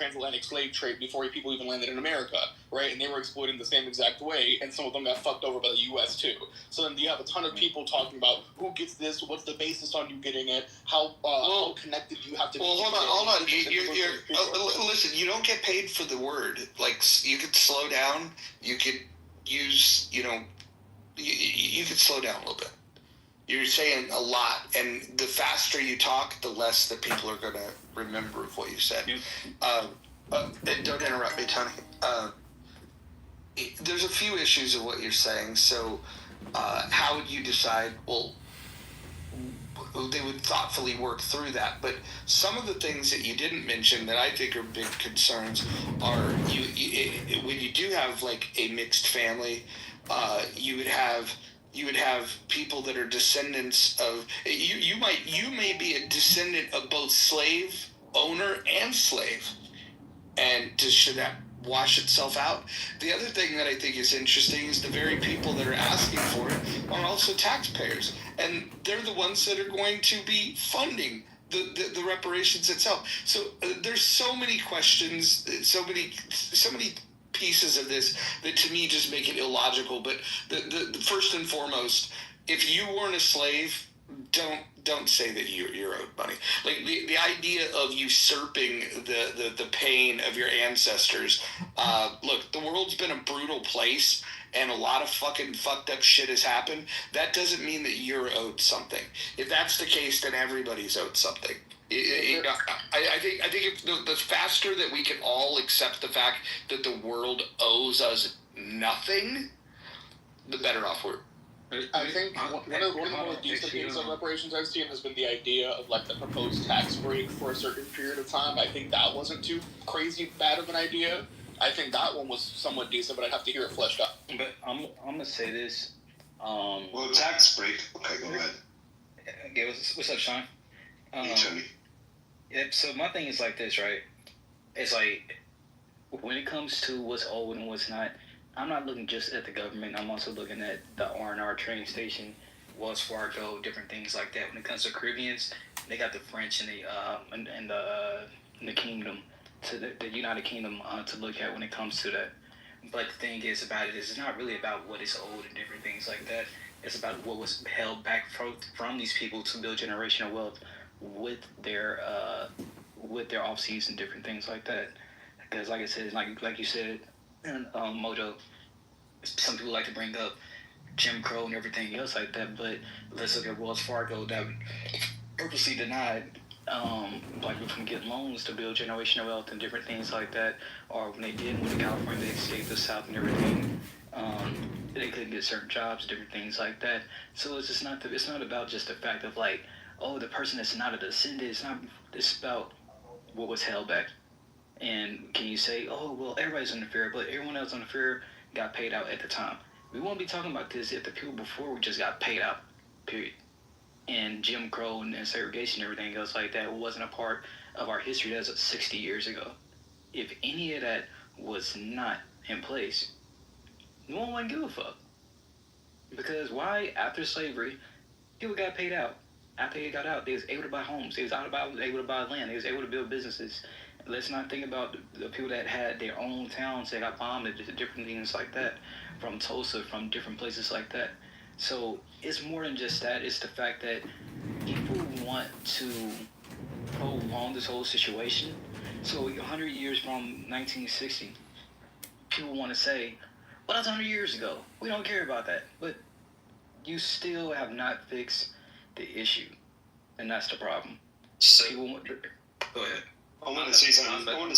transatlantic slave trade before people even landed in America, right? And they were exploited the same exact way, and some of them got fucked over by the U.S. too. So then you have a ton of people talking about who gets this, what's the basis on you getting it, how connected you have to be. Well, hold on. Listen, you don't get paid for the word. Like, you could slow down. You could use, you could slow down a little bit. You're saying a lot, and the faster you talk, the less that people are going to remember of what you said. And don't interrupt me, Tony. There's a few issues of what you're saying. So, how would you decide? Well, they would thoughtfully work through that. But some of the things that you didn't mention that I think are big concerns are when you do have like a mixed family, you would have people that are descendants of you may be a descendant of both slave owner and slave, and should that wash itself out? The other thing that I think is interesting is the very people that are asking for it are also taxpayers, and they're the ones that are going to be funding the reparations itself. So there's so many questions, so many pieces of this that to me just make it illogical. But the first and foremost, if you weren't a slave, don't say that you're owed money. Like the idea of usurping the pain of your ancestors. Look, the world's been a brutal place, and a lot of fucking fucked up shit has happened. That doesn't mean that you're owed something. If that's the case, then everybody's owed something. I think if the faster that we can all accept the fact that the world owes us nothing, the better off we're. I think one of the more decent things of reparations I've seen has been the idea of like the proposed tax break for a certain period of time. I think that wasn't too crazy bad of an idea. I think that one was somewhat decent, but I'd have to hear it fleshed out. But I'm gonna say this. Well, tax break. Okay, go ahead. Okay, what's up, Sean? Hey, Tony. Yeah, so my thing is like this, right? It's like when it comes to what's owed and what's not, I'm not looking just at the government. I'm also looking at the R&R train station, Wells Fargo, different things like that. When it comes to Caribbeans, they got the French and the Kingdom, to the United Kingdom to look at when it comes to that. But the thing is about it is it's not really about what is owed and different things like that. It's about what was held back from these people to build generational wealth with their off-seas and different things like that. Because like I said, like you said, Mojo, some people like to bring up Jim Crow and everything else like that, but let's look at Wells Fargo that purposely denied black people from getting loans to build generational wealth and different things like that. Or when they did, when California, they escaped the South and everything, they couldn't get certain jobs, different things like that. So it's just not about just the fact of like, oh, the person that's not a descendant. It's about what was held back. And can you say, oh, well, everybody's on the fair, but everyone else on the fair got paid out at the time. We won't be talking about this if the people before we just got paid out, period. And Jim Crow and segregation and everything else like that wasn't a part of our history. That was 60 years ago. If any of that was not in place, no one would give a fuck. Because why, after slavery, people got paid out. After they got out, they was able to buy homes. They was able to buy land. They was able to build businesses. Let's not think about the people that had their own towns that got bombed and different things like that, from Tulsa, from different places like that. So it's more than just that. It's the fact that people want to prolong this whole situation. So 100 years from 1960, people want to say, well, that's 100 years ago. We don't care about that. But you still have not fixed the issue, and that's the problem. So, go ahead. I want to say something real quick.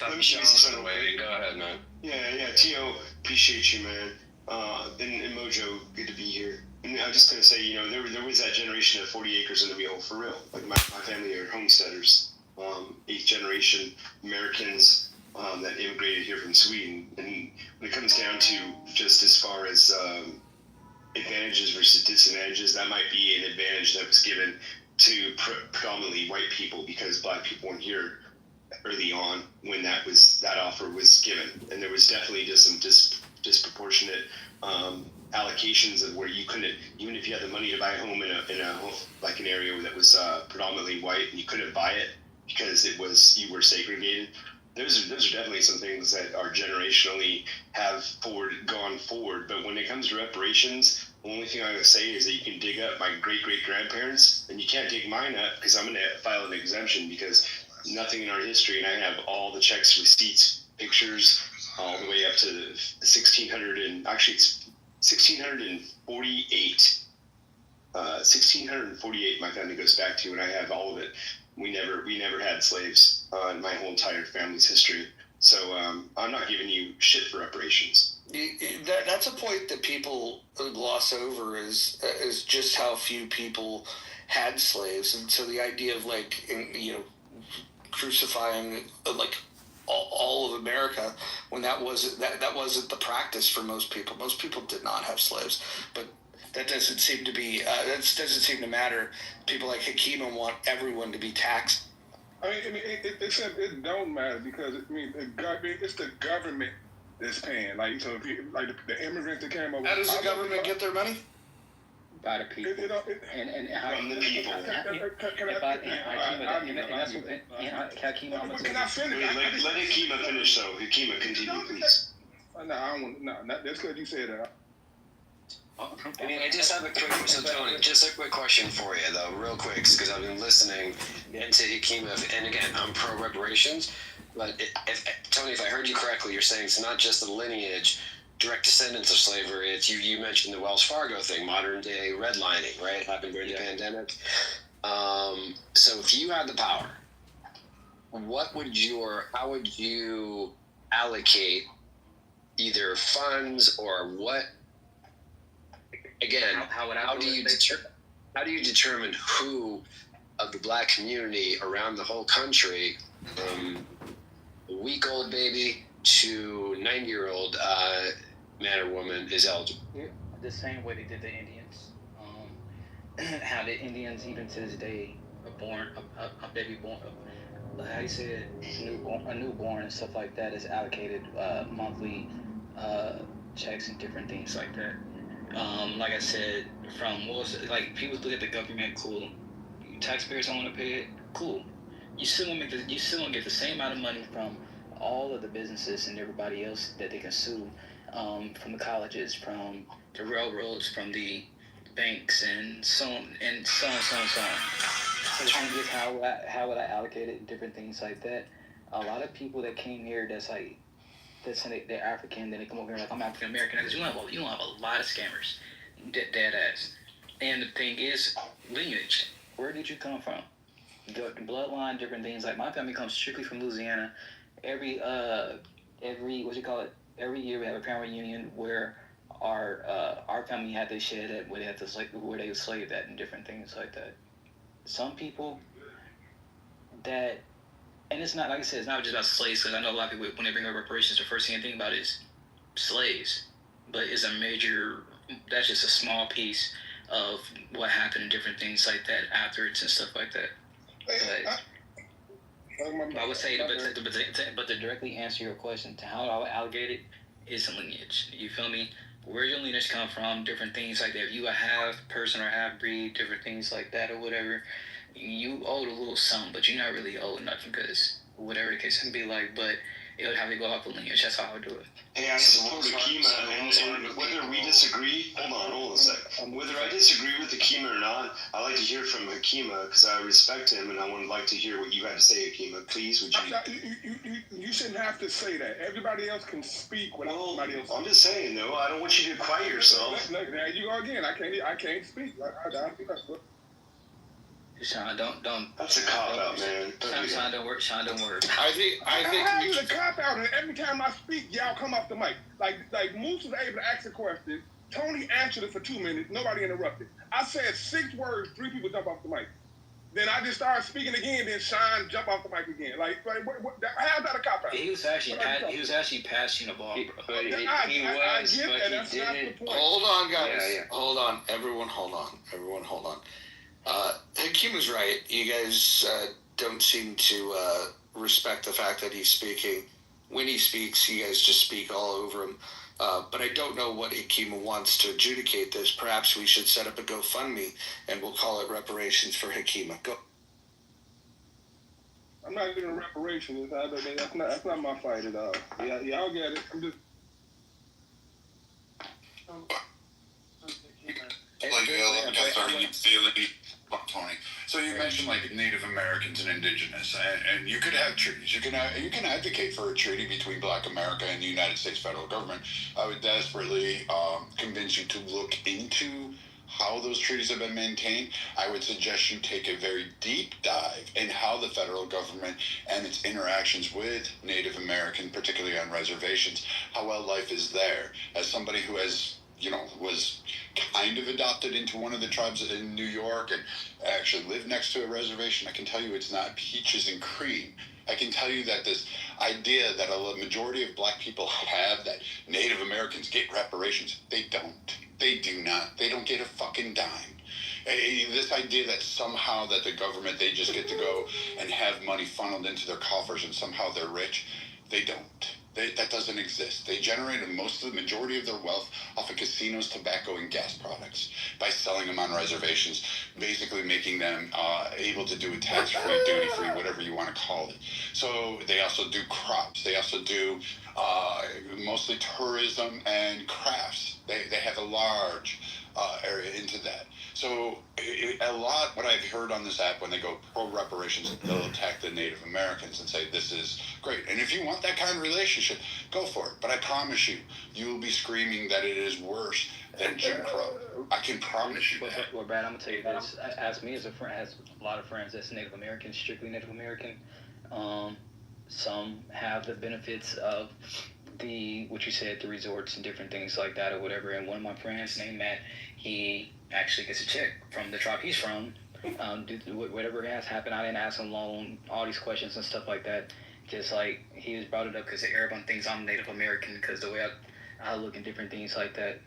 Let me say something real quick. Go ahead, man. Yeah, Tio, appreciate you, man. And Mojo, good to be here. And I'm just going to say, there was that generation of 40 acres in the wheel, for real. Like, my family are homesteaders, 8th generation Americans that immigrated here from Sweden. And when it comes down to just as far as advantages versus disadvantages, that might be an advantage that was given to predominantly white people, because black people weren't here early on when that offer was given, and there was definitely just some disproportionate allocations of where you couldn't, even if you had the money to buy a home in a like an area that was predominantly white, and you couldn't buy it because you were segregated. Those are definitely some things that are generationally have gone forward. But when it comes to reparations, the only thing I'm going to say is that you can dig up my great-great-grandparents, and you can't dig mine up because I'm going to file an exemption because nothing in our history, and I have all the checks, receipts, pictures, all the way up to 1600, and actually it's 1648. 1648 my family goes back to, and I have all of it. We never had slaves in my whole entire family's history. So I'm not giving you shit for reparations. That's a point that people gloss over is just how few people had slaves, and so the idea of crucifying all of America when that wasn't the practice for most people. Most people did not have slaves, but that doesn't seem to be that doesn't seem to matter. People like Hakima want everyone to be taxed. It don't matter because it's the government that's paying. Like, so if you, like the immigrants that came over, How does the government get their money? By the people. And how From the people. Can I finish? Let Hakima finish, though. Hakima, continue, please. No, I don't want. No, that's because you said that. I just have a quick, so Tony, just a quick question for you though, real quick, because I've been listening into Hakima, and again, I'm pro reparations, but Tony, if I heard you correctly, you're saying it's not just the lineage, direct descendants of slavery. It's you mentioned the Wells Fargo thing, modern day redlining, right? It happened during the pandemic. So if you had the power, how would you allocate either funds or what? Again, how do you determine who of the black community around the whole country, from a week-old baby to 90-year-old man or woman, is eligible? The same way they did the Indians. How the Indians, even to this day, are born a baby born. How you say it? A newborn and stuff like that is allocated monthly checks and different things like that. Like I said, people look at the government, cool. Taxpayers don't want to pay it, cool. You still won't get the same amount of money from all of the businesses and everybody else that they can sue, from the colleges, from the railroads, from the banks, and so on. So the thing is, how would I allocate it? Different things like that. A lot of people that came here, they're African, then they come over here like, I'm African American, because you don't have a lot of scammers, dead ass. And the thing is, lineage. Where did you come from? The bloodline, different things. Like, my family comes strictly from Louisiana. Every every year we have a family reunion where our family had their shed at where they were slaved at, and different things like that. Some people that. And it's not, like I said, it's not just about slaves, because I know a lot of people, when they bring up reparations, the first thing they think about is slaves. But it's that's just a small piece of what happened and different things like that afterwards and stuff like that. But I would say, but to directly answer your question, to how I would allocate it, is the lineage. You feel me? Where your lineage come from, different things like that. If you a half person or half breed, different things like that or whatever, you owed a little something, but you're not really owed nothing, because whatever the case can be like, but it would have to go off a lineage. That's how I would do it. Hey, I support Hakima, and whether we disagree, hold on a sec. Whether I disagree with Hakima or not, I like to hear from Hakima because I respect him, and I would like to hear what you have to say, Hakima. Please, would you? You shouldn't have to say that. Everybody else can speak without somebody else. I'm just saying, though. I don't want you to quiet yourself. Look, there you go again. I can't speak. Sean, don't. That's a cop out, man. Sean, don't work. I think it's a cop out, and every time I speak, y'all come off the mic. Like Moose was able to ask a question. Tony answered it for 2 minutes. Nobody interrupted. I said 6 words. 3 people jump off the mic. Then I just started speaking again. Then Sean jump off the mic again. How's that a cop out? He was actually passing the ball, bro. I get that. That's not the point. Hold on, guys. Yeah. Hold on. Everyone hold on. Hakima's right. You guys don't seem to respect the fact that he's speaking. When he speaks, you guys just speak all over him. But I don't know what Hakima wants to adjudicate this. Perhaps we should set up a GoFundMe, and we'll call it reparations for Hakima. Go. I'm not getting reparations. That's not my fight at all. Yeah, y'all get it. I'm just. Tony. So you mentioned like Native Americans and Indigenous, and you could have treaties. You can advocate for a treaty between Black America and the United States federal government. I would desperately convince you to look into how those treaties have been maintained. I would suggest you take a very deep dive in how the federal government and its interactions with Native American, particularly on reservations, how well life is there. As somebody who has, was kind of adopted into one of the tribes in New York and actually lived next to a reservation, I can tell you it's not peaches and cream. I can tell you that this idea that a majority of Black people have, that Native Americans get reparations, they don't. They do not. They don't get a fucking dime. This idea that somehow that the government, they just get to go and have money funneled into their coffers and somehow they're rich, they don't. That doesn't exist. They generated the majority of their wealth off of casinos, tobacco, and gas products by selling them on reservations, basically making them able to do a tax-free, duty-free, whatever you want to call it. So they also do crops. They also do mostly tourism and crafts. They have a large area into that. So a lot, what I've heard on this app, when they go pro-reparations, they'll attack the Native Americans and say, this is great. And if you want that kind of relationship, go for it. But I promise you, you will be screaming that it is worse than Jim Crow. I can promise you that. Well, Brad, I'm going to tell you this. As me as a friend, has a lot of friends that's Native American, strictly Native American. Some have the benefits of what you said, the resorts and different things like that or whatever. And one of my friends named Matt, he actually gets a check from the tribe he's from. Whatever has happened, I didn't ask him all these questions and stuff like that. Just like he was brought it up because everyone thinks I'm Native American because the way I look and different things like that.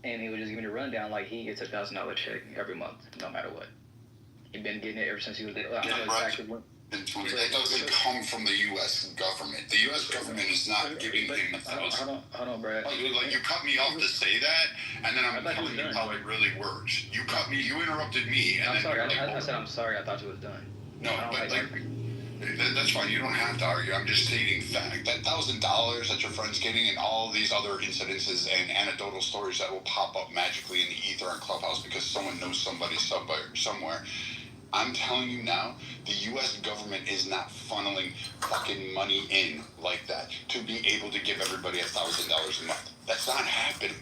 And he would just give me a rundown like he gets $1,000 check every month, no matter what. He's been getting it ever since he was little. I know exactly what. That doesn't come from the U.S. government. The U.S. government is not giving him $1,000. Hold on, Brad. Like, you cut me off to say that, and then I'm telling you how it really works. You interrupted me. And I'm sorry. I said I'm sorry. I thought you was done. No, but that's fine. You don't have to argue. I'm just stating fact. That $1,000 that your friend's getting, and all these other incidences and anecdotal stories that will pop up magically in the ether and Clubhouse because someone knows somebody somewhere. I'm telling you now, the U.S. government is not funneling fucking money in like that to be able to give everybody $1,000 a month. That's not happening.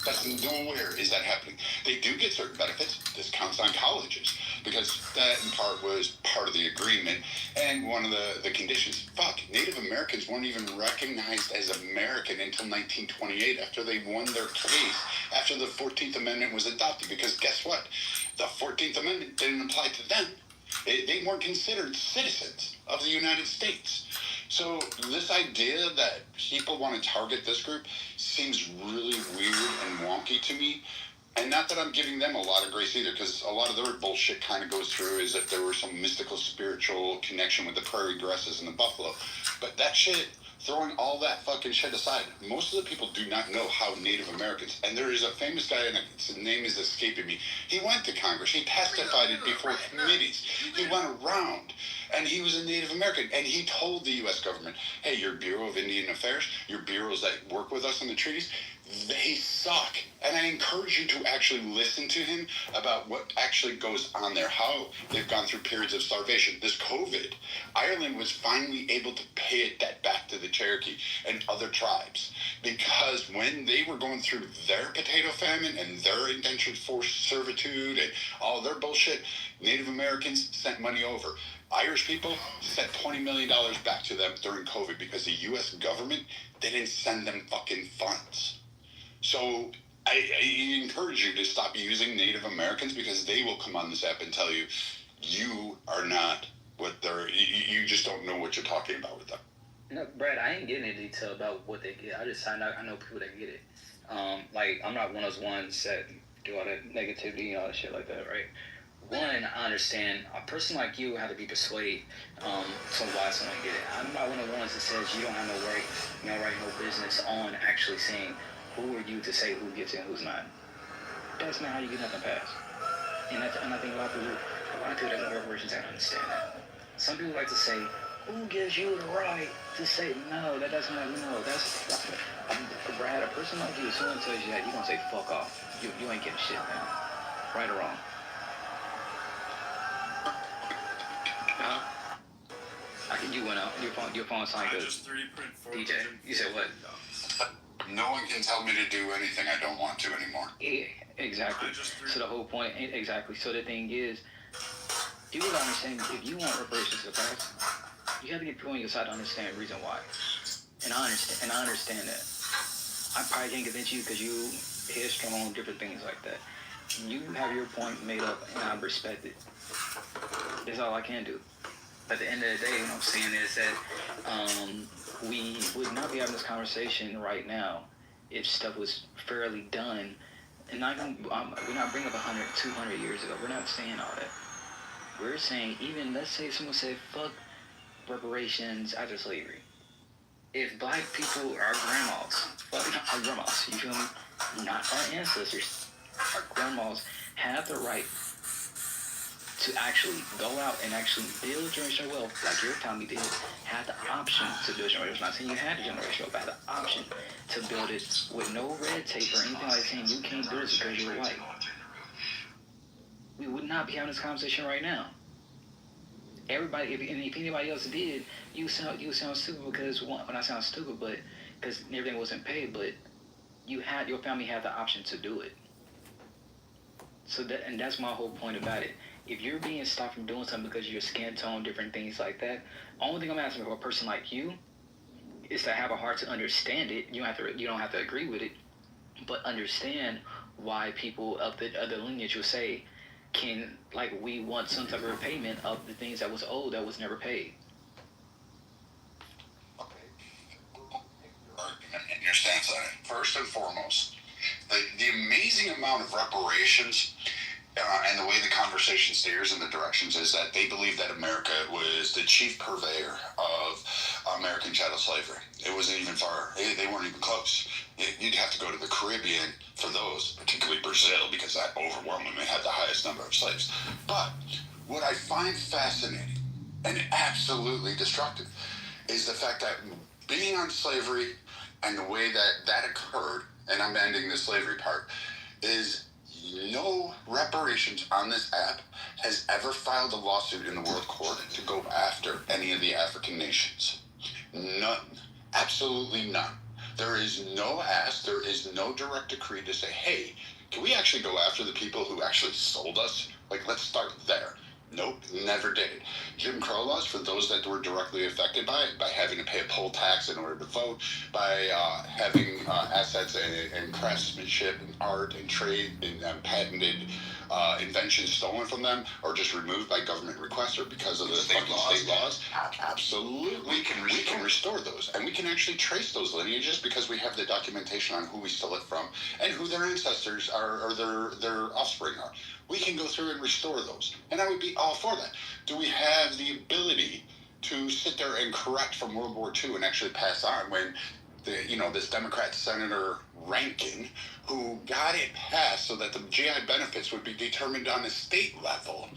That's nowhere is that happening. They do get certain benefits, discounts on colleges, because that in part was part of the agreement and one of the conditions. Native Americans weren't even recognized as American until 1928 after they won their case, after the 14th Amendment was adopted, because guess what? The 14th Amendment didn't apply to them. They weren't considered citizens of the United States. So this idea that people want to target this group seems really weird and wonky to me. And not that I'm giving them a lot of grace either, because a lot of their bullshit kind of goes through is that there was some mystical spiritual connection with the prairie grasses and the buffalo. But that shit, throwing all that fucking shit aside, most of the people do not know how Native Americans, and there is a famous guy, and his name is escaping me. He went to Congress. He testified before committees. He went around, and he was a Native American, and he told the U.S. government, hey, your Bureau of Indian Affairs, your bureaus that work with us on the treaties, they suck. And I encourage you to actually listen to him about what actually goes on there, how they've gone through periods of starvation. This COVID, Ireland was finally able to pay a debt back to the Cherokee and other tribes, because when they were going through their potato famine and their indentured forced servitude and all their bullshit, Native Americans sent money over. Irish people sent $20 million back to them during COVID because the U.S. government didn't send them fucking funds. So I encourage you to stop using Native Americans, because they will come on this app and tell you, you are not what you just don't know what you're talking about with them. No, Brad, I ain't getting into detail about what they get. I know people that get it. Like, I'm not one of those ones that do all that negativity and all that shit like that, right? One, I understand a person like you had to be persuaded to why someone get it. I'm not one of the ones that says you don't have no right, no business on actually saying who are you to say who gets it and who's not. That's not how you get nothing passed. And I think a lot of people that want reparations, I understand that. Some people like to say, Who gives you the right to say no? That doesn't matter. No, that's Brad. A person like you, someone tells you that, you're gonna say fuck off. You ain't getting shit, man. Right or wrong? You went out. Your phone signed good. Just 3D print DJ, you said what? No one can tell me to do anything I don't want to anymore. Yeah, exactly. So the whole point, exactly. So the thing is, you gotta understand, if you want reparations to pass, you have to get people on your side to understand the reason why. And I understand that. I probably can't convince you because you headstrong, different things like that. You have your point made up, and I respect it. That's all I can do. At the end of the day, what I'm saying is that we would not be having this conversation right now if stuff was fairly done. And we're not bringing up 100, 200 years ago. We're not saying all that. We're saying, even, let's say someone said, fuck reparations after slavery. If black people, our grandmas, you feel me? Not our ancestors, our grandmas have the right to actually go out and actually build generational wealth, like your family did, had the option to build generational wealth. I'm not saying you had the generational wealth, but had the option to build it with no red tape or anything like saying you can't do this because you're white. We would not be having this conversation right now. Everybody, if anybody else did, you sound stupid because, when I sound stupid, but because everything wasn't paid, but your family had the option to do it. So that's my whole point about it. If you're being stopped from doing something because of your skin tone, different things like that, only thing I'm asking for a person like you is to have a heart to understand it. You don't have to agree with it, but understand why people of the other lineage will say, we want some type of repayment of the things that was owed that was never paid. Okay. Argument and your stance on it. First and foremost, the amazing amount of reparations and the way the conversation steers in the directions is that they believe that America was the chief purveyor of American chattel slavery. It wasn't even far. They weren't even close. You'd have to go to the Caribbean for those, particularly Brazil, because that overwhelmingly had the highest number of slaves. But what I find fascinating and absolutely destructive is the fact that being on slavery and the way that occurred, and I'm ending the slavery part, is no reparations on this app has ever filed a lawsuit in the world court to go after any of the African nations. None. Absolutely none. There is no ask, there is no direct decree to say, hey, can we actually go after the people who actually sold us? Let's start there. Nope, never did. Jim Crow laws, for those that were directly affected by it, by having to pay a poll tax in order to vote, by having assets and craftsmanship and art and trade and patented inventions stolen from them, or just removed by government request or because of the state laws. Absolutely, we can restore those, and we can actually trace those lineages because we have the documentation on who we stole it from and who their ancestors are or their offspring are. We can go through and restore those, and I would be all for that. Do we have the ability to sit there and correct from World War II and actually pass on when this Democrat Senator Rankin, who got it passed so that the GI benefits would be determined on a state level,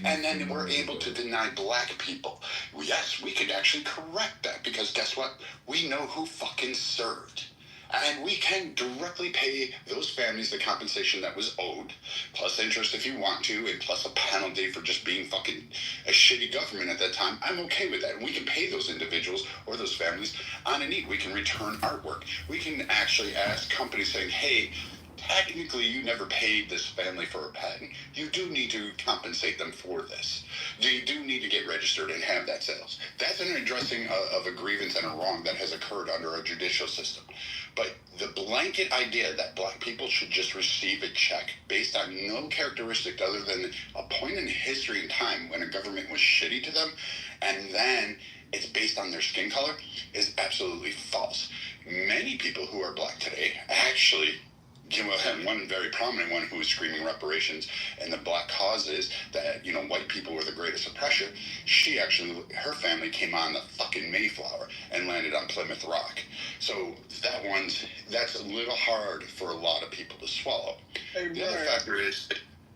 and then we're able to deny black people? Yes, we could actually correct that, because guess what? We know who fucking served. And we can directly pay those families the compensation that was owed, plus interest if you want to, and plus a penalty for just being fucking a shitty government at that time. I'm okay with that. And we can pay those individuals or those families on a need. We can return artwork. We can actually ask companies saying, hey, technically you never paid this family for a patent. You do need to compensate them for this. You do need to get registered and have that sales. That's an addressing of a grievance and a wrong that has occurred under a judicial system. But the blanket idea that black people should just receive a check based on no characteristic other than a point in history and time when a government was shitty to them, and then it's based on their skin color, is absolutely false. Many people who are black today actually, one very prominent one who was screaming reparations and the black cause is that, white people were the greatest oppressor. She actually, her family came on the fucking Mayflower and landed on Plymouth Rock. So that's a little hard for a lot of people to swallow. Hey, the other factor is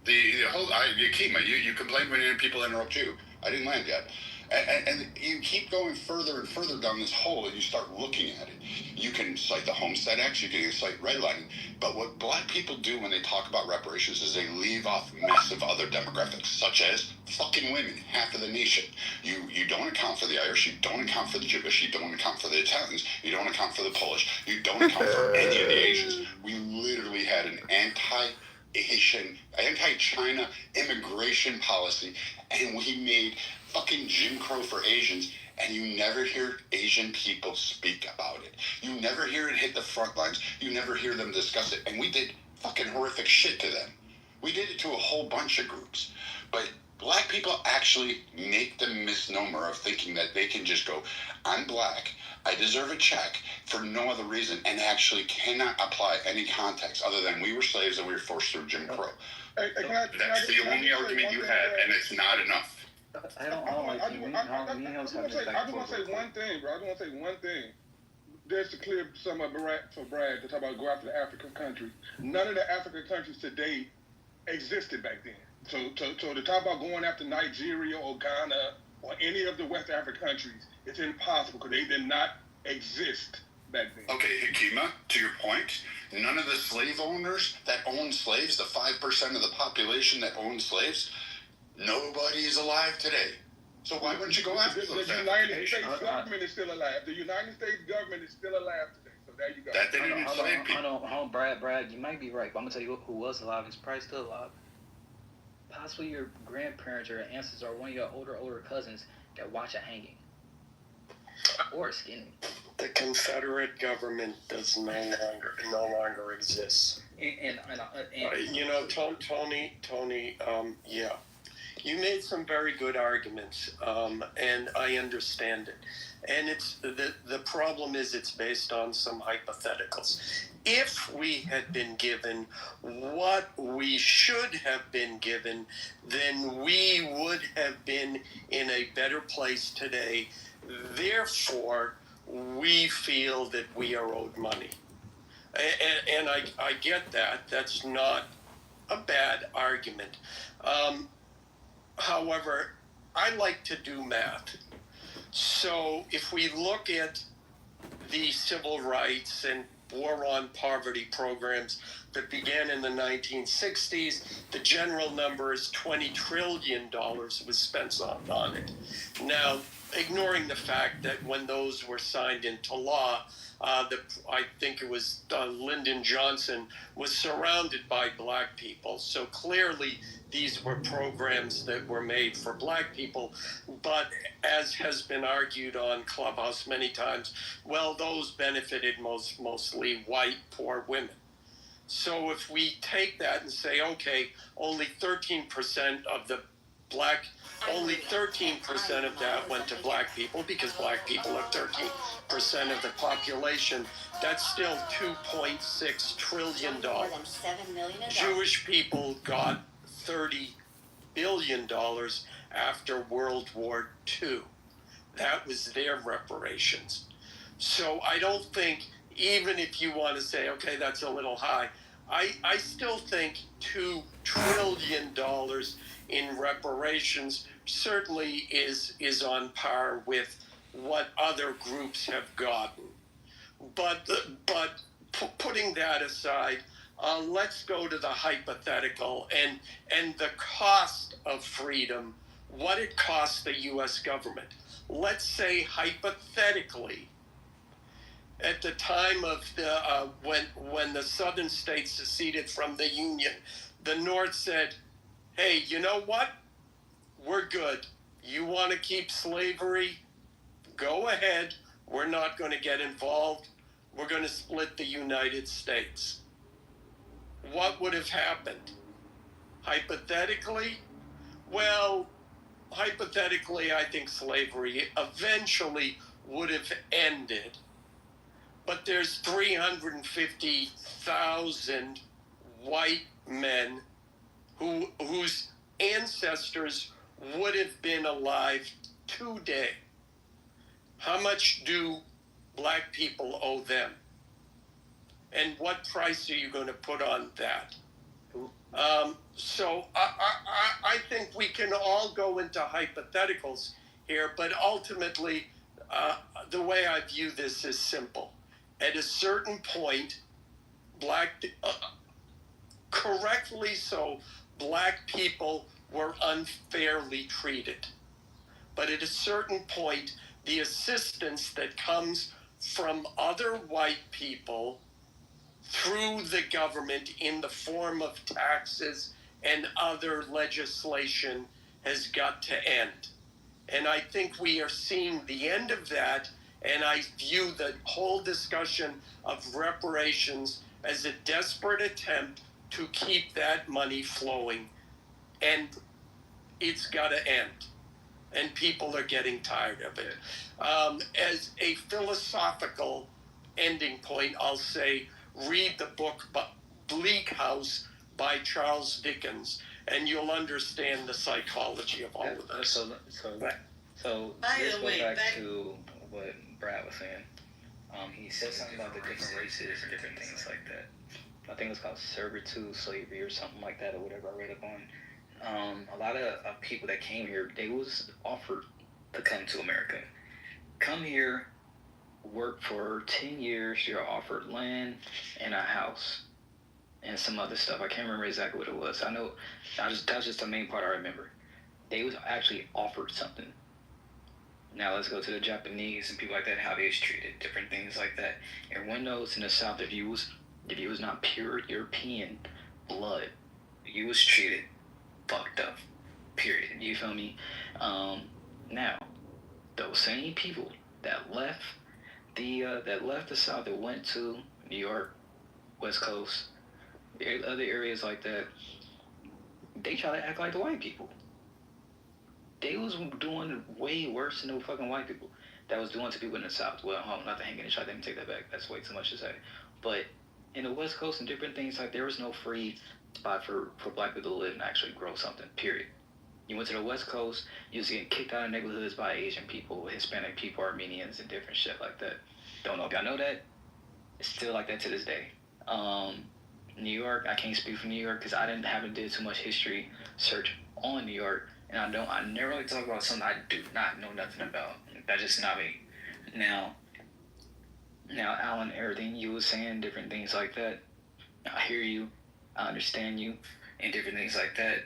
the whole, you complained when people interrupt you. I didn't land yet. And you keep going further and further down this hole, and you start looking at it. You can cite the Homestead Act, you can cite redlining, but what black people do when they talk about reparations is they leave off massive other demographics, such as fucking women, half of the nation. You don't account for the Irish, you don't account for the Jewish, you don't account for the Italians, you don't account for the Polish, you don't account for any of the Asians. We literally had an anti-Asian, anti-China immigration policy, and we made fucking Jim Crow for Asians, and you never hear Asian people speak about it. You never hear it hit the front lines. You never hear them discuss it. And we did fucking horrific shit to them. We did it to a whole bunch of groups. But black people actually make the misnomer of thinking that they can just go, I'm black, I deserve a check for no other reason, and actually cannot apply any context other than we were slaves and we were forced through Jim Crow. That's the only argument you have, and it's not enough. I just want to say one thing, bro. I just want to say one thing. Just to clear some of for Brad to talk about go after the African countries. None of the African countries today existed back then. So to talk about going after Nigeria or Ghana or any of the West African countries, it's impossible because they did not exist back then. Okay, Hikima, to your point, none of the slave owners that owned slaves, the 5% of the population that owned slaves, nobody is alive today. So why wouldn't you go after those? The United States government is still alive. The United States government is still alive today. So there you go. That didn't enslave people. Hold on, Brad, you might be right, but I'm gonna tell you who was alive. He's probably still alive. Possibly your grandparents or your ancestors or one of your older cousins that watch a hanging or a skinning. The Confederate government does no longer exists. And you know, Tony, yeah. You made some very good arguments, and I understand it. And it's the problem is it's based on some hypotheticals. If we had been given what we should have been given, then we would have been in a better place today. Therefore, we feel that we are owed money. And I get that. That's not a bad argument. However, I like to do math. So if we look at the civil rights and war on poverty programs that began in the 1960s, the general number is $20 trillion was spent on it. Now, ignoring the fact that when those were signed into law, I think it was Lyndon Johnson was surrounded by black people. So clearly these were programs that were made for black people. But as has been argued on Clubhouse many times, well, those benefited mostly white, poor women. So if we take that and say, okay, only 13% of the only 13% of that went to black people because black people are 13% of the population. That's still $2.6 trillion. Jewish people got $30 billion after World War II. That was their reparations. So I don't think, even if you want to say, okay, that's a little high, I still think $2 trillion in reparations certainly is on par with what other groups have gotten. But putting that aside, let's go to the hypothetical and the cost of freedom, what it costs the U.S. government. Let's say hypothetically, at the time of the when the southern states seceded from the Union, the North said, hey, you know what? We're good. You want to keep slavery? Go ahead. We're not going to get involved. We're going to split the United States. What would have happened? Hypothetically? Well, hypothetically, I think slavery eventually would have ended. But there's 350,000 white men whose ancestors would have been alive today. How much do black people owe them? And what price are you going to put on that? So I think we can all go into hypotheticals here, but ultimately, the way I view this is simple. At a certain point, correctly so, black people were unfairly treated. But at a certain point, the assistance that comes from other white people through the government in the form of taxes and other legislation has got to end. And I think we are seeing the end of that, and I view the whole discussion of reparations as a desperate attempt to keep that money flowing, and it's got to end. And people are getting tired of it. As a philosophical ending point, I'll say read the book Bleak House by Charles Dickens, and you'll understand the psychology of all of this. So let's go back to what Brad was saying. He said something about the different races and different things like that. I think it was called servitude, slavery, or something like that, or whatever I read up on. A lot of people that came here, they was offered to come to America. Come here, work for 10 years, you're offered land and a house and some other stuff. I can't remember exactly what it was. I know that's just the main part I remember. They was actually offered something. Now let's go to the Japanese and people like that, how they was treated, different things like that. Everyone knows in the South, if you was not pure European blood, you was treated fucked up, period. You feel me? Now, those same people that left the South, that went to New York, West Coast, other areas like that, they try to act like the white people. They was doing way worse than the fucking white people that was doing to people in the South. Well, not to hang in the shot, let me take that back. That's way too much to say. But in the West Coast and different things, like there was no free spot for black people to live and actually grow something, period. You went to the West Coast, you was getting kicked out of neighborhoods by Asian people, Hispanic people, Armenians, and different shit like that. Don't know if y'all know that. It's still like that to this day. New York, I can't speak for New York because I haven't did too much history search on New York, and I never really talk about something I do not know nothing about. That's just not me. Now, Alan, everything you was saying, different things like that, I hear you, I understand you, and different things like that.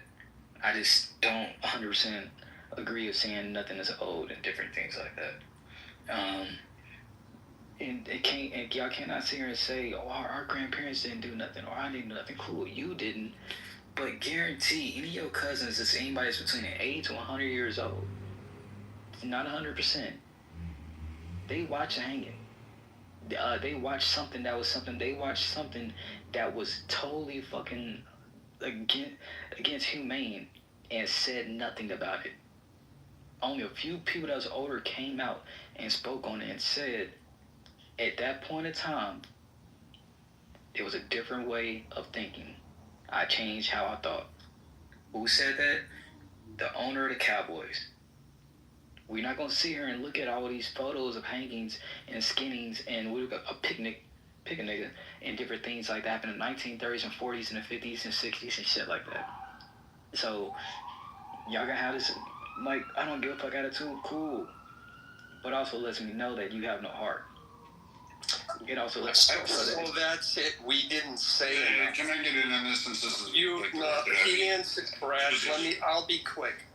I just don't 100% agree with saying nothing is old and different things like that. And y'all cannot sit here and say, oh, our grandparents didn't do nothing, or I didn't do nothing. Cool, you didn't. But guarantee any of your cousins, if anybody's between 8 to 100 years old, not 100%, they watch hanging. They watched something that was totally fucking against humane and said nothing about it. Only a few people that was older came out and spoke on it and said, at that point in time, it was a different way of thinking. I changed how I thought. Who said that? The owner of the Cowboys. We're not going to sit here and look at all these photos of hangings and skinnings and a picnic and different things like that happened in the 1930s and 40s and the 50s and 60s and shit like that. So, y'all gonna have this, like, I don't give a fuck attitude, cool. But also lets me know that you have no heart. It also lets me know that. That's it. We didn't say Hey, can I get in on this since this is... He answered, Brad. I'll be quick.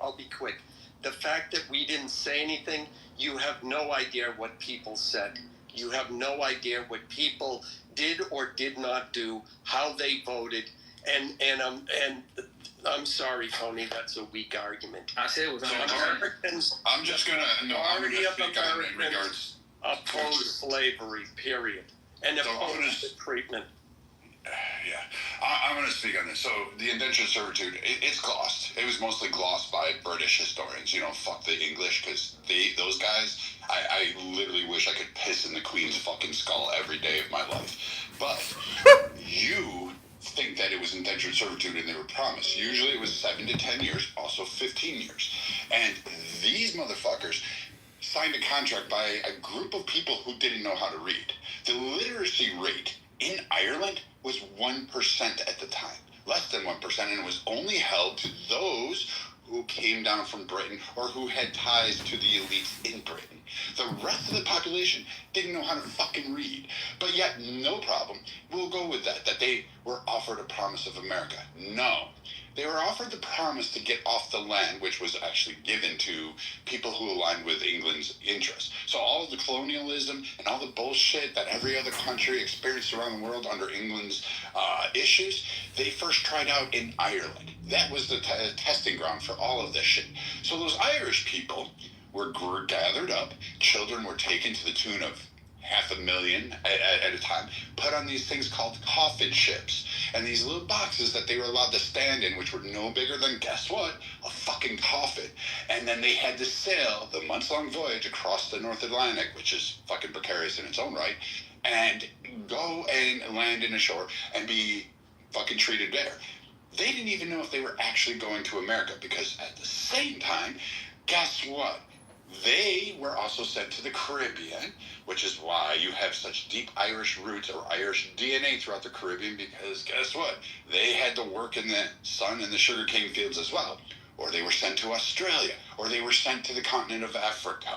The fact that we didn't say anything, you have no idea what people said. You have no idea what people did or did not do, how they voted, and I'm sorry, Tony, that's a weak argument. I said it was Americans. I'm just gonna speak on in regards. Oppose slavery, period, and oppose the treatment. Yeah, I'm going to speak on this. So the indentured servitude, it's glossed. It was mostly glossed by British historians. Fuck the English, because those guys, I literally wish I could piss in the Queen's fucking skull every day of my life. But you think that it was indentured servitude and they were promised. Usually it was 7 to 10 years, also 15 years. And these motherfuckers signed a contract by a group of people who didn't know how to read. The literacy rate in Ireland was 1% at the time, less than 1%, and it was only held to those who came down from Britain or who had ties to the elites in Britain. The rest of the population didn't know how to fucking read. But yet, no problem. We'll go with that they were offered a promise of America. No. They were offered the promise to get off the land, which was actually given to people who aligned with England's interests. So all of the colonialism and all the bullshit that every other country experienced around the world under England's issues, they first tried out in Ireland. That was the testing ground for all of this shit. So those Irish people were gathered up. Children were taken to the tune of 500,000 at a time, put on these things called coffin ships, and these little boxes that they were allowed to stand in, which were no bigger than, guess what, a fucking coffin. And then they had to sail the months-long voyage across the North Atlantic, which is fucking precarious in its own right, and go and land in a shore and be fucking treated there. They didn't even know if they were actually going to America, because at the same time, guess what? They were also sent to the Caribbean, which is why you have such deep Irish roots or Irish DNA throughout the Caribbean, because guess what? They had to work in the sun and the sugarcane fields as well. Or they were sent to Australia, or they were sent to the continent of Africa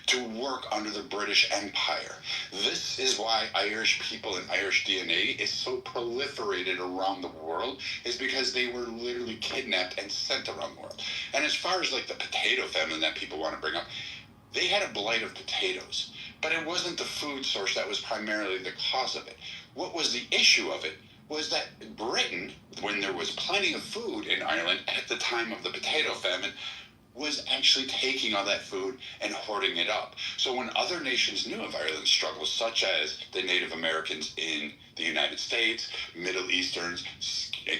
to work under the British Empire. This is why Irish people and Irish DNA is so proliferated around the world, is because they were literally kidnapped and sent around the world. And as far as like the potato famine that people want to bring up, they had a blight of potatoes, but it wasn't the food source that was primarily the cause of it. What was the issue of it was that Britain, when there was plenty of food in Ireland at the time of the potato famine, was actually taking all that food and hoarding it up. So when other nations knew of Ireland's struggles, such as the Native Americans in the United States, Middle Easterns,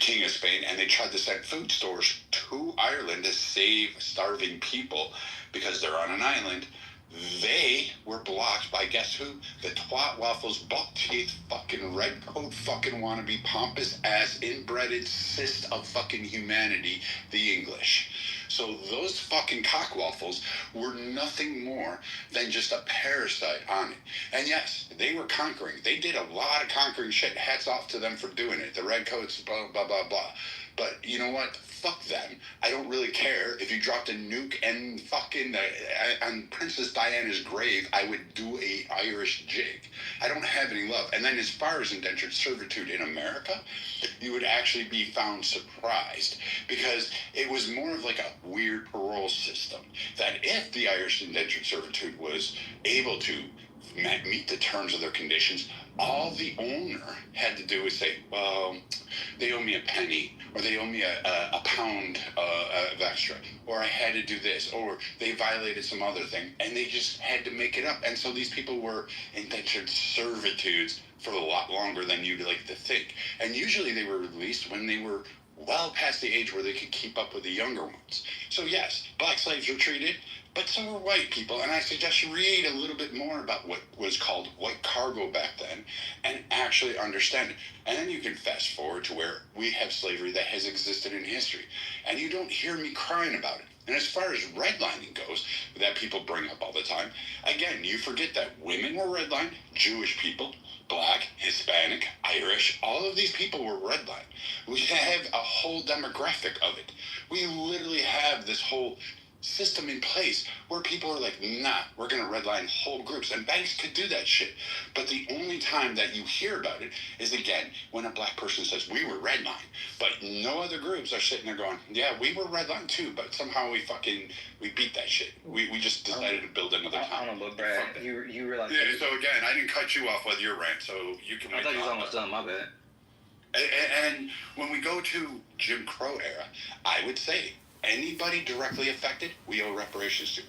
King of Spain, and they tried to send food stores to Ireland to save starving people because they're on an island, they were blocked by, guess who? The twat waffles, buck teeth, fucking red coat, fucking wannabe, pompous ass, inbreded cyst of fucking humanity, the English. So those fucking cock waffles were nothing more than just a parasite on it. And yes, they were conquering. They did a lot of conquering shit. Hats off to them for doing it. The redcoats, blah, blah, blah, blah. But you know what? Fuck them. I don't really care. If you dropped a nuke and fucking on Princess Diana's grave, I would do a Irish jig. I don't have any love. And then as far as indentured servitude in America, you would actually be found surprised, because it was more of like a weird parole system, that if the Irish indentured servitude was able to meet the terms of their conditions, all the owner had to do was say, well, they owe me a penny, or they owe me a pound of extra, or I had to do this, or they violated some other thing, and they just had to make it up. And so these people were indentured servitudes for a lot longer than you'd like to think. And usually they were released when they were well past the age where they could keep up with the younger ones. So yes, black slaves were treated, but so were white people. And I suggest you read a little bit more about what was called white cargo back then and actually understand it. And then you can fast forward to where we have slavery that has existed in history. And you don't hear me crying about it. And as far as redlining goes, that people bring up all the time, again, you forget that women were redlined, Jewish people, Black, Hispanic, Irish, all of these people were redlined. We have a whole demographic of it. We literally have this whole system in place where people are like, nah, we're going to redline whole groups. And banks could do that shit. But the only time that you hear about it is, again, when a black person says, we were redlined. But no other groups are sitting there going, yeah, we were redlined too, but somehow we beat that shit. We just decided to build another town. I don't know, but Brad, you realize... Yeah, so again, I didn't cut you off with your rant, so you can... I thought you was almost done, my bad. And when we go to Jim Crow era, I would say, anybody directly affected, we owe reparations to.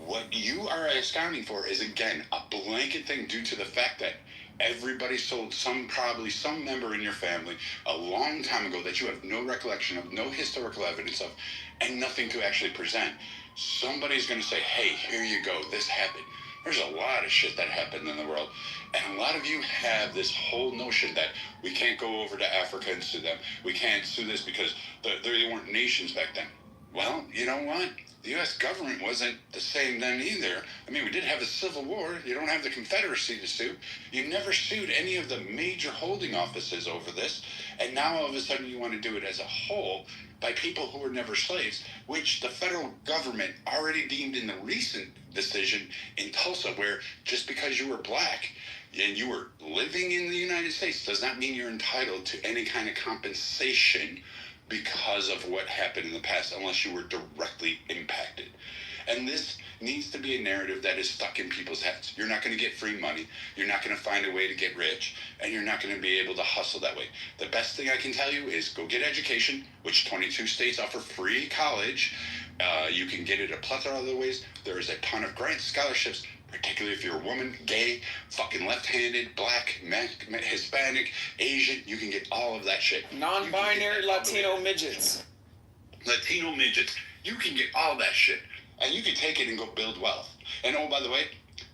What you are accounting for is, again, a blanket thing due to the fact that everybody sold probably some member in your family a long time ago that you have no recollection of, no historical evidence of, and nothing to actually present. Somebody's going to say, hey, here you go, this happened. There's a lot of shit that happened in the world. And a lot of you have this whole notion that we can't go over to Africa and sue them. We can't sue this because they weren't nations back then. Well, you know what? the U.S. government wasn't the same then either. I mean, we did have a civil war. You don't have the Confederacy to sue. You never sued any of the major holding offices over this. And now all of a sudden you want to do it as a whole by people who were never slaves, which the federal government already deemed in the recent decision in Tulsa, where just because you were black and you were living in the United States does not mean you're entitled to any kind of compensation because of what happened in the past, unless you were directly impacted. And this needs to be a narrative that is stuck in people's heads. You're not going to get free money. You're not going to find a way to get rich. And you're not going to be able to hustle that way. The best thing I can tell you is go get education, which 22 states offer free college. You can get it a plethora of other ways. There is a ton of grants, scholarships, particularly if you're a woman, gay, fucking left-handed, black, Hispanic, Asian. You can get all of that shit. Non-binary Latino midgets. Latino midgets. You can get all that shit. And you can take it and go build wealth. And oh, by the way,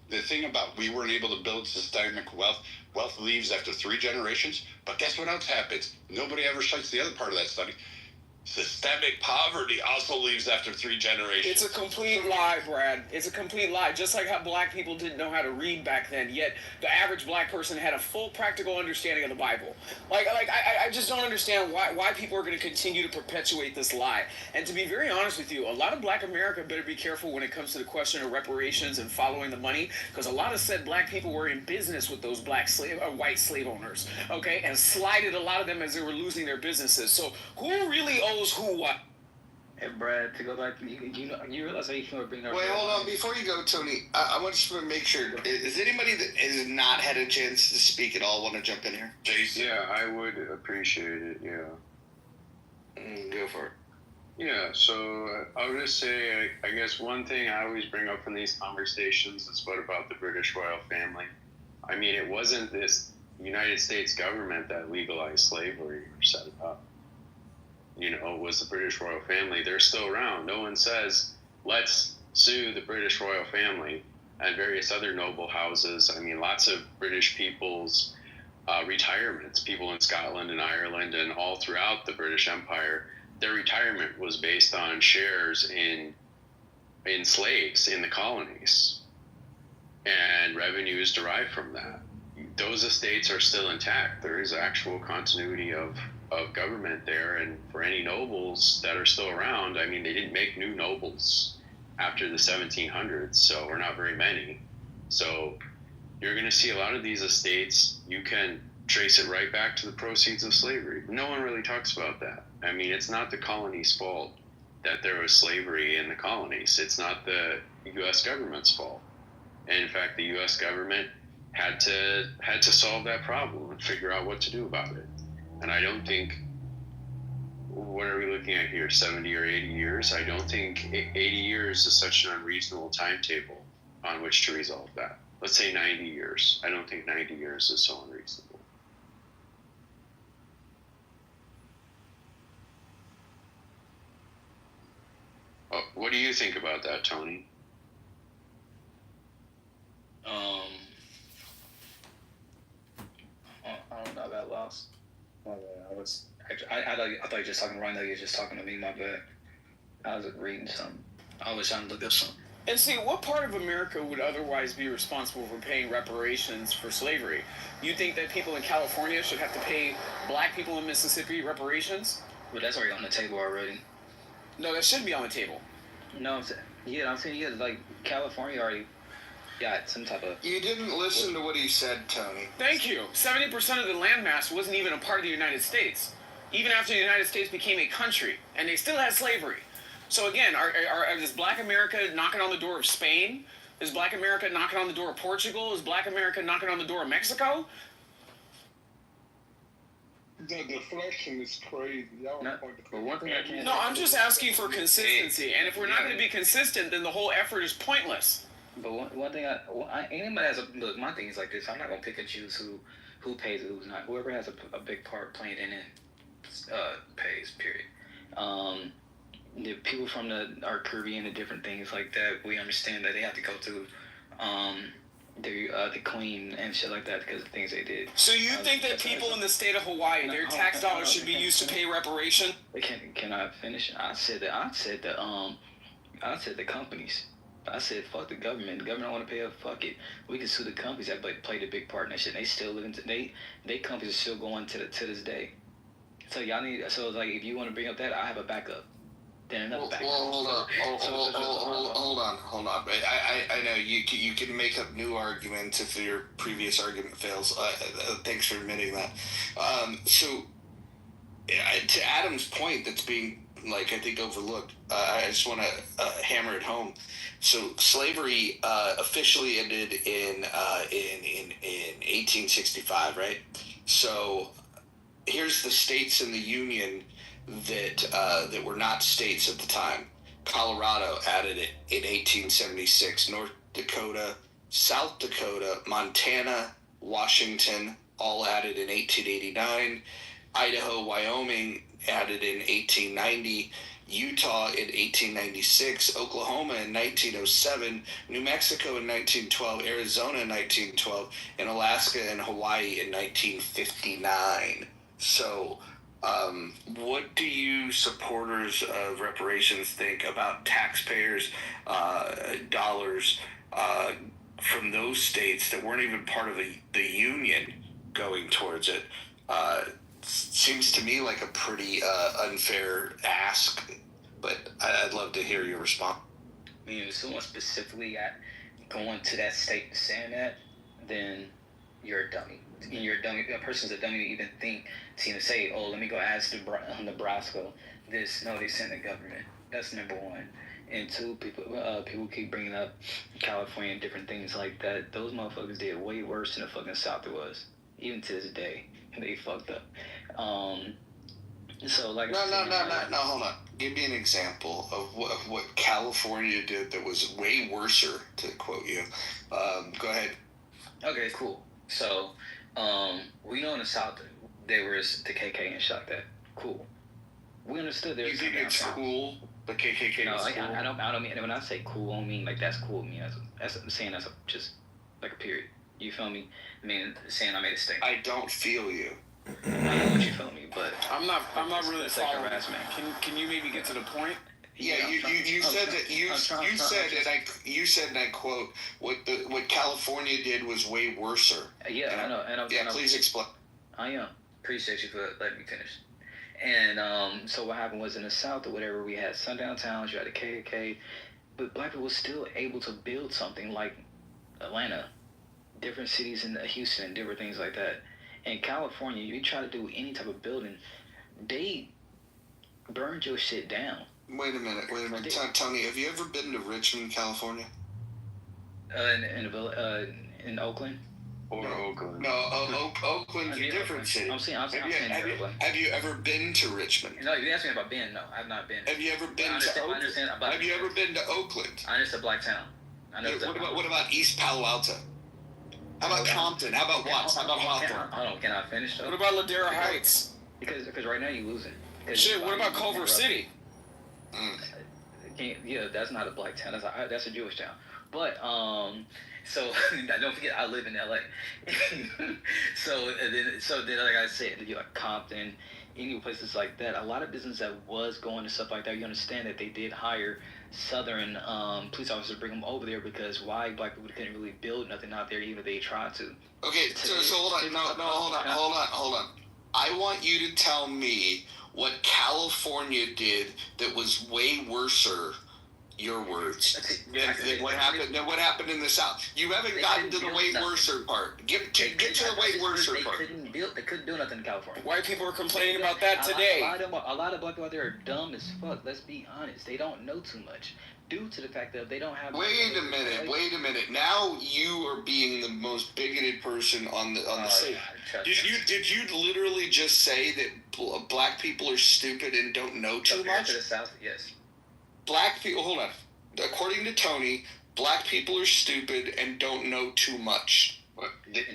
the thing about we weren't able to build systemic wealth, wealth leaves after 3 generations. But guess what else happens? Nobody ever cites the other part of that study. Systemic poverty also leaves after 3 generations. It's a complete lie, Brad. It's a complete lie. Just like how black people didn't know how to read back then, yet the average black person had a full practical understanding of the Bible. I just don't understand why people are going to continue to perpetuate this lie. And to be very honest with you, a lot of black America better be careful when it comes to the question of reparations and following the money, because a lot of said black people were in business with those white slave owners, okay, and slighted a lot of them as they were losing their businesses. So who really owes who what? Hey, Brad, to go back, you realize how you can bring up. Wait, hold on. Before you go, Tony, I want you to make sure. Is anybody that has not had a chance to speak at all want to jump in here? Jason? Yeah, I would appreciate it, yeah. Go for it. Yeah, so I would just say, I guess one thing I always bring up in these conversations is what about the British royal family. I mean, it wasn't this United States government that legalized slavery or set it up. You know, it was the British royal family. They're still around. No one says, let's sue the British royal family and various other noble houses. I mean, lots of British people's retirements, people in Scotland and Ireland and all throughout the British Empire, their retirement was based on shares in slaves in the colonies and revenues derived from that. Those estates are still intact. There is actual continuity of government there, and for any nobles that are still around, I mean, they didn't make new nobles after the 1700s, so we're not very many. So you're going to see a lot of these estates, you can trace it right back to the proceeds of slavery. No one really talks about that. I mean, it's not the colony's fault that there was slavery in the colonies. It's not the U.S. government's fault. And in fact, the U.S. government had to solve that problem and figure out what to do about it. And I don't think, what are we looking at here, 70 or 80 years? I don't think 80 years is such an unreasonable timetable on which to resolve that. Let's say 90 years. I don't think 90 years is so unreasonable. What do you think about that, Tony? I don't know about loss. My bad. I thought you were just talking to Ryan. I thought you were just talking to me. My bad. I was reading something. I was trying to look up something. And see, what part of America would otherwise be responsible for paying reparations for slavery? You think that people in California should have to pay black people in Mississippi reparations? But that's already on the table already. No, that should be on the table. No, I'm saying, like, California already got some type of... You didn't listen to what he said, Tony. Thank you. 70% of the landmass wasn't even a part of the United States, even after the United States became a country, and they still had slavery. So again, is Black America knocking on the door of Spain? Is Black America knocking on the door of Portugal? Is Black America knocking on the door of Mexico? The deflection is crazy. But one thing I can't... No, I'm just asking for consistency, and if we're not going to be consistent, then the whole effort is pointless. But one thing anybody has look. My thing is like this. I'm not gonna pick and choose who pays and who's not. Whoever has a big part playing in it pays. Period. The people from our Caribbean and different things like that, we understand that they have to go through the Queen and shit like that because of the things they did. So you think that people in the state of Hawaii, their tax dollars should be used to pay reparation? Can I finish? I said that I said the companies. I said, fuck the government. The government don't want to pay up. Fuck it. We can sue the companies that played a big part in that shit. They still live they companies are still going to this day. So y'all need. So like, if you want to bring up that, I have a backup. Then another backup. Well, hold on. I know you can make up new arguments if your previous argument fails. Thanks for admitting that. So to Adam's point, that's being I think overlooked. I just want to hammer it home. So slavery officially ended in 1865, right? So here's the states in the Union that were not states at the time. Colorado added it in 1876. North Dakota, South Dakota, Montana, Washington all added in 1889. Idaho, Wyoming added in 1890. Utah in 1896, Oklahoma in 1907, New Mexico in 1912, Arizona in 1912, and Alaska and Hawaii in 1959. So, what do you supporters of reparations think about taxpayers' dollars from those states that weren't even part of the Union going towards it? Seems to me like a pretty unfair ask, but I'd love to hear your response. I mean, if someone specifically going to that state and saying that, then you're a dummy. You're a dummy. A person's a dummy to even think to even say, "Oh, let me go ask Nebraska this." No, they send the government. That's number one. And two, people keep bringing up California and different things like that. Those motherfuckers did way worse than the fucking South it was. Even to this day, they fucked up. So like no, hold on. Give me an example of what California did that was way worser, to quote you. Go ahead. Okay, cool. So, we know in the South there was the KKK and shit like that. Cool. We understood there was. You think it's cool? The KKK No, is like, cool? I don't mean, when I say cool, I don't mean like that's cool. I mean, I'm saying that's just like a period. You feel me? I mean, saying I made a statement. I don't feel you. I know what you feel me, but I'm not really it's like following. harassment. Can you maybe get to the point? Yeah, you said that you said and I quote what California did was way worser. Yeah, I know. Please explain. I appreciate you for letting me finish. And so what happened was in the South or whatever, we had sundown towns, you had the KKK, but black people were still able to build something like Atlanta, different cities in Houston, different things like that. In California, you try to do any type of building, they burned your shit down. Wait a minute. Tony, have you ever been to Richmond, California? In Oakland? Or Oakland. No, Oakland's a different city. I'm saying Oakland. Have you ever been to Richmond? No, you asked me about Ben. No, I've not been. Have you ever been to Oakland? Have you ever been to Oakland? I understand Black Town. What about East Palo Alto? How about Compton? How about Watts? How about Hawthorne? Hold on, can I finish though? What about Ladera Heights? Because right now you're losing. Shit, what about Culver City? Yeah, that's not a black town. That's a Jewish town. But so don't forget, I live in LA. so then, like I said, you like Compton, any places like that. A lot of business that was going to stuff like that. You understand that they did hire Southern police officers to bring them over there because why black people couldn't really build nothing out there even if they tried to. Okay, so hold on. Hold on. I want you to tell me what California did that was way worser, your words, than what happened in the South. You haven't gotten to the way worser part. Get to the way worser part. They couldn't do nothing in California. White people are complaining about that today. A lot of black people out there are dumb as fuck. Let's be honest. They don't know too much due to the fact that they don't have. Wait a minute. Now you are being the most bigoted person on the stage. Did you literally just say that black people are stupid and don't know too much? To the South, yes. Black people. Hold on. According to Tony, black people are stupid and don't know too much.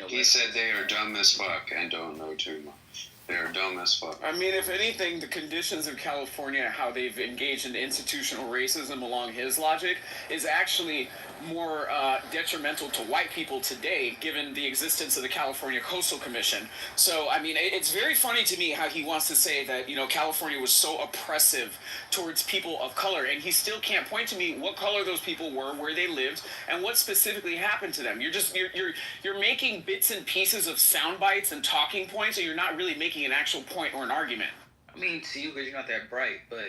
He said they are dumb as fuck and don't know too much. They're dumb as fuck. I mean, if anything, the conditions of California, how they've engaged in institutional racism along his logic, is actually more detrimental to white people today, given the existence of the California Coastal Commission. So, I mean, it's very funny to me how he wants to say that, you know, California was so oppressive towards people of color, and he still can't point to me what color those people were, where they lived, and what specifically happened to them. You're making bits and pieces of sound bites and talking points, and you're not really making an actual point or an argument. I mean, to you, because you're not that bright, but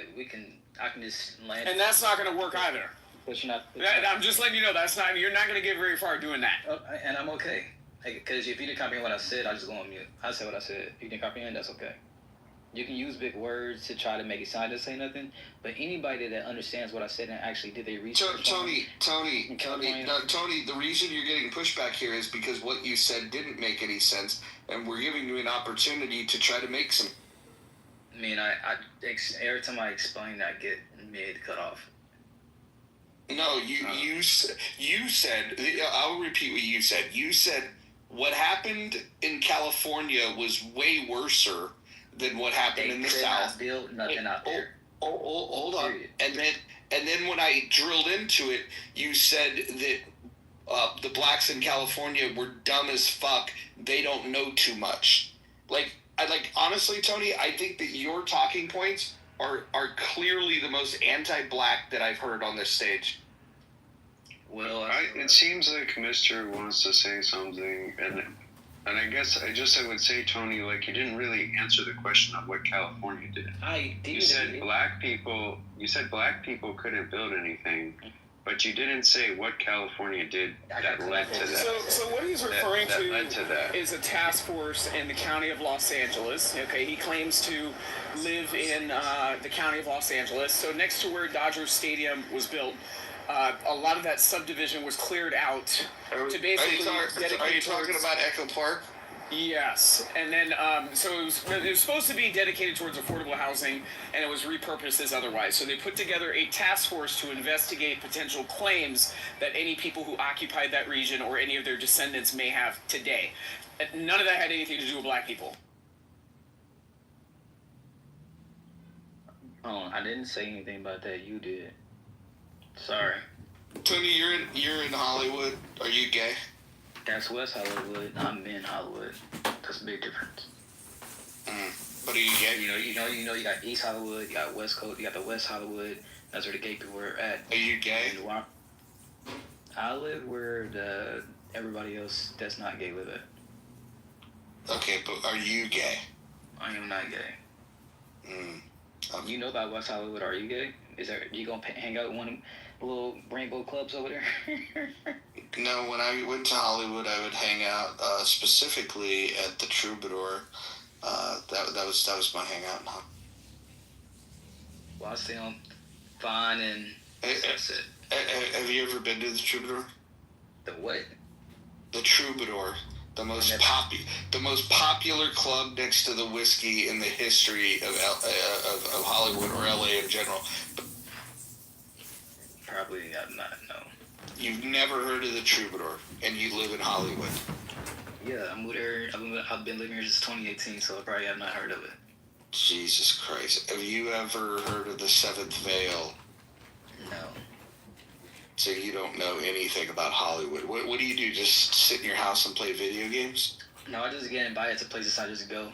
I can just land. And that's not going to work either. But you're not. I'm just letting you know you're not going to get very far doing that. And I'm okay. Because if you didn't comprehend what I said, I just go on mute. I said what I said. If you didn't comprehend, that's okay. You can use big words to try to make it sound to say nothing, but anybody that understands what I said and actually did their research. Tony, the reason you're getting pushback here is because what you said didn't make any sense, and we're giving you an opportunity to try to make some. I mean, every time I explain, I get mid cut off. No, you said. I'll repeat what you said. You said what happened in California was way worser than what happened in the South. They built nothing out there. Hold on. And then when I drilled into it, you said that the blacks in California were dumb as fuck. They don't know too much. Honestly, Tony, I think that your talking points are clearly the most anti-black that I've heard on this stage. Well, it seems like Mr. wants to say something, and I guess I would say, Tony, like, you didn't really answer the question of what California did. I did. You said black people couldn't build anything, but you didn't say what California did that led to that. So what he's referring that led to that is a task force in the county of Los Angeles. Okay, he claims to live in the county of Los Angeles. So next to where Dodger Stadium was built, a lot of that subdivision was cleared out to basically dedicate. Are you talking about Echo Park? Yes, and then so it was supposed to be dedicated towards affordable housing, and it was repurposed as otherwise. So they put together a task force to investigate potential claims that any people who occupied that region or any of their descendants may have today. None of that had anything to do with black people. Oh, I didn't say anything about that. You did. Sorry. Tony, you're in Hollywood. Are you gay? That's West Hollywood. I'm in Hollywood. That's a big difference. But are you gay? You know, you got East Hollywood, you got West Coast, you got the West Hollywood. That's where the gay people were at. Are you gay? I live where everybody else that's not gay live at. Okay, but are you gay? I am not gay. Okay. You know about West Hollywood? Are you gay? You gonna hang out at one of the little rainbow clubs over there? No, when I went to Hollywood, I would hang out specifically at the Troubadour. That was my hangout. Well, I stay on Vine and that's it. Have you ever been to the Troubadour? The what? The Troubadour, the most popular club next to the Whiskey in the history of Hollywood or LA in general. Probably not. No. You've never heard of the Troubadour, and you live in Hollywood. Yeah, I moved here. I've been living here since 2018, so I probably have not heard of it. Jesus Christ. Have you ever heard of the Seventh Veil? No. So you don't know anything about Hollywood. What do you do? Just sit in your house and play video games? No, I just get invited to places. I just go,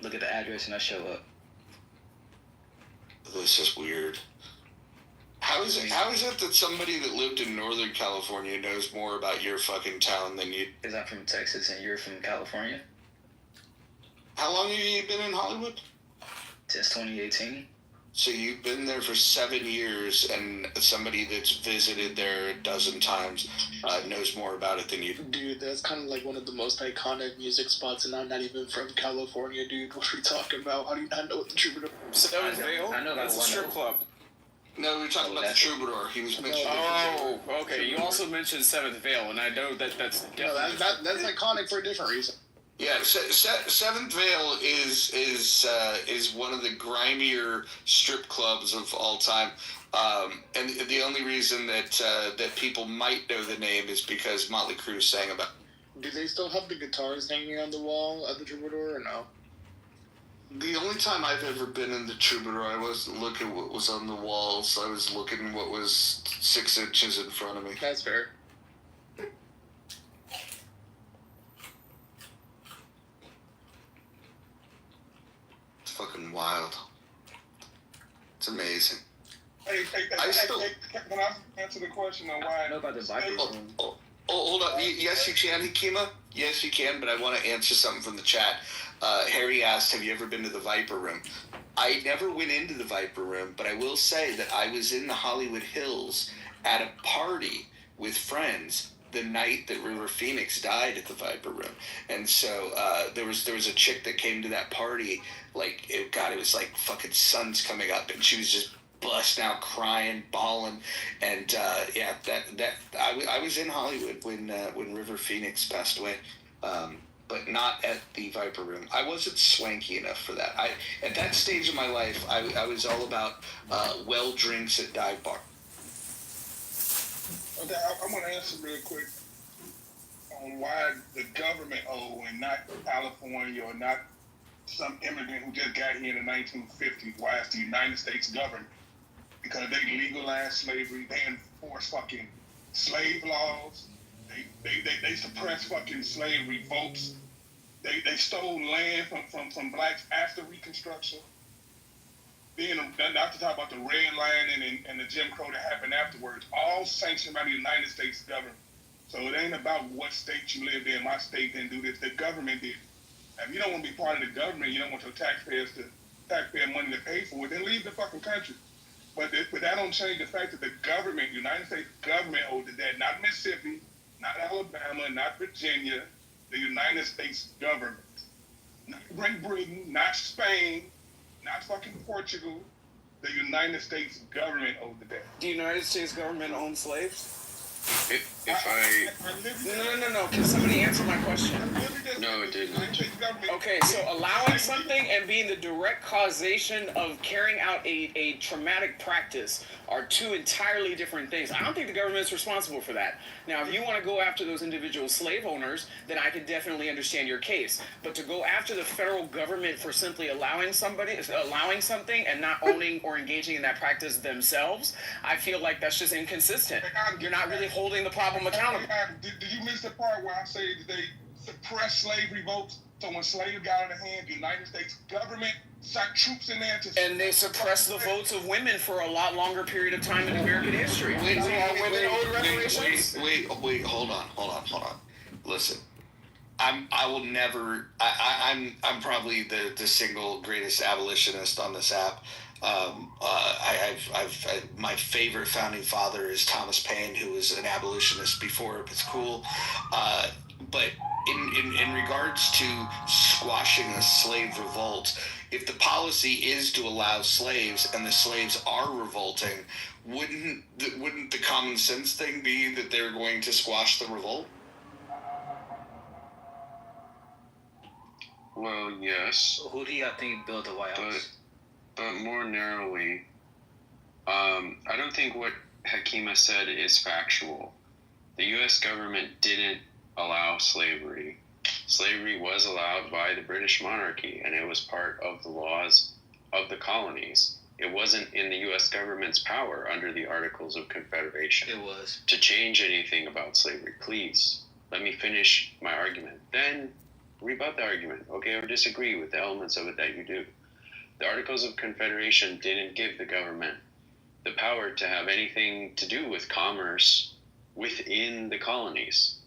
look at the address, and I show up. This is weird. How is it that somebody that lived in Northern California knows more about your fucking town than you? Because I'm from Texas and you're from California. How long have you been in Hollywood? Since 2018. So you've been there for 7 years, and somebody that's visited there a dozen times knows more about it than you. Dude, that's kind of like one of the most iconic music spots, and I'm not even from California, dude. What are we talking about? How do you not know what the Troubadour is? Seventh Veil? I know that's a strip club. No, we were talking about the Troubadour. He was mentioning. Oh, okay. You also mentioned Seventh Veil, and I know that's that's iconic for a different reason. Yeah, Seventh Veil is one of the grimier strip clubs of all time, and the only reason that people might know the name is because Motley Crue sang about. Do they still have the guitars hanging on the wall at the Troubadour or no? The only time I've ever been in the Troubadour, I wasn't looking what was on the walls. I was looking what was 6 inches in front of me. That's fair. It's fucking wild. It's amazing. Hey, can I answer the question on why? I know about the Viper room. Hold on. Yes, you can, Hikima. Yes, you can, but I want to answer something from the chat. Harry asked, have you ever been to the Viper Room? I never went into the Viper Room, but I will say that I was in the Hollywood Hills at a party with friends the night that River Phoenix died at the Viper Room. And so there was a chick that came to that party, like, it was like fucking sun's coming up, and she was just busting out crying, bawling, and I was in Hollywood when River Phoenix passed away. But not at the Viper Room. I wasn't swanky enough for that. At that stage of my life, I was all about well drinks at dive bar. Okay, I want to answer real quick on why the government and not California or not some immigrant who just got here in the 1950s. Why is the United States governed? Because they legalized slavery. They enforce fucking slave laws. They suppress fucking slave revolts. They stole land from blacks after Reconstruction. Then, not to talk about the redlining and the Jim Crow that happened afterwards, all sanctioned by the United States government. So it ain't about what state you lived in. My state didn't do this. The government did. If you don't want to be part of the government, you don't want your taxpayer money to pay for it, then leave the fucking country. But that don't change the fact that the government, United States government, owed the debt. Not Mississippi, not Alabama, not Virginia, the United States government. Not Great Britain, not Spain, not fucking Portugal. The United States government owed the debt. The United States government owned slaves? No. Can somebody answer my question? No, it didn't. Okay, so allowing something and being the direct causation of carrying out a traumatic practice are two entirely different things. I don't think the government is responsible for that. Now, if you want to go after those individual slave owners, then I can definitely understand your case. But to go after the federal government for simply allowing something and not owning or engaging in that practice themselves, I feel like that's just inconsistent. You're not really holding the problem accountable. Did you miss the part where I say that they suppressed slave revolts? So when slavery got out of hand, the United States government sent troops in there to... And they suppressed the votes of women for a lot longer period of time in American history. Wait, hold on. Listen, I'm probably the single greatest abolitionist on this app. My favorite founding father is Thomas Paine, who was an abolitionist before it was cool. But in regards to squashing a slave revolt, if the policy is to allow slaves and the slaves are revolting, wouldn't the common sense thing be that they're going to squash the revolt? Well, yes. Who do you think built the White House? But more narrowly, I don't think what Hakima said is factual. The U.S. government didn't allow slavery. Slavery was allowed by the British monarchy, and it was part of the laws of the colonies. It wasn't in the U.S. government's power under the Articles of Confederation. It was. To change anything about slavery. Please, let me finish my argument. Then rebut the argument, okay, or disagree with the elements of it that you do. The Articles of Confederation didn't give the government the power to have anything to do with commerce within the colonies.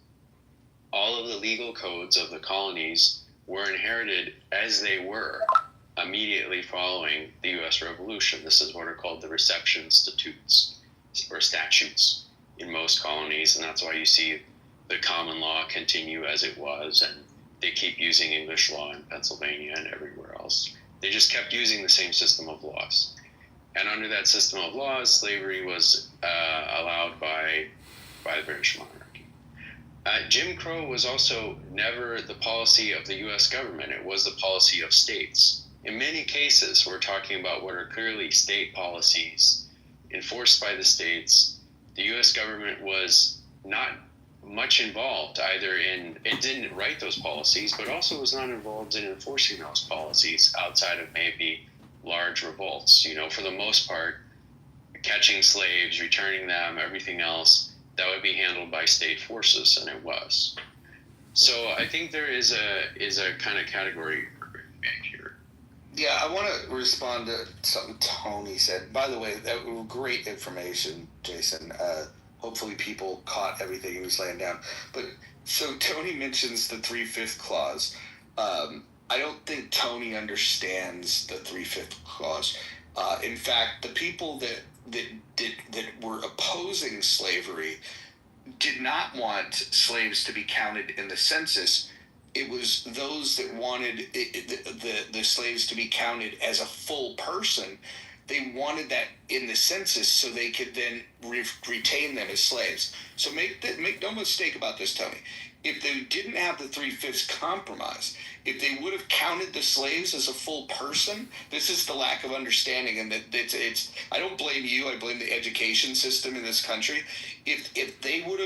All of the legal codes of the colonies were inherited as they were immediately following the U.S. Revolution. This is what are called the Reception Statutes or statutes in most colonies, and that's why you see the common law continue as it was, and they keep using English law in Pennsylvania and everywhere else. They just kept using the same system of laws. And under that system of laws, slavery was allowed by the British monarchy. Jim Crow was also never the policy of the U.S. government. It was the policy of states. In many cases, we're talking about what are clearly state policies enforced by the states. The U.S. government was not much involved either in, it didn't write those policies, but also was not involved in enforcing those policies outside of maybe large revolts. You know, for the most part, catching slaves, returning them, everything else, that would be handled by state forces, and it was. So I think there is a kind of category here. Yeah, I want to respond to something Tony said. By the way, that was great information, Jason. Hopefully people caught everything he was laying down. But so Tony mentions the 3/5 clause. I don't think Tony understands the 3/5 clause. In fact, the people that were opposing slavery did not want slaves to be counted in the census. It was those that wanted the slaves to be counted as a full person. They wanted that in the census so they could then retain them as slaves. So make no mistake about this, Tony. If they didn't have the 3/5 compromise, if they would have counted the slaves as a full person, this is the lack of understanding, and that it's. I don't blame you. I blame the education system in this country. If they would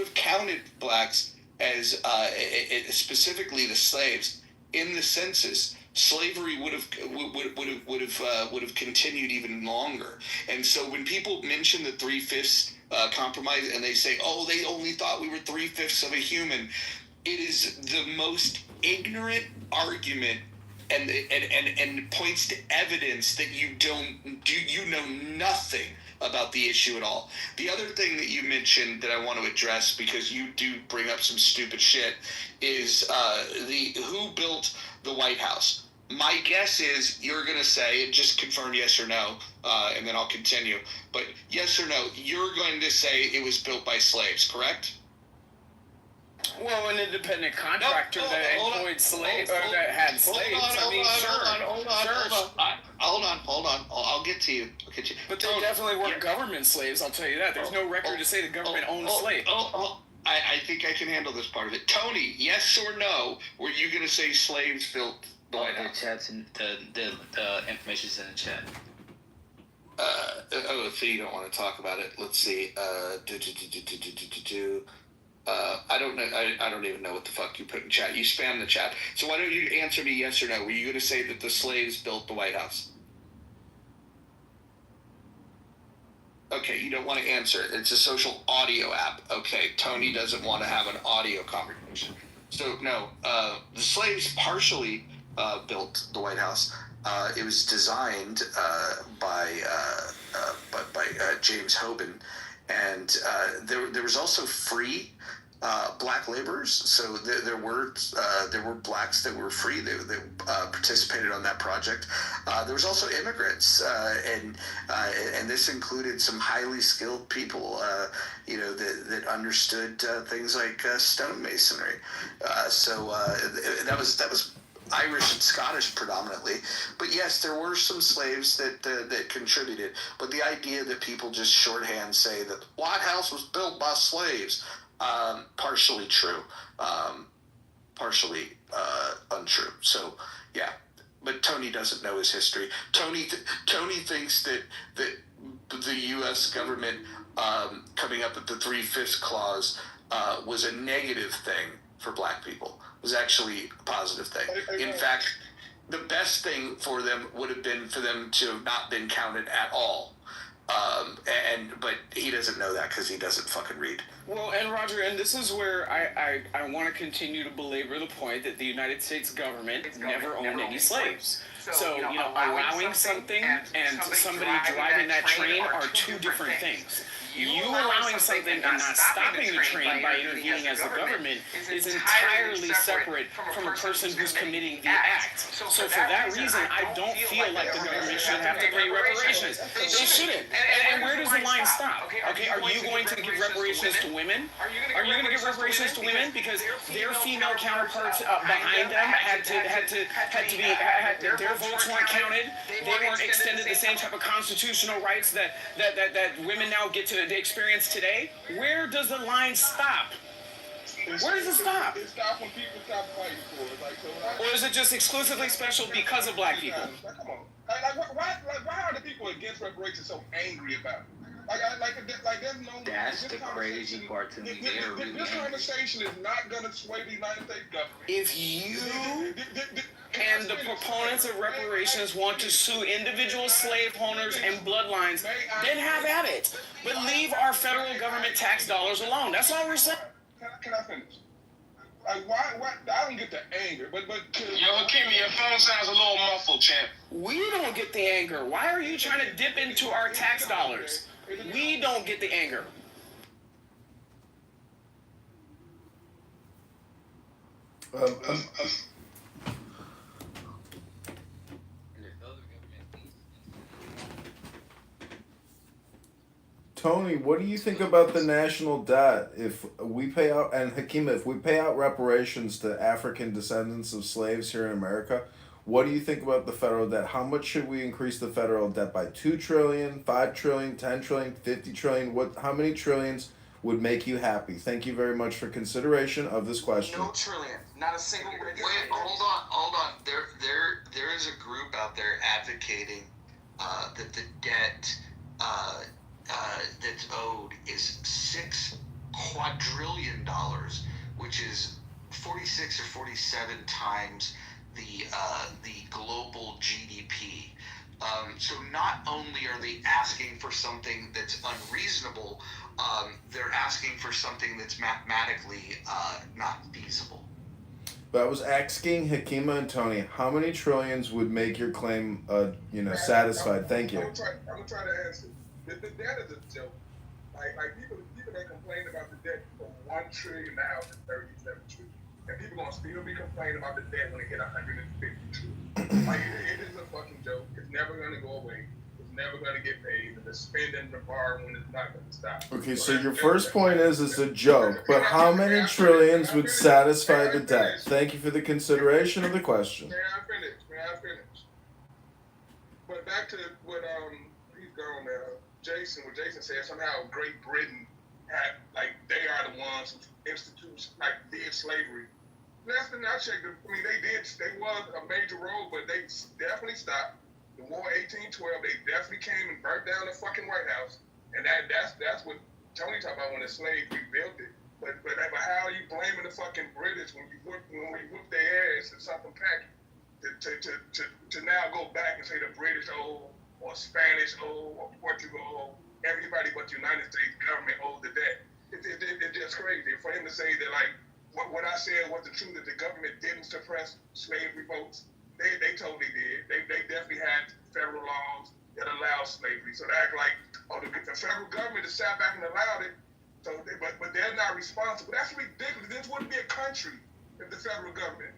have counted blacks as specifically the slaves in the census, slavery would have continued even longer. And so when people mention the 3/5 compromise and they say, "Oh, they only thought we were 3/5 of a human," it is the most ignorant argument, and points to evidence that you know nothing about the issue at all. The other thing that you mentioned that I want to address, because you do bring up some stupid shit, is who built the White House. My guess is you're going to say, and just confirm yes or no, and then I'll continue. But yes or no, you're going to say it was built by slaves, correct? Well, an independent contractor that employed slaves, or that had slaves. Hold on. I'll get to you. But they definitely weren't government slaves, I'll tell you that. There's no record to say the government owned slaves. I think I can handle this part of it. Tony, yes or no, were you going to say slaves built the White House? The chat's in, the information's in the chat. So you don't want to talk about it. Let's see. I don't know. I don't even know what the fuck you put in chat. You spam the chat. So why don't you answer me yes or no? Were you going to say that the slaves built the White House? Okay, you don't want to answer. It's a social audio app. Okay, Tony doesn't want to have an audio conversation. So no, the slaves partially built the White House. It was designed by James Hoban, and there was also free black laborers. So there were blacks that were free that participated on that project. There was also immigrants, and this included some highly skilled people, that understood things like stonemasonry. So that was Irish and Scottish predominantly, but yes, there were some slaves that contributed. But the idea that people just shorthand say that the White House was built by slaves, partially true, partially untrue. So yeah, but Tony doesn't know his history. Tony thinks that the U.S. government coming up with the 3/5 clause was a negative thing for black people. Was actually a positive thing. In fact, the best thing for them would have been for them to have not been counted at all. But he doesn't know that because he doesn't fucking read. Well, and Roger, and this is where I want to continue to belabor the point that the United States government never owned any slaves. So, allowing something and somebody driving that train are two different things. You allowing something and not stopping the train by intervening as the government is entirely separate from a person who's committing the act. So for that reason, I don't feel like the government should have to pay reparations. They shouldn't. And where does the line stop? Okay, are you going to give reparations to women? Are you going to give reparations to women because their female counterparts behind them had to be their votes weren't counted? They weren't extended the same type of constitutional rights that women now get to experience today. Where does the line stop? Where does it stop? It stops when people stop fighting for it. Or is it just exclusively special because of black people? Come on. Why are the people against reparations so angry about it? There's no. That's the crazy part to me. They're really This angry. conversation is not going to sway the United States government. If you and the proponents of reparations want to sue individual slave owners and bloodlines, then have at it. But leave our federal government tax dollars alone. That's all we're saying. Can I finish? Like, why? I don't get the anger, but. Yo, Kimmy, your phone sounds a little muffled, champ. We don't get the anger. Why are you trying to dip into our tax dollars? We don't get the anger. Tony, what do you think about the national debt? If we pay out, and Hakeem, if we pay out reparations to African descendants of slaves here in America, what do you think about the federal debt? How much should we increase the federal debt by? 2 trillion, 5 trillion, 10 trillion, 50 trillion? How many trillions would make you happy? Thank you very much for consideration of this question. No trillion, not a single. Wait, hold on. There is a group out there advocating that the debt that's owed is $6 quadrillion, which is 46 or 47 times the global GDP. So not only are they asking for something that's unreasonable, they're asking for something that's mathematically not feasible. But I was asking Hakima and Tony, how many trillions would make your claim, satisfied? Thank you. I'm gonna try to answer. The debt is a joke. Like people that complain about the debt from $1 trillion now to $37 trillion, and people gonna still be complaining about the debt when it hit $150 trillion. Like it is a fucking joke. It's never gonna go away. It's never gonna get paid. And the spending, the borrowing is not gonna stop. Okay, so your first point is it's a joke, but how many trillions would satisfy the debt? Thank you for the consideration of the question. May I finish? But back to what he's gone now. What Jason said, somehow Great Britain had, like, they are the ones who instituted, like, did slavery. Last thing I checked, they was a major role, but they definitely stopped. The War of 1812, they definitely came and burnt down the fucking White House. And that's what Tony talked about when the slaves rebuilt it. But how are you blaming the fucking British when we whoop their ass in something packed to now go back and say the British owe, or Spanish owe, or Portugal owe, everybody but the United States government owes the debt. It's just crazy for him to say that, like, what I said was the truth, that the government didn't suppress slavery votes. They totally did. They definitely had federal laws that allowed slavery. So they act like, the federal government just sat back and allowed it. So, but they're not responsible. That's ridiculous. This wouldn't be a country if the federal government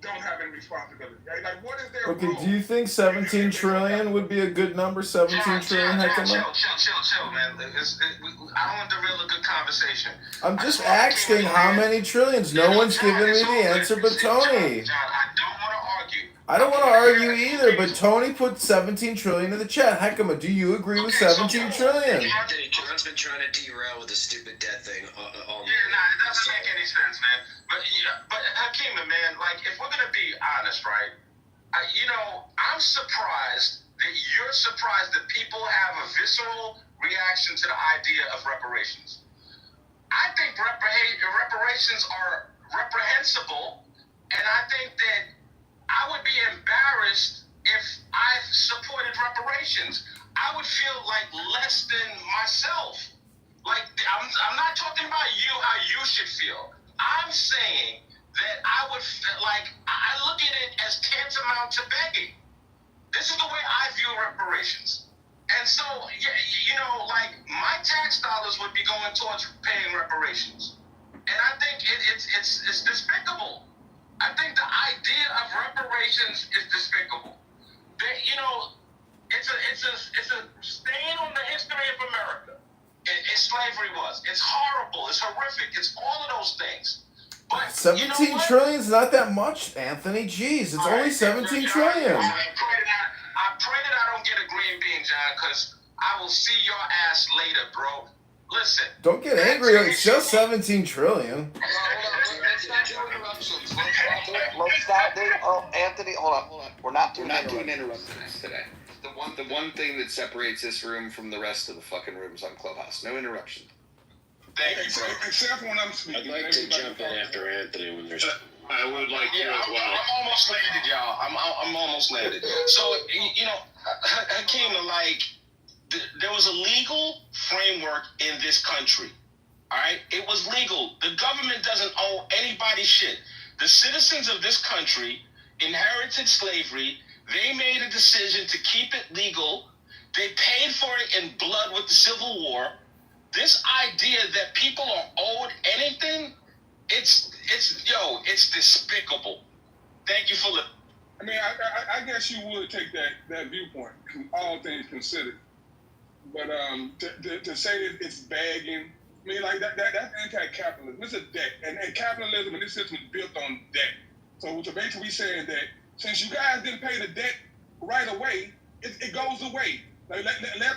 don't have any responsibility. Like, what is their role? Do you think 17 trillion would be a good number? 17 trillion, Hakima? Chill, man. I don't want to derail a good conversation. I'm just asking how many trillions. No one's giving me the answer but Tony. John, I don't want to argue. I don't want to argue either, but Tony put 17 trillion in the chat. Hakima, do you agree with 17 trillion? John's been trying to derail with the stupid debt thing. It doesn't make any sense, man. But Hakima, man, like, if we're gonna be honest, right? I'm surprised that you're surprised that people have a visceral reaction to the idea of reparations. I think reparations are reprehensible, and I think that I would be embarrassed if I supported reparations. I would feel like less than myself. Like, I'm not talking about you, how you should feel. I'm saying that I would, I look at it as tantamount to begging. This is the way I view reparations. And so, my tax dollars would be going towards paying reparations. And I think it's despicable. I think the idea of reparations is despicable. It's a stain on the history of America. Slavery was. It's horrible. It's horrific. It's all of those things. But 17 trillion's not that much, Anthony. Jeez, it's only 17 trillion. I pray that I don't get a green bean, John, because I will see your ass later, bro. Listen. Don't get angry. It's just 17 trillion. Let's not do. Oh, Anthony, hold on. We're not doing interruptions today. the one thing that separates this room from the rest of the fucking rooms on Clubhouse. No interruption. Thank you, except when I'm speaking. I'd like to jump in after Anthony when there's. I would like to as well. I'm almost landed, y'all. I'm almost landed. So, you know, Hakeem, like, there was a legal framework in this country. All right? It was legal. The government doesn't owe anybody shit. The citizens of this country inherited slavery. They made a decision to keep it legal. They paid for it in blood with the Civil War. This idea that people are owed anything, it's despicable. Thank you for listening. I mean, I guess you would take that viewpoint, all things considered. But to say that it's begging, I mean, like that's anti-capitalism. It's a debt, and capitalism and this system is built on debt. So basically, we're saying that since you guys didn't pay the debt right away, it goes away. Like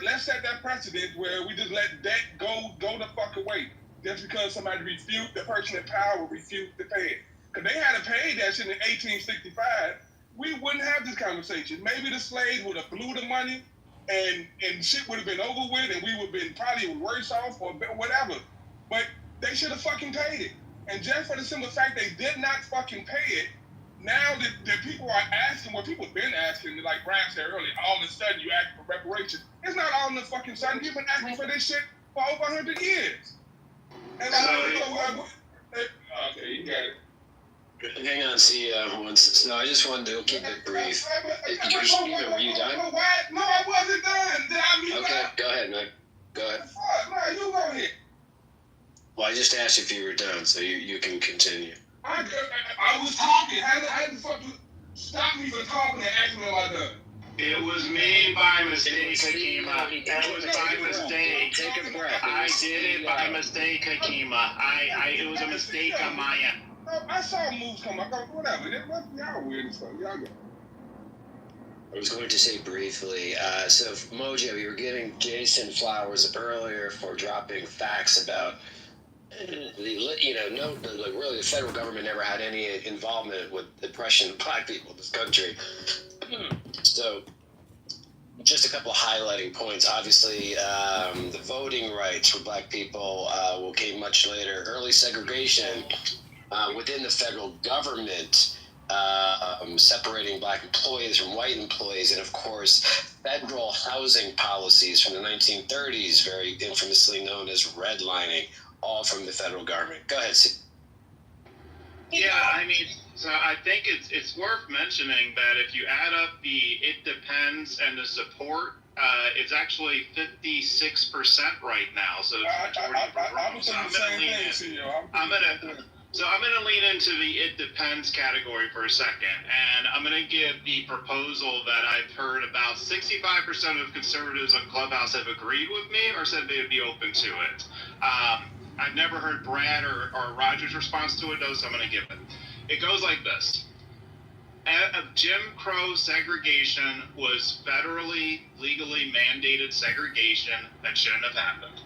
let's set that precedent where we just let debt go the fuck away just because somebody refused, the person in power refused to pay it. Because they had to pay that shit in 1865, we wouldn't have this conversation. Maybe the slaves would have blew the money and shit would have been over with and we would have been probably worse off or whatever. But they should have fucking paid it. And just for the simple fact they did not fucking pay it, now that people are asking, what people have been asking, like Brian said earlier, all of a sudden you ask for reparations. It's not all of a fucking sudden. People been asking for this shit for over 100 years. And okay, you got it. Hang on, no, I just wanted to keep it brief. Were you done? No, I wasn't done. Okay, go ahead, Nick. Go ahead. No, you go ahead. Well, I just asked if you were done, so you can continue. I was talking. How the fuck you stop me from talking and ask me about that? It was me by mistake, Hakima. It was by mistake. Take a breath. I did it by mistake, Hakima. It was a mistake on my end. I saw moves come up. Whatever. Y'all weird and stuff. Y'all go. I was going to say briefly, so Mojo, you were giving Jason flowers earlier for dropping facts about really the federal government never had any involvement with the oppression of black people in this country. So, just a couple of highlighting points. Obviously, the voting rights for black people came much later. Early segregation within the federal government, separating black employees from white employees, and of course, federal housing policies from the 1930s, very infamously known as redlining, all from the federal government. Go ahead, Steve. Yeah, I mean, so I think it's worth mentioning that if you add up the it depends and the support, it's actually 56% right now. So it's majority of the room. So I'm gonna lean into the it depends category for a second, and I'm gonna give the proposal that I've heard about 65% of conservatives on Clubhouse have agreed with me or said they would be open to it. I've never heard Brad or Roger's response to it, though, so I'm going to give it. It goes like this. Jim Crow segregation was federally, legally mandated segregation that shouldn't have happened.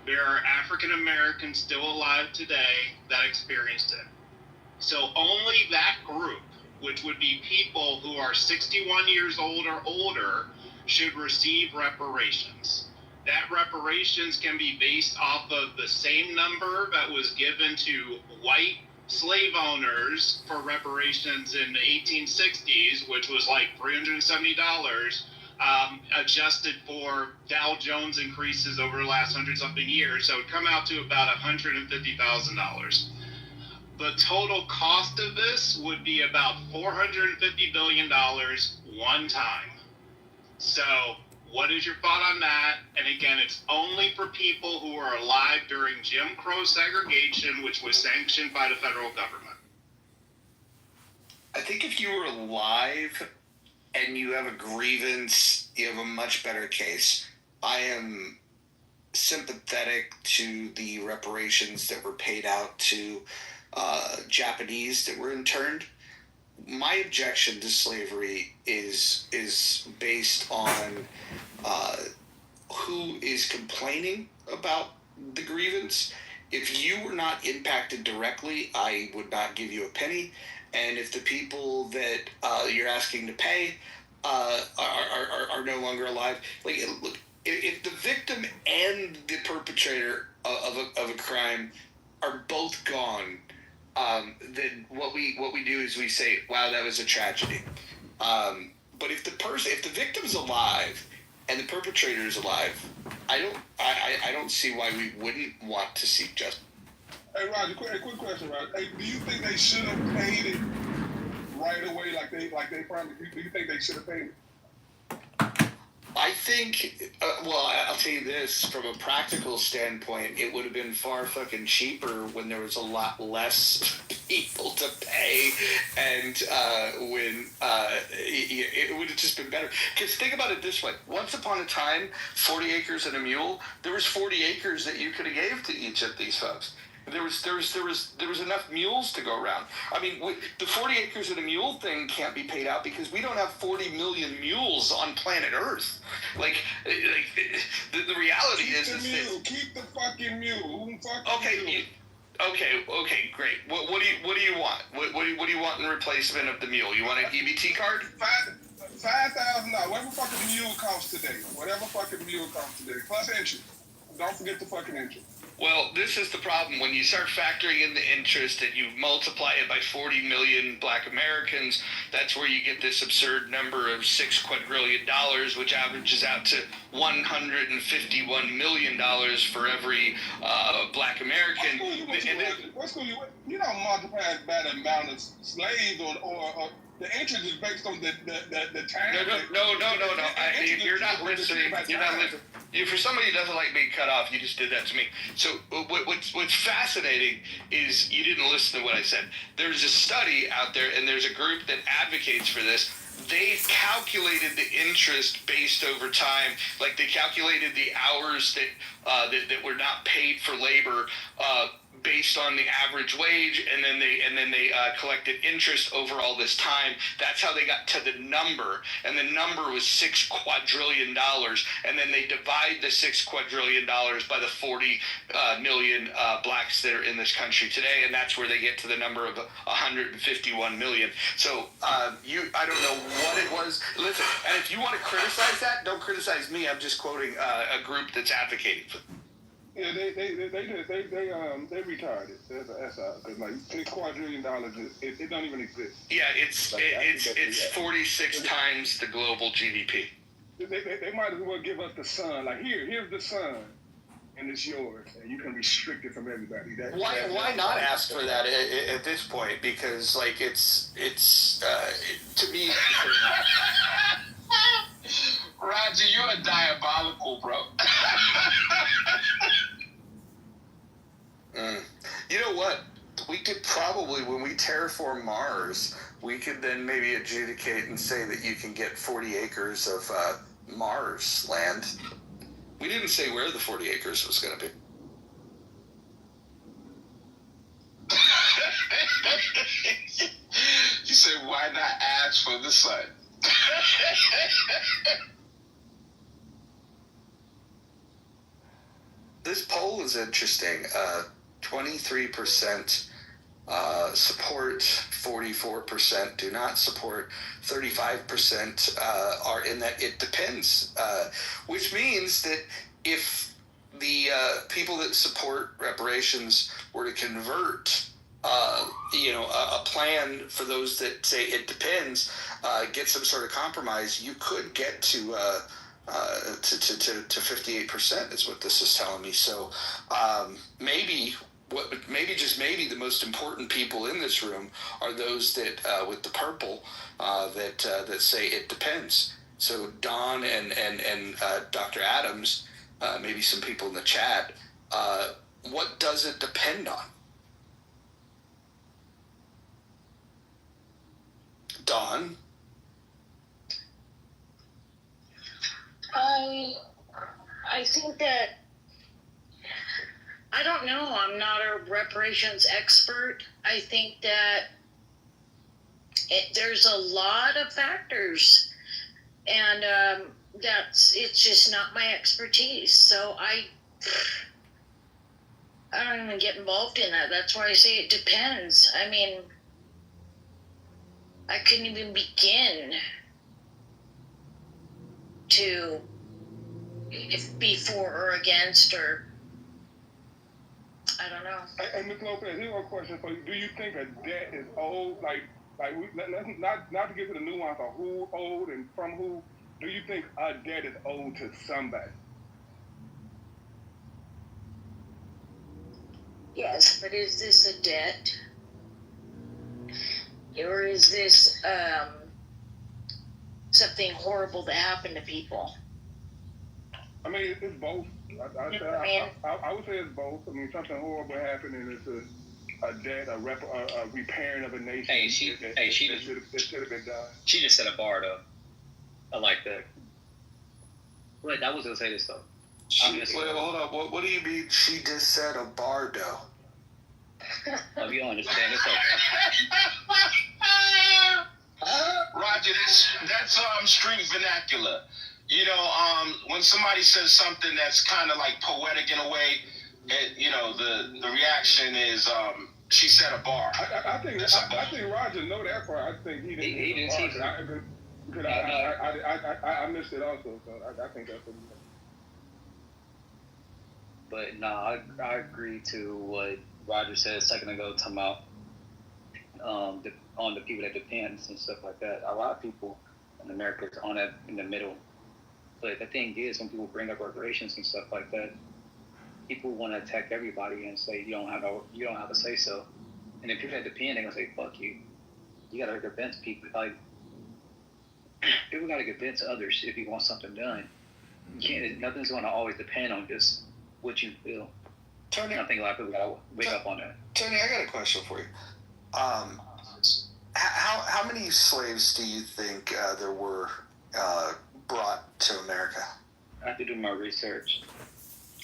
There are African Americans still alive today that experienced it. So only that group, which would be people who are 61 years old or older, should receive reparations. That reparations can be based off of the same number that was given to white slave owners for reparations in the 1860s, which was like $370, adjusted for Dow Jones increases over the last 100-something years. So it would come out to about $150,000. The total cost of this would be about $450 billion one time. So what is your thought on that? And again, it's only for people who are alive during Jim Crow segregation, which was sanctioned by the federal government. I think if you were alive and you have a grievance, you have a much better case. I am sympathetic to the reparations that were paid out to Japanese that were interned. My objection to slavery is based on who is complaining about the grievance. If you were not impacted directly, I would not give you a penny. And if the people that you're asking to pay are no longer alive. Like, look, if the victim and the perpetrator of a crime are both gone, then what we do is we say, wow, that was a tragedy. But if the victim's alive and the perpetrator is alive, I don't see why we wouldn't want to seek justice. Hey, Roger, quick question, Roger. Hey, do you think they should have paid it right away, like they promised? Do you think they should have paid it? I think, I'll tell you this, from a practical standpoint, it would have been far fucking cheaper when there was a lot less people to pay, and when it would have just been better. Because think about it this way: once upon a time, 40 acres and a mule, there was 40 acres that you could have gave to each of these folks. There was enough mules to go around. I mean, the 40 acres and a mule thing can't be paid out because we don't have 40 million mules on planet Earth. Like the reality Keep the fucking mule. Okay, okay, great. What do you want? What do you want in replacement of the mule? You want an EBT card? $5,000. Whatever fucking mule costs today. Plus interest. Don't forget the fucking interest. Well, this is the problem. When you start factoring in the interest and you multiply it by 40 million black Americans, that's where you get this absurd number of $6 quadrillion, which averages out to $151 million for every black American. You don't multiply by the amount of slaves or the interest is based on the time. No. You're not listening. You're not listening. For somebody who doesn't like being cut off, you just did that to me. So what's fascinating is you didn't listen to what I said. There's a study out there, and there's a group that advocates for this. They calculated the interest based over time. Like, they calculated the hours that were not paid for labor based on the average wage, and then they collected interest over all this time. That's how they got to the number, and the number was $6 quadrillion. And then they divide the $6 quadrillion by the 40 million blacks that are in this country today, and that's where they get to the number of 151 million. So I don't know what it was. Listen, and if you want to criticize that, don't criticize me. I'm just quoting a group that's advocating for. Yeah, they retired it. That's because like $6 quadrillion, it don't even exist. Yeah, it's 46 times the global GDP. They might as well give us the sun. Like, here's the sun, and it's yours, and you can restrict it from everybody. Why not ask for that at this point? Because like it's to me. Roger, you're diabolical, bro. You know what? We could probably, when we terraform Mars, we could then maybe adjudicate and say that you can get 40 acres of Mars land. We didn't say where the 40 acres was going to be. You said, why not ask for the sun? This poll is interesting. 23% support, 44% do not support, 35% are in that it depends, which means that if the people that support reparations were to convert a plan for those that say it depends, get some sort of compromise, you could get to 58% is what this is telling me. So maybe the most important people in this room are those that with the purple that say it depends. So Don and Dr. Adams, maybe some people in the chat, what does it depend on? Don? I think that, I don't know, I'm not a reparations expert. I think that there's a lot of factors, and it's just not my expertise. So I don't even get involved in that. That's why I say it depends. I mean, I couldn't even begin to be for or against, or I don't know. Hey, Ms. Lopez, here's a question for you. Do you think a debt is owed? Not to get to the nuance of who owed and from who. Do you think a debt is owed to somebody? Yes, but is this a debt? Or is this something horrible that happened to people? I mean, it's both. I would say it's both. I mean, something horrible happened, and it's a debt, a repairing of a nation. Hey, she should have been done. She just set a bar though. I like that. Wait, I was gonna say this though. Wait, hold up. What do you mean? She just said a bardo. Oh, you don't understand. It's okay. Roger, that's street vernacular. You know, when somebody says something that's kind of like poetic in a way, the reaction is she set a bar. I think Roger know that part. I think he didn't. He didn't. Because I missed it also, so I think that's what he meant. But no, I agree to what Roger said a second ago, talking about on the people that depends and stuff like that. A lot of people in America is on that in the middle. But the thing is, when people bring up reparations and stuff like that, people want to attack everybody and say you don't have to say so. And if people that depend, they're gonna say fuck you. You gotta convince people. Like people gotta convince others if you want something done. You can't. Nothing's gonna always depend on just what you feel. Tony, I think a lot of people gotta wake up on that. Tony, I got a question for you. How many slaves do you think there were brought to America? I have to do my research.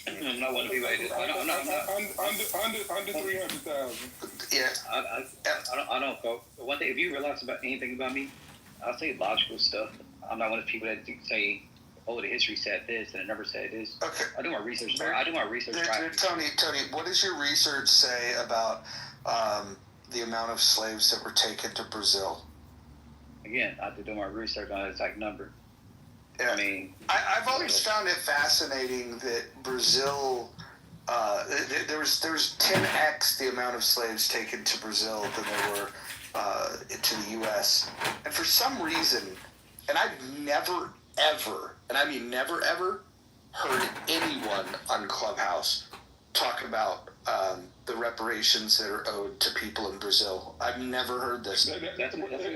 I'm not one of the people. Under 300,000. Yeah. I don't go. One thing, if you realize about anything about me, I'll say logical stuff. I'm not one of the people that say, "Oh, the history said this and it never said this." Okay. I do my research. Tony, what does your research say about the amount of slaves that were taken to Brazil? Again, I have to do my research on the exact number. Yeah. I mean, I've always found it fascinating that Brazil, there was 10x the amount of slaves taken to Brazil than there were to the U.S. And for some reason, and I've never ever, and I mean never ever, heard anyone on Clubhouse talk about the reparations that are owed to people in Brazil. I've never heard this. That's because you're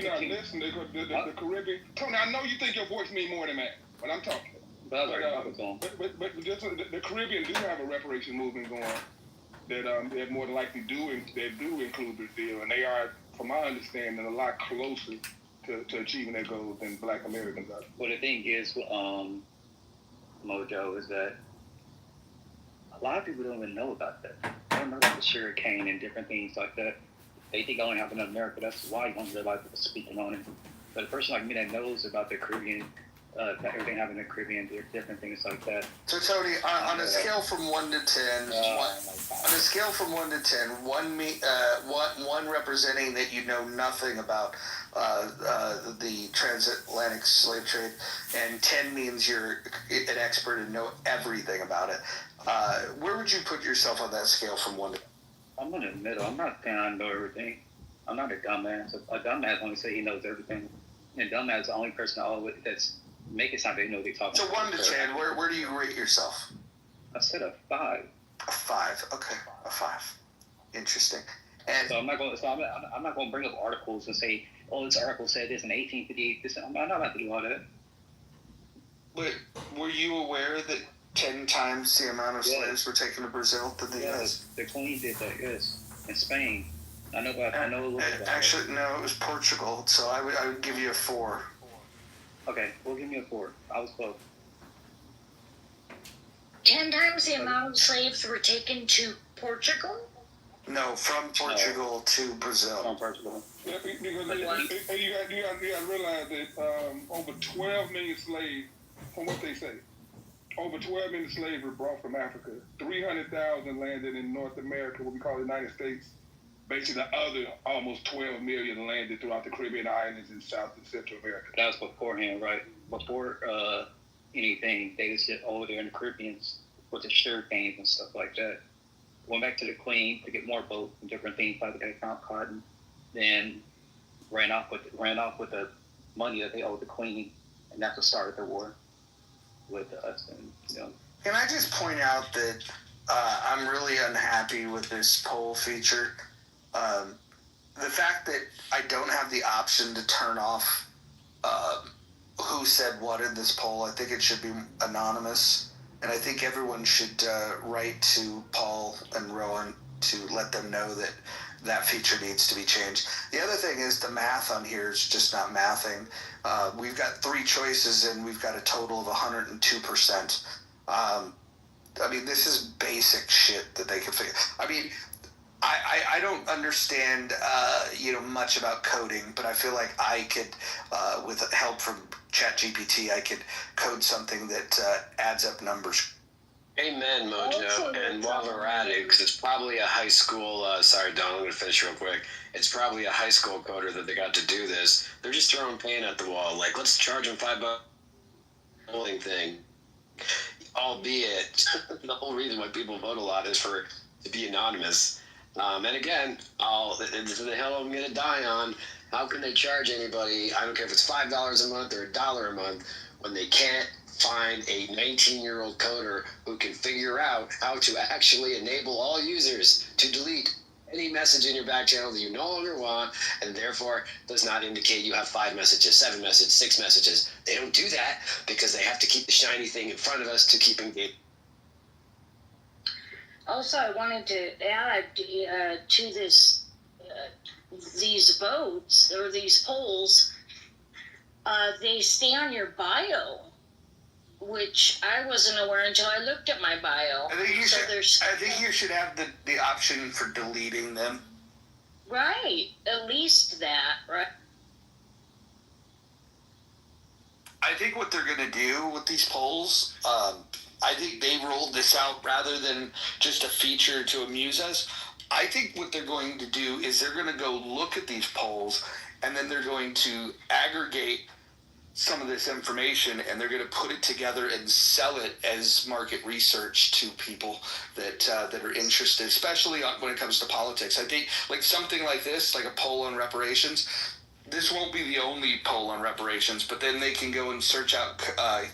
not listening. The Caribbean. Tony, I know you think your voice means more than that, but I'm talking. But just, the Caribbean do have a reparation movement going that more than likely do include Brazil, and they are, from my understanding, a lot closer to achieving their goals than Black Americans are. Well, the thing is, Mojo, is that a lot of people don't even know about that. They don't know about the sugar cane and different things like that. They think it only happened in America. That's why you don't realize people speaking on it. But a person like me that knows about the Caribbean, everything happening in the Caribbean, different things like that. So Tony, on a scale from 1 to 10, on a scale from 1 to 10, one representing that you know nothing about the transatlantic slave trade, and 10 means you're an expert and know everything about it. Where would you put yourself on that scale from 1 to 10? I'm in the middle. I'm not saying I know everything. I'm not a dumbass. A dumbass only say he knows everything. And dumbass is the only person that's make it sound they know what they're talking so about. So 1 to 10, where do you rate yourself? I said a 5. A 5, okay, a 5. Interesting. And so I'm not going to bring up articles and say, "Oh, this article said this in 1858." This I'm not about to do all that. But were you aware that 10 times the amount of slaves were taken to Brazil than the U.S.? The Queen did that. Yes, in Spain. I know a little bit. Actually, no, it was Portugal. So I would give you a 4. Okay, well, give me a 4. I was close. 10 times the amount of slaves were taken to Portugal? No, from Portugal to Brazil. From Portugal. Yeah, because you got to realize that over 12 million slaves, from what they say, over 12 million slaves were brought from Africa. 300,000 landed in North America, what we call the United States, basically the other almost 12 million landed throughout the Caribbean islands in South and Central America. That was beforehand, right? Before anything, they just did over there in the Caribbean with the sugar canes and stuff like that. Went back to the Queen to get more boats and different things like that, found cotton, then ran off with the money that they owed the Queen, and that's what started the war with us. And Can I just point out that I'm really unhappy with this poll feature? The fact that I don't have the option to turn off who said what in this poll, I think it should be anonymous. And I think everyone should write to Paul and Rowan to let them know that that feature needs to be changed. The other thing is the math on here is just not mathing. We've got 3 choices and we've got a total of 102%. I mean, this is basic shit that they can figure. I mean, I don't understand, much about coding, but I feel like I could, with help from ChatGPT, I could code something that adds up numbers. Amen, Mojo. And while we're at it, because it's probably a high school, sorry, Don, I'm going to finish real quick. It's probably a high school coder that they got to do this. They're just throwing paint at the wall. Like, let's charge them $5 polling thing. Albeit, the whole reason why people vote a lot is to be anonymous. And again, it's the hill I'm going to die on. How can they charge anybody, I don't care if it's $5 a month or $1 a month, when they can't find a 19-year-old coder who can figure out how to actually enable all users to delete any message in your back channel that you no longer want, and therefore does not indicate you have 5 messages, 7 messages, 6 messages. They don't do that because they have to keep the shiny thing in front of us to keep engaged. Also, I wanted to add to this, these votes or these polls, they stay on your bio, which I wasn't aware until I looked at my bio. I think you should have the option for deleting them. Right, at least that, right? I think what they're going to do with these polls, I think they rolled this out rather than just a feature to amuse us. I think what they're going to do is they're going to go look at these polls, and then they're going to aggregate some of this information, and they're going to put it together and sell it as market research to people that are interested, especially when it comes to politics. I think like something like this, like a poll on reparations, this won't be the only poll on reparations, but then they can go and search out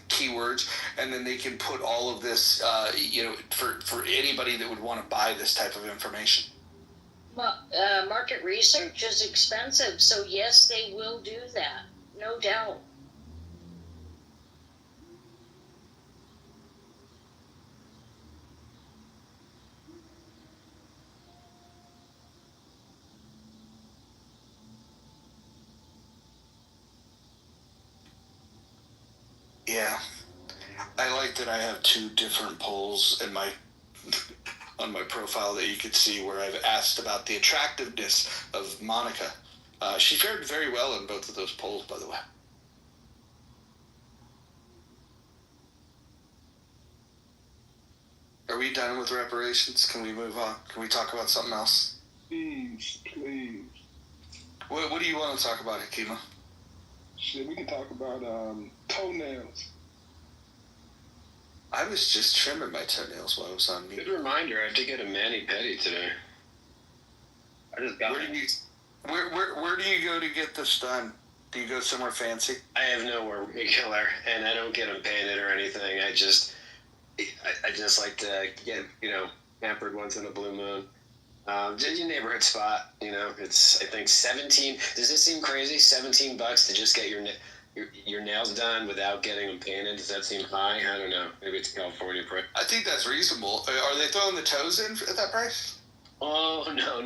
keywords, and then they can put all of this, for anybody that would want to buy this type of information. Well, market research is expensive, so yes, they will do that, no doubt. Yeah, I like that I have 2 different polls in on my profile that you could see where I've asked about the attractiveness of Monica. She fared very well in both of those polls, by the way. Are we done with reparations? Can we move on? Can we talk about something else? Please. What do you want to talk about, Hakima? Shit, we can talk about toenails. I was just trimming my toenails while I was on mute. Good reminder, I have to get a mani-pedi today. I just got it. Where do you go to get this done? Do you go somewhere fancy? I have nowhere regular, and I don't get them painted or anything. I just like to get, pampered once in a blue moon. Your neighborhood spot, it's, I think 17, does this seem crazy? $17 to just get your nails done without getting them painted? Does that seem high? I don't know. Maybe it's California price. I think that's reasonable. Are they throwing the toes in at that price? Oh, no.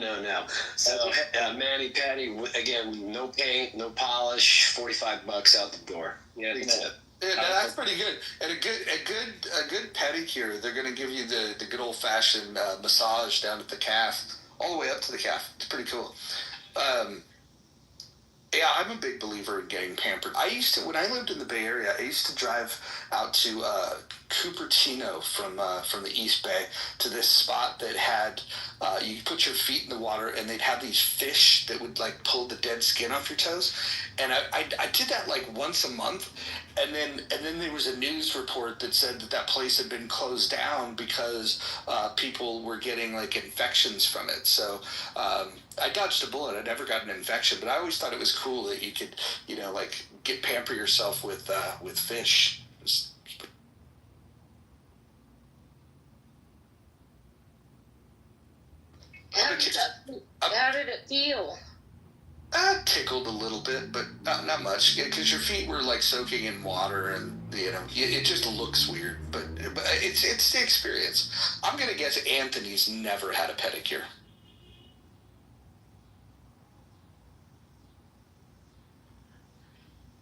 So, mani-pedi, again, no paint, no polish, $45 out the door. Yeah, Yeah, that's pretty good. And a good pedicure, they're going to give you the good old fashioned massage down at the calf, all the way up to the calf. It's pretty cool. Yeah, I'm a big believer in getting pampered. I used to, when I lived in the Bay Area, I used to drive out to Cupertino from the East Bay to this spot that had you put your feet in the water and they'd have these fish that would like pull the dead skin off your toes. And I did that like once a month, and then there was a news report that said that place had been closed down because people were getting like infections from it. So I dodged a bullet. I never got an infection, but I always thought it was cool that you could, like pamper yourself with fish. How did it feel? Tickled a little bit, but not much, because your feet were like soaking in water, and it just looks weird. But it's the experience. I'm gonna guess Anthony's never had a pedicure.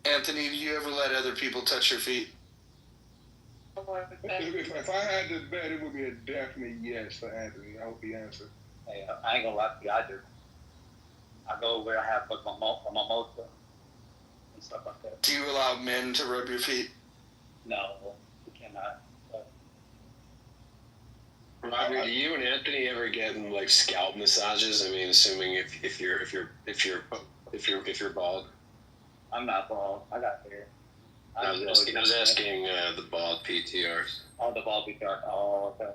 Anthony, do you ever let other people touch your feet? If I had to bet, it would be a definite yes for Anthony. I hope he answered. Hey, I ain't gonna lie to you, I do. I go where I have like my mimosa and stuff like that. Do you allow men to rub your feet? No, we cannot. Roger, do you and Anthony ever get like scalp massages? I mean, assuming if you're bald. I'm not bald. I got hair. I was asking the bald PTRs. Oh, the bald PTR. Oh, okay.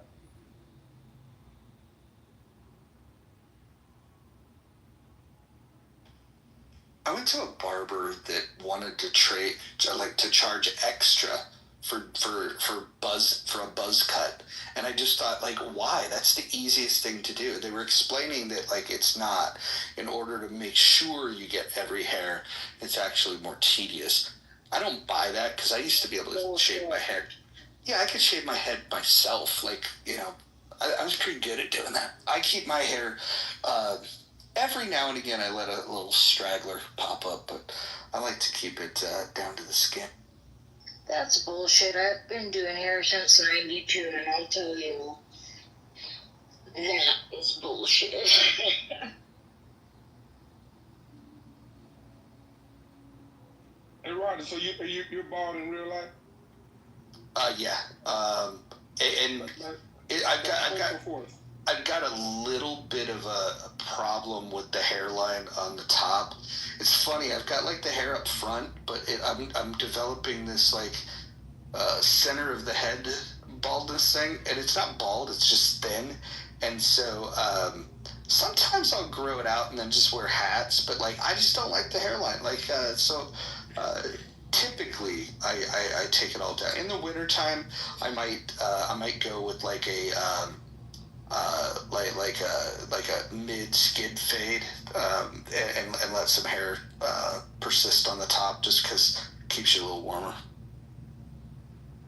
I went to a barber that wanted to charge extra for a buzz cut, and I just thought, like, why? That's the easiest thing to do. They were explaining that like it's not. In order to make sure you get every hair, it's actually more tedious. I don't buy that, because I used to be able to shave my head. Yeah, I could shave my head myself. Like, I was pretty good at doing that. I keep my hair. Every now and again, I let a little straggler pop up, but I like to keep it down to the skin. That's bullshit. I've been doing hair since '92, and I'll tell you, that is bullshit. Hey, Roger, so you're bald in real life? Yeah. I've got a little bit of a problem with the hairline on the top. It's funny. I've got like the hair up front, but I'm developing this like center of the head baldness thing, and it's not bald. It's just thin, and so sometimes I'll grow it out and then just wear hats. But like I just don't like the hairline. Like typically I take it all down. In the wintertime, I might go with like a like a mid skid fade, and let some hair persist on the top, just because it keeps you a little warmer.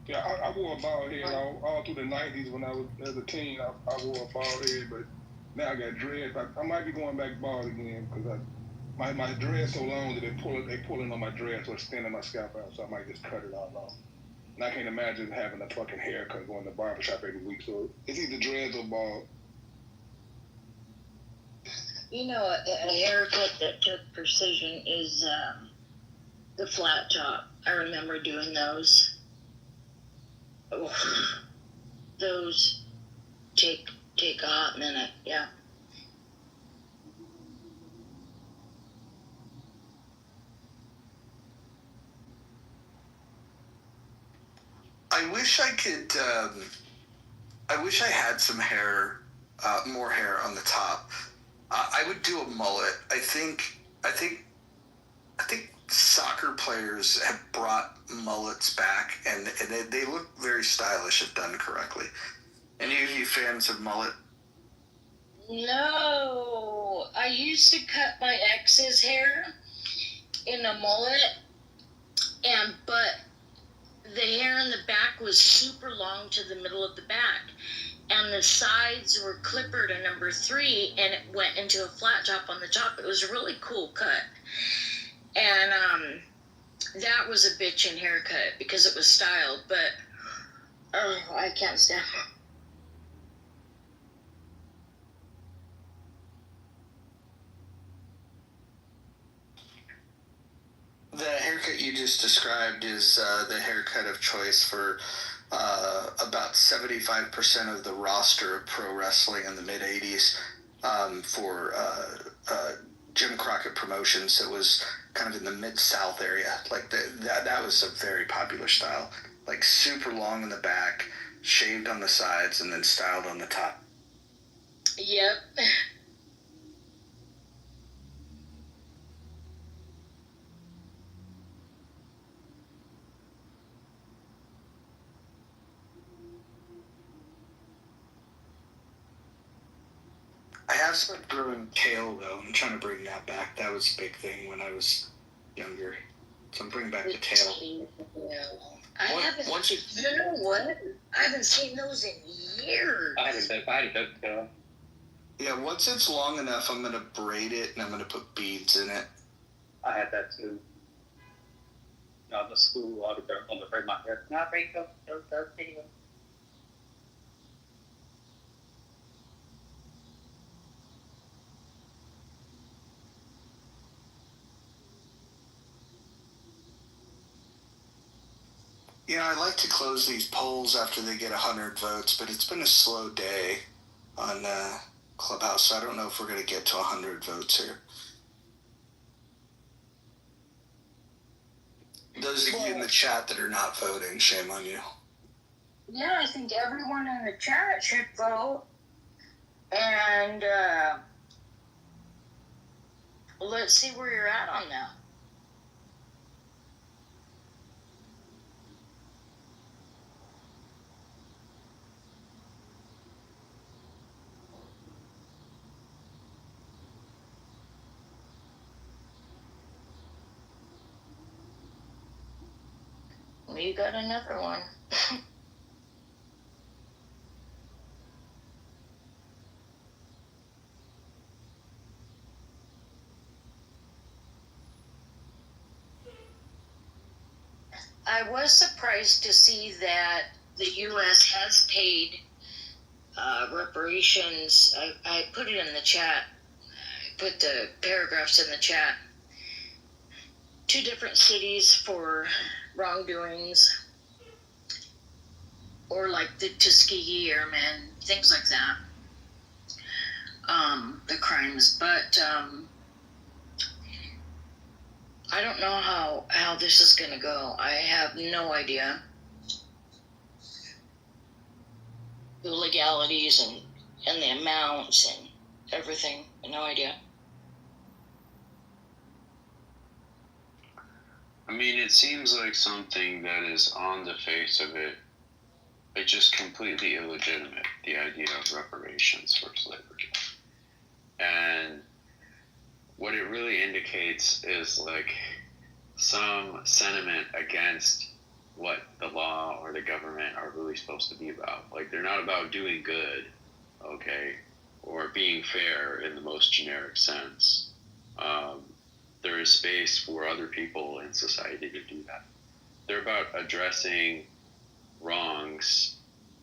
Yeah, I wore a bald head all through the '90s when I was as a teen. I wore a bald head, but now I got dreads. I might be going back bald again, because my dreads so long that they pulling on my dreads, so it's thinning my scalp out. So I might just cut it all off. And I can't imagine having a fucking haircut going to the barbershop every week. So it's either dreads or bald. A haircut that took precision is the flat top. I remember doing those. Oh, those take a hot minute, yeah. I wish I could. I wish I had some hair, more hair on the top. I would do a mullet. I think soccer players have brought mullets back, and they look very stylish if done correctly. Any of you fans of mullet? No, I used to cut my ex's hair in a mullet, but the hair in the back was super long to the middle of the back, and the sides were clippered a number 3, and it went into a flat top on the top. It was a really cool cut, and that was a bitchin' haircut because it was styled, but I can't stand it. that you just described is the haircut of choice for about 75% of the roster of pro wrestling in the mid 80s for Jim Crockett Promotions. It was kind of in the Mid-South area. Like that was a very popular style. Like super long in the back, shaved on the sides, and then styled on the top. Yep. I have started growing tail though. I'm trying to bring that back. That was a big thing when I was younger. So I'm bringing back the tail. I haven't. You know what? I haven't seen those in years. I had a duck tail. Yeah, once it's long enough, I'm gonna braid it and I'm gonna put beads in it. I had that too. The school auditor on the braid my hair. Not braid those tail. You know, I like to close these polls after they get 100 votes, but it's been a slow day on Clubhouse, so I don't know if we're going to get to 100 votes here. Those of you in the chat that are not voting, shame on you. Yeah, I think everyone in the chat should vote. And let's see where you're at on that. We got another one. I was surprised to see that the U.S. has paid reparations. I put it in the chat. I put the paragraphs in the chat. 2 different cities for wrongdoings, or like the Tuskegee Airmen, things like that. The crimes, but I don't know how this is going to go. I have no idea. The legalities and the amounts and everything. No idea. I mean, it seems like something that is on the face of it, it's just completely illegitimate, the idea of reparations for slavery. And what it really indicates is like some sentiment against what the law or the government are really supposed to be about. Like, they're not about doing good, okay, or being fair in the most generic sense. There is space for other people in society to do that. They're about addressing wrongs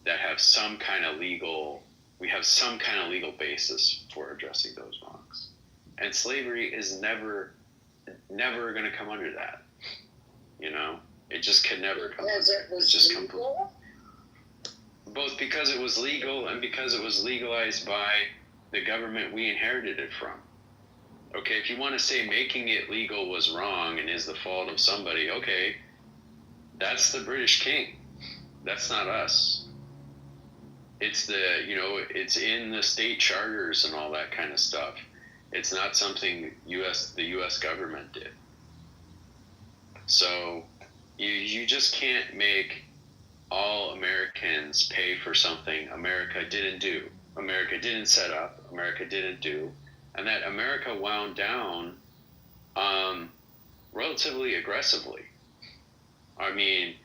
that have some kind of legal basis for addressing those wrongs. And slavery is never going to come under that. You know? It just could never come under it. It's just legal? Both because it was legal and because it was legalized by the government we inherited it from. Okay, if you want to say making it legal was wrong and is the fault of somebody, okay, that's the British king. That's not us. It's it's in the state charters and all that kind of stuff. It's not something the U.S. government did. So you just can't make all Americans pay for something America didn't do, America didn't set up, America didn't do, and that America wound down relatively aggressively. I mean,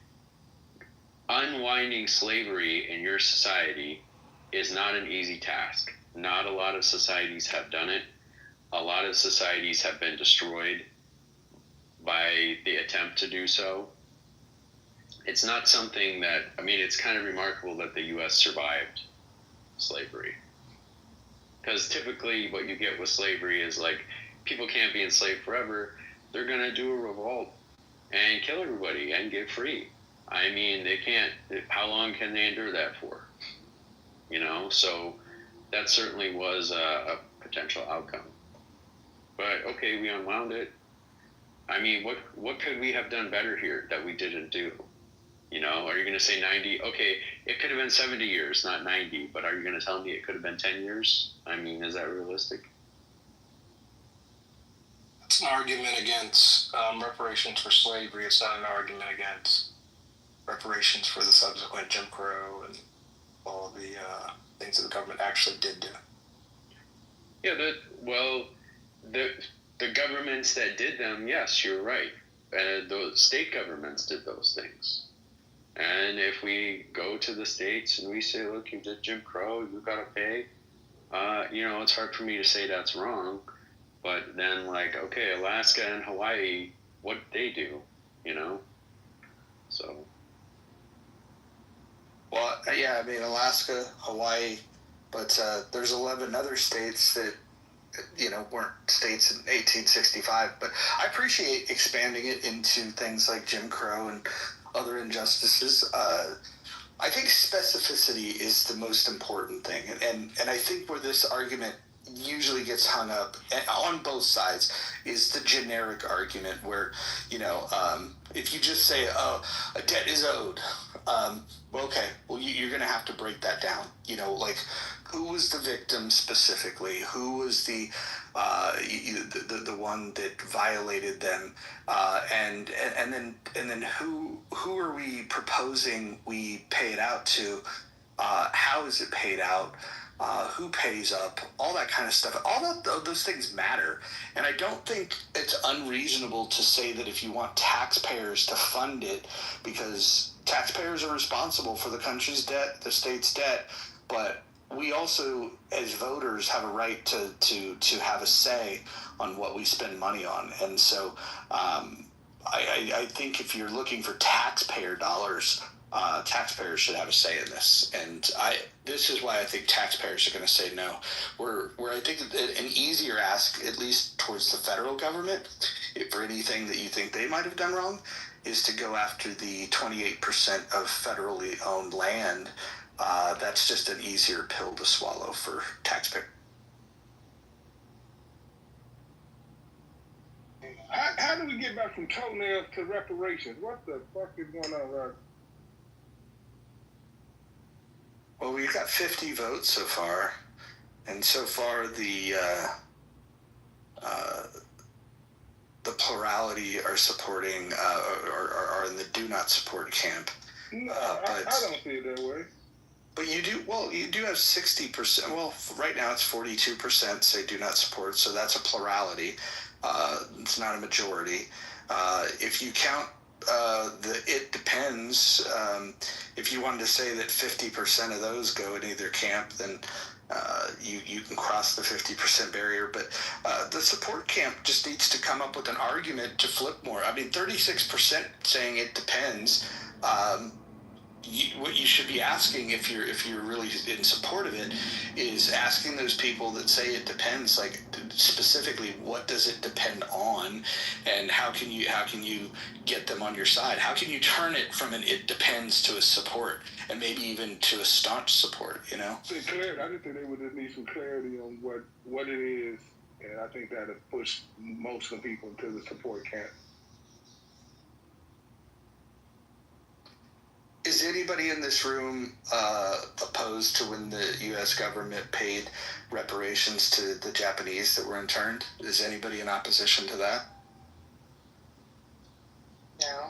unwinding slavery in your society is not an easy task. Not a lot of societies have done it. A lot of societies have been destroyed by the attempt to do so. It's not something that, I mean, it's kind of remarkable that the U.S. survived slavery. Because typically what you get with slavery is like, people can't be enslaved forever. They're going to do a revolt. and kill everybody and get free. I mean, they can't. How long can they endure that for? You know, so that certainly was a potential outcome. But okay, we unwound it. I mean, what could we have done better here that we didn't do? You know, are you going to say 90? Okay, it could have been 70 years, not 90. But are you going to tell me it could have been 10 years? I mean, is that realistic? It's an argument against reparations for slavery. It's not an argument against reparations for the subsequent Jim Crow and all of the things that the government actually did do. Yeah, the governments that did them, yes, you're right. The state governments did those things. And if we go to the states and we say, look, you did Jim Crow, you got to pay, you know, it's hard for me to say that's wrong. But then, like, okay, Alaska and Hawaii, what did they do, you know? So. Well, yeah, I mean, Alaska, Hawaii, but there's 11 other states that, you know, weren't states in 1865. But I appreciate expanding it into things like Jim Crow and other injustices. I think specificity is the most important thing. And I think where this argument usually gets hung up on both sides is the generic argument where, you know, if you just say, oh, a debt is owed, okay, well, you're going to have to break that down. You know, like, who was the victim specifically? Who was the one that violated them? And then who are we proposing we pay it out to? How is it paid out? Who pays up? All that kind of stuff. Those things matter. And I don't think it's unreasonable to say that if you want taxpayers to fund it, because taxpayers are responsible for the country's debt, the state's debt, but we also, as voters, have a right to have a say on what we spend money on. And so I think if you're looking for taxpayer dollars, taxpayers should have a say in this. And this is why I think taxpayers are going to say no. Where I think an easier ask, at least towards the federal government, for anything that you think they might have done wrong, is to go after the 28% of federally owned land. That's just an easier pill to swallow for taxpayers. How do we get back from toenails to reparations? What the fuck is going on, right? Well, we've got 50 votes so far, and so far the plurality are supporting are in the do not support camp. No, I don't see it that way. But you do have 60%. Well, right now it's 42% say do not support, so that's a plurality. It's not a majority. If you count it depends. If you wanted to say that 50% of those go in either camp, then you can cross the 50% barrier. But the support camp just needs to come up with an argument to flip more. I mean, 36% saying it depends. What you should be asking, if you're really in support of it, is asking those people that say it depends, like, specifically, what does it depend on, and how can you get them on your side? How can you turn it from an it depends to a support, and maybe even to a staunch support? You know. I just think they would just need some clarity on what it is, and I think that'll push most of the people into the support camp. Is anybody in this room opposed to when the U.S. government paid reparations to the Japanese that were interned? Is anybody in opposition to that? No.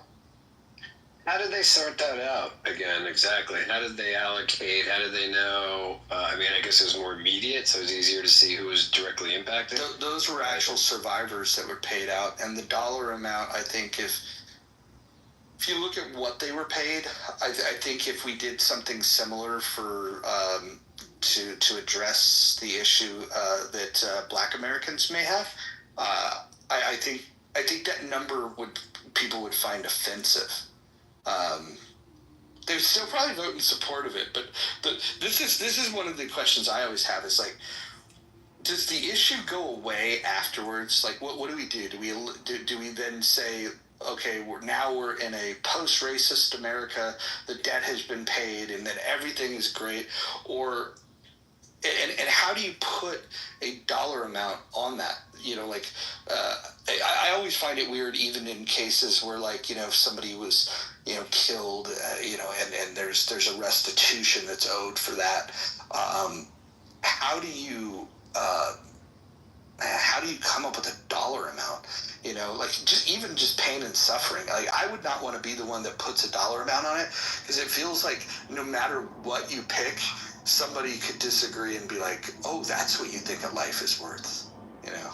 How did they sort that out again, exactly? How did they allocate? How did they know? I mean, I guess it was more immediate, so it was easier to see who was directly impacted. Those were actual survivors that were paid out, and the dollar amount, I think, if you look at what they were paid, I think if we did something similar for to address the issue that Black Americans may have, I think that number people would find offensive. They'd still probably vote in support of it, but this is one of the questions I always have is, like, does the issue go away afterwards? Like, what do we do? Do we then say, okay, we're in a post-racist America, the debt has been paid, and that everything is great, or and how do you put a dollar amount on that? You know, like I always find it weird, even in cases where, like, you know, if somebody was, you know, killed, you know, and there's a restitution that's owed for that. How do you come up with a dollar amount? You know, like just pain and suffering. Like, I would not want to be the one that puts a dollar amount on it, because it feels like no matter what you pick, somebody could disagree and be like, oh, that's what you think a life is worth, you know?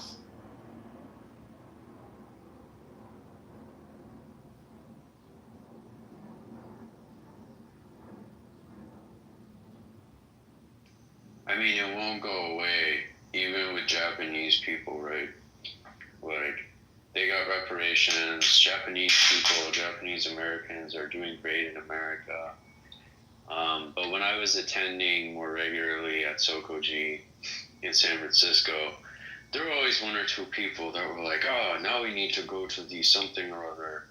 I mean, it won't go away, even with Japanese people, right? Like, they got reparations. Japanese people, Japanese Americans are doing great in America. But when I was attending more regularly at Sokoji in San Francisco, there were always one or two people that were like, oh, now we need to go to the something or other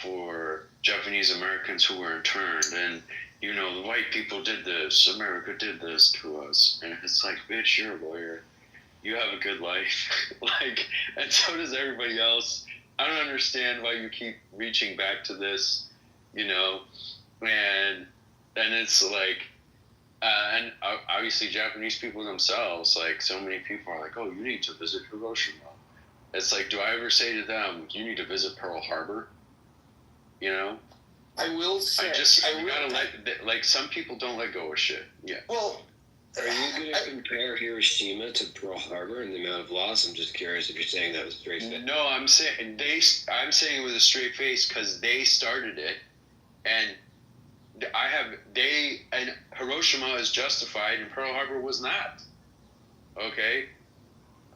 for Japanese Americans who were interned. And, you know, the white people did this, America did this to us. And it's like, bitch, you're a lawyer. You have a good life. Like, and so does everybody else. I don't understand why you keep reaching back to this, you know, and it's like, and obviously Japanese people themselves, like, so many people are like, oh, you need to visit Hiroshima. It's like, do I ever say to them, you need to visit Pearl Harbor? You know? I will say, like, some people don't let go of shit. Yeah. Well, are you going to compare Hiroshima to Pearl Harbor and the amount of loss? I'm just curious if you're saying that with a straight face. No, I'm saying it with a straight face because they started it, and and Hiroshima is justified and Pearl Harbor was not. Okay?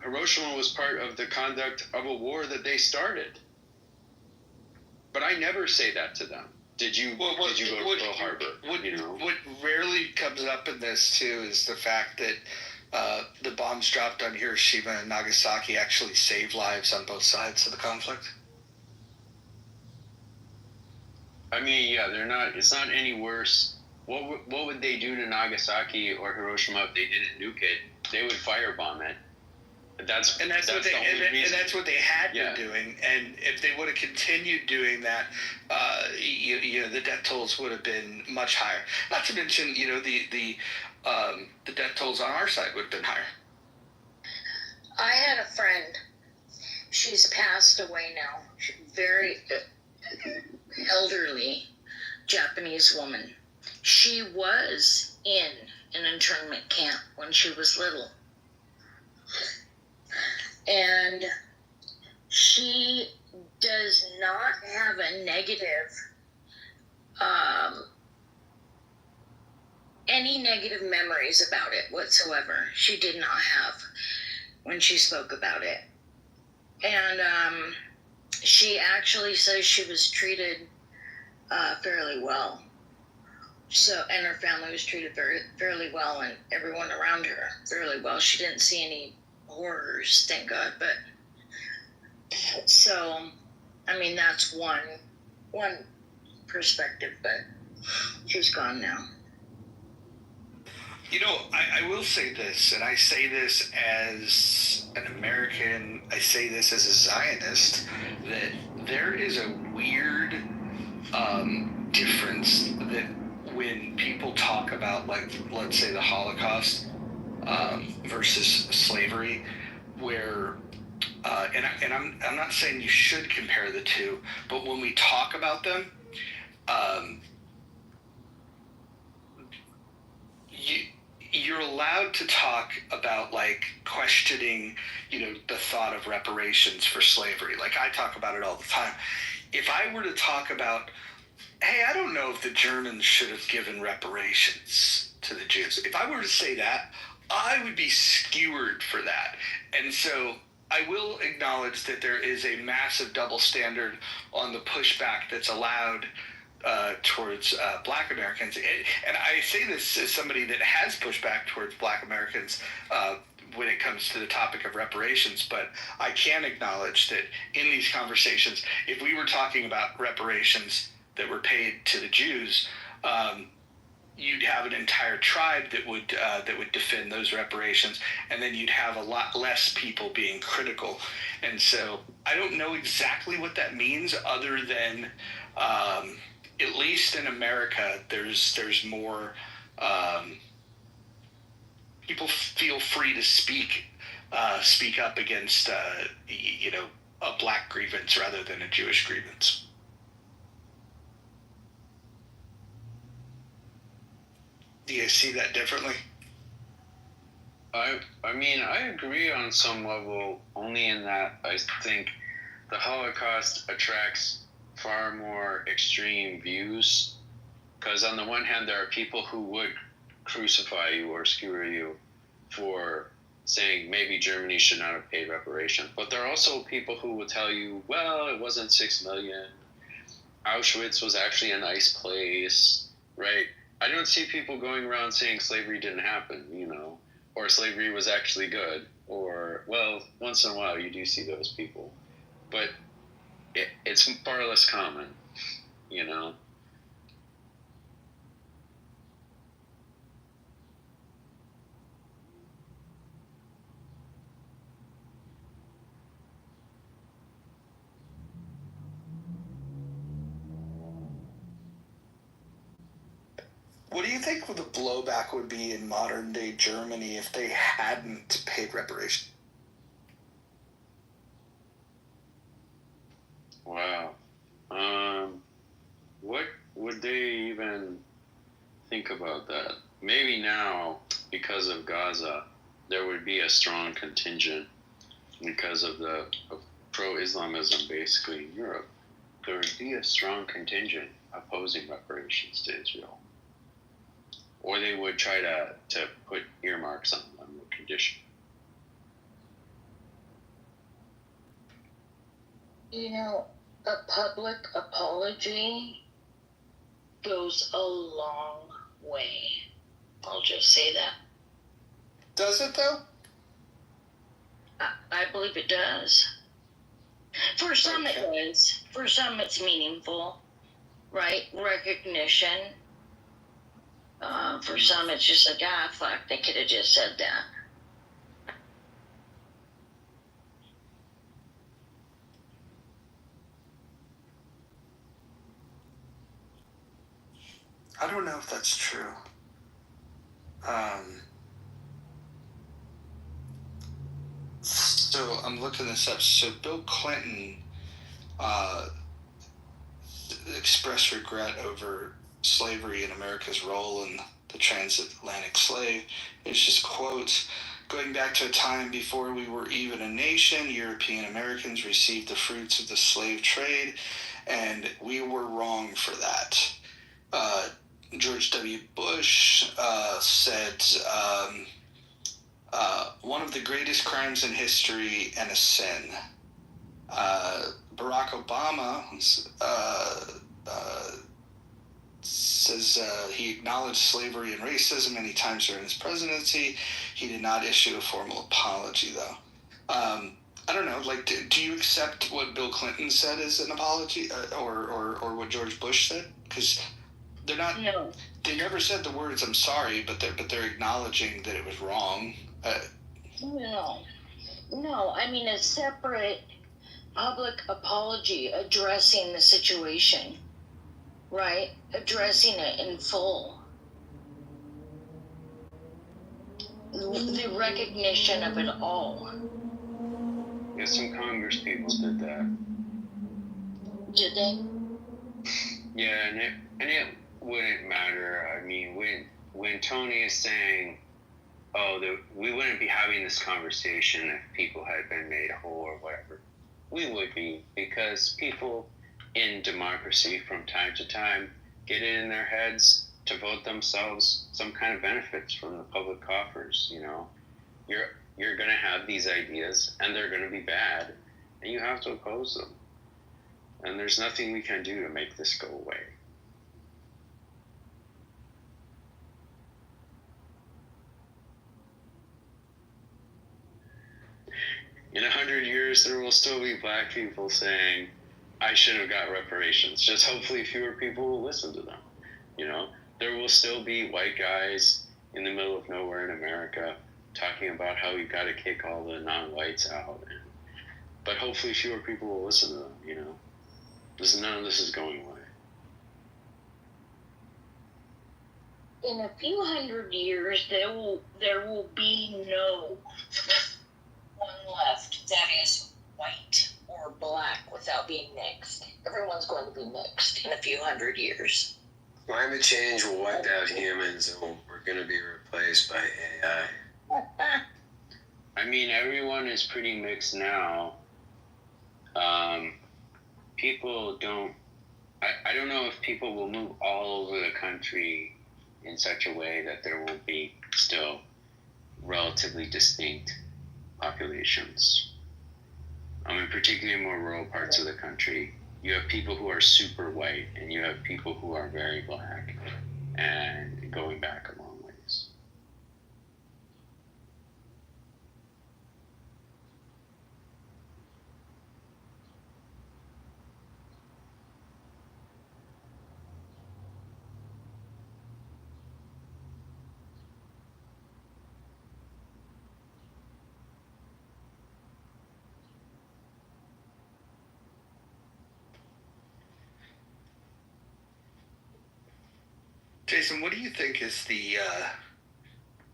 Hiroshima was part of the conduct of a war that they started. But I never say that to them. Did you go to Pearl Harbor? What rarely comes up in this, too, is the fact that the bombs dropped on Hiroshima and Nagasaki actually saved lives on both sides of the conflict. I mean, yeah, it's not any worse. What would they do to Nagasaki or Hiroshima if they didn't nuke it? They would firebomb it. That's what they had been doing. And if they would have continued doing that, you know, the death tolls would have been much higher. Not to mention, you know, the death tolls on our side would have been higher. I had a friend. She's passed away now. She's very elderly Japanese woman. She was in an internment camp when she was little. And she does not have a negative, any negative memories about it whatsoever. She did not have when she spoke about it. And she actually says she was treated fairly well. So, and her family was treated fairly well, and everyone around her fairly well. She didn't see any horrors, thank God. But so, I mean, that's one perspective, but she's gone now. You know, I will say this, and I say this as an American, I say this as a Zionist, that there is a weird difference that when people talk about, like, let's say the Holocaust versus slavery, where and I'm not saying you should compare the two, but when we talk about them, you're allowed to talk about, like, questioning, you know, the thought of reparations for slavery. Like, I talk about it all the time. If I were to talk about, hey, I don't know if the Germans should have given reparations to the Jews, if I were to say that, I would be skewered for that. And so I will acknowledge that there is a massive double standard on the pushback that's allowed towards Black Americans. And I say this as somebody that has pushed back towards Black Americans when it comes to the topic of reparations, but I can acknowledge that in these conversations, if we were talking about reparations that were paid to the Jews, you'd have an entire tribe that would defend those reparations, and then you'd have a lot less people being critical. And so I don't know exactly what that means, other than at least in America, there's more people feel free to speak up against a black grievance rather than a Jewish grievance. Do you see that differently? I mean, I agree on some level, only in that I think the Holocaust attracts far more extreme views. Because on the one hand, there are people who would crucify you or skewer you for saying maybe Germany should not have paid reparations. But there are also people who will tell you, well, it wasn't 6 million. Auschwitz was actually a nice place, right? I don't see people going around saying slavery didn't happen, or slavery was actually good, or, well, once in a while you do see those people. But it's far less common, What do you think the blowback would be in modern day Germany if they hadn't paid reparations? Wow. What would they even think about that? Maybe now, because of Gaza, there would be a strong contingent because of pro-Islamism basically in Europe. There would be a strong contingent opposing reparations to Israel. Or they would try to put earmarks on them with condition. A public apology goes a long way. I'll just say that. Does it, though? I believe it does. For some it does. For some it's meaningful, right? Recognition. For some it's just like, fuck, they could have just said that. I don't know if that's true. So I'm looking this up. So Bill Clinton expressed regret over slavery and America's role in the transatlantic slave. It's just quotes. Going back to a time before we were even a nation, European Americans received the fruits of the slave trade, and we were wrong for that. George W. Bush said, one of the greatest crimes in history and a sin. Barack Obama says he acknowledged slavery and racism many times during his presidency. He did not issue a formal apology, though. I don't know, do you accept what Bill Clinton said as an apology, or what George Bush said? Because they're not. No. They never said the words "I'm sorry," but they're acknowledging that it was wrong. No. I mean, a separate public apology addressing the situation, right? Addressing it in full. The recognition of it all. Yeah, some Congress people did that. Did they? Yeah, and it wouldn't matter. I mean, when Tony is saying, we wouldn't be having this conversation if people had been made whole or whatever. We would be, because people in democracy from time to time get it in their heads to vote themselves some kind of benefits from the public coffers. You're going to have these ideas, and they're going to be bad, and you have to oppose them. And there's nothing we can do to make this go away. years, there will still be black people saying, I should have got reparations. Just hopefully fewer people will listen to them. You know, there will still be white guys in the middle of nowhere in America talking about how we got to kick all the non-whites out. But hopefully fewer people will listen to them, you know. None of this is going away. In a few hundred years, there will be no one left that is white or black without being mixed. Everyone's going to be mixed in a few hundred years. Climate change will wipe out humans, and we're going to be replaced by AI. I mean, everyone is pretty mixed now. People don't. I don't know if people will move all over the country in such a way that there will be still relatively distinct populations. In particularly more rural parts of the country, you have people who are super white and you have people who are very black and going back a long ways. Jason, what do you think is the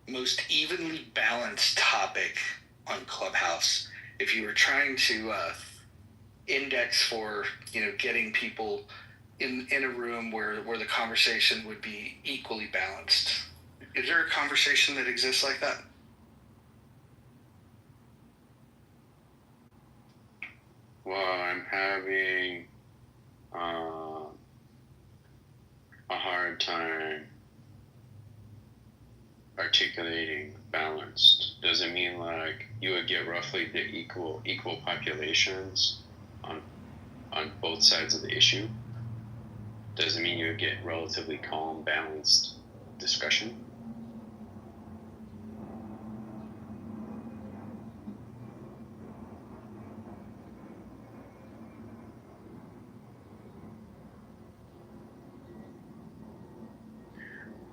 most evenly balanced topic on Clubhouse? If you were trying to index for, getting people in a room where the conversation would be equally balanced, is there a conversation that exists like that? Well, I'm having a hard time articulating balanced. Does it mean like you would get roughly the equal populations on both sides of the issue? Does it mean you would get relatively calm, balanced discussion?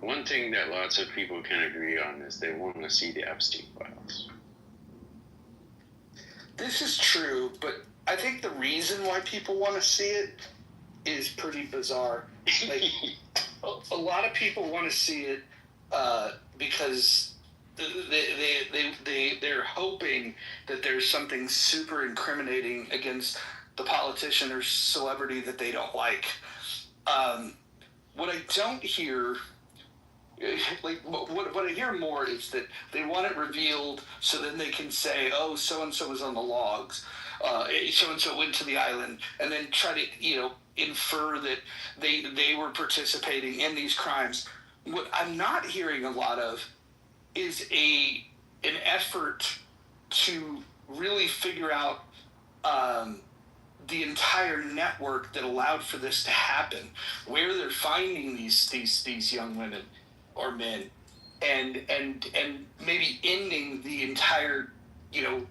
One thing that lots of people can agree on is they want to see the Epstein files. This is true, but I think the reason why people want to see it is pretty bizarre. Like, a lot of people want to see it because they're hoping that there's something super incriminating against the politician or celebrity that they don't like. What I don't hear, what I hear more is that they want it revealed so then they can say, oh, so-and-so was on the logs, so-and-so went to the island, and then try to, infer that they were participating in these crimes. What I'm not hearing a lot of is an effort to really figure out the entire network that allowed for this to happen, where they're finding these young women or men, and maybe ending the entire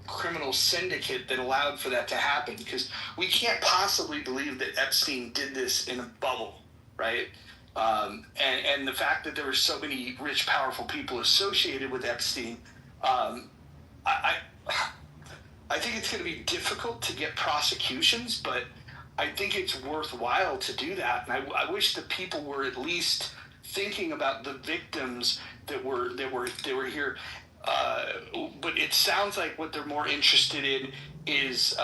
criminal syndicate that allowed for that to happen, because we can't possibly believe that Epstein did this in a bubble, right? And the fact that there were so many rich, powerful people associated with Epstein, I think it's going to be difficult to get prosecutions, but I think it's worthwhile to do that. And I wish that people were at least thinking about the victims that were here. But it sounds like what they're more interested in is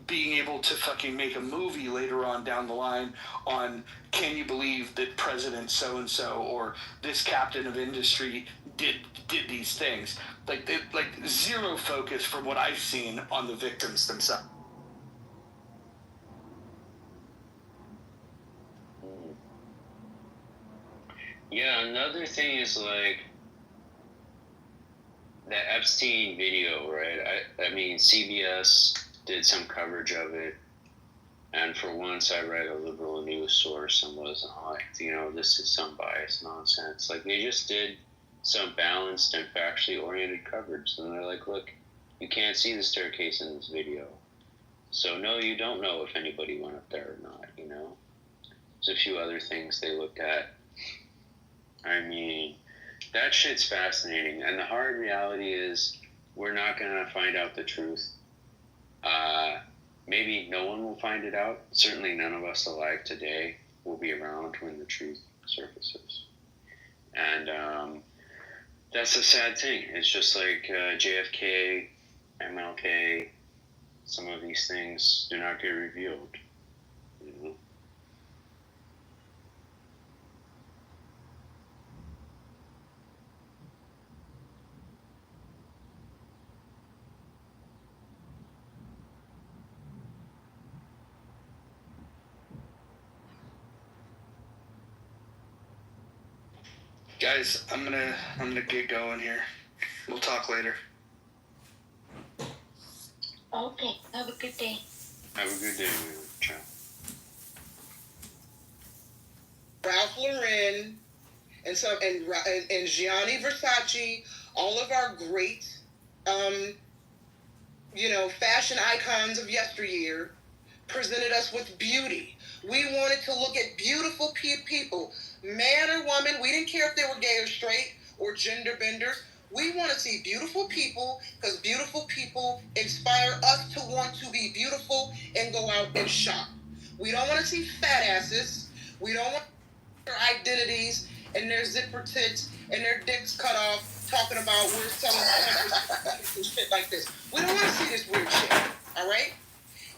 being able to fucking make a movie later on down the line on, can you believe that President so-and-so or this captain of industry did these things? Like zero focus from what I've seen on the victims themselves. Yeah, another thing is like that Epstein video, right? I mean, CBS did some coverage of it, and for once I read a liberal news source and wasn't like, this is some biased nonsense. Like, they just did some balanced and factually oriented coverage, and they're like, look, you can't see the staircase in this video. So no, you don't know if anybody went up there or not, you know? There's a few other things they looked at. I mean, that shit's fascinating. And the hard reality is we're not going to find out the truth. Maybe no one will find it out. Certainly none of us alive today will be around when the truth surfaces. And that's a sad thing. It's just like JFK, MLK, some of these things do not get revealed. You know? Guys, I'm gonna get going here. We'll talk later. Okay, have a good day. Have a good day, Ciao. Ralph Lauren and Gianni Versace, all of our great, fashion icons of yesteryear, presented us with beauty. We wanted to look at beautiful people, man or woman. We didn't care if they were gay or straight or gender benders. We want to see beautiful people because beautiful people inspire us to want to be beautiful and go out and shop. We don't want to see fat asses. We don't want their identities and their zipper tits and their dicks cut off talking about we're selling and shit like this. We don't want to see this weird shit, all right?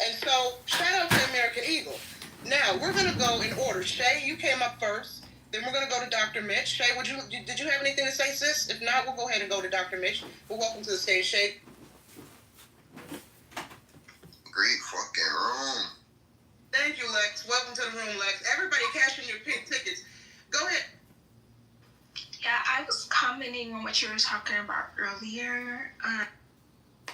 And so, shout out to American Eagle. Now, we're going to go in order. Shay, you came up first. Then we're going to go to Dr. Mitch. Shay, did you have anything to say, sis? If not, we'll go ahead and go to Dr. Mitch. Well, welcome to the stage, Shay. Great fucking room. Thank you, Lex. Welcome to the room, Lex. Everybody cash in your pink tickets. Go ahead. Yeah, I was commenting on what you were talking about earlier.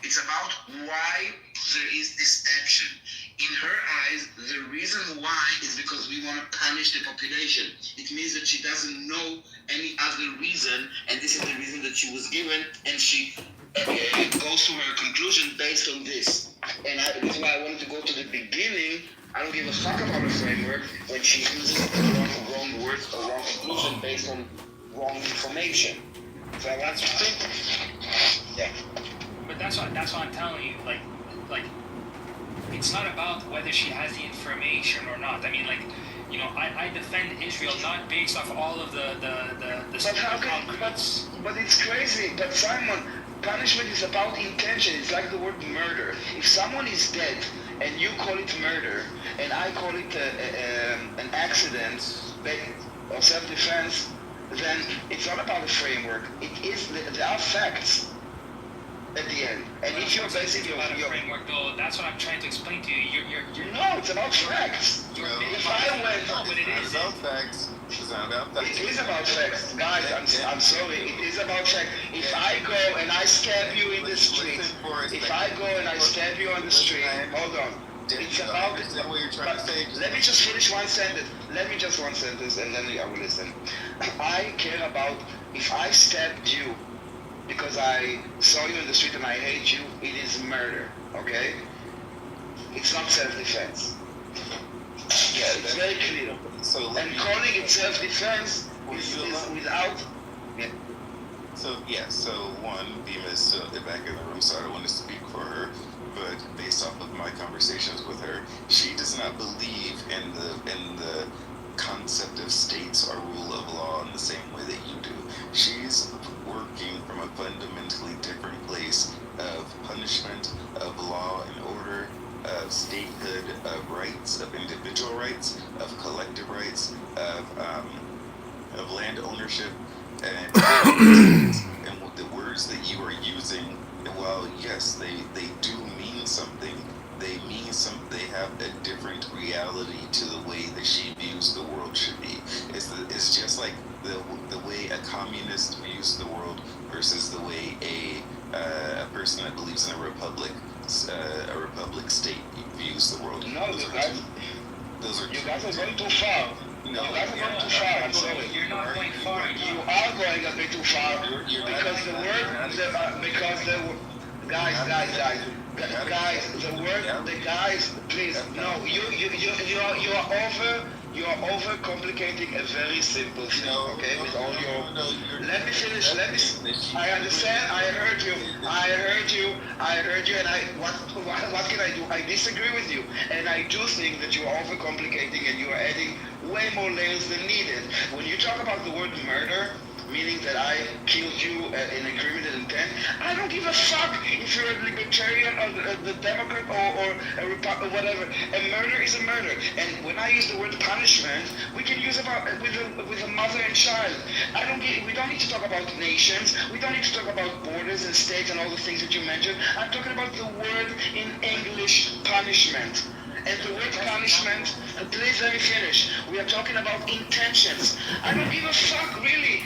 It's about why there is this action. In her eyes, the reason why is because we want to punish the population. It means that she doesn't know any other reason, and this is the reason that she was given, and she goes to her conclusion based on this. And this is why I wanted to go to the beginning. I don't give a fuck about the framework when she uses wrong words or wrong conclusion based on wrong information. So that's yeah. But that's what I'm telling you. Like, it's not about whether she has the information or not. I mean, I defend Israel not based off all of the But how can? But it's crazy. But Simon, punishment is about intention. It's like the word murder. If someone is dead and you call it murder, and I call it an accident or self-defense, then it's not about the framework. It is there are facts at the end. And if you're basically about a framework, though, that's what I'm trying to explain to you. You're no, it's about facts. If I went, it's about facts. It's not about facts. It is about facts, guys. I'm sorry. It is about facts. If I go and I stab you in the street, if I go and I stab you on the street, hold on. It's about what you're trying to say. Let me just finish one sentence. And then I will listen. I care about if I stabbed you because I saw you in the street and I hate you, it is murder, okay? It's not self-defense. Yeah, it's very clear. And calling it self-defense is without... Yeah. So one, Bima is still back in the room, so I don't want to speak for her, but based off of my conversations with her, she does not believe in the concept of states or rule of law in the same way that you do. She's working from a fundamentally different place of punishment, of law and order, of statehood, of rights, of individual rights, of collective rights, of land ownership, and the words that you are using, while yes, they do mean something, they have a different reality to the way that she views the world should be. It's just like the way a communist views the world versus the way a person that believes in a republic state views the world. No, you guys are going too far. No, you guys are going too far. I'm sorry. You're not going far. You are going a bit too far because the word, guys. Guys, guys, please, no, you are over complicating a very simple thing, okay? With all your, let me finish. I understand. I heard you, and what can I do? I disagree with you, and I do think that you are overcomplicating and you are adding way more layers than needed. When you talk about the word murder, meaning that I killed you in a criminal intent, I don't give a fuck if you're a libertarian or the Democrat or a Republican, whatever. A murder is a murder. And when I use the word punishment, we can use about with a mother and child. We don't need to talk about nations. We don't need to talk about borders and states and all the things that you mentioned. I'm talking about the word in English, punishment. And the word punishment, please let me finish. We are talking about intentions. I don't give a fuck, really.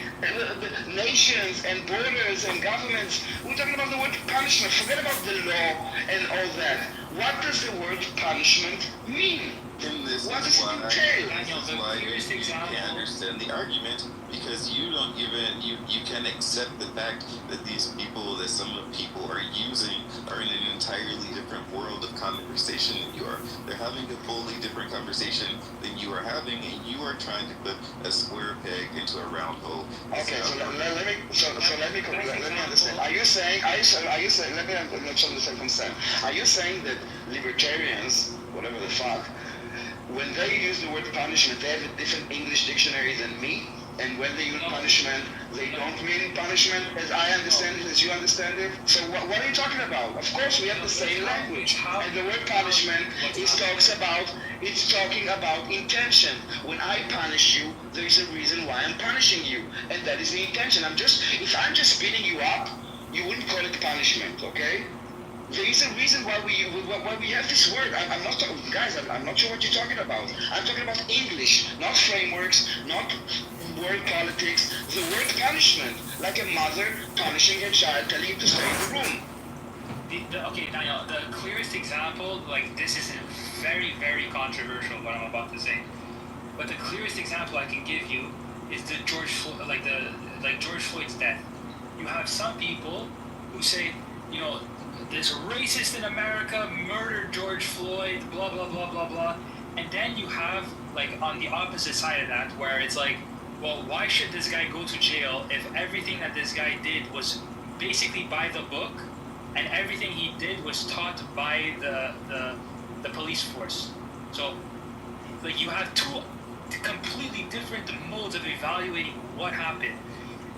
Nations and borders and governments. We're talking about the word punishment. Forget about the law and all that. What does the word punishment mean? What does it entail? This is why you can't understand the argument, because you don't even, you can't accept the fact that these people, that some of the people are using, are in an entirely different world of conversation than you are. They're having a fully different conversation than you are having, and you are trying to put a square peg into a round hole. Okay, so let me understand. Are you saying, let me understand. Are you saying that libertarians, whatever the fuck, when they use the word punishment, they have a different English dictionary than me? And when they use punishment, they don't mean punishment as I understand it, as you understand it? So what are you talking about? Of course, we have the same language. And the word punishment it's talking about intention. When I punish you, there is a reason why I'm punishing you. And that is the intention. If I'm just beating you up, you wouldn't call it punishment, okay? There is a reason why we have this word. I'm not talking, guys. I'm not sure what you're talking about. I'm talking about English, not frameworks, not word politics. The word punishment, like a mother punishing her child, telling him to stay in the room. Okay, Daniel. The clearest example, like this is very, very controversial what I'm about to say, but the clearest example I can give you is the George Floyd's death. You have some people who say, this racist in America murdered George Floyd, blah, blah, blah, blah, blah. And then you have, on the opposite side of that, where it's like, well, why should this guy go to jail if everything that this guy did was basically by the book, and everything he did was taught by the police force? So, you have two completely different modes of evaluating what happened.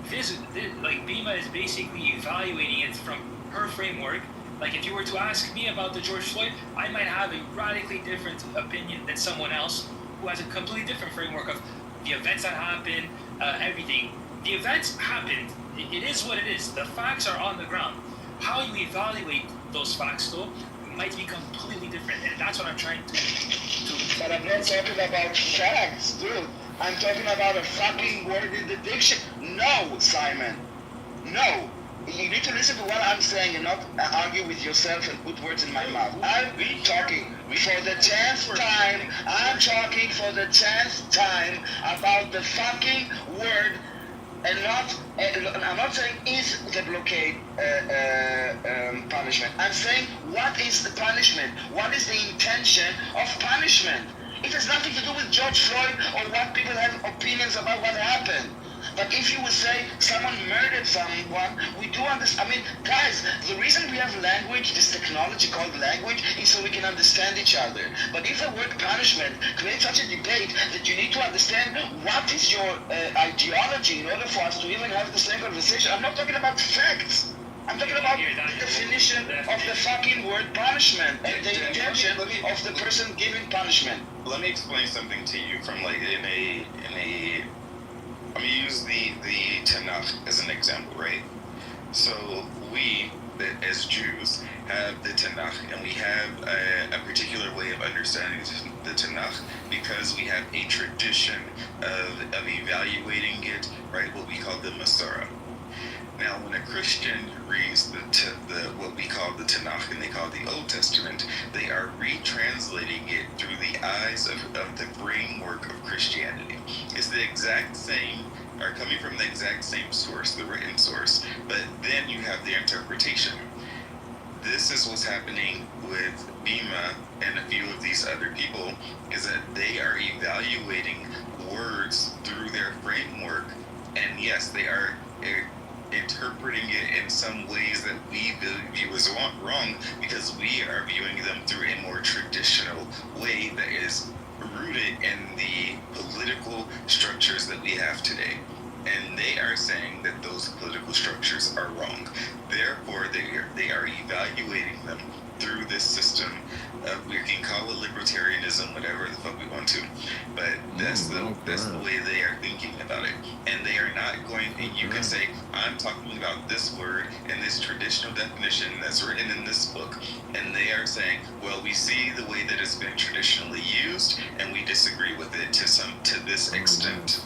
Bima is basically evaluating it from her framework. Like, if you were to ask me about the George Floyd, I might have a radically different opinion than someone else who has a completely different framework of the events that happened, everything. The events happened. It is what it is. The facts are on the ground. How you evaluate those facts, though, might be completely different, and that's what I'm trying to But I'm not talking about facts, dude. I'm talking about a fucking word in the dictionary. No, Simon. No. You need to listen to what I'm saying and not argue with yourself and put words in my mouth. I'm talking for the 10th time. I'm talking for the 10th time about the fucking word, and I'm not saying is the blockade punishment. I'm saying what is the punishment? What is the intention of punishment? It has nothing to do with George Floyd or what people have opinions about what happened. But if you would say someone murdered someone, we do understand. I mean, guys, the reason we have language, this technology called language, is so we can understand each other. But if the word punishment creates such a debate that you need to understand what is your ideology in order for us to even have the same conversation, I'm not talking about facts. I'm talking about the definition of the fucking word punishment and the intention of the person giving punishment. Let me explain something to you from I'm going to use the Tanakh as an example, right? So we, as Jews, have the Tanakh, and we have a particular way of understanding the Tanakh because we have a tradition of evaluating it, right? What we call the Masorah. Now, when a Christian reads what we call the Tanakh, and they call it the Old Testament, they are retranslating it through the eyes of the framework of Christianity. It's the exact same, or coming from the exact same source, the written source, but then you have the interpretation. this is what's happening with Bima and a few of these other people, is that they are evaluating words through their framework, and yes, they are interpreting it in some ways that we view as wrong, because we are viewing them through a more traditional way that is rooted in the political structures that we have today. And they are saying that those political structures are wrong. Therefore, they are evaluating them through this system. We can call it libertarianism, whatever the fuck we want to, but that's the way they are thinking about it. And they are not going. And you can say, I'm talking about this word and this traditional definition that's written in this book, and they are saying, well, we see the way that it's been traditionally used, and we disagree with it to this extent.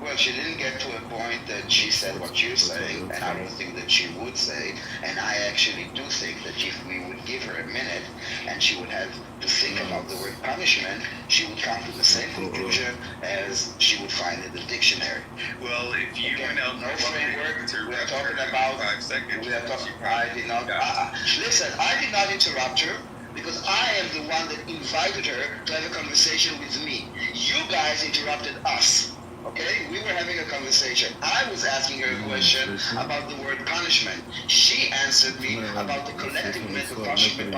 Well, she didn't get to a point that she said what you're saying, and I don't think that she would say. And I actually do think that if we would give her a minute and she would have to think about the word punishment, she would come to the same conclusion as she would find in the dictionary. Well, if you went out no framework, we are talking about 5 seconds. I did not. Listen, I did not interrupt her, because I am the one that invited her to have a conversation with me. You guys interrupted us. Okay, we were having a conversation. I was asking her a question about the word punishment. She answered me about the collective mental punishment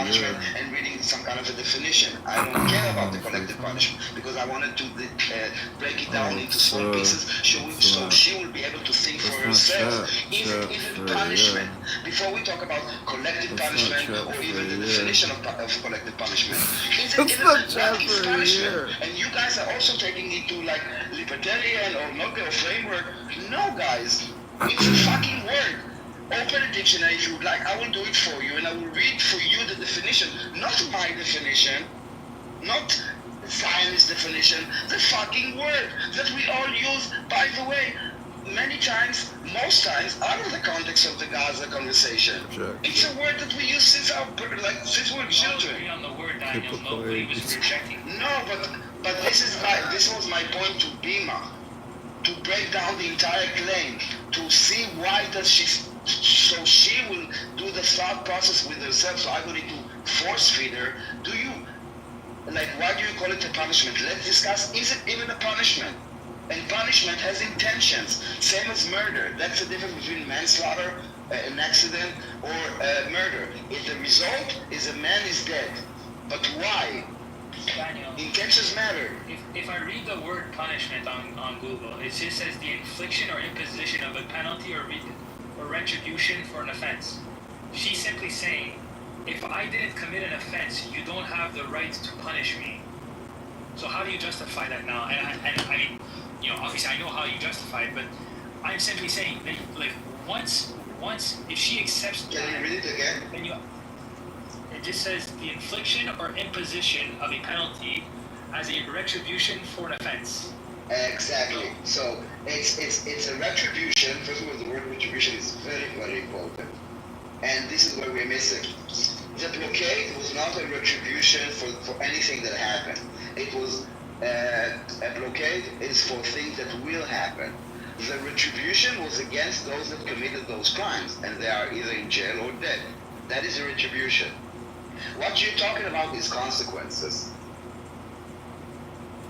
and reading some kind of a definition. I don't care about the collective punishment, because I wanted to break it down into small pieces so she will be able to think for herself. Is it punishment? Before we talk about collective punishment or even the definition of collective punishment, is it punishment? And you guys are also taking it to like libertarian or not a framework. No, guys, it's a fucking word. Open a dictionary if you would like. I will do it for you, and I will read for you the definition, not my definition, not Zionist definition, the fucking word that we all use, by the way, many times, most times, out of the context of the Gaza conversation. It's a word that we use since we're children. No, but this was my point to Bima, to break down the entire claim, to see why does so she will do the thought process with herself. So I'm going to force feed her. Why do you call it a punishment? Let's discuss, is it even a punishment? And punishment has intentions, same as murder. That's the difference between manslaughter, an accident, or murder. If the result is a man is dead, but why? Daniel, intentions matter. If I read the word punishment on Google, it just says the infliction or imposition of a penalty or retribution for an offense. She's simply saying, if I didn't commit an offense, you don't have the right to punish me. So how do you justify that now? And I mean, obviously I know how you justify it, but I'm simply saying that, once if she accepts that, can you read it again? Then it just says the infliction or imposition of a penalty as a retribution for an offense. Exactly. So it's a retribution. First of all, the word retribution is very, very important, and this is where we're missing. The blockade was not a retribution for anything that happened. It was a blockade is for things that will happen. The retribution was against those that committed those crimes, and they are either in jail or dead. That is a retribution. What you're talking about is consequences.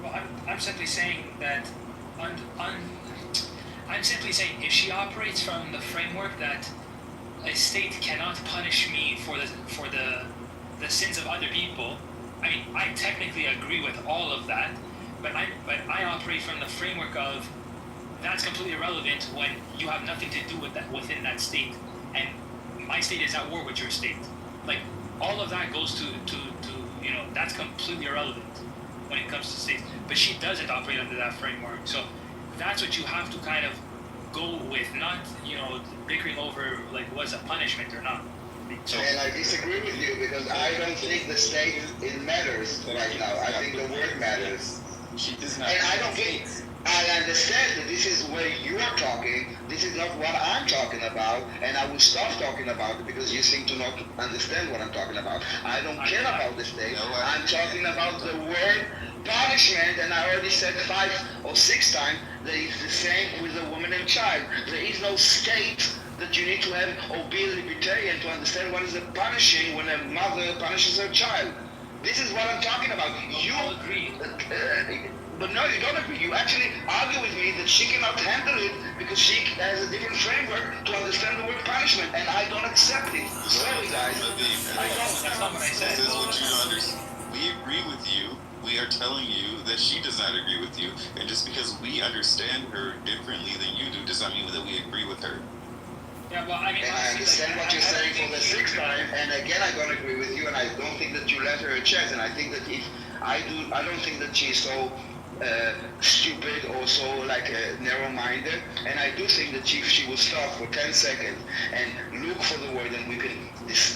Well, I'm simply saying that I'm simply saying if she operates from the framework that a state cannot punish me for the sins of other people, I mean, I technically agree with all of that, but I operate from the framework of that's completely irrelevant when you have nothing to do with that within that state, and my state is at war with your state. All of that goes to that's completely irrelevant when it comes to states. But she doesn't operate under that framework, so that's what you have to kind of go with, not bickering over was a punishment or not. So, and I disagree with you, because I don't think the state matters right now. I think the word matters. She does not. And I don't think. I understand that this is where you are talking. This is not what I'm talking about, and I will stop talking about it because you seem to not understand what I'm talking about. I don't care about the state. I'm talking about the word punishment, and I already said 5 or 6 times that it's the same with a woman and child. There is no state that you need to have or be a libertarian to understand what is the punishing when a mother punishes her child. This is what I'm talking about. You agree. But no, you don't agree. You actually argue with me that she cannot handle it because she has a different framework to understand the word punishment, and I don't accept it. Sorry, guys. I don't. That's not what I said. This is what you don't understand. We agree with you. We are telling you that she does not agree with you, and just because we understand her differently than you do does not mean that we agree with her. Yeah, well, I mean, and I understand what you're saying for the sixth time, and again, I don't agree with you, and I don't think that you let her a chance, and I think that if I don't think that she's so stupid or so like narrow-minded, and I do think that if she will stop for 10 seconds and look for the word, and we can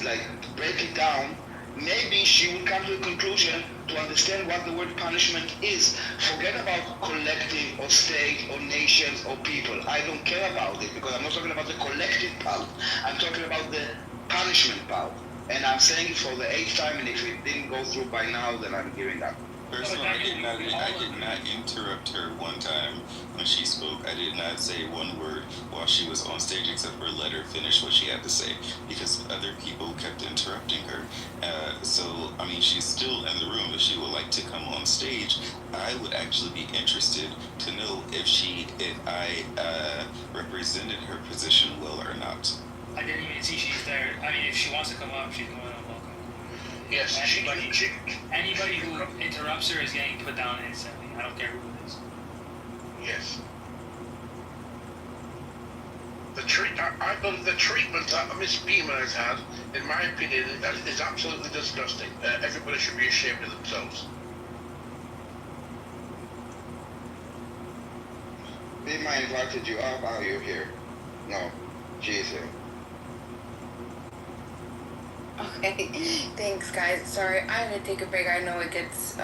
like break it down, maybe she will come to a conclusion to understand what the word punishment is. Forget about collective or state or nations or people. I don't care about it because I'm not talking about the collective part. I'm talking about the punishment part. And I'm saying it for the 8th time, and if it didn't go through by now, then I'm giving up. Personally, I did not interrupt her one time when she spoke. I did not say one word while she was on stage except for let her finish what she had to say because other people kept interrupting her. So, I mean, she's still in the room. If she would like to come on stage, I would actually be interested to know if I represented her position well or not. I didn't even see she's there. I mean, if she wants to come up, she's more than welcome. Yes, Anybody who interrupts her is getting put down instantly. I don't care who it is. Yes. I believe the treatment that Miss Beamer has had, in my opinion, is absolutely disgusting. Everybody should be ashamed of themselves. Beamer invited you up. Are you here? No, she is here. Okay, thanks guys. Sorry, I had to take a break. I know it gets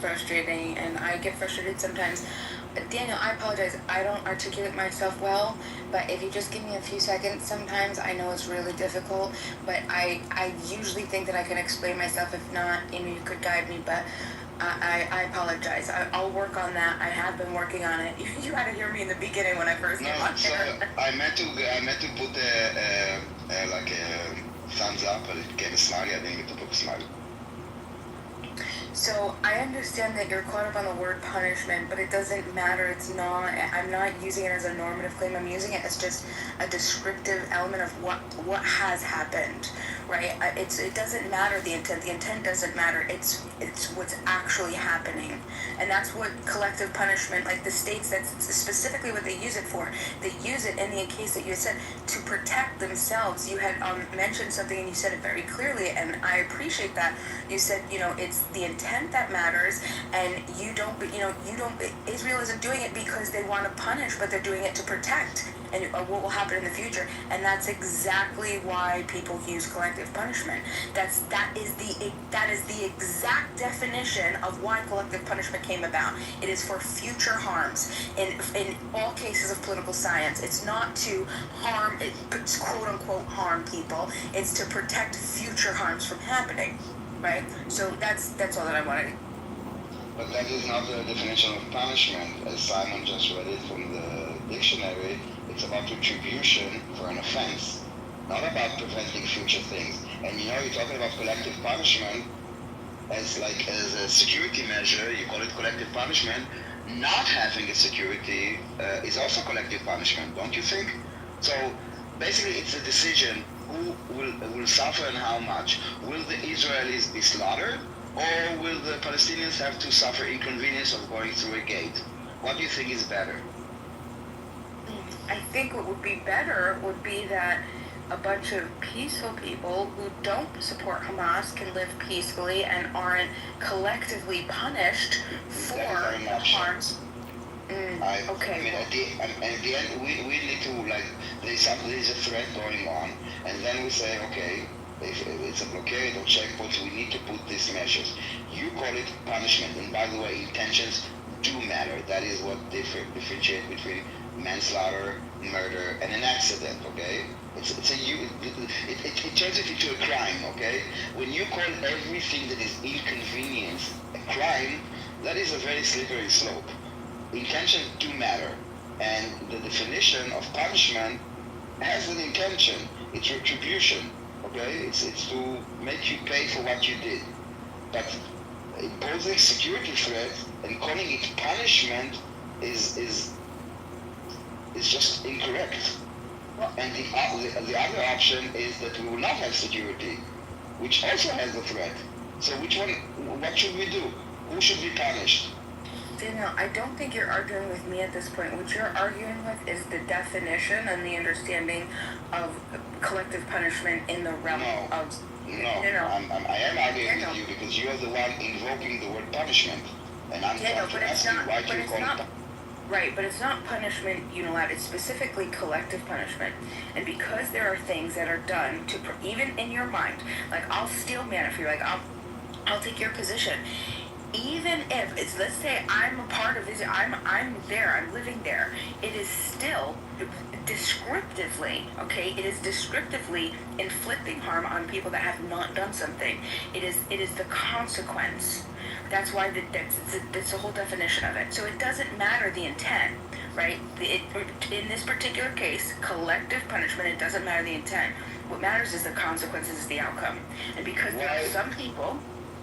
frustrating, and I get frustrated sometimes. Daniel, I apologize. I don't articulate myself well, but if you just give me a few seconds, sometimes I know it's really difficult, but I usually think that I can explain myself. If not, you could guide me, but I apologize. I'll work on that. I have been working on it. You had to hear me in the beginning when I first came on here. I meant to put like a thumbs up, but it became a smiley. I didn't get to put a smiley. So I understand that you're caught up on the word punishment, but it doesn't matter. It's not. I'm not using it as a normative claim. I'm using it as just a descriptive element of what has happened, right? It doesn't matter the intent. The intent doesn't matter. It's what's actually happening, and that's what collective punishment, like the states, that's specifically what they use it for. They use it in the case that you said to protect themselves. You had mentioned something, and you said it very clearly, and I appreciate that. You said, it's the intent that matters, and Israel isn't doing it because they want to punish, but they're doing it to protect and what will happen in the future. And that's exactly why people use collective punishment. That is the exact definition of why collective punishment came about. It is for future harms. In all cases of political science, it's not to harm, quote unquote, harm people. It's to protect future harms from happening. Right? So that's all that I wanted. But that is not the definition of punishment, as Simon just read it from the dictionary. It's about retribution for an offense, not about preventing future things. And you're talking about collective punishment as a security measure. You call it collective punishment. Not having a security is also collective punishment, don't you think? So basically, it's a decision. Who will suffer and how much? Will the Israelis be slaughtered, or will the Palestinians have to suffer inconvenience of going through a gate? What do you think is better? I think what would be better would be that a bunch of peaceful people who don't support Hamas can live peacefully and aren't collectively punished for the harms. Okay. I mean, at the end, we need to, there's a threat going on, and then we say, okay, if it's a blockade or checkpoints, we need to put these measures. You call it punishment, and by the way, intentions do matter. That is what differentiates between manslaughter, murder, and an accident, okay? It turns it into a crime, okay? When you call everything that is inconvenience a crime, that is a very slippery slope. Intentions do matter, and the definition of punishment has an intention. It's retribution. Okay, it's to make you pay for what you did. But imposing security threats and calling it punishment is just incorrect. And the other option is that we will not have security, which also has a threat. So which one? What should we do? Who should be punished? Daniel, I don't think you're arguing with me at this point. What you're arguing with is the definition and the understanding of collective punishment in the realm of... No. I am arguing with you because you are the one invoking the word punishment. And I'm trying to ask you why do you call it punishment? Right, but it's not punishment unilateral. It's specifically collective punishment. And because there are things that are done to, even in your mind, like I'll steel man it for you, like I'll take your position. Even if it's, let's say I'm a part of this, I'm there, I'm living there, it is still descriptively, okay, it is descriptively inflicting harm on people that have not done something. It is the consequence. That's why that's the whole definition of it. So it doesn't matter the intent, right? In this particular case, collective punishment, it doesn't matter the intent. What matters is the consequences, is the outcome. And because there are some people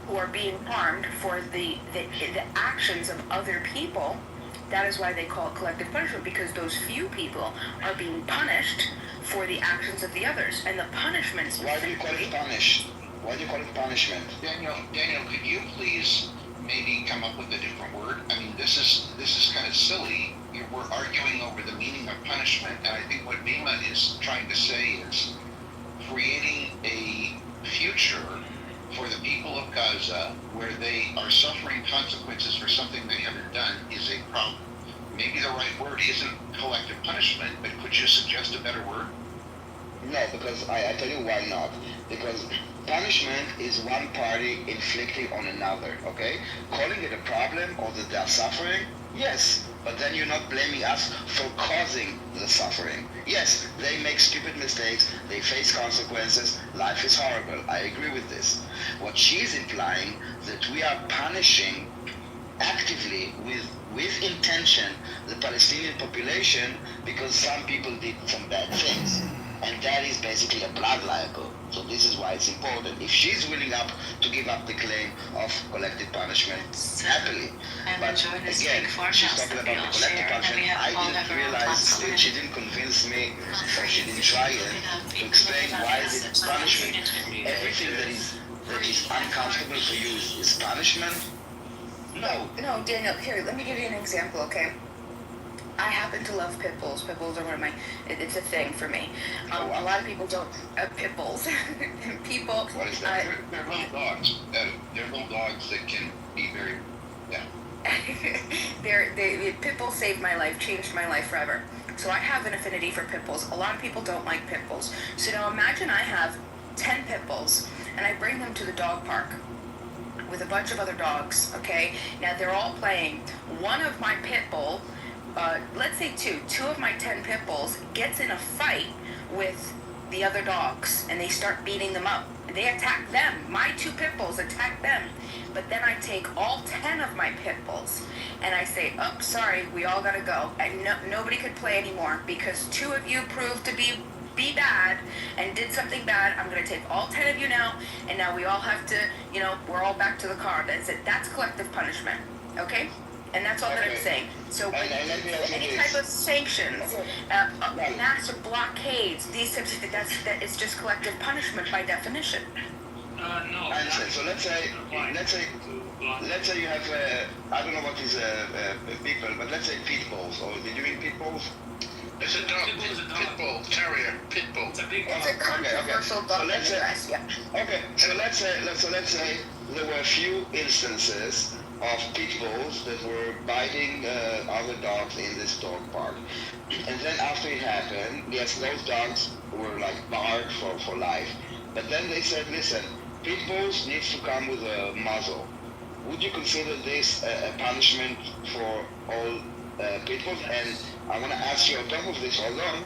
who are being harmed for the actions of other people, that is why they call it collective punishment, because those few people are being punished for the actions of the others. And the punishment specifically... Why do you call it punish? Why do you call it punishment? Daniel, could you please maybe come up with a different word? I mean, this is kind of silly. We're arguing over the meaning of punishment, and I think what Bima is trying to say is creating a future for the people of Gaza where they are suffering consequences for something they haven't done is a problem. Maybe the right word isn't collective punishment, but could you suggest a better word? No, because I tell you why not. Because punishment is one party inflicting on another, okay? Calling it a problem or that they are suffering, yes. But then you're not blaming us for causing the suffering. Yes, they make stupid mistakes, they face consequences, life is horrible, I agree with this. What she's implying, that we are punishing actively with intention the Palestinian population because some people did some bad things. And that is basically a blood libel. So this is why it's important. If she's willing to give up the claim of collective punishment, happily. But again, she's talking about the collective punishment. I didn't realize that she didn't convince me, or she didn't try to explain why is it punishment. Everything that is uncomfortable for you is punishment? No, Daniel, here, let me give you an example, okay? I happen to love pit bulls. Pit bulls are one of my, it's a thing for me. A lot of people don't, pit bulls. People, They're little dogs. They're little dogs that can be very, pit bulls saved my life, changed my life forever. So I have an affinity for pit bulls. A lot of people don't like pit bulls. So now imagine I have 10 pit bulls and I bring them to the dog park with a bunch of other dogs, okay? Now they're all playing. One of my pit bull, let's say two of my 10 pit bulls gets in a fight with the other dogs and they start beating them up. They attack them. My 2 pit bulls attack them. But then I take all 10 of my pit bulls and I say, oh, sorry, we all gotta go. And nobody could play anymore because 2 of you proved to be bad and did something bad. I'm gonna take all 10 of you now, and now we all have to, we're all back to the car. That's collective punishment, okay? And that's all that I'm saying. So when any type of sanctions, massive blockades, these types of things, it's just collective punishment by definition. No. I understand. So let's say you have I don't know what is people, but let's say pit bulls. Or did you mean pit bulls? It's a dog. Pit bull, terrier, pit bull. It's a controversial dog in the US, yeah. Okay, so let's say there were a few instances of pit bulls that were biting other dogs in this dog park. And then after it happened, yes, those dogs were like barred for life. But then they said, listen, pit bulls needs to come with a muzzle. Would you consider this a punishment for all pit bulls? And I want to ask you on top of this, hold on,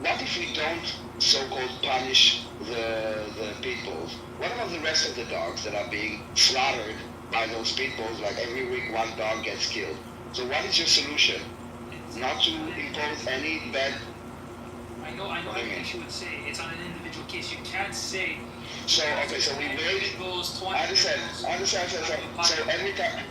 what if we don't so-called punish the pit bulls? What about the rest of the dogs that are being slaughtered by those pit bulls? Like every week one dog gets killed. So what is your solution? Not to impose any bad I know what you would say. It's on an individual case. You can't say. So we wait. I understand. So every time,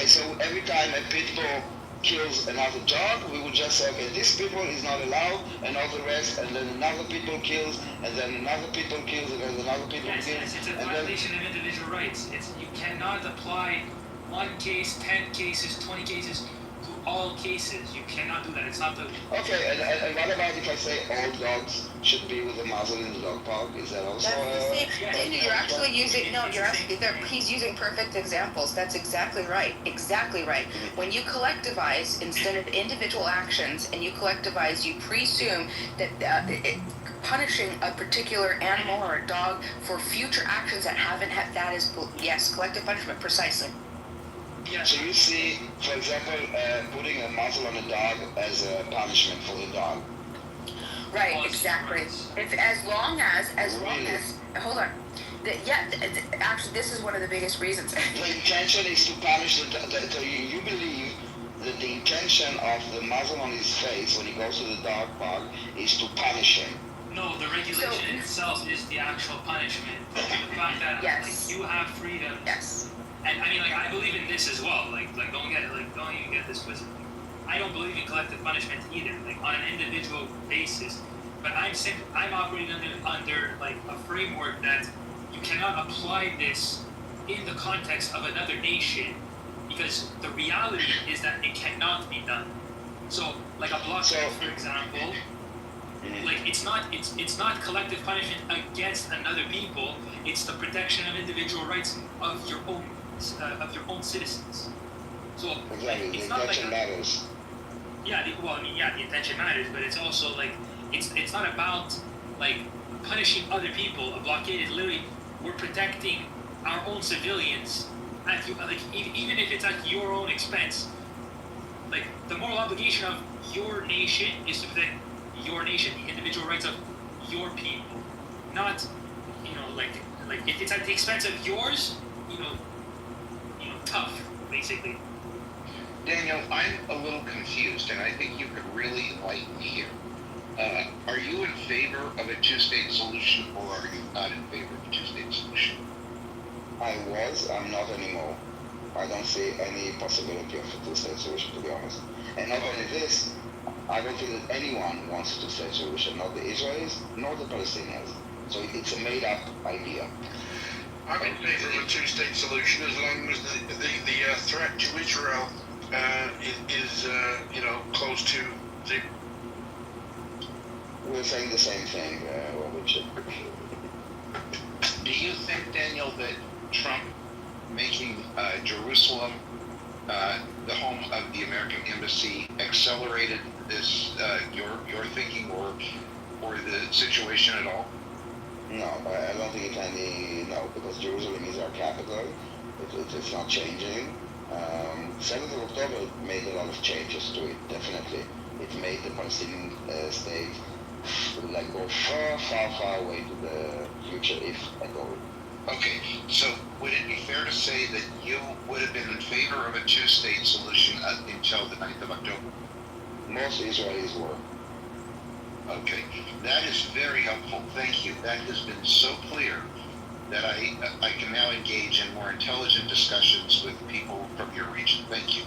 so every time a pit bull kills another dog, we would just say, okay, this pit bull is not allowed, and all the rest, and then another pit bull kills, and then another pit bull kills, and then another pit bull kills. Yes, it's a violation of individual rights. You cannot apply one case, 10 cases, 20 cases to all cases. You cannot do that. It's not the... Okay, and what about if I say all dogs should be with a muzzle in the dog park? Is that also... You're actually using... No, he's using perfect examples. That's exactly right. Exactly right. When you collectivize, instead of individual actions, and you collectivize, you presume that punishing a particular animal or a dog for future actions that haven't had... That is, yes, collective punishment, precisely. Yeah. So you see, for example, putting a muzzle on a dog as a punishment for the dog. Right, exactly. If as long as, hold on. Actually, this is one of the biggest reasons. The intention is to punish so you believe that the intention of the muzzle on his face when he goes to the dog park is to punish him. No, the regulation itself is the actual punishment. The fact that you have freedom. Yes. And I mean, I believe in this as well. Don't even get this twisted. I don't believe in collective punishment either, on an individual basis. But I'm operating under a framework that you cannot apply this in the context of another nation, because the reality is that it cannot be done. So, a blockade, for example, it's not collective punishment against another people. It's the protection of individual rights of your own citizens. So it's not intention matters. Yeah, the intention matters, but it's also it's not about punishing other people. A blockade is literally we're protecting our own civilians at even if it's at your own expense. The moral obligation of your nation is to protect your nation, the individual rights of your people, not if it's at the expense of yours, tough, basically. Daniel, I'm a little confused, and I think you could really enlighten me here. Are you in favor of a two-state solution, or are you not in favor of a two-state solution? I'm not anymore. I don't see any possibility of a two-state solution, to be honest. And not only this, I don't think that anyone wants a two-state solution, not the Israelis, nor the Palestinians. So it's a made-up idea. I'm in favor of a two-state solution as long as the threat to Israel is close to zero. We're saying the same thing, Richard. Do you think, Daniel, that Trump making Jerusalem the home of the American embassy accelerated this your thinking or the situation at all? No, I don't think because Jerusalem is our capital. It's not changing. 7th of October made a lot of changes to it, definitely. It made the Palestinian state go far away to the future, if at all. Okay, so would it be fair to say that you would have been in favor of a two-state solution until the 9th of October? Most Israelis were. Okay, that is very helpful. Thank you. That has been so clear that I can now engage in more intelligent discussions with people from your region. Thank you.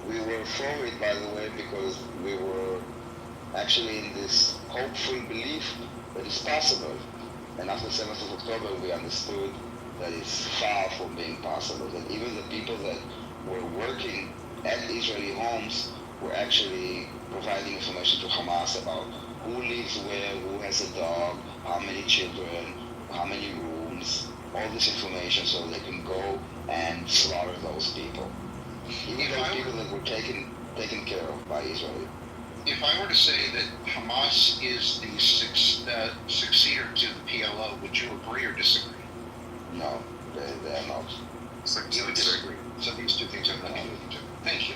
We were for it, by the way, because we were actually in this hopeful belief that it's possible. And after 7th of October, we understood that it's far from being possible. That even the people that were working at Israeli homes were actually providing information to Hamas about who lives where, who has a dog, how many children, how many rooms, all this information so they can go and slaughter those people. Even those people that were taken care of by Israel. If I were to say that Hamas is the successor to the PLO, would you agree or disagree? No, they are not. So you would disagree. So these two things are not true. Thank you.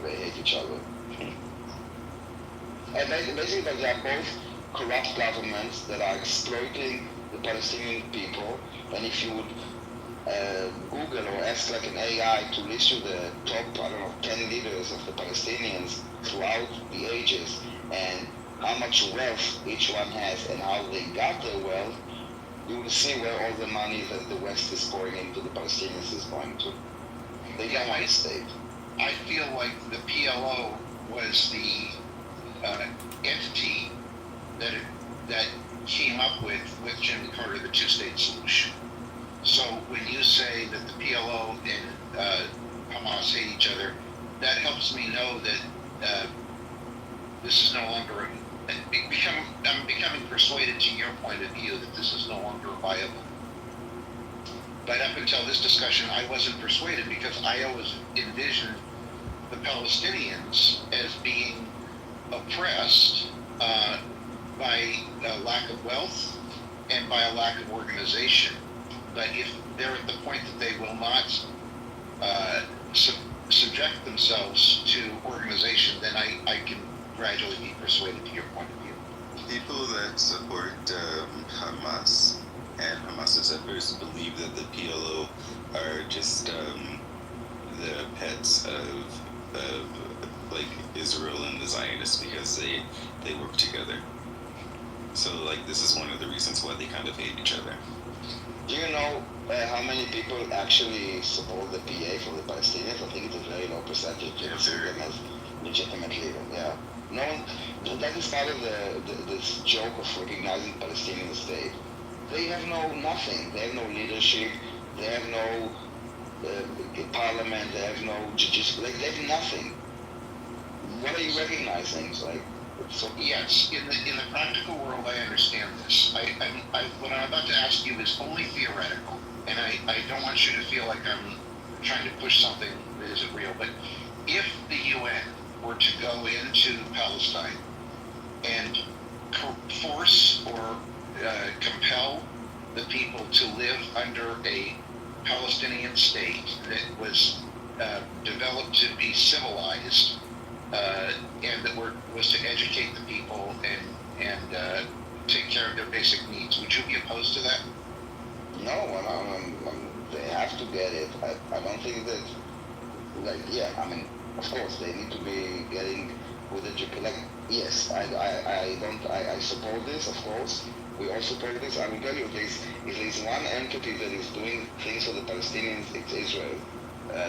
They hate each other. And basically, they are both corrupt governments that are exploiting the Palestinian people. And if you would Google or ask an AI to list you the top, 10 leaders of the Palestinians, throughout the ages and how much wealth each one has and how they got their wealth, you will see where all the money that the West is pouring into the Palestinians is going to. They don't want a state. I feel like the PLO was the entity that came up with Jimmy Carter the two-state solution. So when you say that the PLO and Hamas hate each other, that helps me know that this is no longer. I'm becoming persuaded to your point of view that this is no longer viable. But up until this discussion, I wasn't persuaded because I always envisioned the Palestinians as being oppressed by a lack of wealth and by a lack of organization. But if they're at the point that they will not subject themselves to organization, then I can gradually be persuaded to your point of view. People that support Hamas and Hamas supporters believe that the PLO are just the pets of like Israel and the Zionists because they work together. So like this is one of the reasons why they kind of hate each other. Do you know how many people actually support the PA for the Palestinians? I think it's a very low percentage. They see them as legitimate leader. Yeah. No one. That is part of this joke of recognizing Palestinian state. They have nothing. They have no leadership. They have no parliament. They have no judges. They have nothing. What are you recognizing? Like. So yes, in the practical world, I understand this. What I'm about to ask you is only theoretical, and I don't want you to feel like I'm trying to push something that isn't real. But if the UN were to go into Palestine and force or compel the people to live under a Palestinian state that was developed to be civilized, and that was to educate the people and take care of their basic needs. Would you be opposed to that? No, they have to get it. I don't think that, like, yeah, I mean, of course, they need to be getting with the, like, yes, I support this, of course. We all support this. I will tell you, if there's one entity that is doing things for the Palestinians, it's Israel.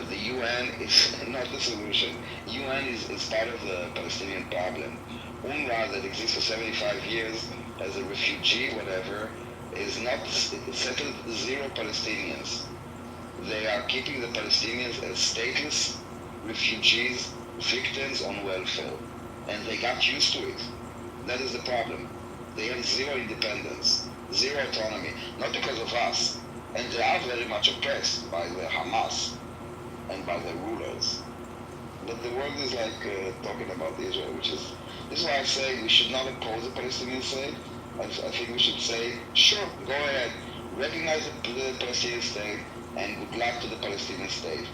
The UN is not the solution. UN is part of the Palestinian problem. UNRWA that exists for 75 years as a refugee, whatever, is not settled zero Palestinians. They are keeping the Palestinians as stateless refugees, victims on welfare. And they got used to it. That is the problem. They have zero independence, zero autonomy, not because of us. And they are very much oppressed by the Hamas and by the rulers. But the world is like talking about Israel, this is why I say we should not oppose the Palestinian state. I think we should say, sure, go ahead, recognize the Palestinian state, and good luck to the Palestinian state.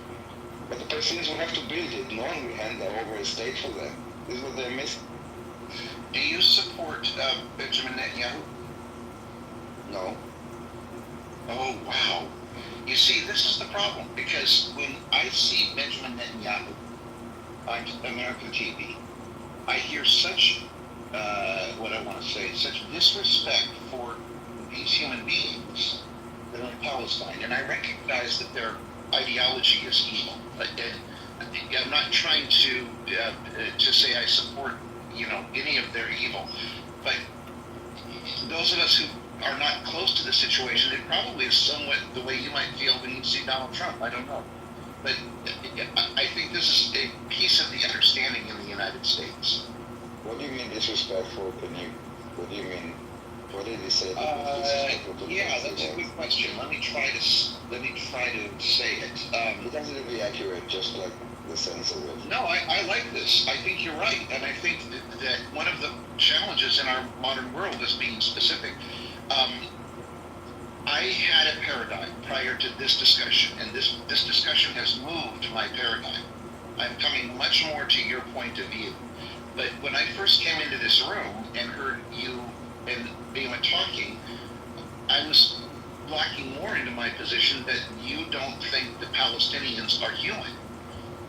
But the Palestinians will have to build it. No one will hand over a state for them. This is what they're missing. Do you support Benjamin Netanyahu? No. Oh, wow. You see, this is the problem, because when I see Benjamin Netanyahu on American TV, I hear such, what I want to say, such disrespect for these human beings that are in Palestine. And I recognize that their ideology is evil. I'm not trying to say I support, any of their evil. But those of us who are not close to the situation, it probably is somewhat the way you might feel when you see Donald Trump. I don't know. But I think this is a piece of the understanding in the United States. What do you mean disrespectful? What do you mean? What did he say? Yeah, that's a good question. Let me try to say it. It doesn't need to be accurate, just like the sense of it. No, I like this. I think you're right, and I think that one of the challenges in our modern world is being specific. I had a paradigm prior to this discussion, and this discussion has moved my paradigm. I'm coming much more to your point of view. But when I first came into this room and heard you and Bima talking, I was locking more into my position that you don't think the Palestinians are human.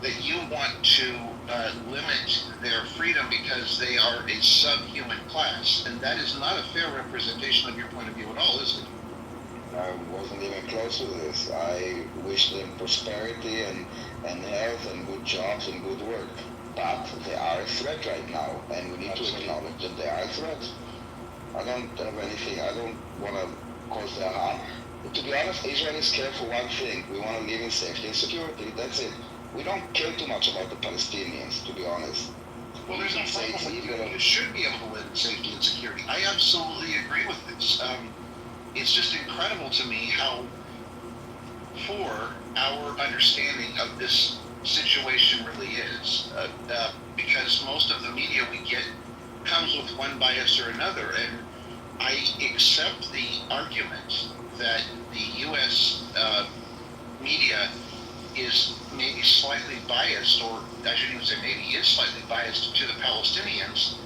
that you want to limit their freedom because they are a subhuman class, and that is not a fair representation of your point of view at all, is it? I wasn't even close to this. I wish them prosperity and health and good jobs and good work. But they are a threat right now, and we need to acknowledge that they are a threat. I don't have anything, I don't want to cause their harm. To be honest, Israel is scared for one thing. We want to live in safety and security. That's it. We don't care too much about the Palestinians, to be honest. Well, there's no problem with you. You should be able to live in safety and security. I absolutely agree with this. It's just incredible to me how poor our understanding of this situation really is. Because most of the media we get comes with one bias or another, and I accept the argument that the U.S. Media is maybe slightly biased, or I shouldn't even say maybe, is slightly biased to the Palestinians,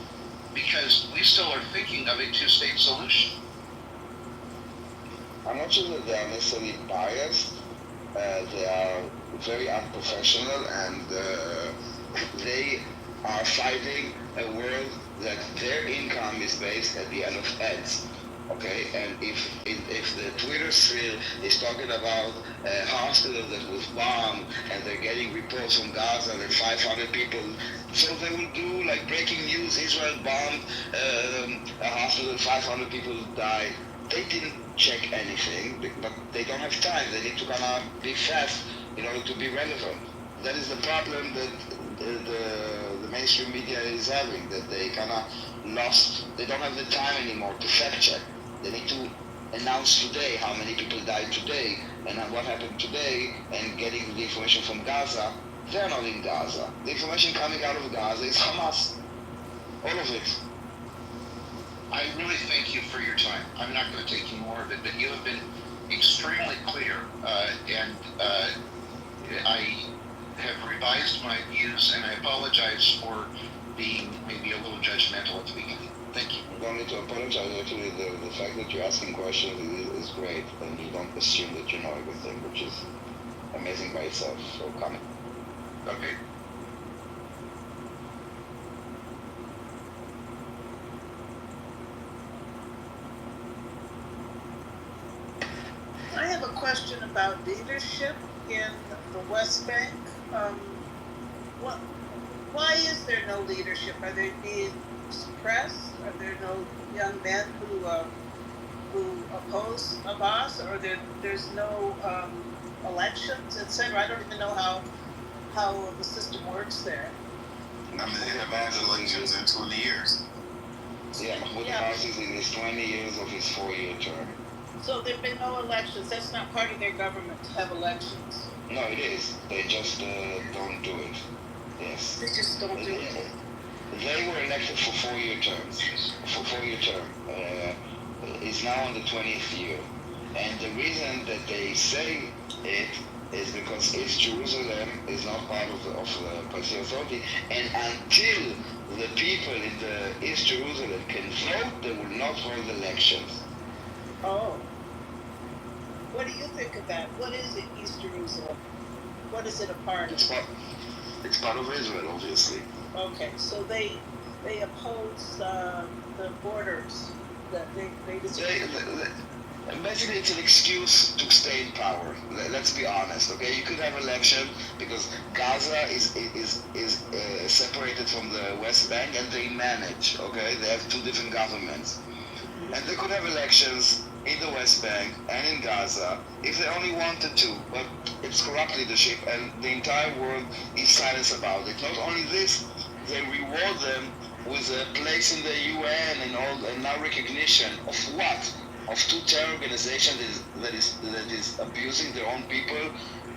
because we still are thinking of a two-state solution. I'm not sure that they are necessarily biased. They are very unprofessional, and they are fighting a world that their income is based at the end of ads. Okay, and if the Twitter thread is talking about a hospital that was bombed and they're getting reports from Gaza that 500 people, so they will do like breaking news: Israel bombed a hospital, 500 people died. They didn't check anything, but they don't have time. They need to kind of be fast in order to be relevant. That is the problem that the mainstream media is having, that they kind of lost, they don't have the time anymore to fact check. They need to announce today how many people died today and what happened today, and getting the information from Gaza. They're not in Gaza. The information coming out of Gaza is Hamas. All of it. I really thank you for your time. I'm not going to take any more of it, but you have been extremely clear, and I have revised my views, and I apologize for being maybe a little judgmental at the beginning. Thank you. You don't need to apologize. Actually, the fact that you're asking questions is great, and you don't assume that you know everything, which is amazing by itself. So come. Okay. I have a question about leadership in the West Bank. Why is there no leadership? Are they being suppressed? Are there no young men who oppose Abbas? Or there's no elections, etc.? I don't even know how the system works there. I mean, they haven't had elections in 20 years. Yeah, Mahmoud Abbas is in his 20 years of his 4-year term. So there have been no elections. That's not part of their government to have elections. No, it is. They just don't do it. Yes. They just don't do it. They were elected for 4-year terms. For 4-year term. It's now on the 20th year. And the reason that they say it is because East Jerusalem is not part of the Palestinian Authority, and until the people in the East Jerusalem can vote, they will not hold elections. Oh. What do you think of that? What is it, East Jerusalem? What is it a part of? It's part of Israel, obviously. Okay, so they oppose the borders. That they disagree. Basically, it's an excuse to stay in power. Let's be honest, okay? You could have election because Gaza is separated from the West Bank, and they manage, okay? They have two different governments. And they could have elections in the West Bank and in Gaza if they only wanted to, but it's corrupt leadership, and the entire world is silent about it. Not only this, they reward them with a place in the UN and now recognition of what? Of two terror organizations that is abusing their own people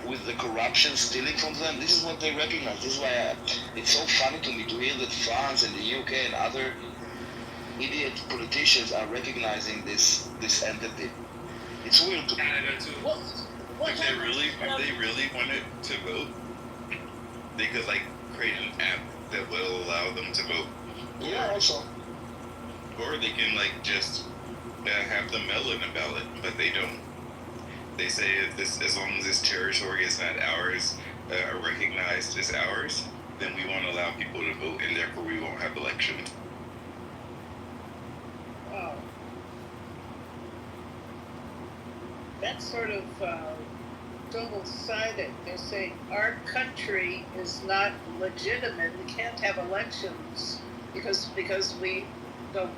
with the corruption stealing from them. This is what they recognize. This is why it's so funny to me to hear that France and the UK and other idiot politicians are recognizing this entity. It's weird to me. Canada too. If they really wanted to vote, they could like create an app that will allow them to vote. Yeah, also. Or they can like just have them mail in a ballot, but they don't. They say if this, as long as this territory is not ours, are recognized as ours, then we won't allow people to vote, and therefore we won't have elections. Wow. That's sort of double-sided. They're saying our country is not legitimate. We can't have elections because we don't.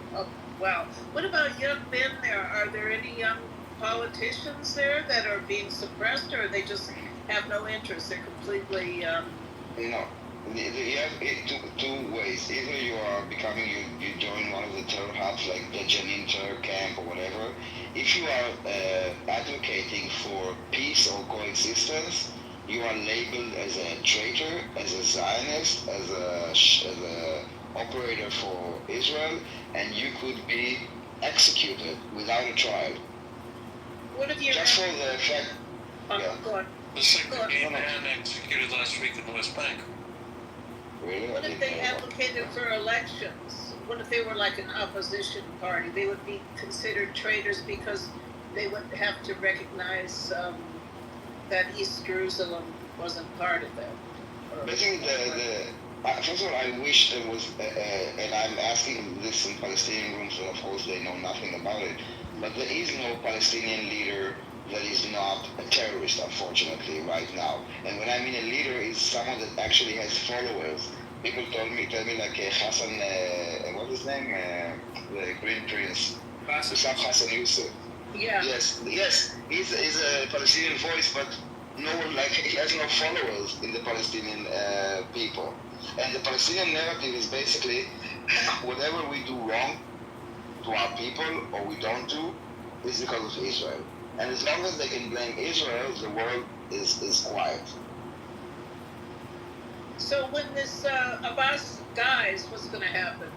Wow. What about young men there? Are there any young politicians there that are being suppressed, or they just have no interest? They're completely. No. You have two ways. Either you are becoming, you join one of the terror hubs like the Jenin terror camp or whatever. If you are advocating for peace or coexistence, you are labeled as a traitor, as a Zionist, as a operator for Israel, and you could be executed without a trial. What if you just for the fact? Yeah. Go on. Just like the gay man executed last week in the West Bank. Really? What if they advocated for elections? What if they were like an opposition party? They would be considered traitors because they would have to recognize that East Jerusalem wasn't part of them. I think first of all, I wish there was, and I'm asking this in Palestinian rooms, and of course they know nothing about it, but there is no Palestinian leader that is not a terrorist, unfortunately, right now. And when I mean a leader, is someone that actually has followers. People tell me like Hassan, what's his name? The Green Prince. Hussam Hassan Yusuf. Yeah. Yes, he's a Palestinian voice, but no one, like, he has no followers in the Palestinian people. And the Palestinian narrative is basically whatever we do wrong to our people or we don't do is because of Israel. And as long as they can blame Israel, the world is quiet. So when this Abbas dies, what's going to happen?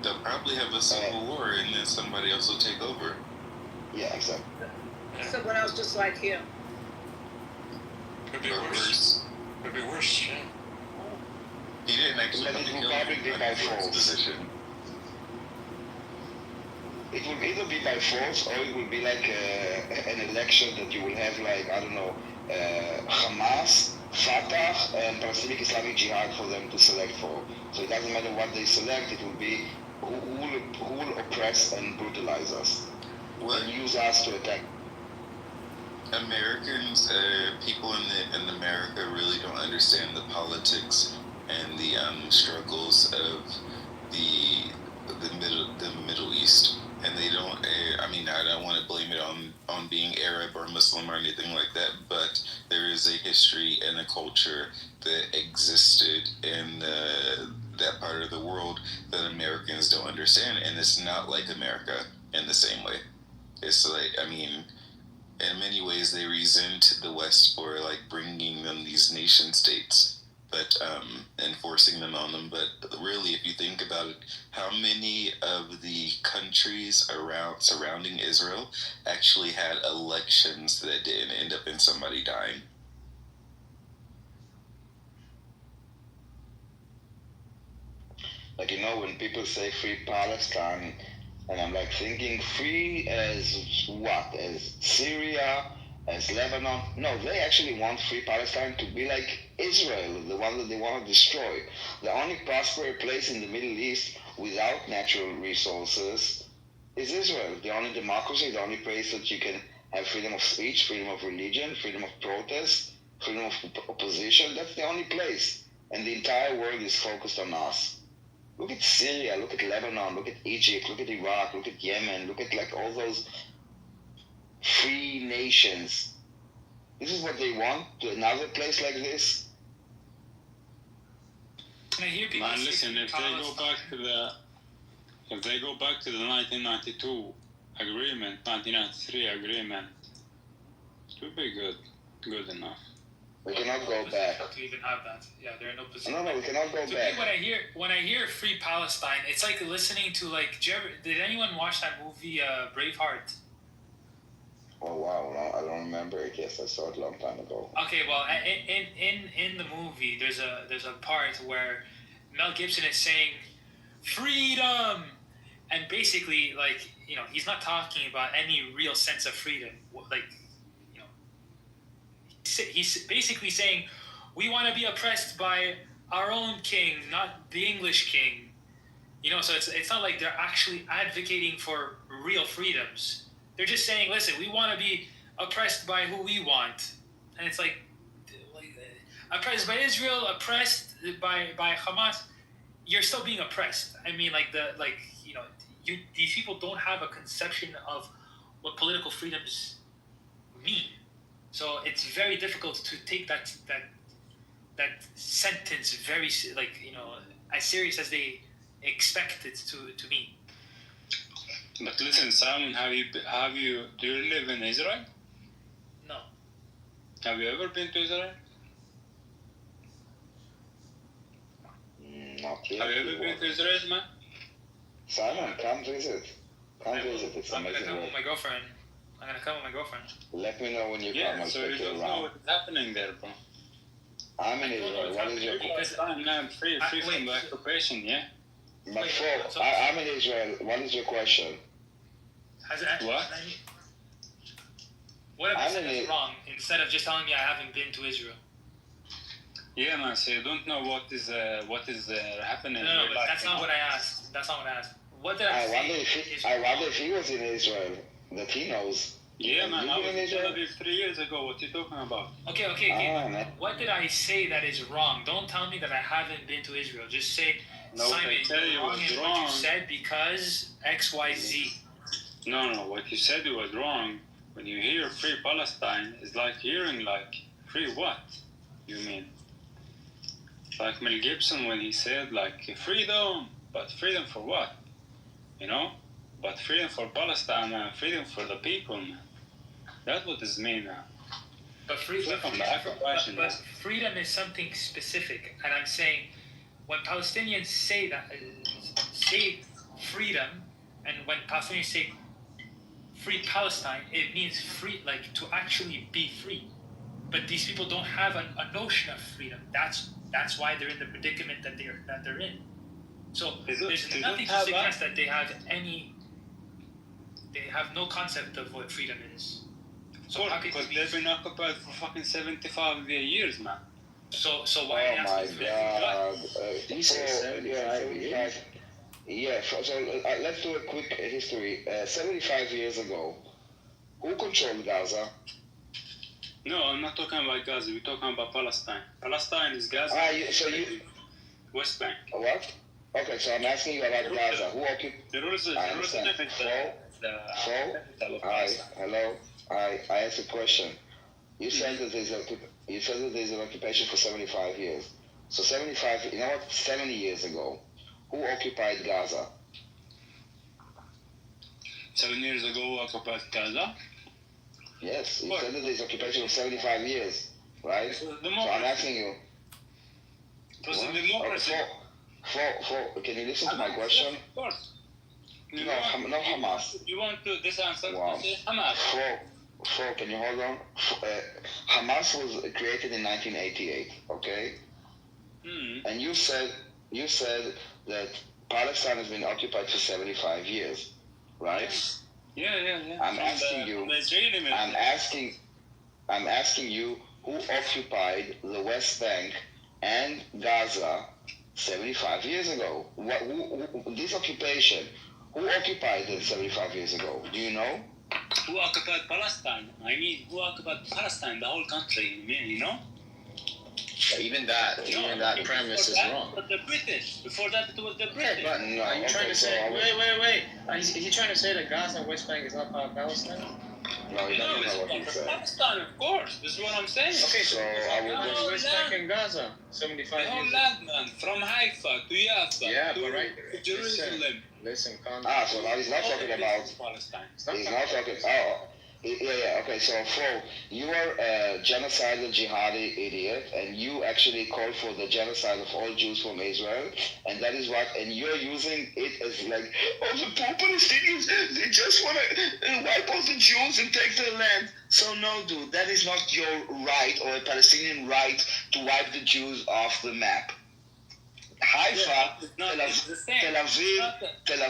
They'll probably have a civil war, and then somebody else will take over. Yeah, exactly. Someone else just like him. Could be worse. Could be worse, yeah. He didn't actually But it will probably be by force. Position. It will either be by force or it will be like an election that you will have, like, I don't know, Hamas, Fatah, and Palestinian Islamic Jihad for them to select for. So it doesn't matter what they select, it will be who will oppress and brutalize us. And use us to attack. Americans, people in America really don't understand the politics and the struggles of the Middle East, and they don't. I mean, I don't want to blame it on being Arab or Muslim or anything like that, but there is a history and a culture that existed in that part of the world that Americans don't understand, and it's not like America in the same way. It's like, I mean, in many ways they resent the West for like bringing them these nation states, but enforcing them on them. But really, if you think about it, how many of the countries surrounding Israel actually had elections that didn't end up in somebody dying? Like, when people say free Palestine, and I'm like thinking, free as what? As Syria, as Lebanon? No, they actually want free Palestine to be like Israel, the one that they want to destroy. The only prosperous place in the Middle East without natural resources is Israel. The only democracy, the only place that you can have freedom of speech, freedom of religion, freedom of protest, freedom of opposition. That's the only place. And the entire world is focused on us. Look at Syria, look at Lebanon, look at Egypt, look at Iraq, look at Yemen, look at like all those free nations. This is what they want to another place like this. Man, listen, if they go back to the 1992 agreement, 1993 agreement, it would be good enough. We cannot go back. To even have that, yeah, they're in no position. No, we cannot go to back. Me, when I hear Free Palestine, it's like listening to like. Did anyone watch that movie Braveheart? Oh wow, no, I don't remember it. Yes, I saw it a long time ago. Okay, well, in the movie, there's a part where Mel Gibson is saying freedom, and basically, like, he's not talking about any real sense of freedom. Like, he's he's basically saying, we want to be oppressed by our own king, not the English king. You know, so it's not like they're actually advocating for real freedoms. They're just saying, listen, we want to be oppressed by who we want. And it's like oppressed by Israel, oppressed by Hamas. You're still being oppressed. I mean, these people don't have a conception of what political freedoms mean. So it's very difficult to take that sentence very as serious as they expect it to mean. But listen, Simon, do you live in Israel? No. Have you ever been to Israel? Not yet. Have you ever been to Israel, man? Simon, come visit. Come visit. It's I'm gonna amazing. come with my girlfriend. Let me know when you come. I'll so take you you don't know around. what's happening there, bro. I'm in Israel. What is your question? I'm free from the occupation, yeah? But I'm in Israel. What is your question? What? What if I said that's wrong instead of just telling me I haven't been to Israel? Yeah, man. So you don't know what is happening. No, but that's not what I asked. What did I say? I wonder if he was in Israel, that he knows. Yeah, man. I was in Tel Aviv 3 years ago. What are you talking about? Okay. What did I say that is wrong? Don't tell me that I haven't been to Israel. Just say, Simon, you're wrong in what you said because X, Y, Z. No. What you said was wrong. When you hear free Palestine, it's like hearing free what? You mean? Like Mel Gibson when he said freedom, but freedom for what? You know? But freedom for Palestine and freedom for the people, man. That's what this means now. But freedom is something specific, and I'm saying when Palestinians say freedom, and when Palestinians say free Palestine, it means free, to actually be free. But these people don't have a notion of freedom. That's why they're in the predicament that they're in. So there's nothing to suggest that they have no concept of what freedom is. So because they've been occupied for fucking 75 years, man. So why are they asking let's do a quick history. 75 years ago, who controlled Gaza? No, I'm not talking about Gaza. We're talking about Palestine. Palestine is Gaza. West Bank. What? Okay, so I'm asking you about Gaza. Who occupied? There was a Hello. I asked a question. You said that there's an occupation for 75 years. So 70 years ago, who occupied Gaza? 7 years ago, who occupied Gaza? Yes, you said that there's occupation for 75 years, right? So I'm asking you. It was a democracy. Can you listen to my question? Of course. No, Hamas. You want to this answer? Wow. Hamas. Can you hold on? Hamas was created in 1988, okay? And you said that Palestine has been occupied for 75 years, right? Yeah. I'm asking you who occupied the West Bank and Gaza 75 years ago. This occupation, who occupied it 75 years ago? Do you know? Who occupied Palestine? Who occupied Palestine, the whole country, you know? Even that premise is wrong. But the British. Before that, it was the British. But are you trying to say? Wait. Is he trying to say that Gaza and West Bank is not part of Palestine? No, he doesn't know what he said. Palestine, of course. This is what I'm saying. Okay, so I will go West Bank and Gaza. 75 years. The whole land, man, from Haifa to Jaffa to Jerusalem. Listen, so now he's not talking about Palestine. He's not talking. Yeah. Okay, so you are a genocidal jihadi idiot, and you actually call for the genocide of all Jews from Israel, and that is what. And you're using it as the poor Palestinians, they just want to wipe out the Jews and take their land. So no, dude, that is not your right or a Palestinian right to wipe the Jews off the map. Haifa, Tel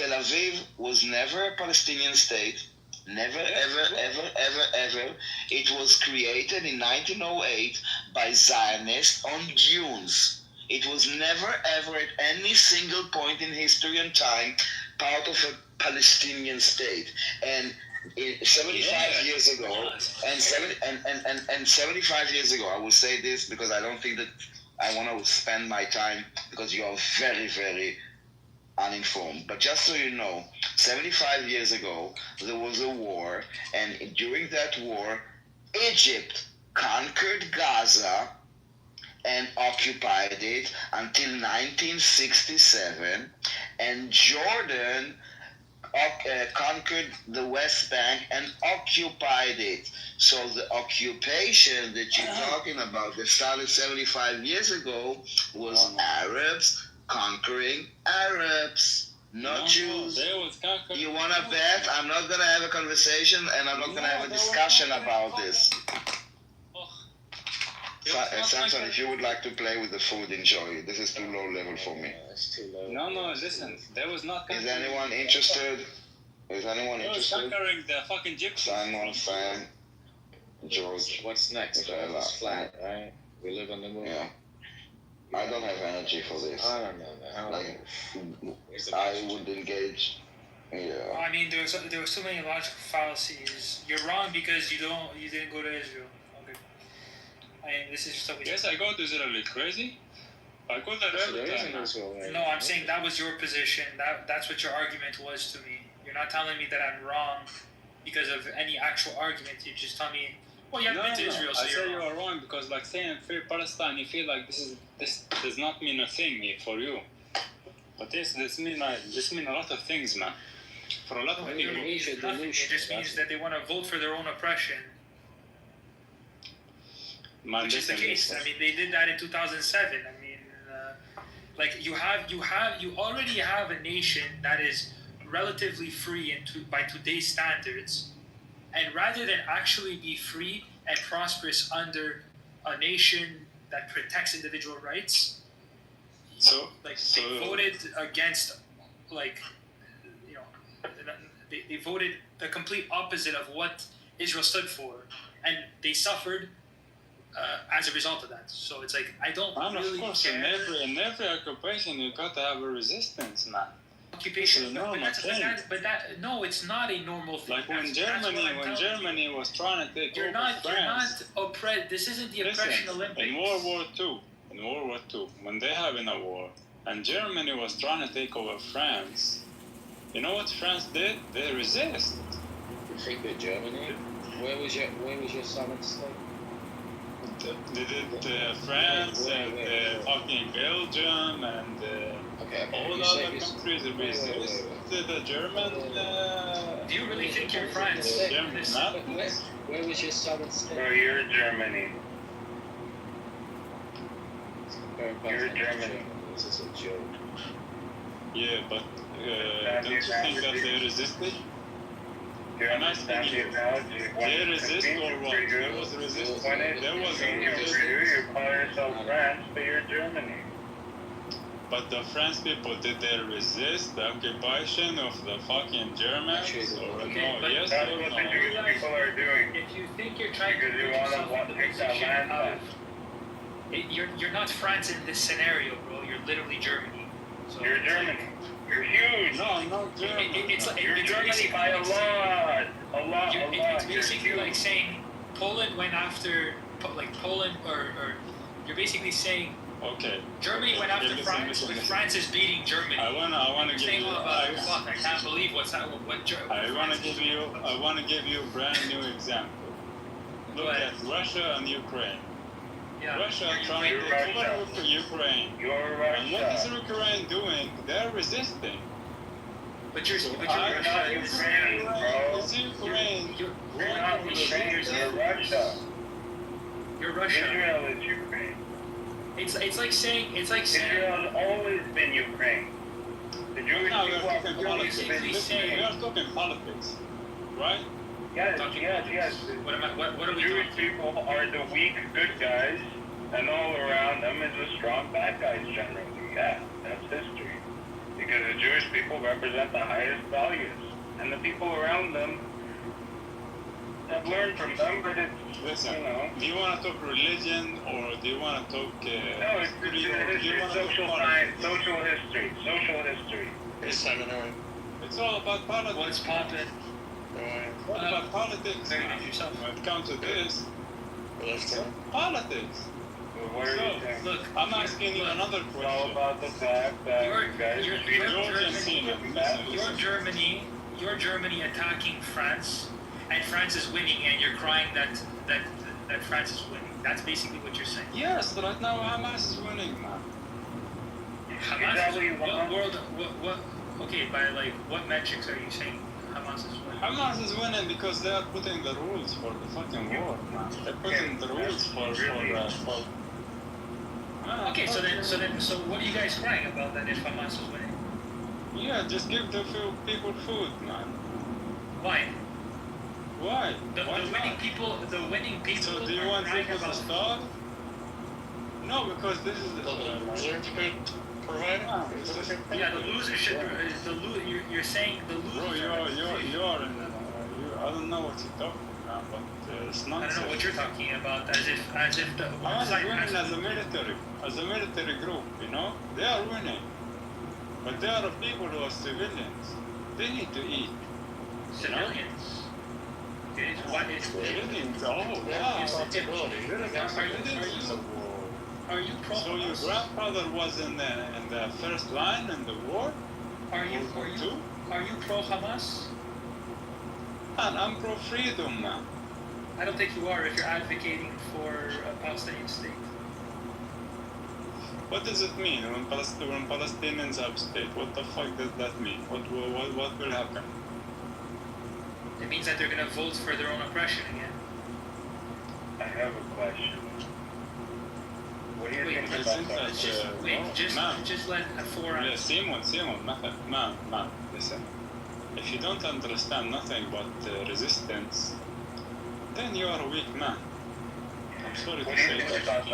Aviv was never a Palestinian state. Never, ever. It was created in 1908 by Zionists on Jews. It was never, ever at any single point in history and time part of a Palestinian state. And 75 years ago, and 75 years ago, I will say this because I don't think that I want to spend my time because you are very, very uninformed. But just so you know, 75 years ago, there was a war, and during that war, Egypt conquered Gaza and occupied it until 1967, and Jordan conquered the West Bank and occupied it. So the occupation that you're talking about that started 75 years ago was Arabs conquering Arabs, not Jews. You want to bet? I'm not going to have a conversation and I'm not going to have a discussion about this. Samson, if you would like to play with the food, enjoy. This is too low level for me. It's too low. No, listen. There was not. Is anyone interested? Is anyone interested? Conquering the fucking gypsies. Simon, Sam, George. What's next? It's flat, right? We live on the moon. Yeah. I don't have energy for this. I don't know. I would engage. Yeah. I mean, there were so many logical fallacies. You're wrong because you didn't go to Israel. Okay. This is so. Yes, I go to Israel. It's crazy. I go there every time. No, I'm saying that was your position. That's what your argument was to me. You're not telling me that I'm wrong because of any actual argument. You just tell me, well, you haven't been to Israel, so I say you are wrong because, like, saying free Palestine, you feel like this does not mean a thing for you. But this mean a lot of things, man. For a lot of people, it just means that they want to vote for their own oppression. Man, which is the case. I mean, they did that in 2007. I mean, you already have a nation that is relatively free by today's standards, and rather than actually be free and prosperous under a nation that protects individual rights, they voted against, they voted the complete opposite of what Israel stood for, and they suffered as a result of that. So it's like, I don't really of course, care. In every occupation, you got to have a resistance, man. Occupation, no, it's not a normal thing. Like when Germany was trying to take over France. You're not oppressed. This isn't the oppression Olympics. In World War II, when they have in a war, and Germany was trying to take over France, you know what France did? They resist. You think that Germany? Where was your southern state? They did France and fucking Belgium and all other countries resisted the German. Do you really think you're France? Where was your southern state? Bro, you're Germany. You're Germany. This is a joke. Yeah, but don't you think that they resisted? They resist or what? There was resistance. There was a resistance. You call yourself France, but you're Germany. But the French people, did they resist the occupation of the fucking Germans? Okay, no? Yes that's or what no? the Jewish people are doing. If you think you're trying to put yourself in the position of... You're not France in this scenario, bro. You're literally Germany. So you're Germany. You're huge. No, I'm not Germany. You're Germany by a lot. It's basically like saying Poland went after, Poland, or you're basically saying Germany went after France, but France is beating Germany. I wanna give you. I can't believe I wanna give you a brand new example. Look at Russia and Ukraine. Yeah. Russia trying to take over Ukraine. And what is Ukraine doing? They're resisting. But you're not Ukraine, bro. It's Ukraine. You're not Ukraine. You're Russia. You're Russia. Israel is Ukraine. It's like saying Israel has always been Ukraine. The Jewish people have always been Ukraine. We are talking politics, right? Yes. What are we Jewish people are the weak good guys, and all around them is the strong bad guys generally. Yeah, that's history. Because the Jewish people represent the highest values, and the people around them I've learned from them, but it's, listen, do you want to talk religion or do you want to talk No, it's history, social science, social history. Hey, seminary. It's all about politics. What's poppin'? It's all about politics. When it comes to this, it's politics. What are you saying? Look, I'm asking you another question. It's all about the fact that you guys You're Germany attacking France, and France is winning, and you're crying that France is winning. That's basically what you're saying. Yes, but right now Hamas is winning, man. Hamas is what okay, by like what metrics are you saying Hamas is winning? Hamas is winning because they are putting the rules for the fucking war, man. They're putting the rules for Okay, so what are you guys crying about then if Hamas is winning? Yeah, just give the people food, man. Why? Why? The winning people. So do you want people to starve? No, because this is the loser provider. Yeah, the loser should. You're saying the loser. Bro, you're in. I don't know what you're talking about, but it's not. I don't know what you're talking about. As if the. Hamas is winning as a military group. You know, they are winning, but there are people who are civilians. They need to eat. Civilians. It's civilians. Oh wow. Are you pro? So your grandfather was in the first line in the war? Are you pro Hamas? Man, I'm pro freedom, man. I don't think you are if you're advocating for a Palestinian state. What does it mean when Palestinians have state? What the fuck does that mean? What will happen? It means that they're going to vote for their own oppression again. I have a question. What do you think about that? Just let a forearm. Yeah, Simon, man, listen. If you don't understand nothing but resistance, then you are a weak man. I'm sorry to say that.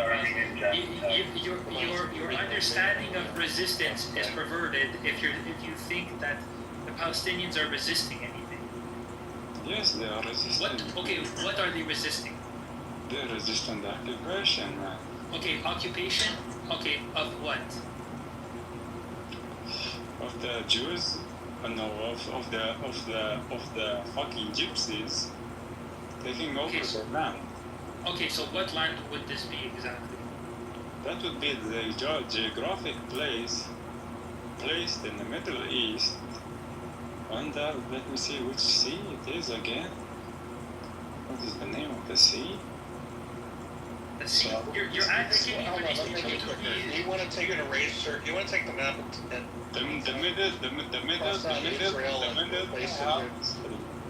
Your understanding of resistance is perverted if you think that the Palestinians are resisting anything. Yes, they are resisting. What are they resisting? They're resisting the occupation, man. Okay, occupation? Okay, of what? Of the Jews? No, of the fucking gypsies taking over the land. Okay, so what land would this be exactly? That would be the geographic place placed in the Middle East. And let me see which sea it is again. What is the name of the sea? The sea. You're advocating for these people to be. You want to take an eraser? You want to take the map and the middle.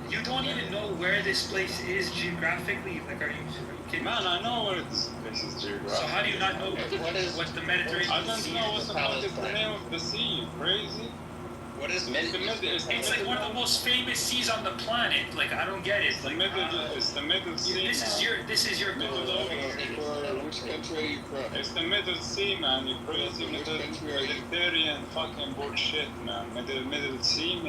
You don't even know where this place is geographically. Like, are you kidding? Man, I know where this place is geographically. So how do you not know what's the Mediterranean? I don't know what's the name of the sea. You crazy? What is It's like one of the most famous seas on the planet. Like, I don't get it. Like, it's the Middle Sea. This is your Google. Which country are you from? It's the Middle Sea, man. You crazy Mediterranean fucking bullshit, man. Middle Sea,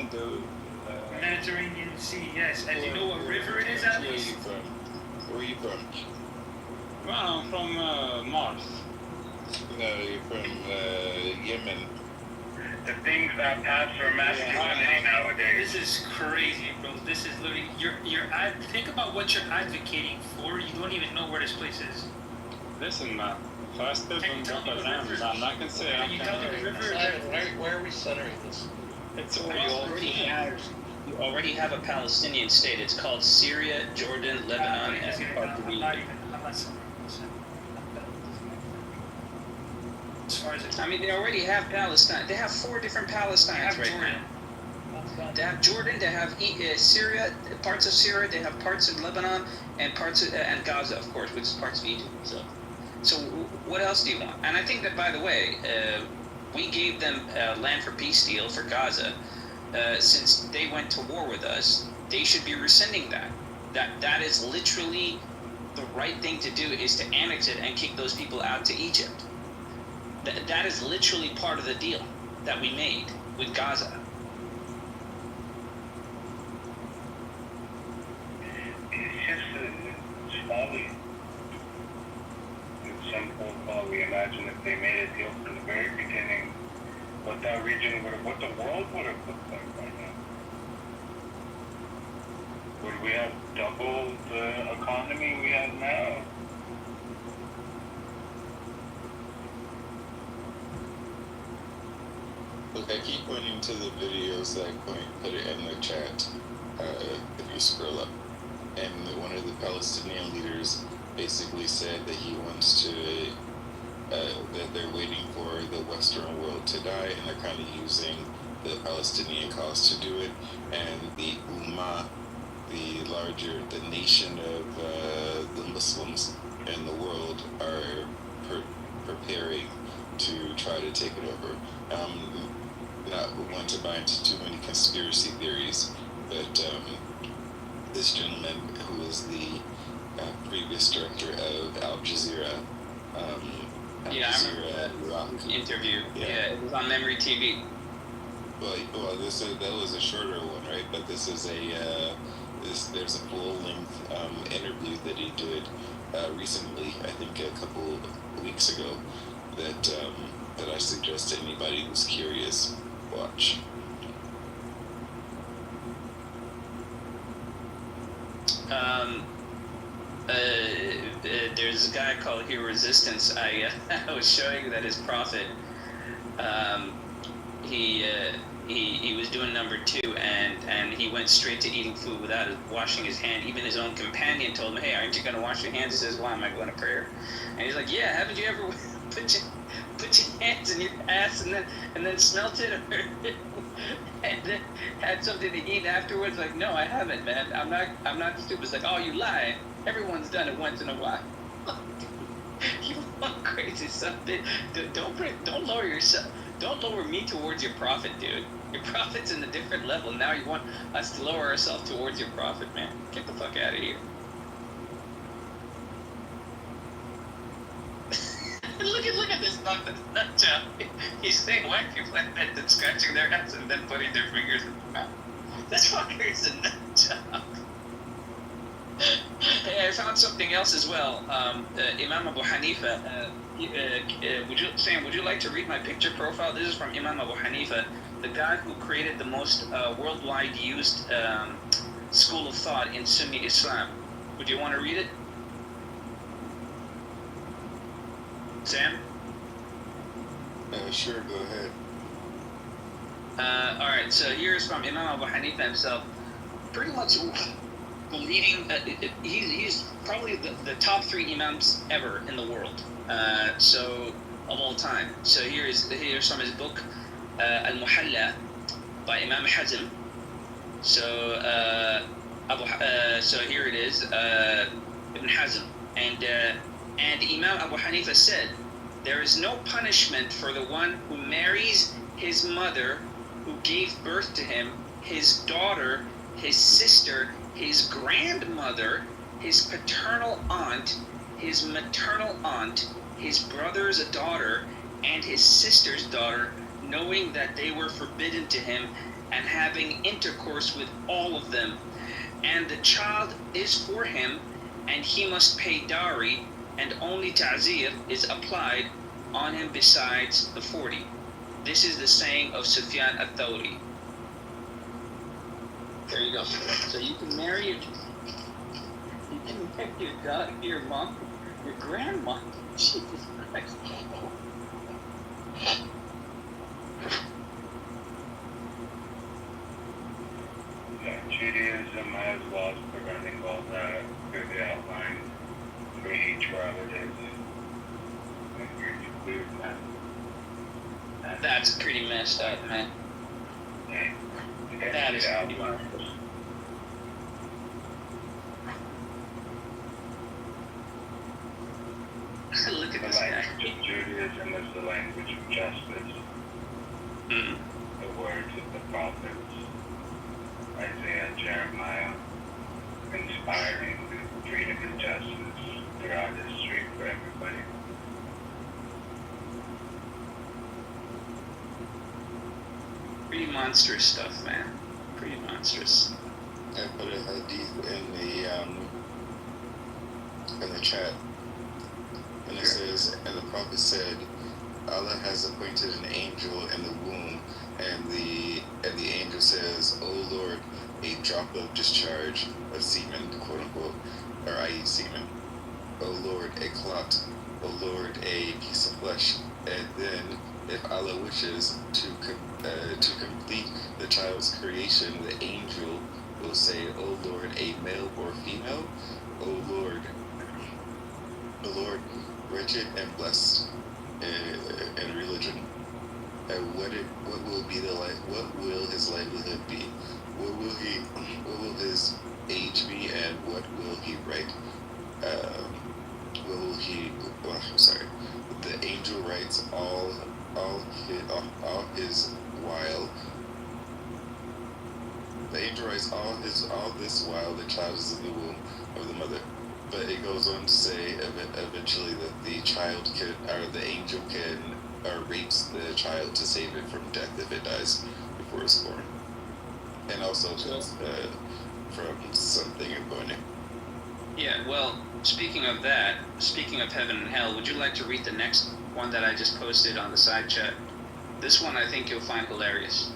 Mediterranean Sea, yes. And do you know what river it is at least? Where are you from? Well, I'm from Mars. No, you're from Yemen. The things that pass for masculinity nowadays. This is crazy, bro. This is literally think about what you're advocating for. You don't even know where this place is. Listen, man. If I step on top of land, man, I can say Can you tell me the river? Where are we centering this? It's You already have a Palestinian state. It's called Syria, Jordan, Lebanon, and part of the. I mean, they already have Palestine. They have 4 different Palestines right now. They have Jordan. They have Syria, parts of Syria. They have parts of Lebanon and parts of and Gaza, of course, which is parts of Egypt. So what else do you want? And I think that, by the way, we gave them a land for peace deal for Gaza. Since they went to war with us, they should be rescinding that. That is literally the right thing to do, is to annex it and kick those people out to Egypt. That is literally part of the deal that we made with Gaza. It's imagine if they made a deal from the very beginning, what that region would have, what the world would have looked like right now. Would we have double the economy we have now? Look, I keep pointing to the videos that I put it in the chat, if you scroll up. And one of the Palestinian leaders basically said that he wants to, that they're waiting for the Western world to die, and they're kind of using the Palestinian cause to do it. And the Ummah, the nation of the Muslims in the world are preparing to try to take it over. Not one to buy into too many conspiracy theories, but this gentleman who is the previous director of Al Jazeera, yeah, I remember that interview. Yeah, it was on Memory TV. Well, that was a shorter one, right? But this is there's a full-length interview that he did recently, I think a couple of weeks ago, that I suggest to anybody who's curious, watch. There's a guy called Hero Resistance. I was showing that his prophet, he was doing number 2, and he went straight to eating food without washing his hand. Even his own companion told him, "Hey, aren't you going to wash your hands?" He says, "Why am I going to prayer?" And he's like, "Yeah, haven't you ever put your hands in your ass and then smelt it and then had something to eat afterwards?" Like, "No, I haven't, man. I'm not stupid." It's like, "Oh, you lie. Everyone's done it once in a while." You crazy something. Don't lower yourself. Don't lower me towards your prophet, dude. Your prophet's in a different level. Now you want us to lower ourselves towards your prophet, man. Get the fuck out of here. Look at this nut job. He's saying white people like that and scratching their heads and then putting their fingers in their mouth. This fucker is a nut job. Hey, I found something else as well. Imam Abu Hanifa. Would you like to read my picture profile? This is from Imam Abu Hanifa, the guy who created the most worldwide used school of thought in Sunni Islam. Would you want to read it? Sam? Sure, go ahead. Alright, so here's from Imam Abu Hanifa himself. Pretty much the leading, he's probably the top 3 imams ever in the world, so of all time. So here's from his book, Al-Muhalla by Imam Hazm. So so here it is, Ibn Hazm. And Imam Abu Hanifa said, "There is no punishment for the one who marries his mother who gave birth to him, his daughter, his sister, his grandmother, his paternal aunt, his maternal aunt, his brother's daughter, and his sister's daughter, knowing that they were forbidden to him, and having intercourse with all of them. And the child is for him, and he must pay dowry, and only ta'zir is applied on him besides the 40. This is the saying of Sufyan al-Thawri." There you go. So you can marry your daughter, your mom, your grandma. Jesus Christ. Yeah, Judaism has laws preventing all that through the outline for each relative. That's pretty messed up, man. Yeah. That is pretty messed up. Look at this guy. Judaism is the language of justice. The words of the prophets, Isaiah, Jeremiah, inspiring freedom and justice throughout history for everybody. Pretty monstrous stuff, man. Pretty monstrous. I put a hadith in the chat. And it says, and the prophet said, Allah has appointed an angel in the womb, and the angel says, "O Lord, a drop of discharge of semen, quote unquote, or i.e. semen. O Lord, a clot. O Lord, a piece of flesh." And then, if Allah wishes to complete the child's creation, the angel will say, "O Lord, a male or female. O Lord, the Lord, wretched and blessed in religion. What will be what will his livelihood be? What will his age be, and what will he write? Will he? Oh, I'm sorry. The angel writes all his while. The angel writes all this while the child is in the womb of the mother. But it goes on to say eventually that the child can, or the angel can, rapes the child to save it from death if it dies before it's born, and also from something important. Yeah, well, speaking of that, speaking of heaven and hell, would you like to read the next one that I just posted on the side chat? This one I think you'll find hilarious.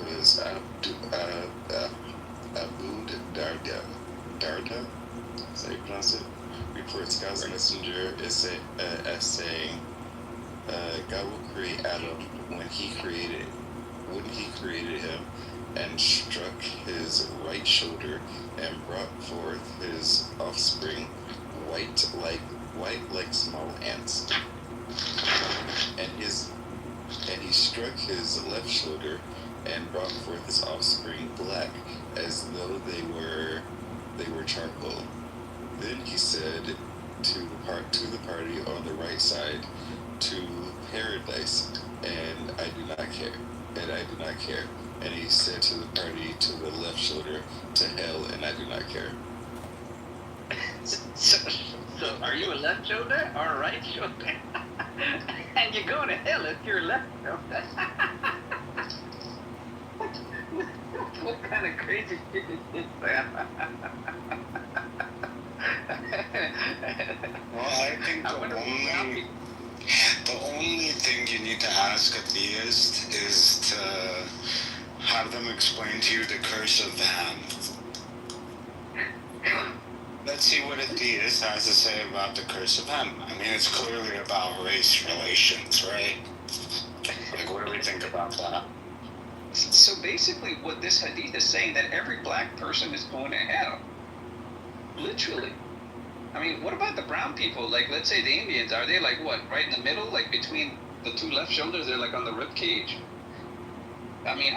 Was Abu Darda, is that how you pronounce it? Reports God's messenger as saying, God will create Adam when he created him, and struck his right shoulder and brought forth his offspring, white like small ants. And he struck his left shoulder and brought forth his offspring black, as though they were charcoal. Then he said to the party on the right side, "To paradise, and I do not care. And he said to the party to the left shoulder, "To hell, and I do not care." So are you a left shoulder or a right shoulder? And you're going to hell if you're a left shoulder. What kind of crazy shit is this, man? Well, I think the only thing you need to ask a theist is to have them explain to you the curse of the hand. Let's see what a theist has to say about the curse of Ham. I mean, it's clearly about race relations, right? Like, what do we think about that? So basically what this hadith is saying, that every black person is going to hell. Literally. I mean, what about the brown people? Like, let's say the Indians, are they like what, right in the middle, like between the two left shoulders? They're like on the rib cage. I mean,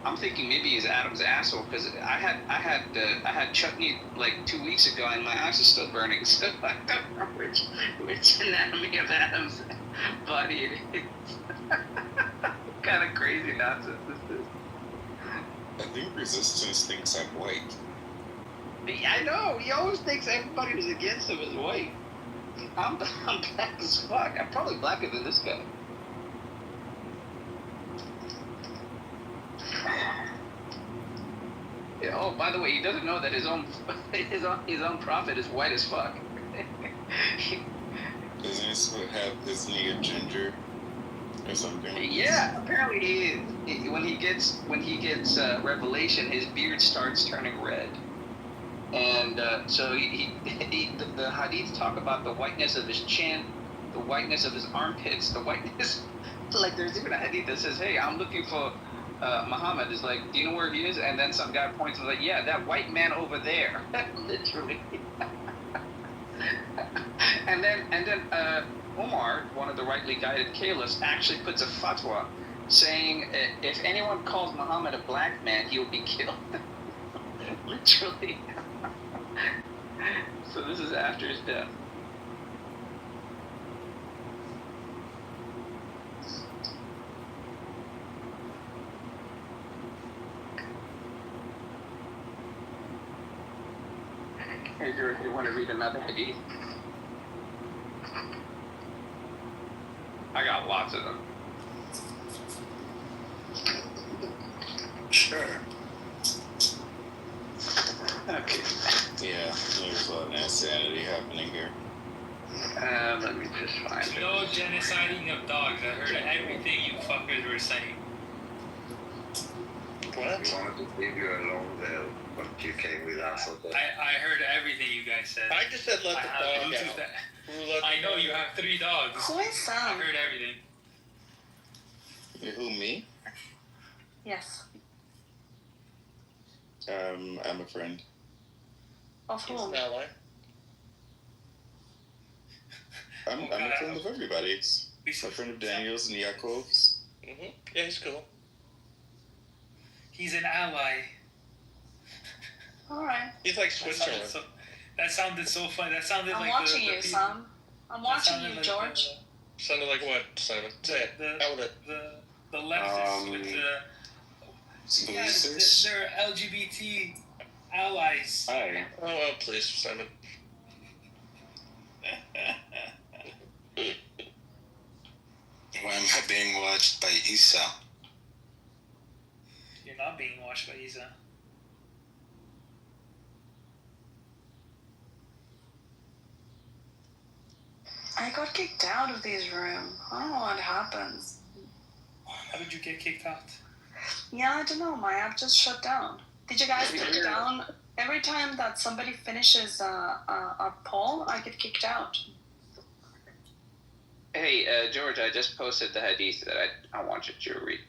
I'm thinking maybe he's Adam's asshole, because I had chutney like 2 weeks ago and my eyes are still burning. So I don't know which anatomy of Adam's body it is. What kind of crazy nonsense is this? I think Resistance thinks I'm white. I know. He always thinks everybody who's against him is white. I'm black as fuck. I'm probably blacker than this guy. Yeah, oh, by the way, he doesn't know that his own prophet is white as fuck. Isn't he a ginger or something? Yeah, apparently he is. When he gets revelation, his beard starts turning red. And so the hadith talk about the whiteness of his chin, the whiteness of his armpits, the whiteness. Like, there's even a hadith that says, "Hey, I'm looking for Muhammad." Is like, "Do you know where he is?" And then some guy points and like, "Yeah, that white man over there." Literally. and then Umar, one of the rightly guided caliphs, actually puts a fatwa saying if anyone calls Muhammad a black man, he will be killed. Literally. So this is after his death. Hey, George, you want to read another hadith? I got lots of them. Sure. Okay. Yeah, there's a lot of insanity happening here. Let me just find it. No genociding of dogs. I heard everything you fuckers were saying. What? We wanted to leave you alone there, but you came with us. Okay? I heard everything you guys said. I just said let the dog out. I know you have 3 dogs. Who is Sam? I heard everything. Who, me? Yes. I'm a friend. Of whom? I'm a friend of everybody. I'm a friend of Daniel's and Yaakov's. Mm-hmm. Yeah, he's cool. He's an ally. Alright. He's like Switzerland. That sounded so fun. That sounded I'm like watching you, Sam. I'm watching you, like George. Sounded like what, Simon? Say it. Out with it. The leftists with the... Yeah, they're LGBT allies. Hi. Oh, well, please, Simon. Why am I being watched by Isa? You're not being watched by Isa. I got kicked out of this room. I don't know what happens. How did you get kicked out? Yeah, I don't know. My app just shut down. Did you guys get down? Every time that somebody finishes a poll, I get kicked out. Hey, George, I just posted the hadith that I wanted you to read.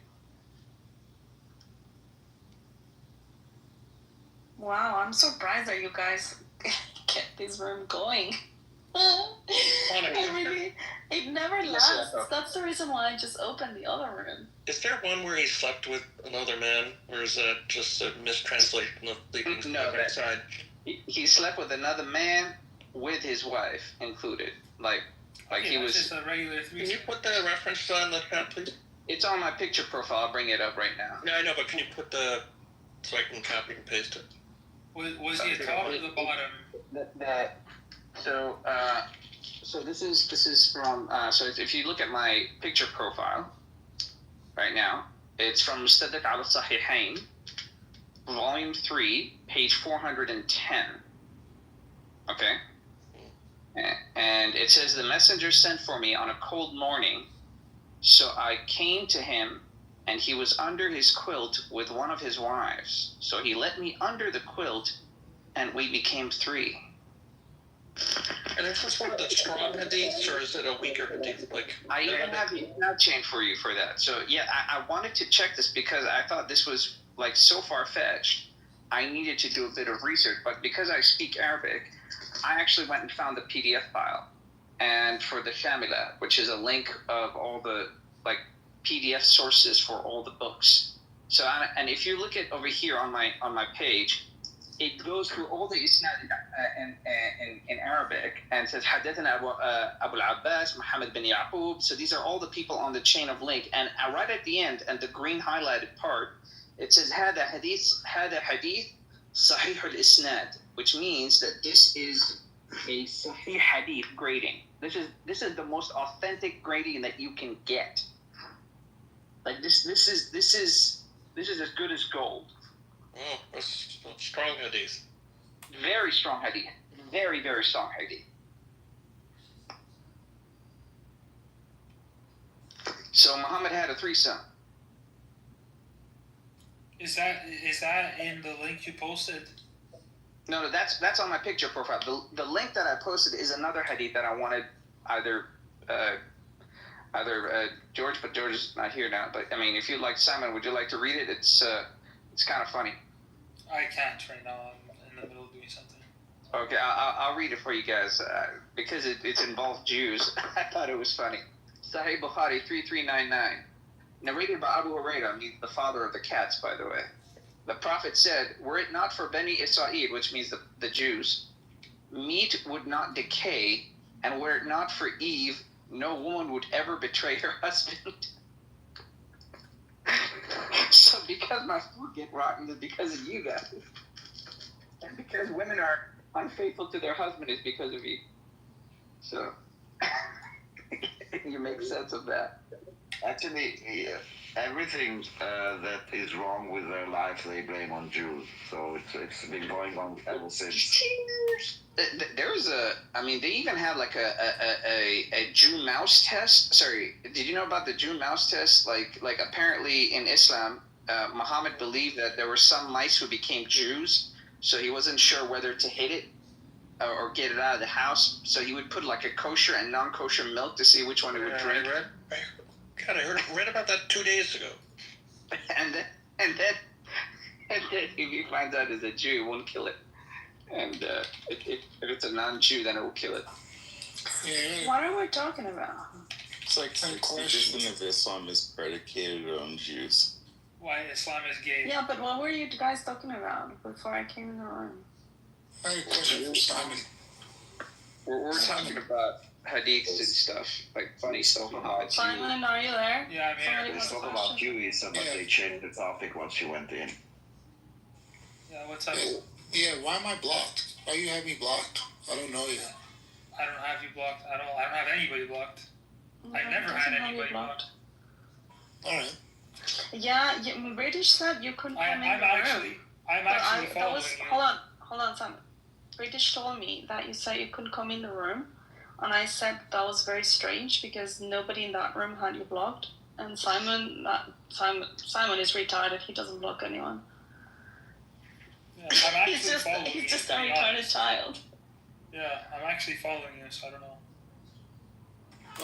Wow, I'm surprised that you guys get this room going. It never lasts. That's the reason why I just opened the other room. Is there one where he slept with another man, or is that just a mistranslation of the No, side? He slept with another man with his wife included. Like he was. Just a regular Can you put the reference on the chat, please? It's on my picture profile. I'll bring it up right now. No, I know, but can you put so I can copy and paste it? Was he at top or the bottom? So this is from so if you look at my picture profile right now, it's from Mustadrak al Sahihain, volume 3, page 410. Okay, and it says, the messenger sent for me on a cold morning, so I came to him, and he was under his quilt with one of his wives. So he let me under the quilt, and we became 3. And is this one of the strong hadiths, or is it a weaker hadith? I even have the isnad chain for you for that. So yeah, I wanted to check this because I thought this was like so far-fetched. I needed to do a bit of research, but because I speak Arabic, I actually went and found the PDF file, and for the Shamila, which is a link of all the like PDF sources for all the books. So and if you look at over here on my page, it goes through all the isnad in Arabic and says Hadathana Abu al-Abbas, Muhammad bin Yaqub. So these are all the people on the chain of link. And right at the end, and the green highlighted part, it says Hada hadith Sahih al-Isnad, which means that this is a Sahih hadith grading. This is the most authentic grading that you can get. Like this is as good as gold. Oh, that's strong hadith. Very strong hadith. Very, very strong hadith. So Muhammad had a threesome. Is that in the link you posted? No, that's on my picture profile. The link that I posted is another hadith that I wanted either George, but George is not here now. But I mean, if you'd like, Simon, would you like to read it? It's kind of funny. I can't right now. I'm in the middle of doing something. Okay, I'll read it for you guys because it involved Jews. I thought it was funny. Sahih Bukhari 3399, narrated by Abu Hurairah, the father of the cats, by the way. The Prophet said, "Were it not for Bani Israel, which means the Jews, meat would not decay, and were it not for Eve, no woman would ever betray her husband." So because my food get rotten, it's because of you guys. And because women are unfaithful to their husband is because of you. So you make sense of that. Actually, everything that is wrong with their life, they blame on Jews. So it's been going on ever since. There's they even have like a Jew mouse test. Sorry, did you know about the Jew mouse test? Like apparently in Islam, Muhammad believed that there were some mice who became Jews, so he wasn't sure whether to hit it or get it out of the house. So he would put like a kosher and non-kosher milk to see which one it would drink. I read about that 2 days ago. and then if he finds out it's a Jew, he won't kill it. And if it's a non-Jew, then it will kill it. Yeah. What are we talking about? It's like 60% of Islam is predicated on Jews. Why Islam is gay? Yeah, but what were you guys talking about before I came in the room? I have a question for Simon. We're talking about hadiths and stuff, like funny stuff about Jews. Simon, are you there? Yeah, I'm here. Let's talk about Judaism, but they changed the topic once you went in. Yeah, what's up? Yeah, why am I blocked? Why you have me blocked? I don't know you. I don't have you blocked. I don't have anybody blocked. I've never had anybody blocked. Alright. Yeah, British said you couldn't come in the room. I'm actually following you. Hold on, Simon. British told me that you said you couldn't come in the room, and I said that was very strange because nobody in that room had you blocked. And Simon is retarded. He doesn't block anyone. Yeah, I'm actually following he's you. just a retarded child. Yeah, I'm actually following you, so I don't know.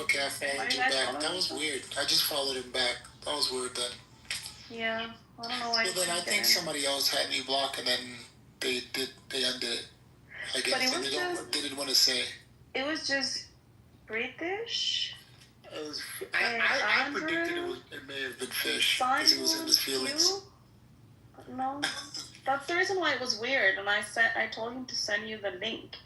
Okay, I followed you back. That was weird. I just followed him back. That was weird then. Yeah, I don't know why. Well, then I think somebody else had me blocked, and then they undid it. I guess But it was they didn't want to say. It was just British. I predicted it may have been fish because he was in his feelings. No, that's the reason why it was weird. And I told him to send you the link.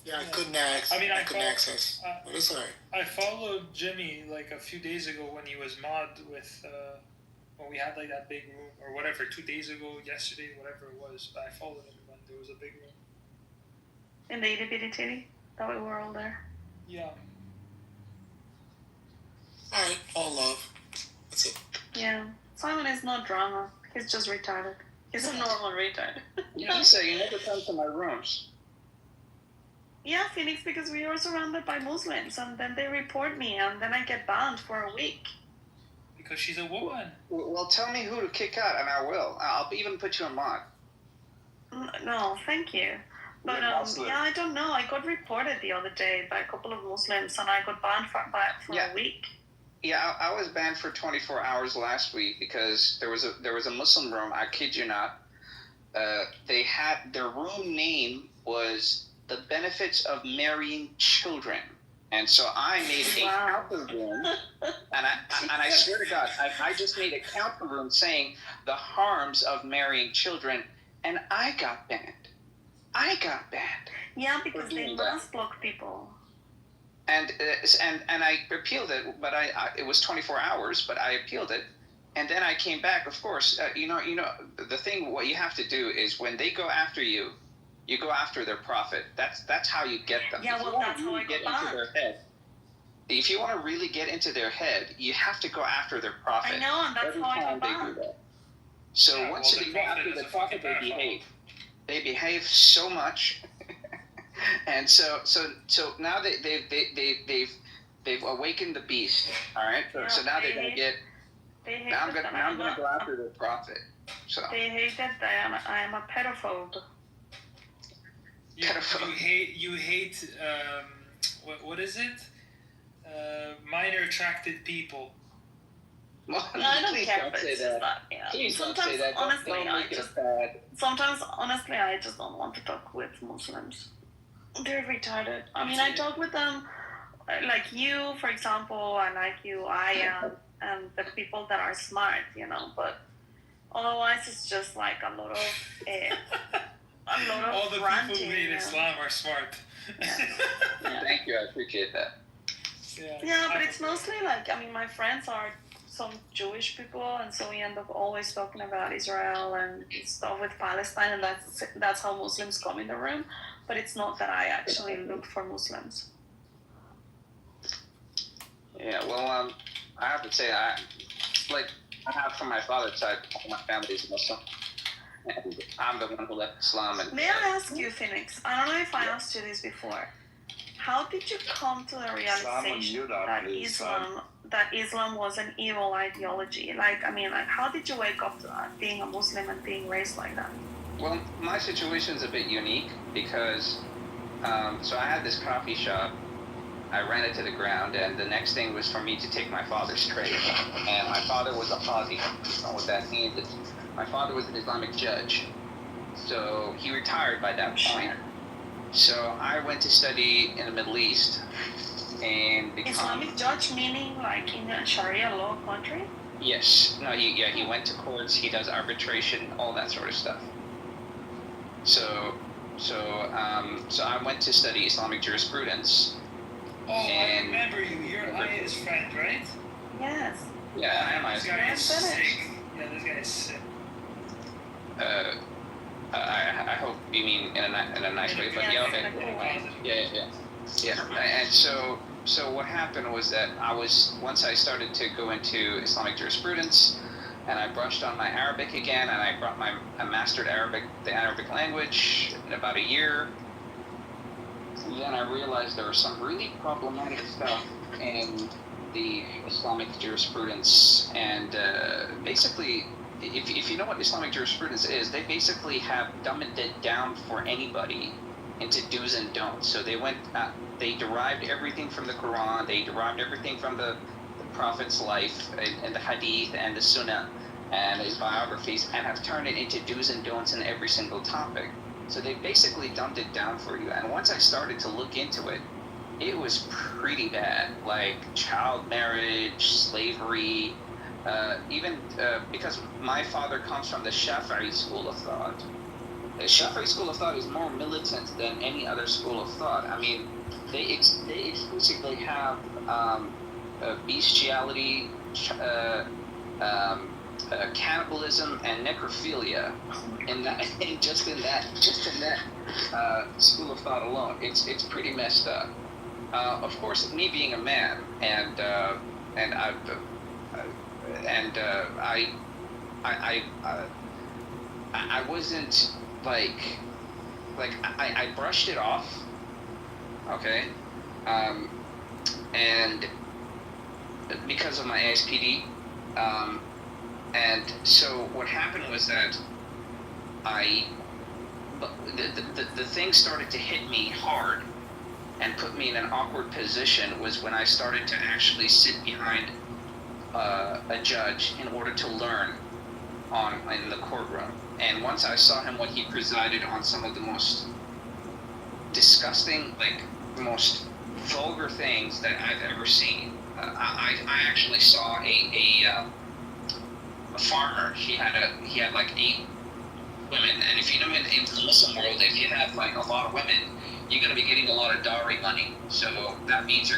Yeah, I couldn't access. But it's alright. I followed Jimmy like a few days ago when he was mod with when we had like that big room or whatever 2 days ago, yesterday, whatever it was. I followed him when there was a big room. In the itty bitty titty, that we were all there. Yeah. Alright, all love. That's it. Yeah, Simon is not drama. He's just retarded. He's a normal retard. You say you never come to my rooms. Yeah, Phoenix, because we are surrounded by Muslims, and then they report me, and then I get banned for a week. Because she's a woman. Well, tell me who to kick out, and I will. I'll even put you in mod. No, thank you. But yeah, I don't know. I got reported the other day by a couple of Muslims, and I got banned for a week. Yeah, I was banned for 24 hours last week because there was a Muslim room. I kid you not. They had their room name was the benefits of marrying children, and so I made a counter room, and I swear to God, I just made a counter room saying the harms of marrying children, and I got banned. Yeah, because they must block people. And I appealed it, but it was 24 hours, but I appealed it, and then I came back. Of course, you know the thing. What you have to do is when they go after you, you go after their profit. That's how you get them. Yeah, well, that's how I got banned. Into their head. If you want to really get into their head, you have to go after their profit. I know, and that's how I got banned. So once you go after the profit, they behave. They behave so much. And so now they've awakened the beast. All right. So now they're gonna get. Now I'm gonna go after their profit. So they hate that I am a pedophobe. You hate what is it? Minor attracted people. No, I don't care. But it's just that, yeah. Sometimes, honestly, I just don't want to talk with Muslims. They're retarded. I mean, I talk with them, like you, for example. I like you. I am, and the people that are smart, But otherwise, it's just like a lot of all the ranting, people who hate Islam are smart. Yeah. Thank you. I appreciate that. Yeah, but it's mostly like, I mean, my friends are some Jewish people, and so we end up always talking about Israel and stuff with Palestine, and that's how Muslims come in the room. But it's not that I actually look for Muslims. Yeah, well, I have to say, I have from my father's side, all my family is Muslim, and I'm the one who left Islam. And may I ask you, Phoenix? I don't know if I asked you this before. How did you come to the realization that Islam was an evil ideology? How did you wake up to that, being a Muslim and being raised like that? Well, my situation is a bit unique because, so I had this coffee shop. I ran it to the ground, and the next thing was for me to take my father's trade. And my father was a qadi. You know what that means? My father was an Islamic judge. So he retired by that point. So I went to study in the Middle East and become... Islamic judge meaning like in a Sharia law country? Yes. No, he went to courts, he does arbitration, all that sort of stuff. So I went to study Islamic jurisprudence. Oh, I remember you. You're Aya's friend, right? Yes. Yeah, I am Aya's friend. This guy is sick. Yeah, this guy is sick. I hope you mean in a nice way, but yeah, okay. Yeah. And so what happened was that once I started to go into Islamic jurisprudence, and I brushed on my Arabic again, and I mastered the Arabic language in about a year. Then I realized there was some really problematic stuff in the Islamic jurisprudence, and basically, if you know what Islamic jurisprudence is, they basically have dumbed it down for anybody into do's and don'ts. So they derived everything from the Quran, they derived everything from the Prophet's life and the Hadith and the Sunnah and his biographies, and have turned it into do's and don'ts in every single topic. So they basically dumbed it down for you. And once I started to look into it, it was pretty bad. Like child marriage, slavery, even because my father comes from the Shafi'i school of thought. The Shafi'i school of thought is more militant than any other school of thought. I mean, they exclusively have bestiality, cannibalism, and necrophilia in that school of thought alone. It's pretty messed up. Of course, me being a man, I wasn't I brushed it off, okay, and because of my ASPD, and so what happened was that the thing started to hit me hard and put me in an awkward position was when I started to actually sit behind a judge in order to learn in the courtroom. And once I saw him when he presided on some of the most disgusting, most vulgar things that I've ever seen. I actually saw a farmer. He had like 8 women, and if you know in the Muslim world, if you have like a lot of women, you're gonna be getting a lot of dowry money. So that means you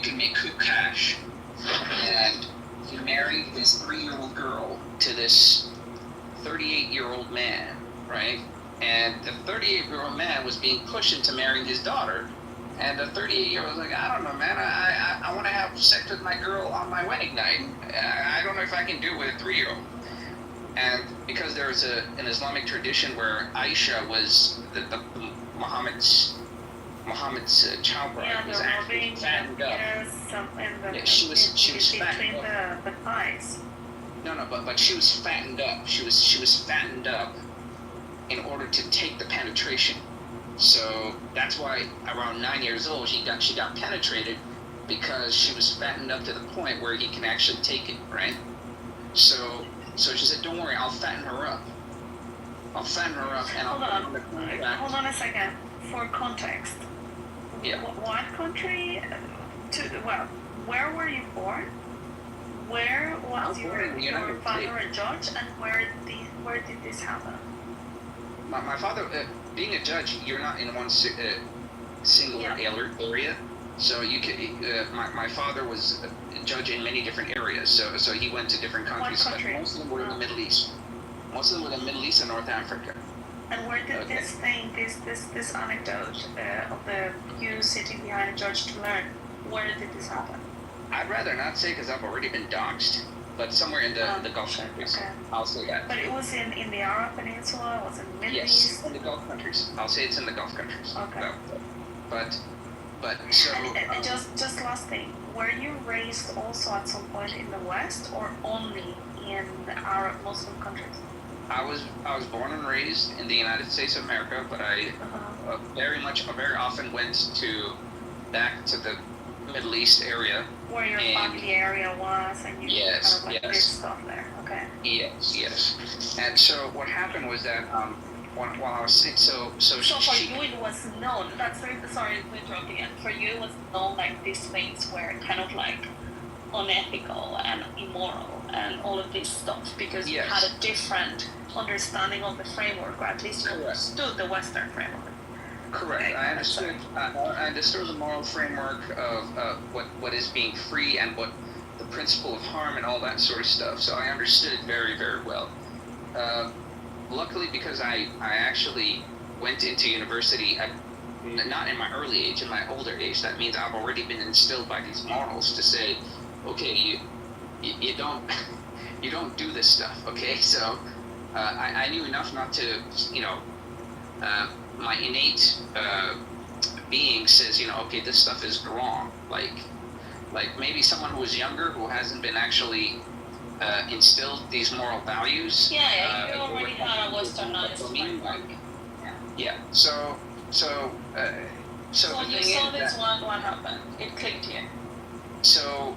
can make coup cash. And he married his 3-year-old girl to this 38-year-old man, right? And the 38-year-old man was being pushed into marrying his daughter. And the 38-year-old was like, I don't know, man. I want to have sex with my girl on my wedding night. I don't know if I can do it with a 3-year-old. And because there's an Islamic tradition where Aisha was the Muhammad's child bride, was actually fattened up. She was fattened up. The thighs. No, but she was fattened up. She was fattened up in order to take the penetration. So that's why around 9 years old she got penetrated, because she was fattened up to the point where he can actually take it, right? So she said, "Don't worry, I'll fatten her up. And Hold on a second. For context. Yeah. What country? Where were you born? Where was your father a judge, and where did this happen? My father, being a judge, you're not in one singular area. So you can. My father was a judge in many different areas. So he went to different countries. What country? Most of them were in the Middle East. Most of them were in the Middle East and North Africa. And where did this anecdote of you sitting behind a judge to learn, where did this happen? I'd rather not say because I've already been doxxed, but somewhere in the Gulf countries. Okay. I'll say that. But it was in the Arab Peninsula, it was in the Middle East? Yes, in the Gulf countries. I'll say it's in the Gulf countries. Okay. But so... And just last thing, were you raised also at some point in the West or only in the Arab Muslim countries? I was born and raised in the United States of America, but I very often went back to the Middle East area. Where your family area was, and you kind of did stuff there. Okay. Yes. And so what happened was that while I was sick, so for you it was known. That's sorry to interrupt again. For you it was known like these things were kind of like unethical and immoral and all of this stuff because you had a different understanding of the framework, or at least you understood the Western framework. Correct. Okay, I understood the moral framework of what is being free and what the principle of harm and all that sort of stuff. So I understood it very, very well. Luckily, because I actually went into university not in my early age, in my older age. That means I've already been instilled by these morals to say, okay, you don't do this stuff. Okay, so I knew enough not to, my innate being says, okay, this stuff is wrong. Like maybe someone who was younger, who hasn't been actually instilled these moral values. You already had a westernized framework. Yeah. So when you saw this one, what happened? It clicked here. So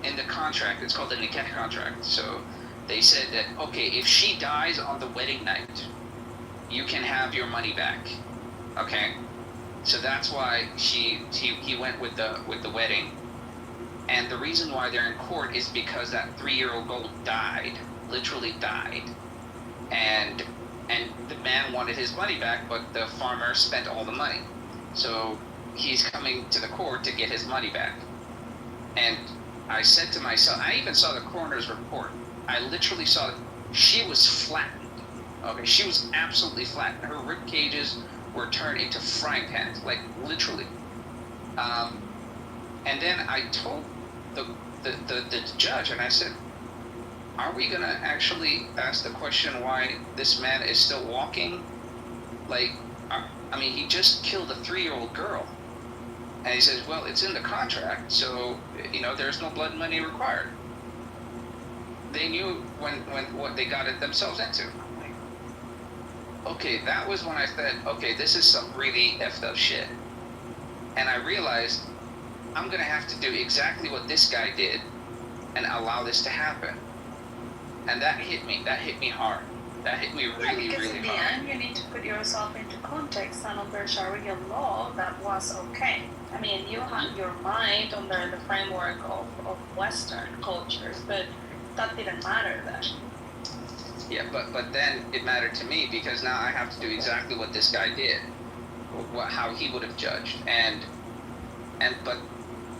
in the contract, it's called the nikah contract. So they said that, okay, if she dies on the wedding night, you can have your money back. Okay, so that's why he went with the wedding, and the reason why they're in court is because that 3-year-old girl literally died, and the man wanted his money back, but the farmer spent all the money, so he's coming to the court to get his money back. And I said to myself, I even saw the coroner's report. I literally saw that she was flattened. Okay, she was absolutely flattened. Her rib cages were turned into frying pans, like literally. And then I told the judge, and I said, are we gonna actually ask the question why this man is still walking? Like, I mean, he just killed a 3-year-old girl. And he says, well, it's in the contract, so, there's no blood money required. They knew when what they got it themselves into. Okay, that was when I said, okay, this is some really effed up shit. And I realized I'm going to have to do exactly what this guy did and allow this to happen. And that hit me. That hit me hard. That hit me really, really hard. Because in the end, you need to put yourself into context, and under Sharia law, that was okay. I mean, you had your mind under the framework of Western cultures, but that didn't matter then. Yeah, but then it mattered to me because now I have to do exactly what this guy did, how he would have judged, but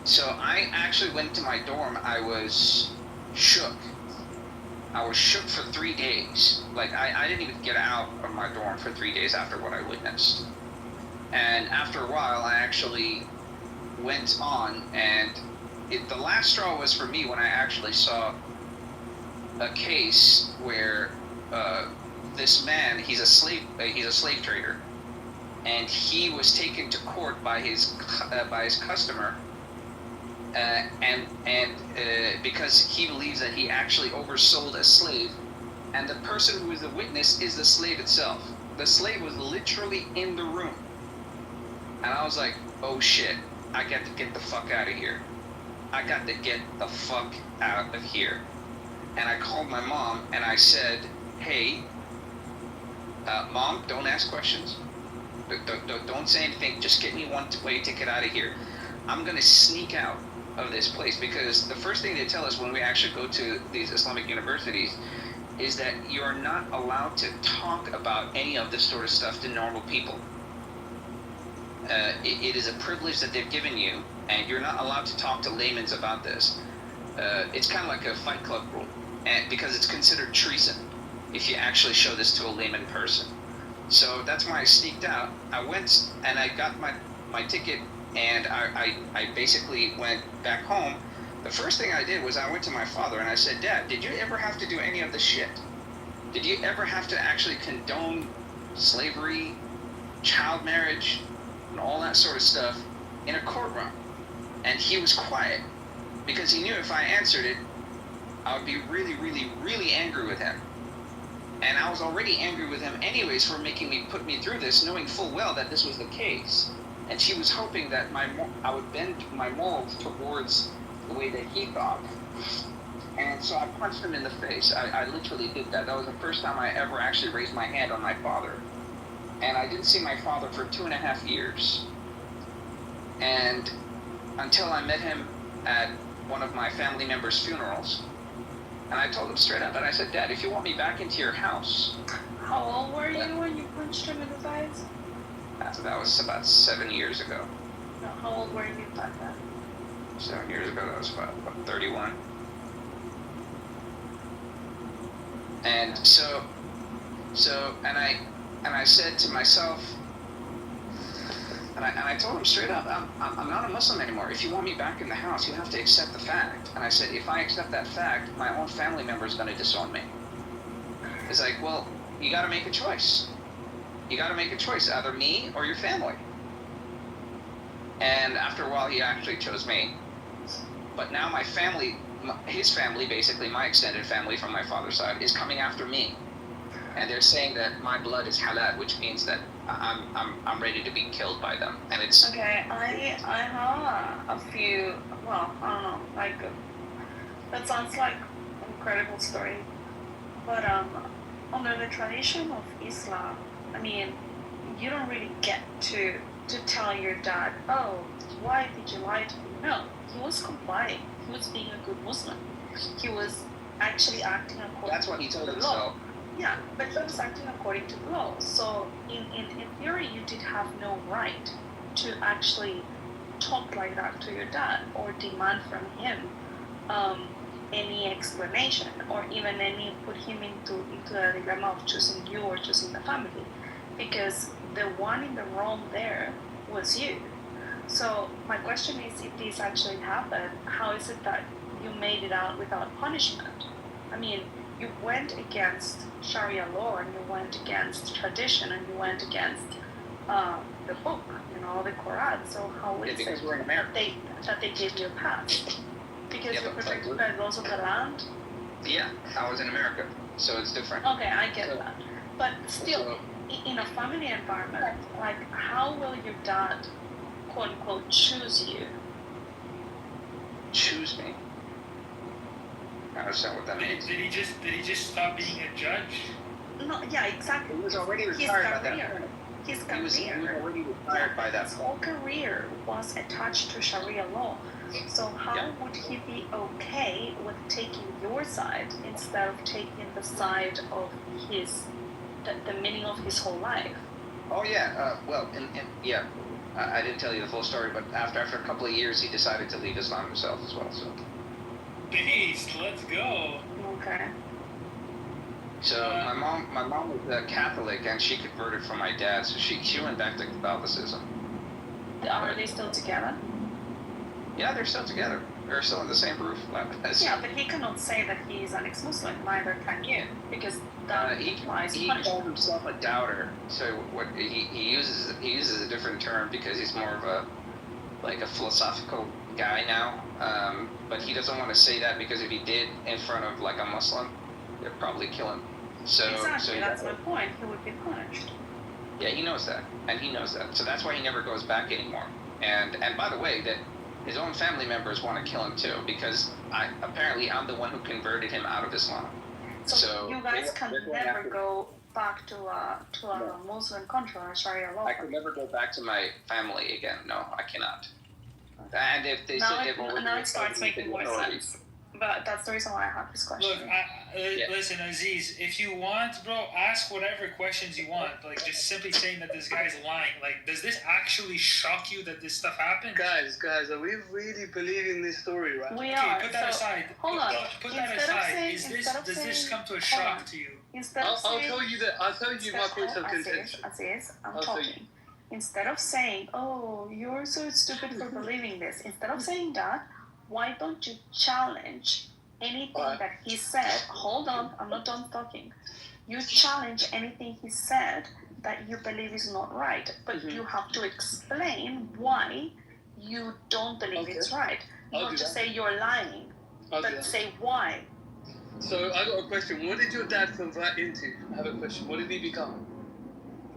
so I actually went to my dorm. I was shook. I was shook for 3 days. Like I didn't even get out of my dorm for 3 days after what I witnessed. And after a while, I actually went on, and the last straw was for me when I actually saw a case where this man, he's a slave trader, and he was taken to court by his customer, and because he believes that he actually oversold a slave, and the person who is the witness is the slave itself. The slave was literally in the room, and I was like, oh shit, I got to get the fuck out of here. I got to get the fuck out of here. And I called my mom and I said, hey, Mom, don't ask questions. Don't say anything. Just get me one-way ticket out of here. I'm going to sneak out of this place, because the first thing they tell us when we actually go to these Islamic universities is that you're not allowed to talk about any of this sort of stuff to normal people. it is a privilege that they've given you, and you're not allowed to talk to laymen about this. It's kind of like a Fight Club rule, and because it's considered treason if you actually show this to a layman person. So that's why I sneaked out. I went and I got my ticket, and I basically went back home. The first thing I did was I went to my father and I said, Dad, did you ever have to do any of this shit? Did you ever have to actually condone slavery, child marriage, and all that sort of stuff in a courtroom? And he was quiet because he knew if I answered it, I would be really, really, really angry with him. And I was already angry with him anyways for making me put me through this, knowing full well that this was the case. And she was hoping that I would bend my morals towards the way that he thought. And so I punched him in the face. I literally did that. That was the first time I ever actually raised my hand on my father. And I didn't see my father for 2.5 years. And until I met him at one of my family members' funerals. And I told him straight up, and I said, Dad, if you want me back into your house. How old were you when you punched him in the face? That was about 7 years ago. No, how old were you back then? 7 years ago, that was about 31. And so, and I said to myself, and I told him straight up, I'm not a Muslim anymore. If you want me back in the house, you have to accept the fact. And I said, if I accept that fact, my own family member is going to disown me. It's like, well, you got to make a choice. You got to make a choice, either me or your family. And after a while, he actually chose me. But now my family, his family, basically my extended family from my father's side, is coming after me. And they're saying that my blood is halal, which means that I'm ready to be killed by them. And it's okay. I have a few. Well, I don't know. Like that sounds like an incredible story, but under the tradition of Islam, I mean, you don't really get to tell your dad, oh, why did you lie to me? No, he was complying. He was being a good Muslim. He was actually acting according. That's what he told to the himself. law. Yeah, but he was acting according to the law. So in theory, you did have no right to actually talk like that to your dad or demand from him any explanation or even put him into a dilemma of choosing you or choosing the family, because the one in the wrong there was you. So my question is, if this actually happened, how is it that you made it out without punishment? I mean, you went against Sharia law and you went against tradition and you went against the book, the Quran. So how is because it we're in America. that they gave you a pass? Because Yeah, you're but protected by laws of the land? Yeah, I was in America, so it's different. Okay, I get that. But still, in a family environment, like, how will your dad, quote unquote, choose you? Choose me? I understand what that means. Did he just stop being a judge? No, yeah, exactly. He was already retired by that point. His He was already retired by that his point. whole career was attached to Sharia law. So how would he be okay with taking your side instead of taking the side of the meaning of his whole life? Oh yeah, yeah. I didn't tell you the full story, but after a couple of years, he decided to leave Islam himself as well. So. Beast, let's go. Okay. So my mom was a Catholic, and she converted from my dad, so she went back to Catholicism. Are they still together? Yeah, they're still together. They're still in the same roof. Yeah, but he cannot say that he is an ex-Muslim. Neither can you, because that implies he called himself a doubter. So what he uses a different term because he's more of a philosophical guy now. But he doesn't want to say that because if he did in front of like a Muslim, they'd probably kill him. So that's my point. He would be punished. Yeah, he knows that, and he knows that. So that's why he never goes back anymore. And by the way, that his own family members want to kill him too, because apparently I'm the one who converted him out of Islam. So you guys can never go back to a Muslim country or Sharia law. I could never go back to my family again. No, I cannot. And if they said now it starts making more sense. But that's the reason why I have this question. Look, listen, Aziz, if you want, bro, ask whatever questions you want. Like, just simply saying that this guy's lying. Like, does this actually shock you that this stuff happened? Guys, are we really believing this story, right? We Okay, are. put that So, aside. hold on. Put that aside. Does this come to a shock to you? I'll tell you my points of contention. Aziz, I'm talking. Instead of saying, oh, you're so stupid for believing this, instead of saying that, why don't you challenge anything that he said? Hold on, I'm not done talking. You challenge anything he said that you believe is not right, but you have to explain why you don't believe it's right. Not just say you're lying, but say why. So I got a question. What did your dad convert into? I have a question. What did he become?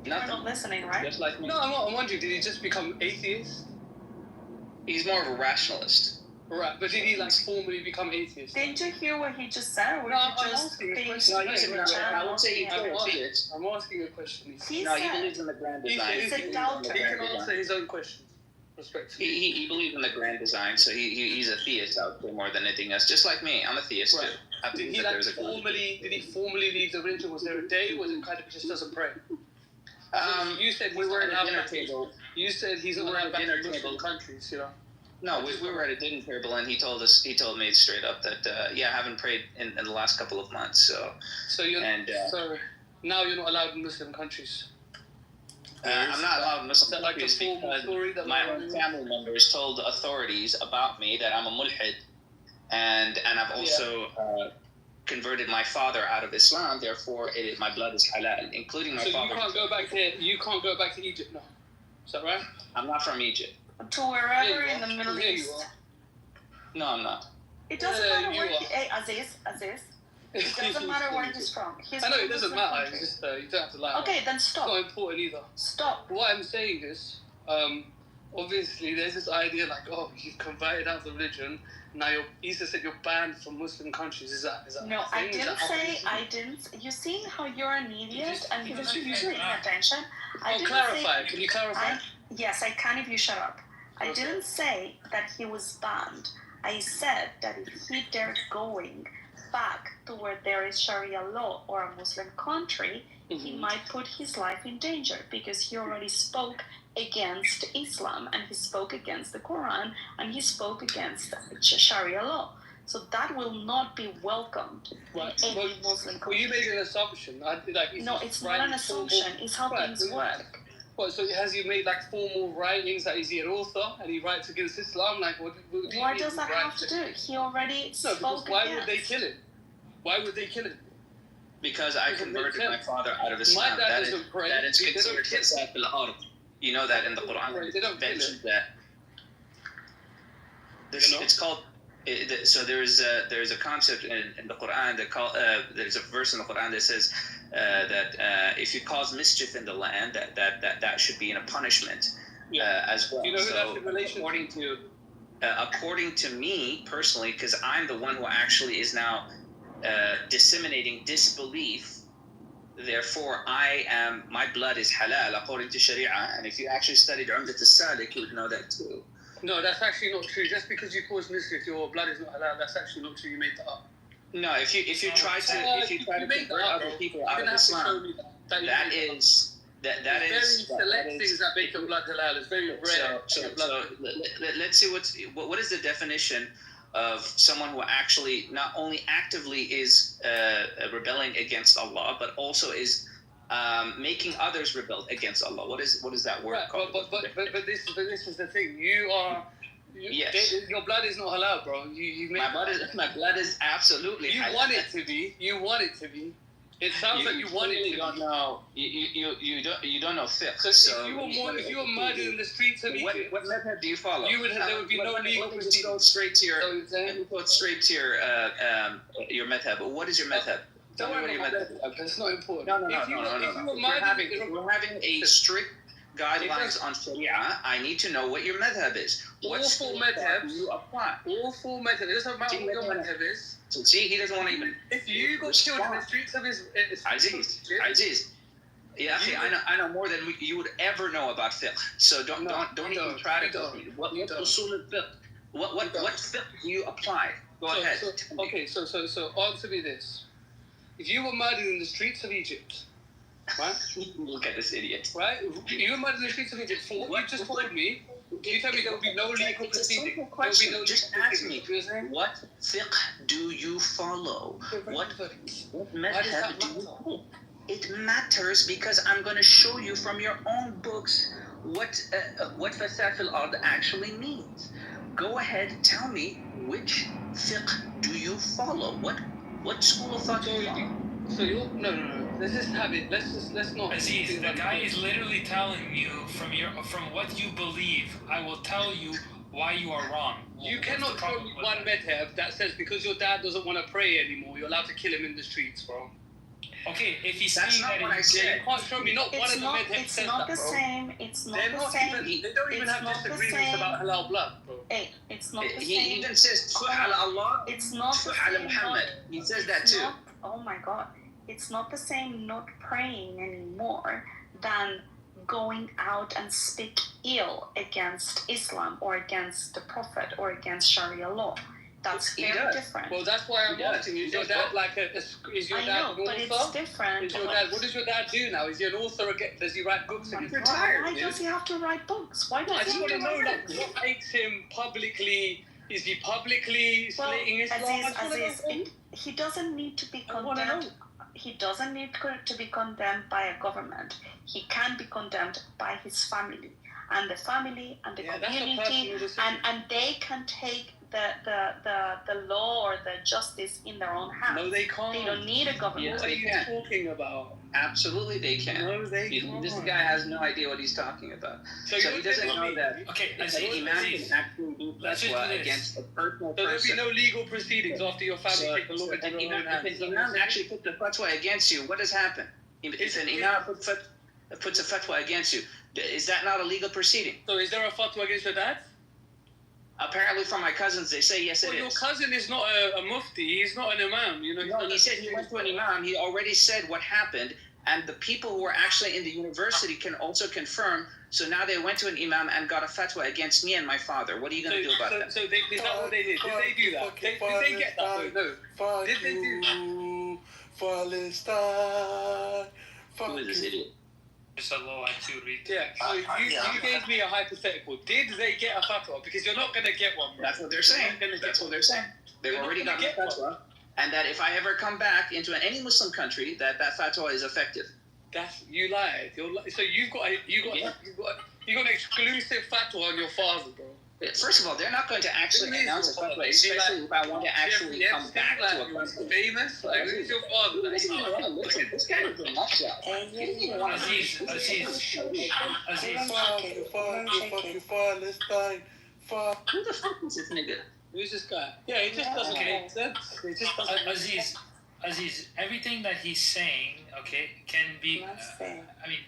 You're not listening, right? Just like me. No, I'm wondering, did he just become atheist? He's more of a rationalist. Right, but did he formally become atheist? Didn't you hear what he just said? Or No, you just being I would say I'm asking a question. He believes in the grand design. He's a doubter. He can answer his own question. Respectfully. He believes in the grand design, so he's a theist out there more than anything else. Just like me, I'm a theist too. Did he formally leave the religion? Was there a day? Was it kind of just doesn't pray? You said we were at a dinner table. You said he's not allowed back to Muslim countries, you know. No, we were at a dinner table, and he told me straight up that I haven't prayed in the last couple of months. So so now you're not allowed in Muslim countries. I'm not allowed in Muslim countries because my own family members told the authorities about me that I'm a mulhid, and I've also converted my father out of Islam. Therefore, my blood is halal, including my father. So you can't go back to Egypt now. Is that right? I'm not from Egypt. To wherever in the Middle East. No, I'm not. It doesn't matter where Aziz. It doesn't matter where he's from. I know it doesn't matter. It's just you don't have to lie. Okay, then stop. It's not important either. Stop. What I'm saying is, obviously, there's this idea like, oh, you've converted out of the religion. Now Isa said you're banned from Muslim countries. Is that? No, I didn't say. I didn't. You see how you're an idiot and you're not paying attention. Clarify. Can you clarify? Yes, I can if you shut up. I didn't say that he was banned. I said that if he dared going back to where there is Sharia law or a Muslim country, he might put his life in danger because he already spoke against Islam and he spoke against the Quran and he spoke against Sharia law. So that will not be welcomed in any Muslim country. Well, you made an assumption. No, it's not an assumption. It's how things work. What, so has he made formal writings that is he an author and he writes against Islam? What does that have to do? He already spoke why would they kill him? Why would they kill him? Because I converted my father out of Islam. My dad doesn't pray. That is considered fasad bil ard. You know that in the Quran. They don't mention that. It's called. So there's a concept in the Quran there's a verse in the Quran that says that if you cause mischief in the land, that should be in a punishment as well. Do you know who that's in relation to? According to me personally, because I'm the one who actually is now disseminating disbelief. Therefore, my blood is halal according to Sharia. And if you actually studied Umdat al-Salik, you would know that too. No, that's actually not true. Just because you cause mischief, your blood is not halal. That's actually not true. You made that up. No, if you try to convert other people out of Islam, that is very select things that make your blood halal. It's very rare. So let's see what is the definition of someone who actually not only actively is rebelling against Allah, but also is making others rebel against Allah. What is that word called? But this is the thing. Your blood is not halal, bro. You made my blood is absolutely halal. You want it to be. You want it to be. It sounds like you want it to don't be. Know. You don't know fiqh. So if you were murdered in the streets of Egypt, what method do you follow? There would be no legal proceedings. Go straight to your. Your method. What is your method? Don't worry about that. That's not important. No. We're having a strict guidelines on Sharia. I need to know what your madhab is. All four madhabs you apply. All four madhabs. It doesn't matter what your madhab is. See, he doesn't want to even. If you got killed in the streets of his Aziz. Yeah, I know more than you would ever know about fiqh. So don't even try to go. What usul al-fiqh? What fiqh do you apply? Go ahead. So answer me this. If you were murdered in the streets of Egypt, right? Look at this idiot. Right? You were murdered in the streets of Egypt for what you just told me. You tell me there will be no legal proceeding. There will be no Just ask me, what fiqh do you follow? What madhab do you follow? It matters because I'm going to show you from your own books what fasad fil ard actually means. Go ahead, tell me which fiqh do you follow? What school of thought do you follow? So you no. Let's just have it. Let's not. Aziz, the guy is literally telling you from what you believe. I will tell you why you are wrong. You cannot show me one madhab that says because your dad doesn't want to pray anymore, you're allowed to kill him in the streets, bro. Okay, if he's That's saying not that what I said. You can't show me not one of the madhabs says that, bro. It's not the same. They don't even have disagreements about halal blood, bro. It's not the He same. even says ala Allah. It's not the ala same. Muhammad. He says that too. Oh my God. It's not the same not praying anymore than going out and speak ill against Islam or against the Prophet or against Sharia law. That's very different. Well, that's why I'm asking you. Is your dad like is your dad an author? But it's different. Is your dad? What does your dad do now? Is he an author again? Does he write books again? Why does he have to write books? Why does I he just have want to to know, write books? what makes him publicly? Is he publicly slating Islam? He doesn't need to be condemned. He doesn't need to be condemned by a government. He can be condemned by his family and the family and the community, and they can take the law or the justice in their own hands. No, they can't. They don't need a government. What are you talking about? Absolutely, they can. No, they can't. This guy has no idea what he's talking about. So he doesn't know that. Okay, an imam can actually do fatwa against a personal person. So there'll be no legal proceedings after your family take the law into their own hands. If an imam actually puts a fatwa against you, what has happened? If an imam puts a fatwa against you, is that not a legal proceeding? So is there a fatwa against your dad? Apparently, from my cousins, they say yes, it is. Your cousin is not a mufti. He's not an imam. You know. No, he said he went to an imam. He already said what happened, and the people who were actually in the university can also confirm. So now they went to an imam and got a fatwa against me and my father. What are you going to do about that? So is that what they did? Did they do that? Did they get that? No. Did they do that? Palestine. Who is this idiot? So you gave me a hypothetical. Did they get a fatwa? Because you're not going to get one, bro. That's what they're saying. That's what they're saying. They've already gotten a fatwa. And that if I ever come back into any Muslim country, that fatwa is effective. You lied. So you've got an exclusive fatwa on your father, bro. First of all, they're not going to actually announce a fatwa, especially if I want to actually come back to a country. Famous? Like, who's your father? Listen, this guy is a nutshell. Fuck. Who the fuck is this nigga? Who's this guy? Yeah, he just doesn't make sense. He just doesn't Aziz, everything that he's saying, okay, can be. I mean,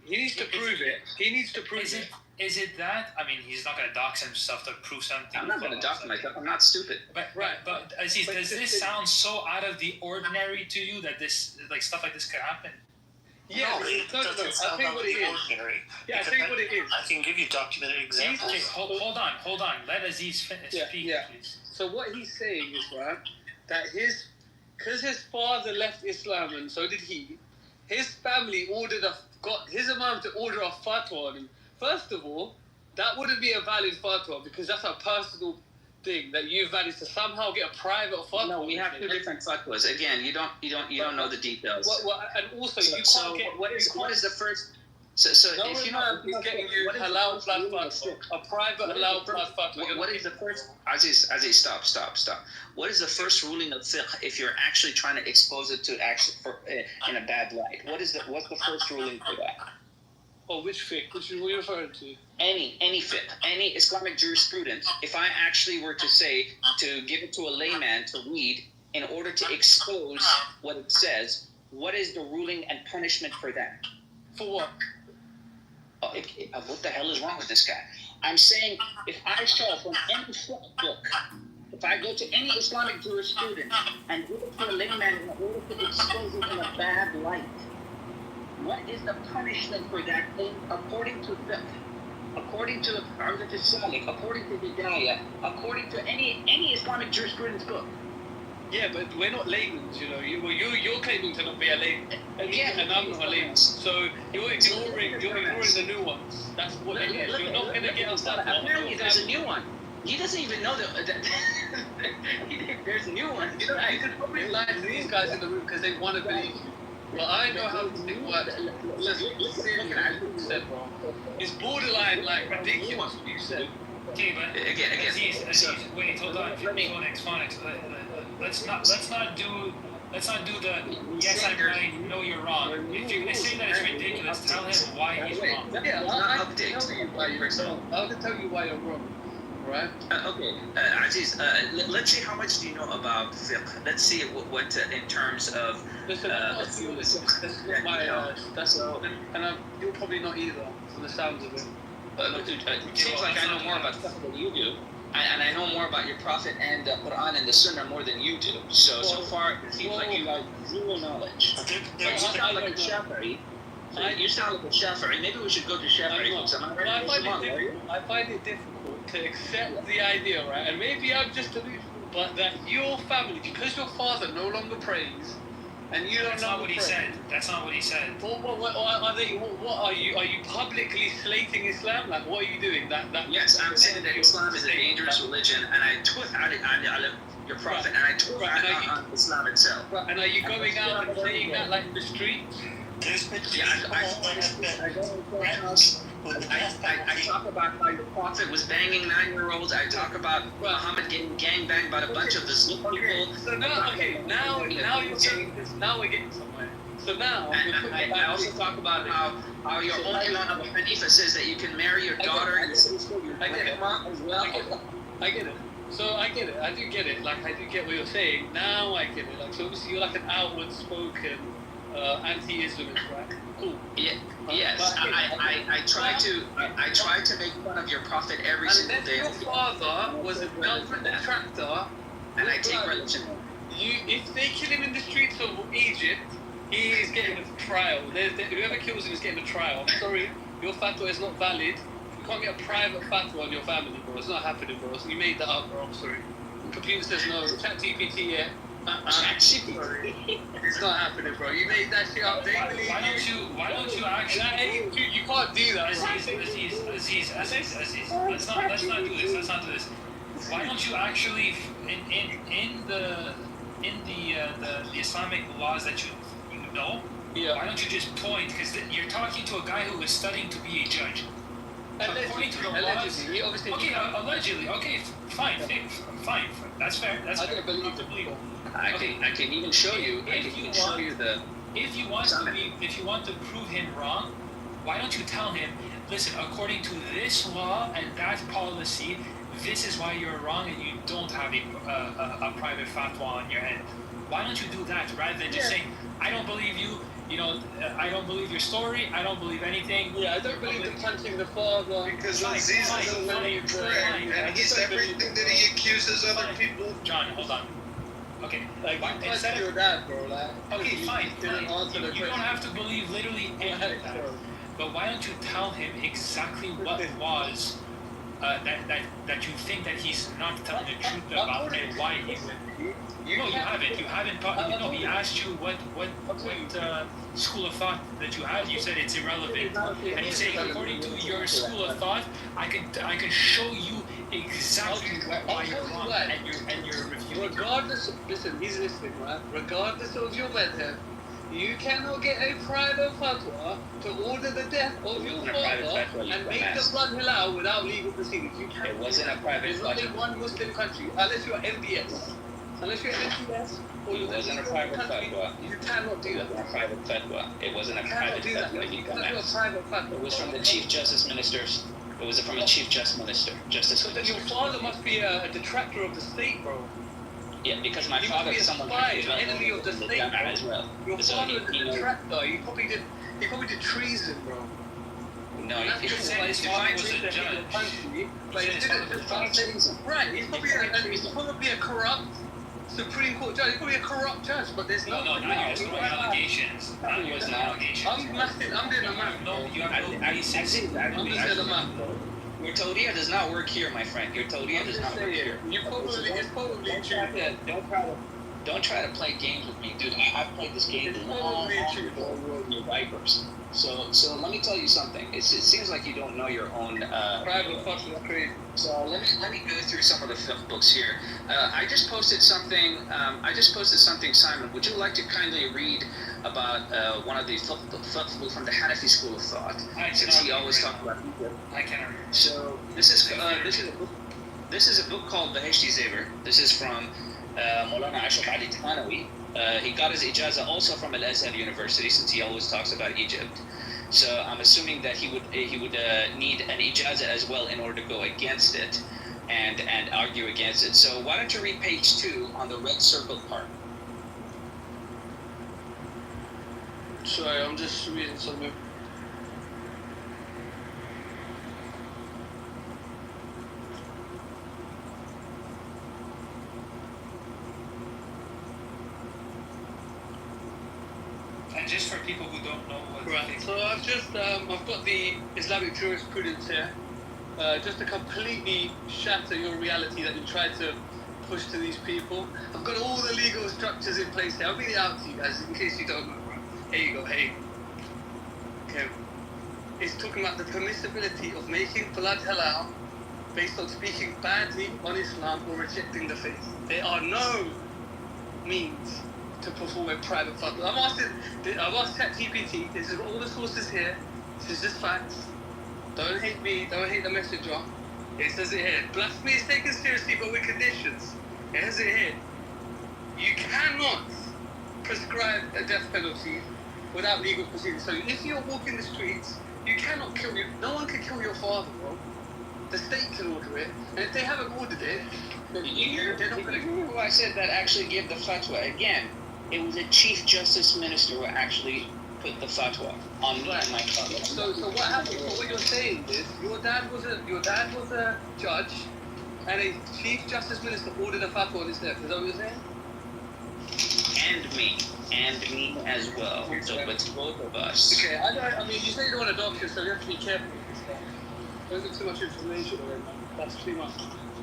he needs to prove it. He needs to prove it. Is it that? I mean, he's not going to dox himself to prove something. I'm not going to dox myself. I'm not stupid. But Aziz, does this sound so out of the ordinary to you that this, like, stuff like this could happen? Yeah, no, it doesn't sound out of the ordinary. Yeah, I'll tell you what it is. I can give you documented examples. Okay, hold on. Let Aziz speak, please. So what he's saying is, right, that because his father left Islam and so did he, his family got his imam to order a fatwa on him. First of all, that wouldn't be a valid fatwa because that's a personal thing that you've managed to somehow get a private fatwa. No, we have two different fatwas. Again, you don't know the details. And also, you can't get. What is the first? So no if imam is getting you halal blood fatwa, a private halal blood fatwa. What is the first? Aziz, stop. What is the first ruling of fiqh if you're actually trying to expose it to in a bad light? What's the first ruling for that? Oh, which fiqh? Which are you referring to? Any fiqh, any Islamic jurisprudence. If I actually were to say to give it to a layman to read in order to expose what it says, what is the ruling and punishment for that? For what? What the hell is wrong with this guy? I'm saying if I show from any fiqh book, if I go to any Islamic jurisprudence and give it to a layman in order to expose it in a bad light, what is the punishment for that thing according to fiqh? according to Ardat al-Salik, according to Hidayah, according to any Islamic jurisprudence book. Yeah, but we're not laymen, you know. You're claiming to not be a layman, and I'm not a layman. So you're ignoring the new ones. That's what it is. You're not going to get us that. Apparently, there's a new one. He doesn't even know that there's a new one. You know, you could probably lie to these guys in the room because they want to believe you. But I know how this thing works. Let's see what you said, bro. It's borderline like ridiculous what you said. Okay, but again. Wait, hold on. Phonics. Let's not do the yes I'm right, no you're wrong. If you're gonna say that it's ridiculous, tell him why he's wrong. Yeah, I'll tell you why you're wrong. I'll tell you why you're wrong. Right? Okay, Aziz, let's see how much do you know about fiqh. Let's see what in terms of. Listen, that's not my. And you're probably not either, from the sounds of it. It seems like I know more about fiqh than you do. And I know more about your Prophet and the Quran and the Sunnah more than you do. So far, it seems like you have zero knowledge. But you sound like a Shafi'i. You sound like a Shafi'i. Maybe we should go to Shafi'i. I find it difficult to accept the idea, right? And maybe I'm just delusional, but that your family, because your father no longer prays, and you don't That's not what he said. That's not what he said. What are you? Are you publicly slating Islam? Like, what are you doing? Yes, I'm saying that Islam is a dangerous religion, and I took your Prophet, and I took on Islam itself. And are you going out and saying that like in the streets? Yeah, I talk about how your Prophet was banging 9-year-olds. I talk about Muhammad getting gangbanged by a bunch of the Muslim people. So now you're getting this. Now we're getting somewhere. So now I also talk about how your own Imam Abu Hanifa says that you can marry your daughter and sister, your grandma as well. I get it. So I get it. I do get it. Like I do get what you're saying. Now I get it. Like so, obviously you're like an outward spoken anti-Islamist, right? Cool. Yeah. Yes. I try to make fun of your Prophet every single day. Your father was a government detractor, and I take religion. If they kill him in the streets of Egypt, he is getting a trial. Whoever kills him is getting a trial. I'm sorry, your fatwa is not valid. You can't get a private fatwa on your family, bro. It's not happening, bro. You made that up, bro. I'm sorry. The computer says no. ChatGPT, yeah. It's not happening, bro. You made that shit up. Why don't you actually? You can't do that. Aziz. Let's not do this. Why don't you actually in the Islamic laws that you know? Yeah. Why don't you just point? Because you're talking to a guy who is studying to be a judge. According to the laws, allegedly. Okay, fine. That's fair. That's fair. Believable. I can even show you. If you want to prove him wrong, why don't you tell him, listen, according to this law and that policy, this is why you're wrong and you don't have a private fatwa on your head. Why don't you do that rather than just saying, I don't believe you. You know, I don't believe your story. I don't believe anything. Yeah, I don't believe in punching the father. Because Aziz doesn't believe prayer, and he's everything that he accuses other people. John, hold on. Okay, like instead of your dad, bro. Like, okay, fine. You don't have to believe literally any of that. But why don't you tell him exactly what it was that you think that he's not telling the truth about and why he went? No, you haven't. You haven't. No, he asked you what school of thought that you had. You said it's irrelevant, and you say according to your school of thought, I can show you exactly why you're wrong, and you're refuting. Regardless, listen, he's listening, right? Regardless of your method, you cannot get a private fatwa to order the death of your father and make the blood halal without legal proceedings. You can't. It wasn't a private fatwa. There's only one Muslim country, unless you're MBS. Unless you're MBS or it wasn't a private fatwa. You cannot do that. It wasn't a private fatwa. It wasn't a private fatwa. It was from the Chief Justice Ministers. It was from a Chief Justice Minister. So then your father must be a detractor of the state, bro. Yeah, because my father is someone who is an enemy of the state as well. Your father is a detractor. He probably did treason, bro. No, he said his father was a judge. Right, he's probably a corrupt Supreme Court judge. He's probably a corrupt judge, but there's no. Now you're just throwing allegations. was not. I'm massive. I'm doing the math. I'm just saying the math. Your Todia does not work here, my friend. Your Todia does not work here. It's probably true. Don't try to play games with me, dude. I've played this game long before you were in your diapers. So let me tell you something. It seems like you don't know your own private fucking creed. So let me go through some of the fiqh books here. I just posted something. Simon, would you like to kindly read about one of the fiqh books from the Hanafi school of thought? Since he always talked about Egypt. I cannot read. So this is a book called Baheshti Zever. This is from Maulana Ashraf Ali Thanawi. He got his ijaza also from Al-Azhar University, since he always talks about Egypt. So I'm assuming that he would need an ijaza as well in order to go against it and argue against it. So why don't you read page 2 on the red circle part? Sorry, I'm just reading something. And just for people who don't know what. Right. So I've got the Islamic jurisprudence here, just to completely shatter your reality that you try to push to these people. I've got all the legal structures in place here. I'll read it out to you guys in case you don't know. Here you go. Hey. Okay. It's talking about the permissibility of making blood halal based on speaking badly on Islam or rejecting the faith. There are no means to perform a private fatwa. I've asked ChatGPT, this is all the sources here, this is just facts. Don't hate me, don't hate the messenger. It says it here. Blasphemy is taken seriously but with conditions. It says it here. You cannot prescribe a death penalty without legal proceedings. So if you're walking the streets, you cannot kill you. No one can kill your father, bro. The state can order it, and if they haven't ordered it, then they're not going to. Who I said that actually gave the fatwa? Again, it was a chief justice minister who actually put the fatwa on me and my father. So what happened? So what you're saying is your dad was a judge, and a chief justice minister ordered a fatwa on his death. Is that what you're saying? And me as well. So it's both of us. Okay, I mean, you say you don't want to dox yourself, you have to be careful with this stuff. There's too much information already, man. That's too much.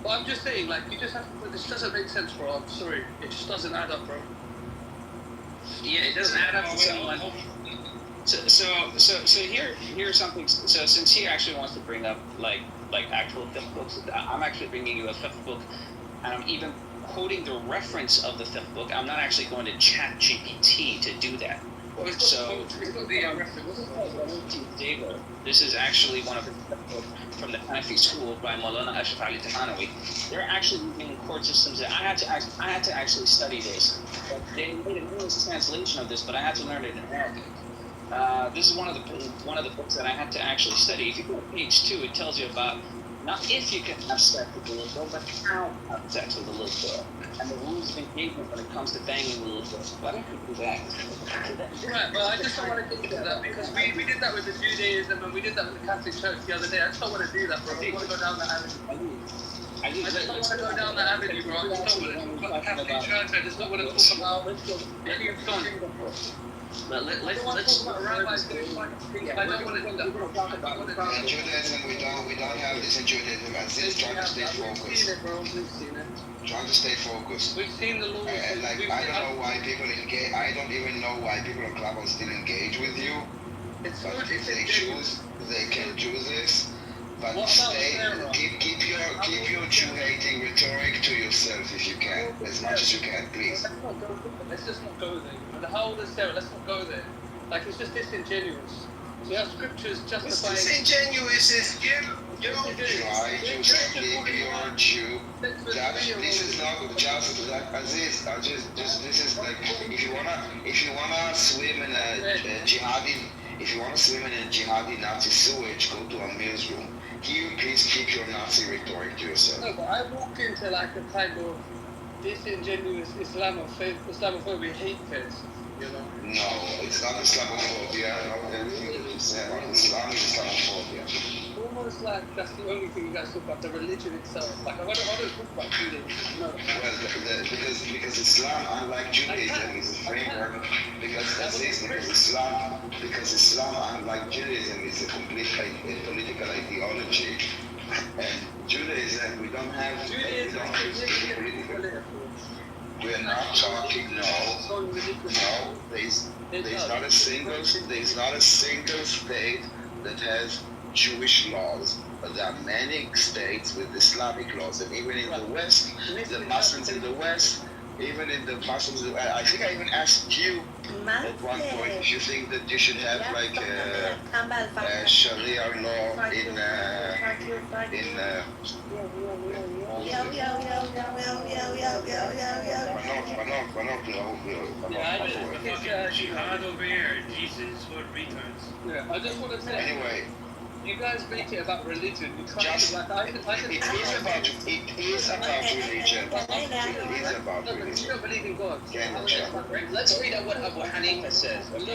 But I'm just saying, like, you just have to. This doesn't make sense, bro. I'm sorry. It just doesn't add up, bro. Yeah, it doesn't add up to someone. So here's something. So since he actually wants to bring up like actual fiqh books, I'm actually bringing you a fiqh book, and I'm even quoting the reference of the fiqh book. I'm not actually going to ChatGPT to do that. So this is actually one of the from the Hanafi school by Maulana Ashraf Ali Thanawi. They're actually using court systems. I had to actually study this. They made an English translation of this, but I had to learn it in Arabic. This is one of the books that I had to actually study. If you go to page 2, it tells you about not if you can have sex with a little girl, but how to have sex with a little girl, and the rules of engagement when it comes to banging a little girl. Why don't you do that? Right, but I just don't want to get into that because we did that with the Judaism and we did that with the Catholic Church the other day. I just don't want to do that, bro. I want to go down that avenue. I just don't want to go down that avenue, bro. I just don't want to talk about the Catholic Church. I just don't want to talk about any of the Let's talk about rabbis doing like things. I don't want to do that, bro. In Judaism, we don't have this in Judaism. Aziz trying to stay focused. We've seen it, bro. We've seen it. Trying to stay focused. We've seen the laws. I don't know why people engage. I don't even know why people on Clubhouse still engage with you. But if they choose, they can do this. But keep your Jew-hating rhetoric to yourself if you can, as much as you can, please. Let's just not go there. The whole is there. Let's not go there. Like it's just disingenuous. So you have scriptures justifying. What's disingenuous is try to keep your Jew. This is not just like Aziz. This is like if you wanna swim in a jihadi. If you want to swim in a jihadi Nazi sewage, go to Amir's room. Here, please keep your Nazi rhetoric to yourself. No, but I walked into like a kind of disingenuous Islamophobia hate fest, you know? No, it's not Islamophobia. I don't know anything that you said about Islam is Islamophobia. almost like that's the only thing you guys talk about, the religion itself. Like I want to talk about Judaism. No. Well, because Islam, unlike Judaism, is a framework. Because Islam, unlike Judaism, is a complete political ideology. And Judaism, we don't have political. We're not talking. No. There's not a single state that has Jewish laws, but there are many states with Islamic laws, and even in the West, the Muslims in the West, I think I even asked you at one point if you think that you should have like a Sharia law in Jihad over here, Jesus, what returns. Yeah, I just want to say. Anyway. You guys make it about religion. You try Just, to like. it is about religion. It is about religion. You don't believe in God. Let's read out what Abu Hanifa says. But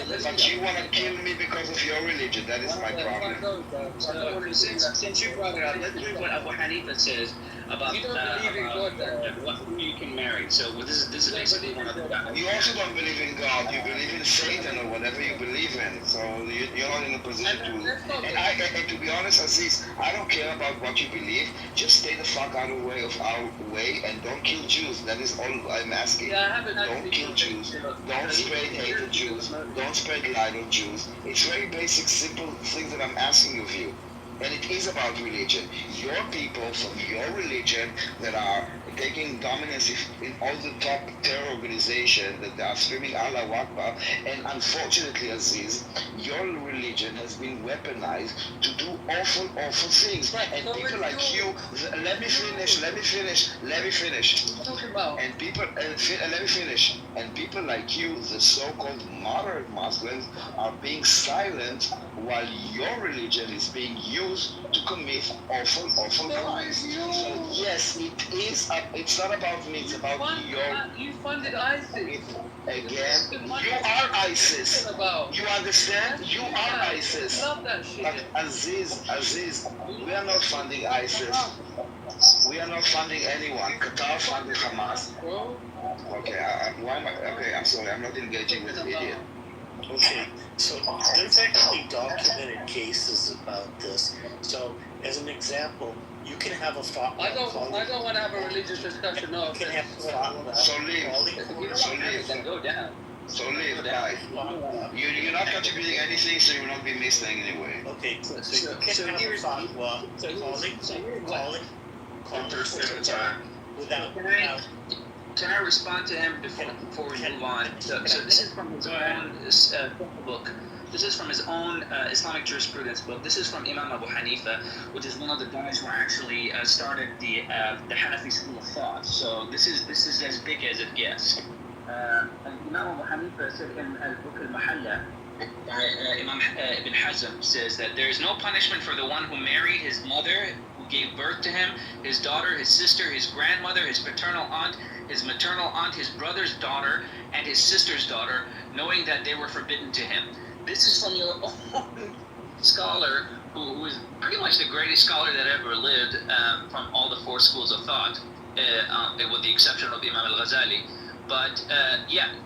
you want to kill me because of your religion. That is my problem. Since you brought it up, let's read what Abu Hanifa says about who you can marry. So this is basically one of the guys. You also don't believe in God. You believe in Satan or whatever you believe in. So you're not in a position to. And to be honest, Aziz, I don't care about what you believe. Just stay the fuck out of our way and don't kill Jews. That is all I'm asking. Don't kill Jews. Don't spread hate of Jews. Don't spread light of Jews. It's very basic, simple things that I'm asking of you. And it is about religion. Your people from your religion that are taking dominance in all the top terror organizations that are screaming Allah Akbar. And unfortunately, Aziz, your religion has been weaponized to do awful, awful things. And people like you, let me finish. And people, let me finish. And people like you, the so-called moderate Muslims, are being silent while your religion is being used to commit awful, awful crimes. So yes, it is. It's not about me. It's about You funded ISIS. Again, you are ISIS. You understand? You are ISIS. Love that shit. But Aziz, we are not funding ISIS. We are not funding anyone. Qatar funded Hamas. Okay, I'm sorry. I'm not engaging with idiot. Okay, so there's actually documented cases about this. So, as an example, you can have a fatwa. I don't want to have a religious discussion. No, So leave. Go down. So leave, bye. You're not contributing anything, so you will not be missing anyway. Okay, so you can have a fatwa calling without. Can I respond to him before we move on? So this is from his own book. This is from his own Islamic jurisprudence book. This is from Imam Abu Hanifa, which is one of the guys who actually started the Hanafi school of thought. So this is as big as it gets. Imam Abu Hanifa said in the book Al-Mahalla, Imam Ibn Hazm says that there is no punishment for the one who married his mother, who gave birth to him, his daughter, his sister, his grandmother, his paternal aunt, his maternal aunt, his brother's daughter, and his sister's daughter, knowing that they were forbidden to him. This is from your own scholar, who is pretty much the greatest scholar that ever lived from all the four schools of thought, with the exception of Imam al-Ghazali. But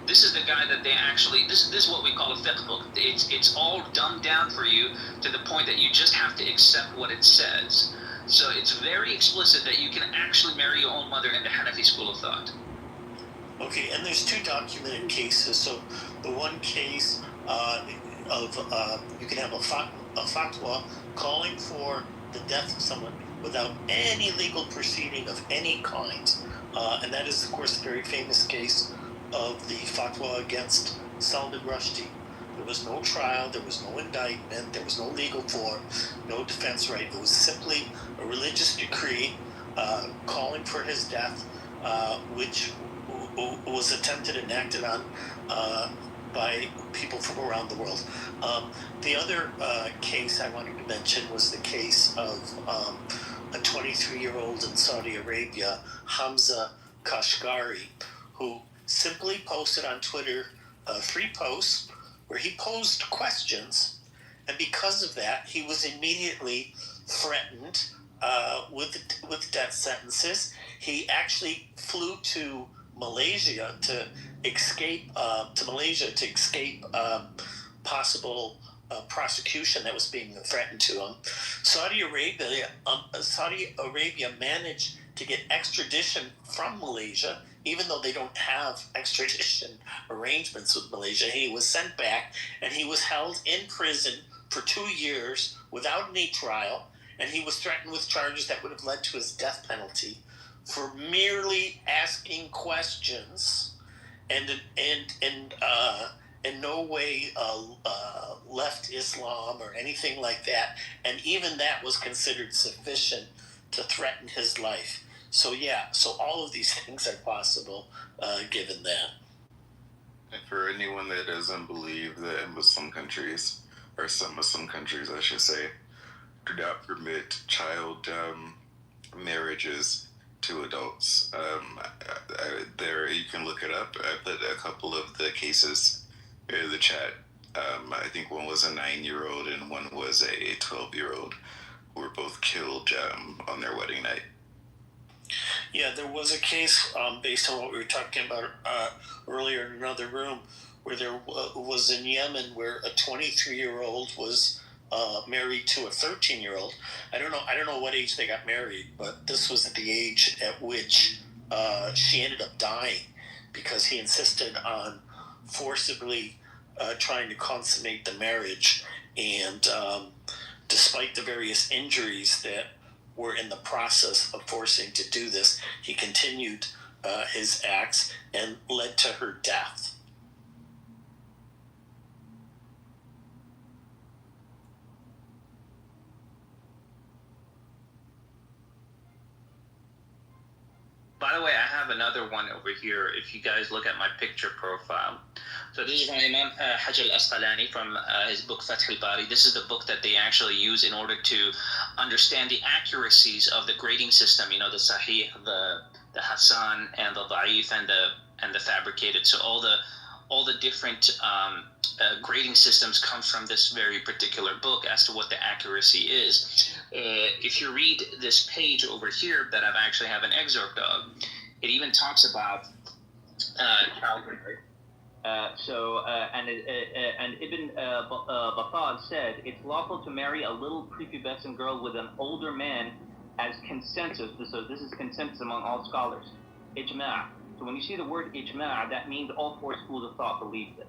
this is the guy that they actually, this is what we call a fiqh book. It's all dumbed down for you to the point that you just have to accept what it says. So it's very explicit that you can actually marry your own mother in the Hanafi school of thought. Okay, and there's two documented cases. So the one case you can have a fatwa calling for the death of someone without any legal proceeding of any kind. And that is, of course, the very famous case of the fatwa against Salman Rushdie. There was no trial, there was no indictment, there was no legal form, no defense right. It was simply a religious decree calling for his death, which was attempted and acted on by people from around the world. The other case I wanted to mention was the case of a 23-year-old in Saudi Arabia, Hamza Kashgari, who simply posted on Twitter 3 posts where he posed questions, and because of that, he was immediately threatened with death sentences. He actually flew to Malaysia to escape possible prosecution that was being threatened to him. Saudi Arabia managed to get extradition from Malaysia, even though they don't have extradition arrangements with Malaysia. He was sent back, and he was held in prison for 2 years without any trial, and he was threatened with charges that would have led to his death penalty for merely asking questions, and in no way left Islam or anything like that, and even that was considered sufficient to threaten his life. So all of these things are possible given that. And for anyone that doesn't believe that Muslim countries, or some Muslim countries I should say, do not permit child marriages to adults, there you can look it up. I put a couple of the cases in the chat. I think one was a 9-year-old and one was a 12-year-old who were both killed on their wedding night. Yeah, there was a case based on what we were talking about earlier in another room, where there was in Yemen where a 23-year-old was married to a 13-year-old. I don't know what age they got married, but this was the age at which she ended up dying because he insisted on forcibly trying to consummate the marriage, and despite the various injuries that were in the process of forcing to do this, he continued his acts and led to her death. By the way, I have another one over here. If you guys look at my picture profile. So this is from Imam Hajar al-Asqalani from his book Fath al-Bari. This is the book that they actually use in order to understand the accuracies of the grading system. You know, the Sahih, the Hasan, and the Da'if, and the fabricated. So all the different grading systems come from this very particular book as to what the accuracy is. If you read this page over here that I've actually have an excerpt of, it even talks about child rape. And Ibn Battal said it's lawful to marry a little prepubescent girl with an older man as consensus. So this is consensus among all scholars. Ijma'. So when you see the word ijma', that means all four schools of thought believe it.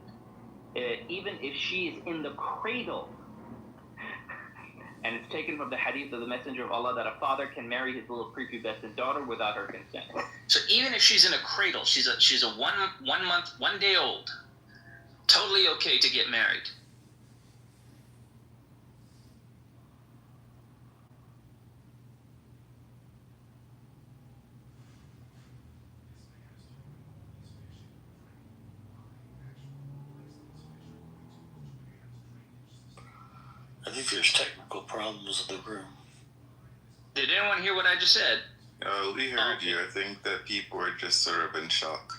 Even if she is in the cradle, and it's taken from the hadith of the Messenger of Allah that a father can marry his little prepubescent daughter without her consent. So even if she's in a cradle, she's a 1 month, 1 day old, totally okay to get married. I think there's technical problems in the room. Did anyone hear what I just said? We heard you. I think that people are just sort of in shock.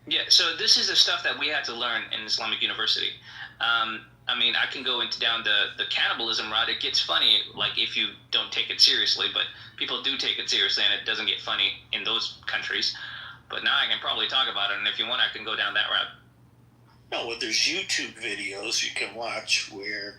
Yeah, so this is the stuff that we had to learn in Islamic University. I mean, I can go down the cannibalism route. It gets funny, like, if you don't take it seriously, but people do take it seriously, and it doesn't get funny in those countries. But now I can probably talk about it, and if you want, I can go down that route. No, well, there's YouTube videos you can watch where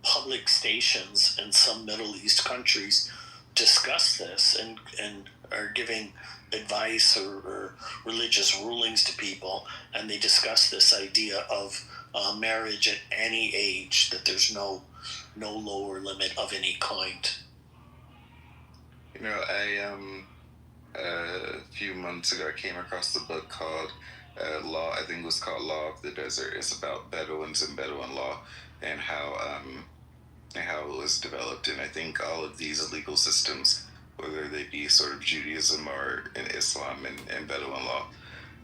public stations in some Middle East countries discuss this and are giving advice or religious rulings to people, and they discuss this idea of marriage at any age, that there's no lower limit of any kind. You know, a few months ago I came across the book called Law, I think it was called Law of the Desert. It's about Bedouins and Bedouin law and how it was developed. And I think all of these legal systems, whether they be sort of Judaism or in Islam and Bedouin law,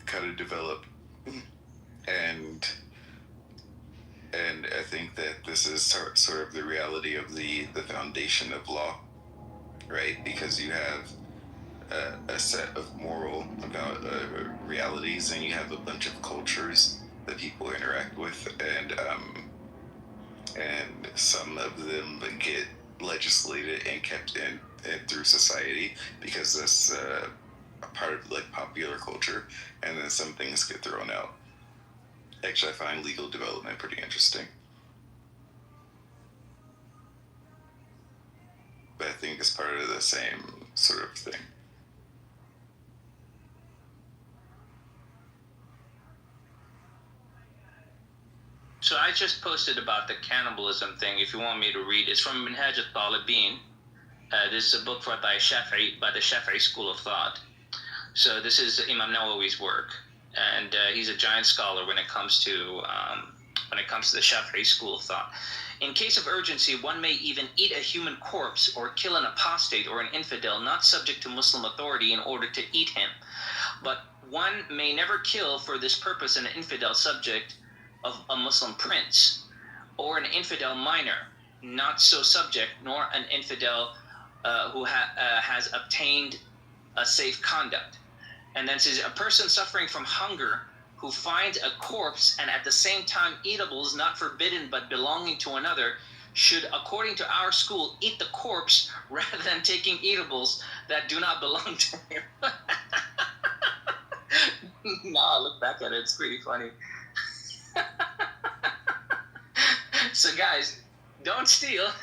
kind of developed. And I think that this is sort of the reality of the foundation of law, right? Because you have a set of moral about realities, and you have a bunch of cultures that people interact with, and some of them get legislated and kept in through society because that's a part of like popular culture, and then some things get thrown out. Actually, I find legal development pretty interesting, but I think it's part of the same sort of thing. So I just posted about the cannibalism thing. If you want me to read, it's from Minhaj al-Talibin. This is a book by the Shafi'i school of thought. So this is Imam Nawawi's work, and he's a giant scholar when it comes to the Shafi'i school of thought. In case of urgency, one may even eat a human corpse or kill an apostate or an infidel not subject to Muslim authority in order to eat him. But one may never kill for this purpose an infidel subject of a Muslim prince, or an infidel minor, not so subject, nor an infidel who has obtained a safe conduct. And then says, a person suffering from hunger who finds a corpse and at the same time eatables not forbidden but belonging to another should, according to our school, eat the corpse rather than taking eatables that do not belong to him. Now I look back at it, it's pretty funny. So guys, don't steal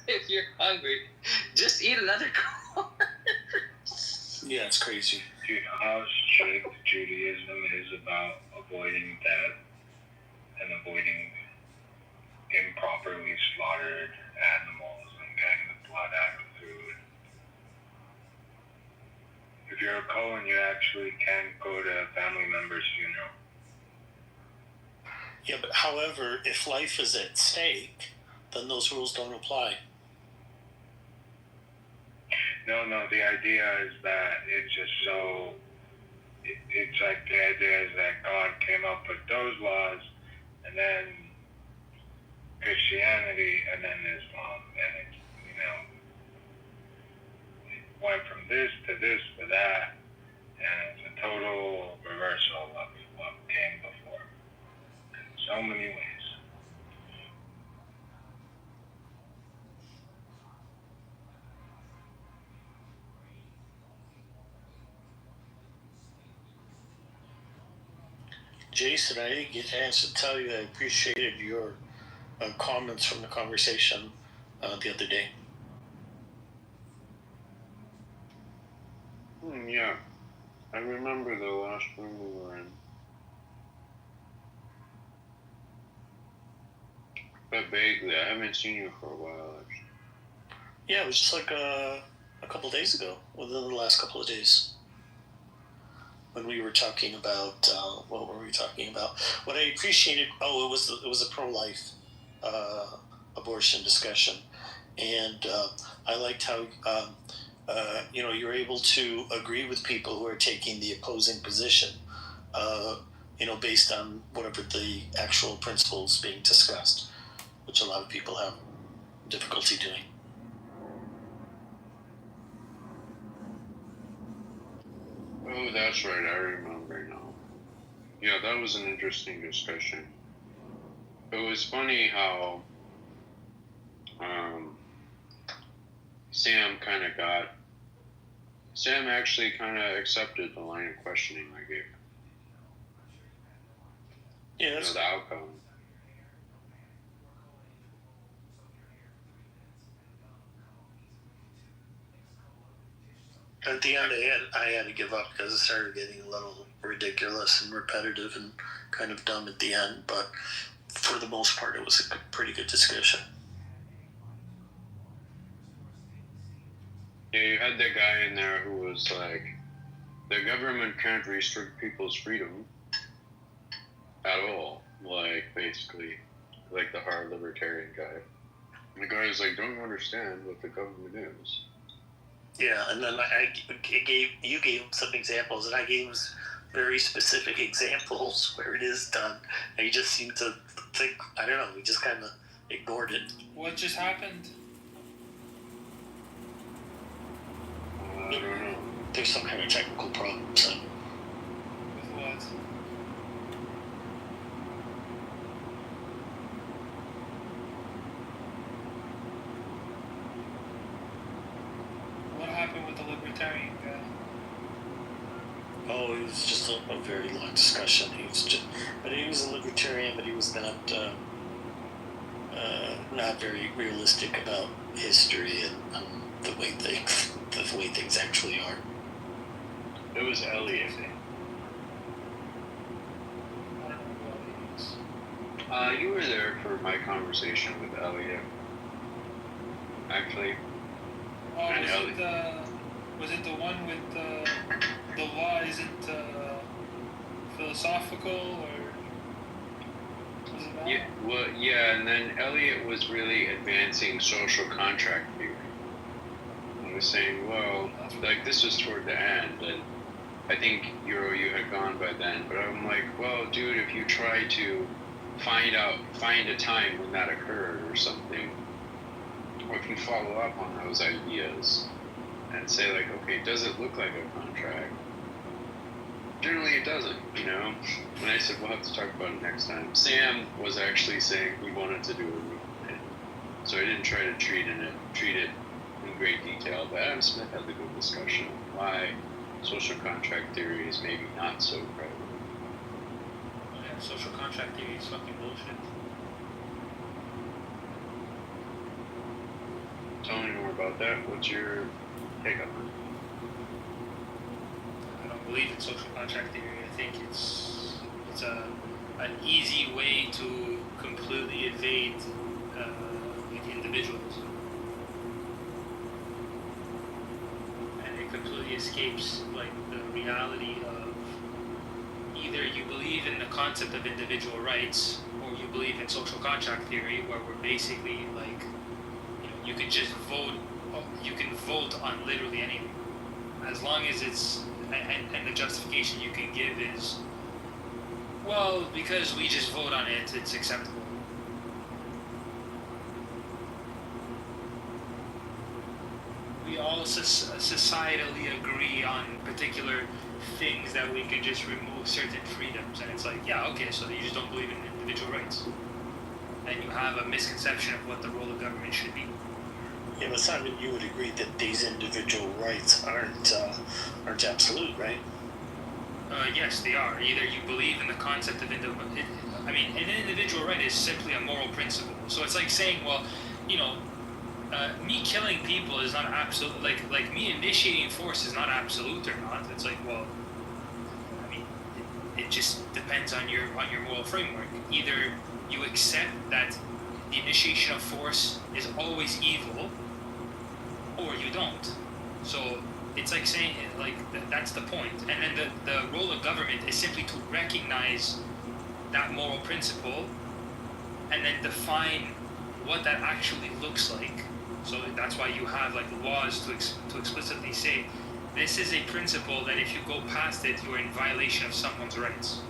if you're hungry. Just eat another corpse. Yeah, it's crazy. Do you know how strict Judaism is about avoiding death and avoiding improperly slaughtered animals and getting the blood out of food? If you're a Cohen, you actually can't go to a family member's funeral. Yeah, but however, if life is at stake, then those rules don't apply. No, the idea is that it's just so... It's like the idea is that God came up with those laws, and then Christianity, and then Islam, and it, it went from this to this to that, and it's a total reversal of what came before. In so many ways. Jason, I didn't get a chance to tell you I appreciated your comments from the conversation the other day. Yeah, I remember the last room we were in. But vaguely, I haven't seen you for a while, actually. Yeah, it was just like a couple days ago, within the last couple of days. When we were talking about, what were we talking about? What I appreciated, it was a pro-life abortion discussion. And I liked how, you're able to agree with people who are taking the opposing position, based on whatever the actual principles being discussed, which a lot of people have difficulty doing. Oh, that's right, I remember now. Yeah, that was an interesting discussion. It was funny how Sam actually kind of accepted the line of questioning I gave him. Yeah, that's the outcome. At the end, I had to give up because it started getting a little ridiculous and repetitive and kind of dumb at the end. But for the most part, it was a pretty good discussion. Yeah, you had that guy in there who was like, the government can't restrict people's freedom at all. Like, basically, like the hard libertarian guy. And the guy was like, don't you understand what the government is? Yeah, and then you gave some examples, and I gave him very specific examples where it is done. And he just seemed to think, I don't know, he just kind of ignored it. What just happened? I don't know. There's some kind of technical problem, so. With what? libertarian guy? Oh, it was just a very long discussion. He was a libertarian, but he was not very realistic about history and the way things actually are. It was Elliot. You were there for my conversation with Elliot. Actually. Oh, was it the one with the law isn't philosophical, or was it that? Yeah, well, yeah, and then Elliot was really advancing social contract theory. He was saying, well, like this was toward the end, and I think you had gone by then, but I'm like, well, dude, if you try to find a time when that occurred or something, or if you follow up on those ideas and say like, okay, does it look like a contract? Generally it doesn't, you know? And I said, we'll have to talk about it next time. Sam was actually saying he wanted to do a room on it, so I didn't try to treat it in great detail, but Adam Smith had the good discussion on why social contract theory is maybe not so credible. Yeah, social contract theory is fucking bullshit. Tell me more about that. What's your take on it? I don't believe in social contract theory. I think it's an easy way to completely evade individualism, and it completely escapes like the reality of either you believe in the concept of individual rights or you believe in social contract theory, where we're basically like, you can just vote. You can vote on literally anything, as long as it's and the justification you can give is, well, because we just vote on it, it's acceptable. We all societally agree on particular things that we can just remove certain freedoms, and it's like, yeah, okay, so you just don't believe in individual rights, and you have a misconception of what the role of government should be. Yeah, but Simon, you would agree that these individual rights aren't absolute, right? Yes, they are. Either you believe in the concept of an individual right is simply a moral principle. So it's like saying, well, me killing people is not absolute. Like me initiating force is not absolute or not. It's like, well, I mean, it just depends on your moral framework. Either you accept that the initiation of force is always evil, or you don't. So it's like saying, like, that's the point. And then the role of government is simply to recognize that moral principle and then define what that actually looks like. So that's why you have like laws to explicitly say, this is a principle that if you go past it, you're in violation of someone's rights.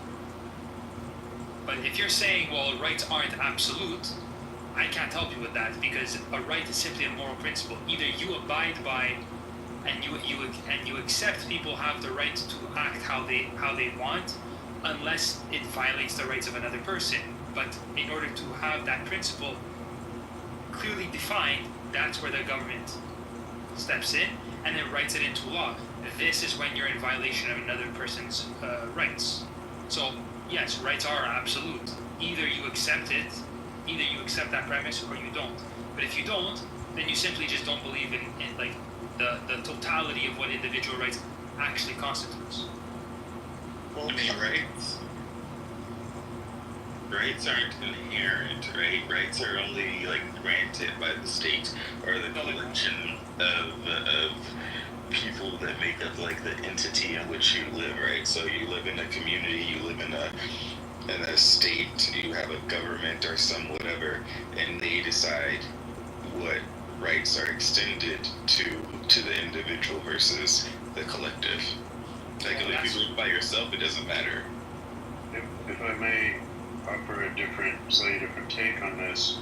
But if you're saying, well, rights aren't absolute, I can't help you with that, because a right is simply a moral principle. Either you abide by and you accept people have the right to act how they want, unless it violates the rights of another person. But in order to have that principle clearly defined, that's where the government steps in and then writes it into law. This is when you're in violation of another person's rights. So yes, rights are absolute. Either you accept it, either you accept that premise, or you don't. But if you don't, then you simply just don't believe in like the totality of what individual rights actually constitutes. Well, I mean, rights aren't inherent, right? Rights are only like granted by the state or the collection of people that make up like the entity in which you live, right? So you live in a community, you live in a state, you have a government or some whatever, and they decide what rights are extended to the individual versus the collective. Like if you live by yourself, it doesn't matter. If I may offer a slightly different take on this,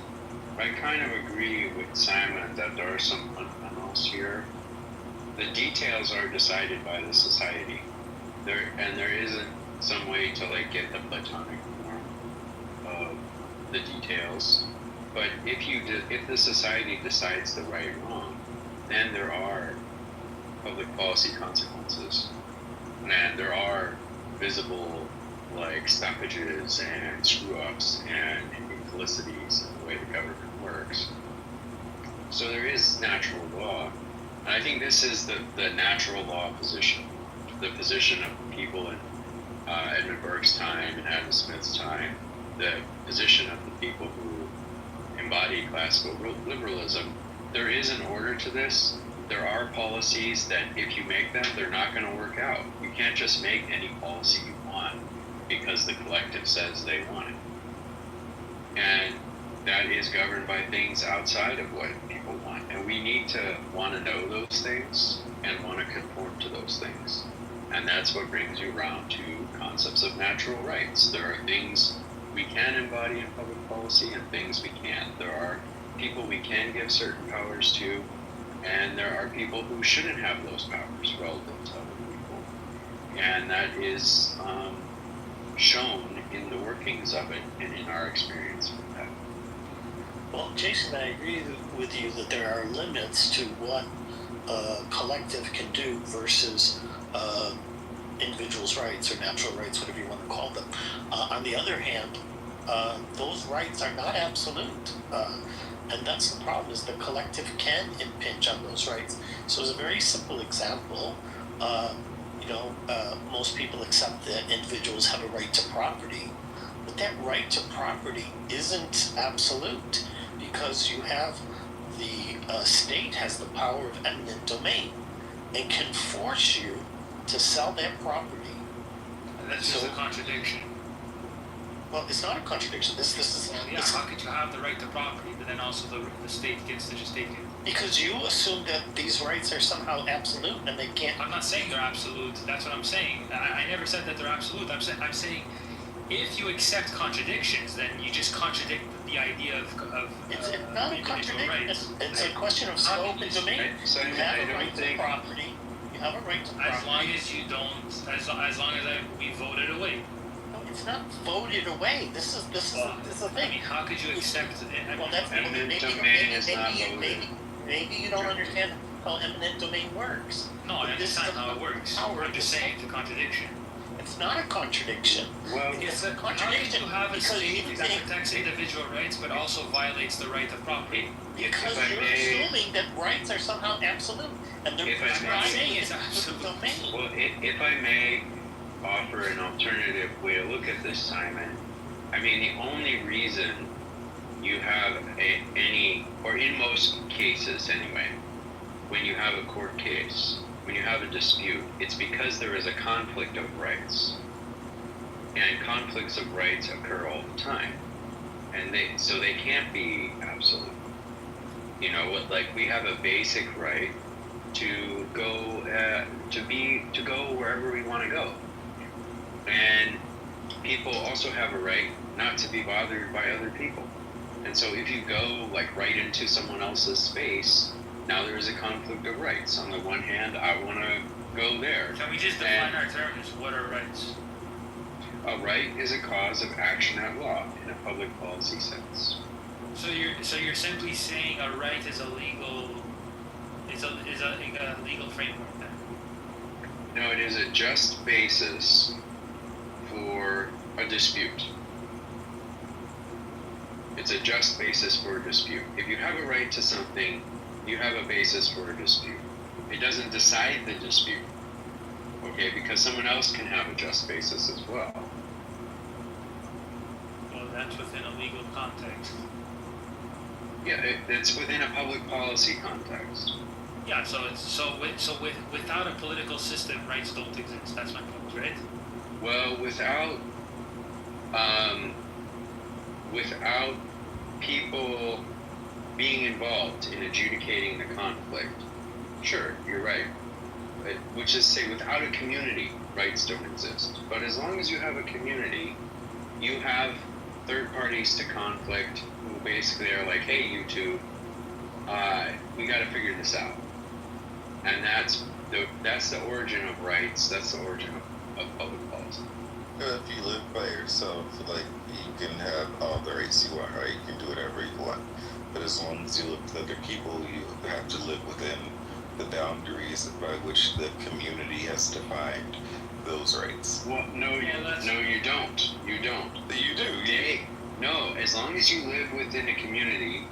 I kind of agree with Simon that there are some fundamentals here. The details are decided by the society. There isn't some way to like get the platonic form of the details. But if the society decides the right or wrong, then there are public policy consequences, and there are visible like stoppages and screw-ups and infelicities in the way the government works. So there is natural law. And I think this is the natural law position, the position of people in Edmund Burke's time and Adam Smith's time, the position of the people who embody classical liberalism. There is an order to this. There are policies that if you make them, they're not going to work out. You can't just make any policy you want because the collective says they want it. And that is governed by things outside of what people want. And we need to want to know those things and want to conform to those things. And that's what brings you around to concepts of natural rights. There are things we can embody in public policy and things we can't. There are people we can give certain powers to, and there are people who shouldn't have those powers relative to other people. And that is shown in the workings of it and in our experience with that. Well, Jason, I agree with you that there are limits to what a collective can do versus individuals' rights or natural rights, whatever you want to call them. On the other hand, those rights are not absolute. And that's the problem, is the collective can impinge on those rights. So as a very simple example, most people accept that individuals have a right to property, but that right to property isn't absolute, because you have the state has the power of eminent domain and can force you to sell that property. And that's just a contradiction. Well, it's not a contradiction. This is. Well, yeah. How could you have the right to property, but then also the state gets to just take it? Because you assume that these rights are somehow absolute and they can't. I'm not saying they're absolute. That's what I'm saying. I never said that they're absolute. I'm saying if you accept contradictions, then you just contradict the idea of it's not a contradiction. It's a question of scope and domain. So you have a right to property. You have a right to property. As long as you don't, as long as we voted away. No, it's not voted away. This is the thing. I mean, how could you accept it? Well, that's eminent domain is not voted. Maybe you don't understand how eminent domain works. No, I understand how it works. I'm just saying it's a contradiction. It's not a contradiction. Well, it's a contradiction. How could you have a state that think protects individual rights but also violates the right of property? Because you're assuming that rights are somehow absolute, and they're not saying it's absolute domain. Well, if I may offer an alternative way to look at this, Simon, I mean, the only reason you have or in most cases anyway, when you have a court case, when you have a dispute, it's because there is a conflict of rights. And conflicts of rights occur all the time. And they can't be absolute. You know, like we have a basic right to go to go wherever we want to go. And people also have a right not to be bothered by other people. And so if you go like right into someone else's space, now there is a conflict of rights. On the one hand, I want to go there. Can we just define our terms? What are rights? A right is a cause of action at law in a public policy sense. So you're simply saying a right is a legal framework then? No, it is a just basis for a dispute. It's a just basis for a dispute. If you have a right to something, you have a basis for a dispute. It doesn't decide the dispute, okay? Because someone else can have a just basis as well. Well, that's within a legal context. Yeah, it's within a public policy context. Yeah, without a political system, rights don't exist. That's my point, right? Well, without people being involved in adjudicating the conflict, sure, you're right. Which is to say, without a community, rights don't exist. But as long as you have a community, you have third parties to conflict who basically are like, hey, you two, we got to figure this out. And that's the origin of rights. That's the origin of public policy. If you live by yourself, like, you can have all the rights you want, right? You can do whatever you want. But as long as you live with other people, you have to live within the boundaries by which the community has defined those rights. Well, no, you don't. You don't. You do. No, as long as you live within a community,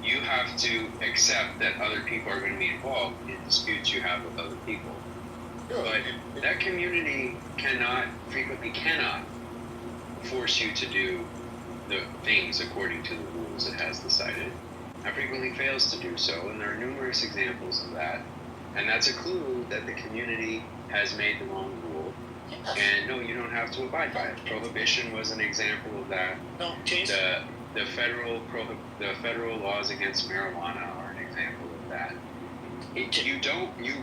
you have to accept that other people are going to be involved in disputes you have with other people. But that community frequently cannot force you to do the things according to the rules it has decided. It frequently fails to do so, and there are numerous examples of that. And that's a clue that the community has made the wrong rule. And no, you don't have to abide by it. Prohibition was an example of that. No, Jason. The federal laws against marijuana are an example of that. You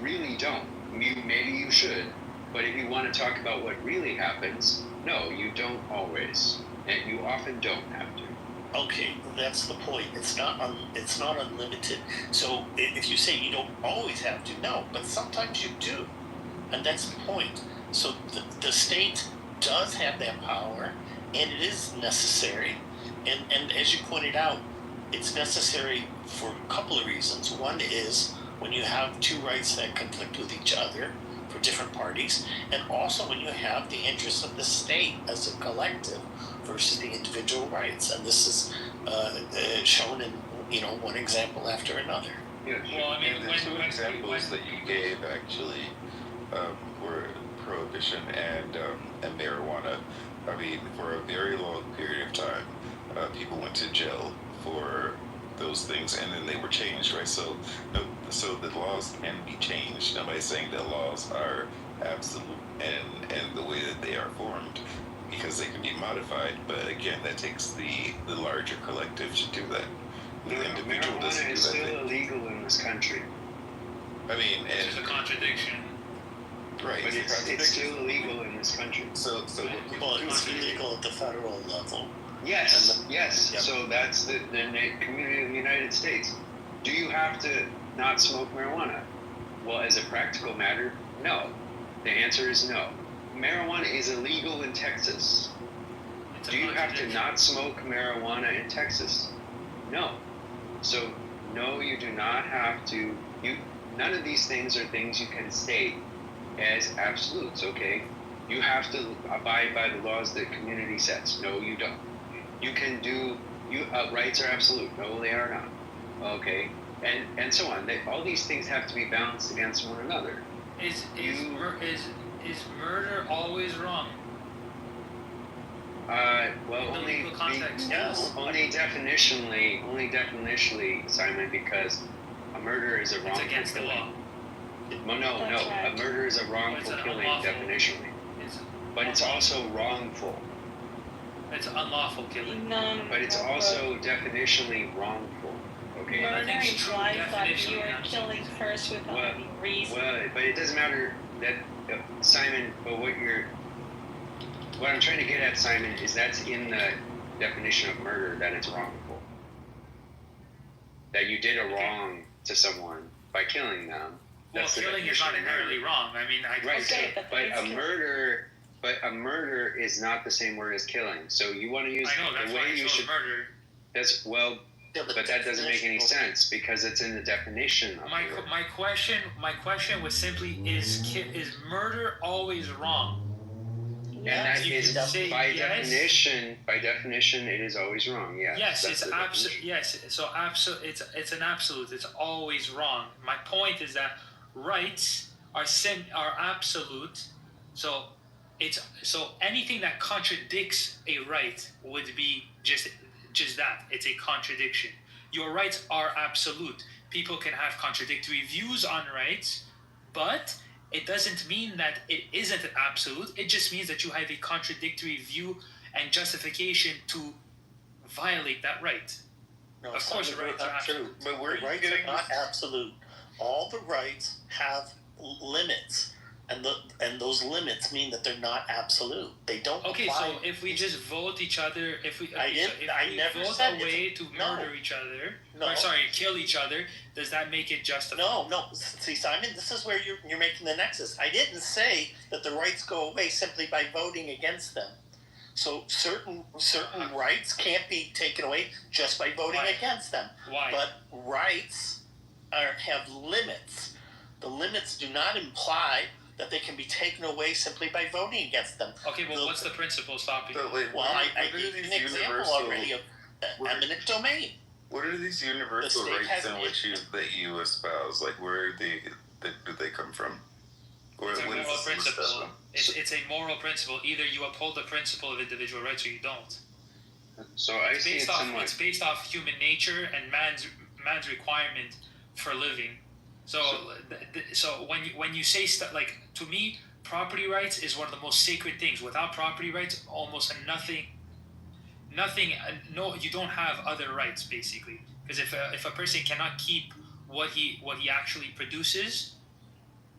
really don't. Maybe you should, but if you want to talk about what really happens, no, you don't always, and you often don't have to. Okay, that's the point. It's not unlimited. So if you say you don't always have to, no, but sometimes you do, and that's the point. So the state does have that power, and it is necessary. And as you pointed out, it's necessary for a couple of reasons. One is when you have two rights that conflict with each other for different parties, and also when you have the interests of the state as a collective versus the individual rights. And this is shown in one example after another. Yeah, well, I mean, the two examples that you gave actually were prohibition and marijuana. I mean, for a very long period of time, people went to jail for those things, and then they were changed, right? So the laws can be changed. Nobody's saying that laws are absolute and the way that they are formed, because they can be modified. But again, that takes the larger collective to do that. The individual doesn't do that. Marijuana is still illegal in this country. I mean, and it's a contradiction. Right, but it's still illegal in this country. So well, it's illegal at the federal level. Yes, yes. Yep. So that's the community of the United States. Do you have to not smoke marijuana? Well, as a practical matter, no. The answer is no. Marijuana is illegal in Texas. Do you have to not smoke marijuana in Texas? No. So, no, you do not have to. None of these things are things you can state as absolutes, okay? You have to abide by the laws that community sets. No, you don't. You can do, rights are absolute. No, they are not. Okay? And so on. All these things have to be balanced against one another. Is murder always wrong? Well, only definitionally, Simon, because a murder is a wrongful killing. It's against the law. Well, no, right. A murder is a wrongful killing definitionally. But it's also wrongful. It's unlawful killing. No. But it's also definitionally wrongful. Okay. Murder implies that you are killing first without any reason. Well, but it doesn't matter that Simon. But what I'm trying to get at, Simon, is that's in the definition of murder that it's wrongful. That you did a wrong to someone by killing them. Well, killing is not inherently wrong. I mean, but a murder is not the same word as killing. So you want to use the way you should. Murder. That's well, but that doesn't make any sense because it's in the definition. Of my question was simply: is murder always wrong? And that is by definition, it is always wrong. Yeah. Yes, it's absolute. Yes, so it's an absolute. It's always wrong. My point is that rights are absolute. So anything that contradicts a right would be just that. It's a contradiction. Your rights are absolute. People can have contradictory views on rights, but it doesn't mean that it isn't absolute. It just means that you have a contradictory view and justification to violate that right. No, of course, the rights are absolute. But the rights are not absolute. All the rights have limits, and those limits mean that they're not absolute. They don't. Okay, apply. so if we just vote each other, if we never vote said a way to murder each other, kill each other, does that make it justified? No. See, Simon, this is where you're making the nexus. I didn't say that the rights go away simply by voting against them. So certain rights can't be taken away just by voting against them. Why? But rights have limits. The limits do not imply that they can be taken away simply by voting against them. Okay, well, what's the principle stopping? Well, I gave you an example already of eminent domain. What are these universal rights in which you espouse? Like, where do they come from? It's a moral principle. It's a moral principle. Either you uphold the principle of individual rights or you don't. So It's based off human nature and man's requirement for living. So when you say stuff like, to me, property rights is one of the most sacred things. Without property rights, almost nothing. No, you don't have other rights basically. Because if a person cannot keep what he actually produces,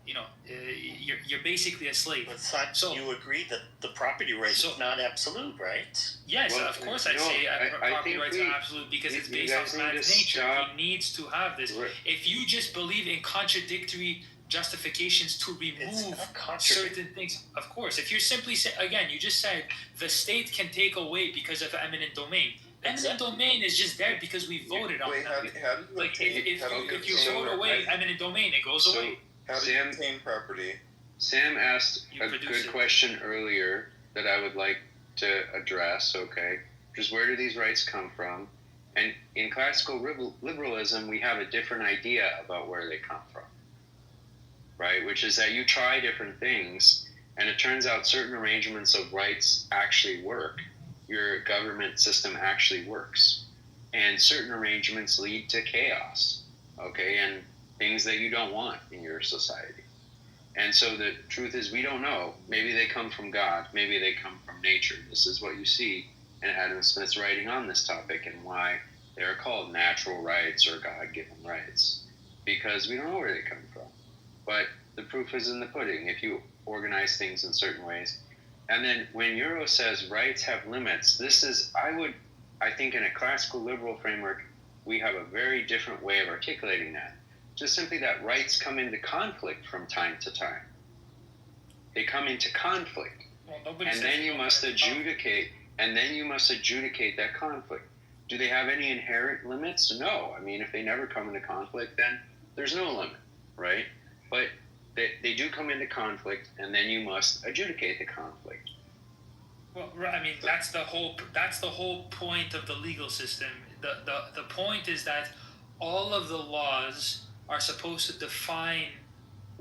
you're basically a slave. But you agree that the property right is not absolute, right? Yes, well, of course I say property rights are absolute because it's based on man's nature. He needs to have this. If you just believe in contradictory justifications to remove certain things, of course. If you're simply again, you just said the state can take away because of eminent domain. Eminent domain is just there because we voted on it. Like if you vote away eminent domain, it goes away. How do you obtain property? Sam asked a good question earlier that I would like to address, okay? Just where do these rights come from? And in classical liberalism, we have a different idea about where they come from, right? Which is that you try different things, and it turns out certain arrangements of rights actually work. Your government system actually works. And certain arrangements lead to chaos, okay? And things that you don't want in your society. And so the truth is, we don't know. Maybe they come from God. Maybe they come from nature. This is what you see in Adam Smith's writing on this topic and why they are called natural rights or God-given rights. Because we don't know where they come from. But the proof is in the pudding if you organize things in certain ways. And then when Euro says rights have limits, I think in a classical liberal framework, we have a very different way of articulating that. Just simply that rights come into conflict from time to time. They come into conflict. And then you must adjudicate that conflict. Do they have any inherent limits? No. I mean, if they never come into conflict, then there's no limit, right? But they do come into conflict, and then you must adjudicate the conflict. Well, I mean, that's the whole point of the legal system. The point is that all of the laws are supposed to define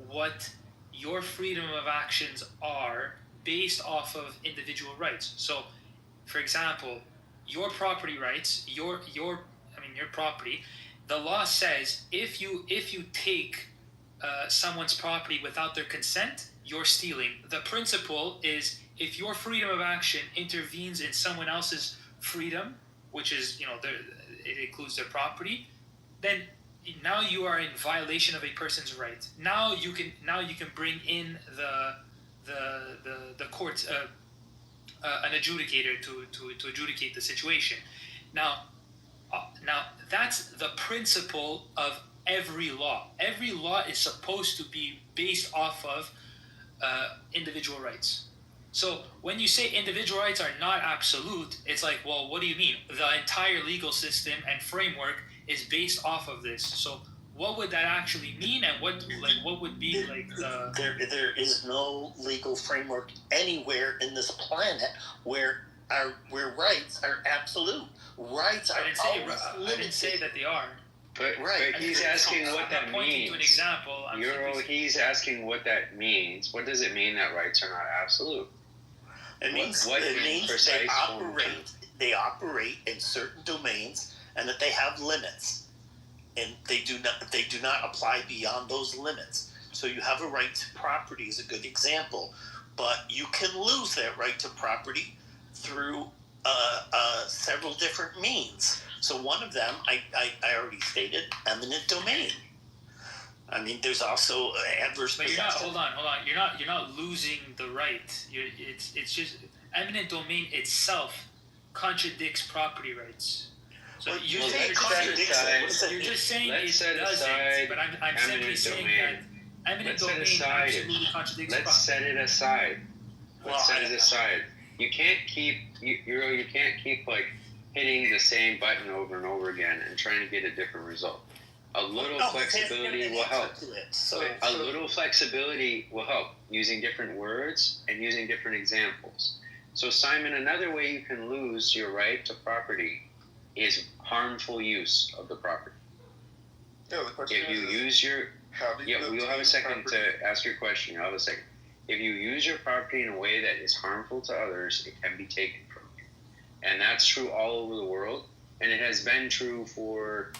what your freedom of actions are based off of individual rights. So, for example, your property rights, your property, the law says if you take someone's property without their consent, you're stealing. The principle is if your freedom of action intervenes in someone else's freedom, which is it includes their property, then now you are in violation of a person's right. Now you can bring in the courts, an adjudicator to adjudicate the situation. Now that's the principle of every law. Every law is supposed to be based off of individual rights. So when you say individual rights are not absolute, it's like, well, what do you mean? The entire legal system and framework is based off of this. So what would that actually mean, and what would be the... There is no legal framework anywhere in this planet where rights are absolute. Rights are always limited. I didn't say that they are. But he's asking what that means. Pointing to an example. He's asking what that means. What does it mean that rights are not absolute? It means they operate in certain domains, and that they have limits, and they do not apply beyond those limits. So you have a right to property is a good example, but you can lose that right to property through several different means. So one of them, I already stated, eminent domain. I mean, there's also adverse possession. But hold on. You're not losing the right. It's just eminent domain itself contradicts property rights. So you're just saying it doesn't. But I'm simply saying that eminent domain absolutely contradicts property. Let's set it aside. Let's set it aside. You can't keep you can't keep like hitting the same button over and over again and trying to get a different result. A little flexibility will help. A little flexibility will help, using different words and using different examples. So, Simon, another way you can lose your right to property is harmful use of the property. No, the question if you is, use your... how do you we'll have a second property? to ask your question. You'll have a second. If you use your property in a way that is harmful to others, it can be taken from you. And that's true all over the world. And it has been true for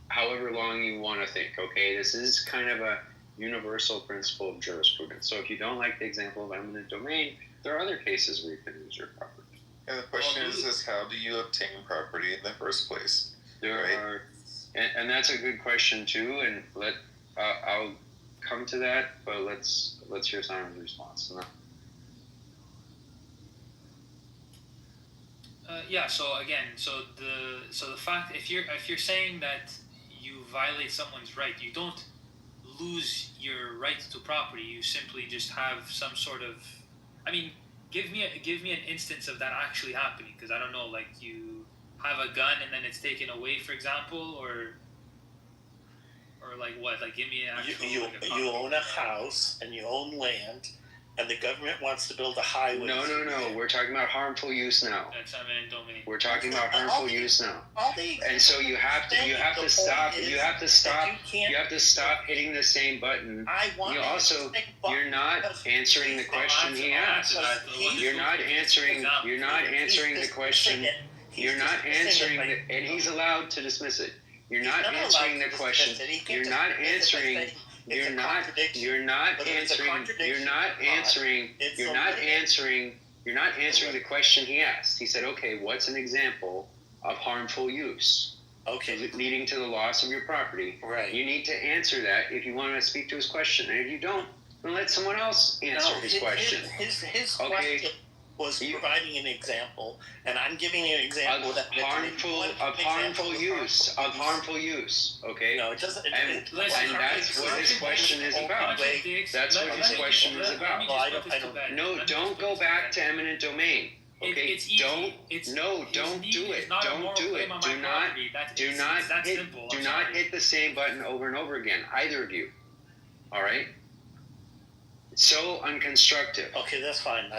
however long you want to think, okay? This is kind of a universal principle of jurisprudence. So if you don't like the example of eminent domain, there are other cases where you can use your property. And the question is how do you obtain property in the first place? There are, and that's a good question too, and I'll come to that, but let's hear Simon's response to that. So the fact if you're saying that you violate someone's right, you don't lose your right to property. You simply just have some sort of, I mean, give me an instance of that actually happening, because I don't know, like you have a gun and then it's taken away, for example, or like what? Like give me an actual. You own a house and you own land, and the government wants to build a highway. No. We're talking about harmful use now. That's eminent domain. We're talking about harmful use now. And so you have to stop hitting the same button. You're not answering the question he asked. You're not answering the question. You're not answering and he's allowed to dismiss it. You're not answering the question. You're not answering the question he asked. He said, okay, what's an example of harmful use? Okay. Leading to the loss of your property. Right. You need to answer that if you want to speak to his question. And if you don't, then let someone else answer his question. His question was providing an example, and I'm giving an example of harmful use. Okay. No, it doesn't. And that's what his question is about. That's what his question is about. No, don't go back to eminent domain. Okay. Don't do it. Don't do it. Do not hit the same button over and over again. Either of you. All right. So unconstructive. Okay, that's fine.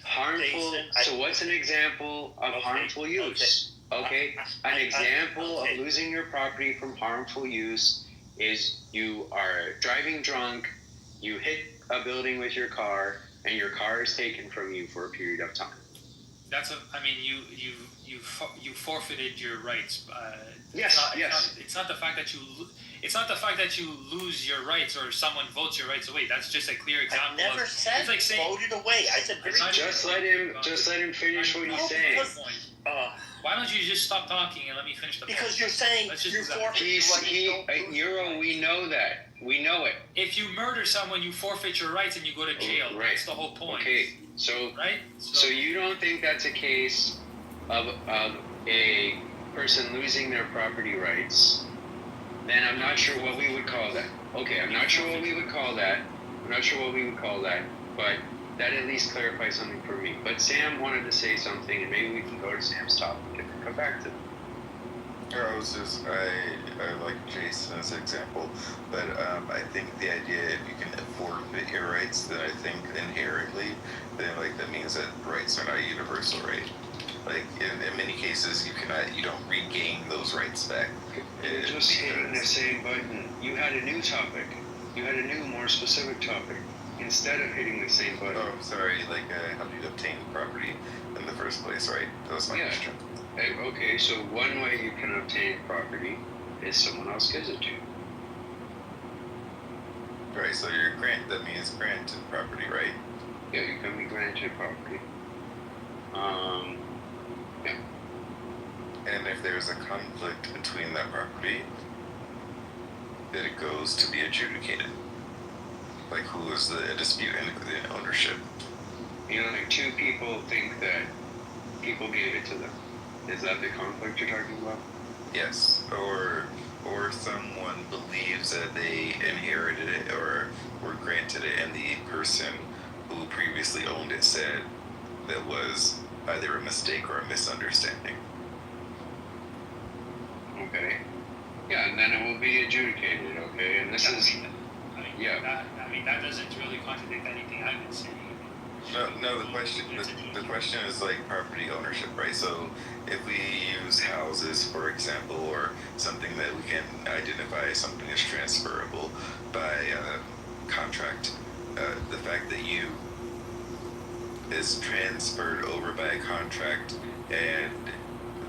Harmful. So what's an example of harmful use? Okay, an example of losing your property from harmful use is you are driving drunk, you hit a building with your car, and your car is taken from you for a period of time. You forfeited your rights. Yes. It's not the fact that you. It's not the fact that you lose your rights or someone votes your rights away. That's just a clear example. I never said it's like saying, voted away. I said just let him finish what he's saying. Why don't you just stop talking and let me finish the point? Because you're saying you're forfeiting. Euro, we know that. We know it. If you murder someone, you forfeit your rights and you go to jail. Right. That's the whole point. Okay, so you don't think that's a case of a person losing their property rights? Then I'm not sure what we would call that. Okay, I'm not sure what we would call that. But that at least clarifies something for me. But Sam wanted to say something, and maybe we can go to Sam's topic and come back to them. I like Jason's example, but I think the idea if you can forfeit your rights, then I think inherently, then that means that rights are not a universal right. Like in many cases, you don't regain those rights back. You're just hitting the same button. You had a new topic. You had a new, more specific topic instead of hitting the same button. Oh, sorry. How do you obtain property in the first place, right? That was my question. Okay, so one way you can obtain property is someone else gives it to you. Right. So that means granted property, right? Yeah, you can be granted property. Yeah. And if there's a conflict between that property, then it goes to be adjudicated. Like who is the dispute in ownership? Two people think that people gave it to them. Is that the conflict you're talking about? Yes. Or someone believes that they inherited it or were granted it, and the person who previously owned it said that was either a mistake or a misunderstanding. okay? Yeah, and then it will be adjudicated, okay? And this is, that doesn't really contradict anything I've been saying. No. The question is like property ownership, right? So if we use houses, for example, or something that we can identify as something as transferable by contract, the fact that you is transferred over by a contract and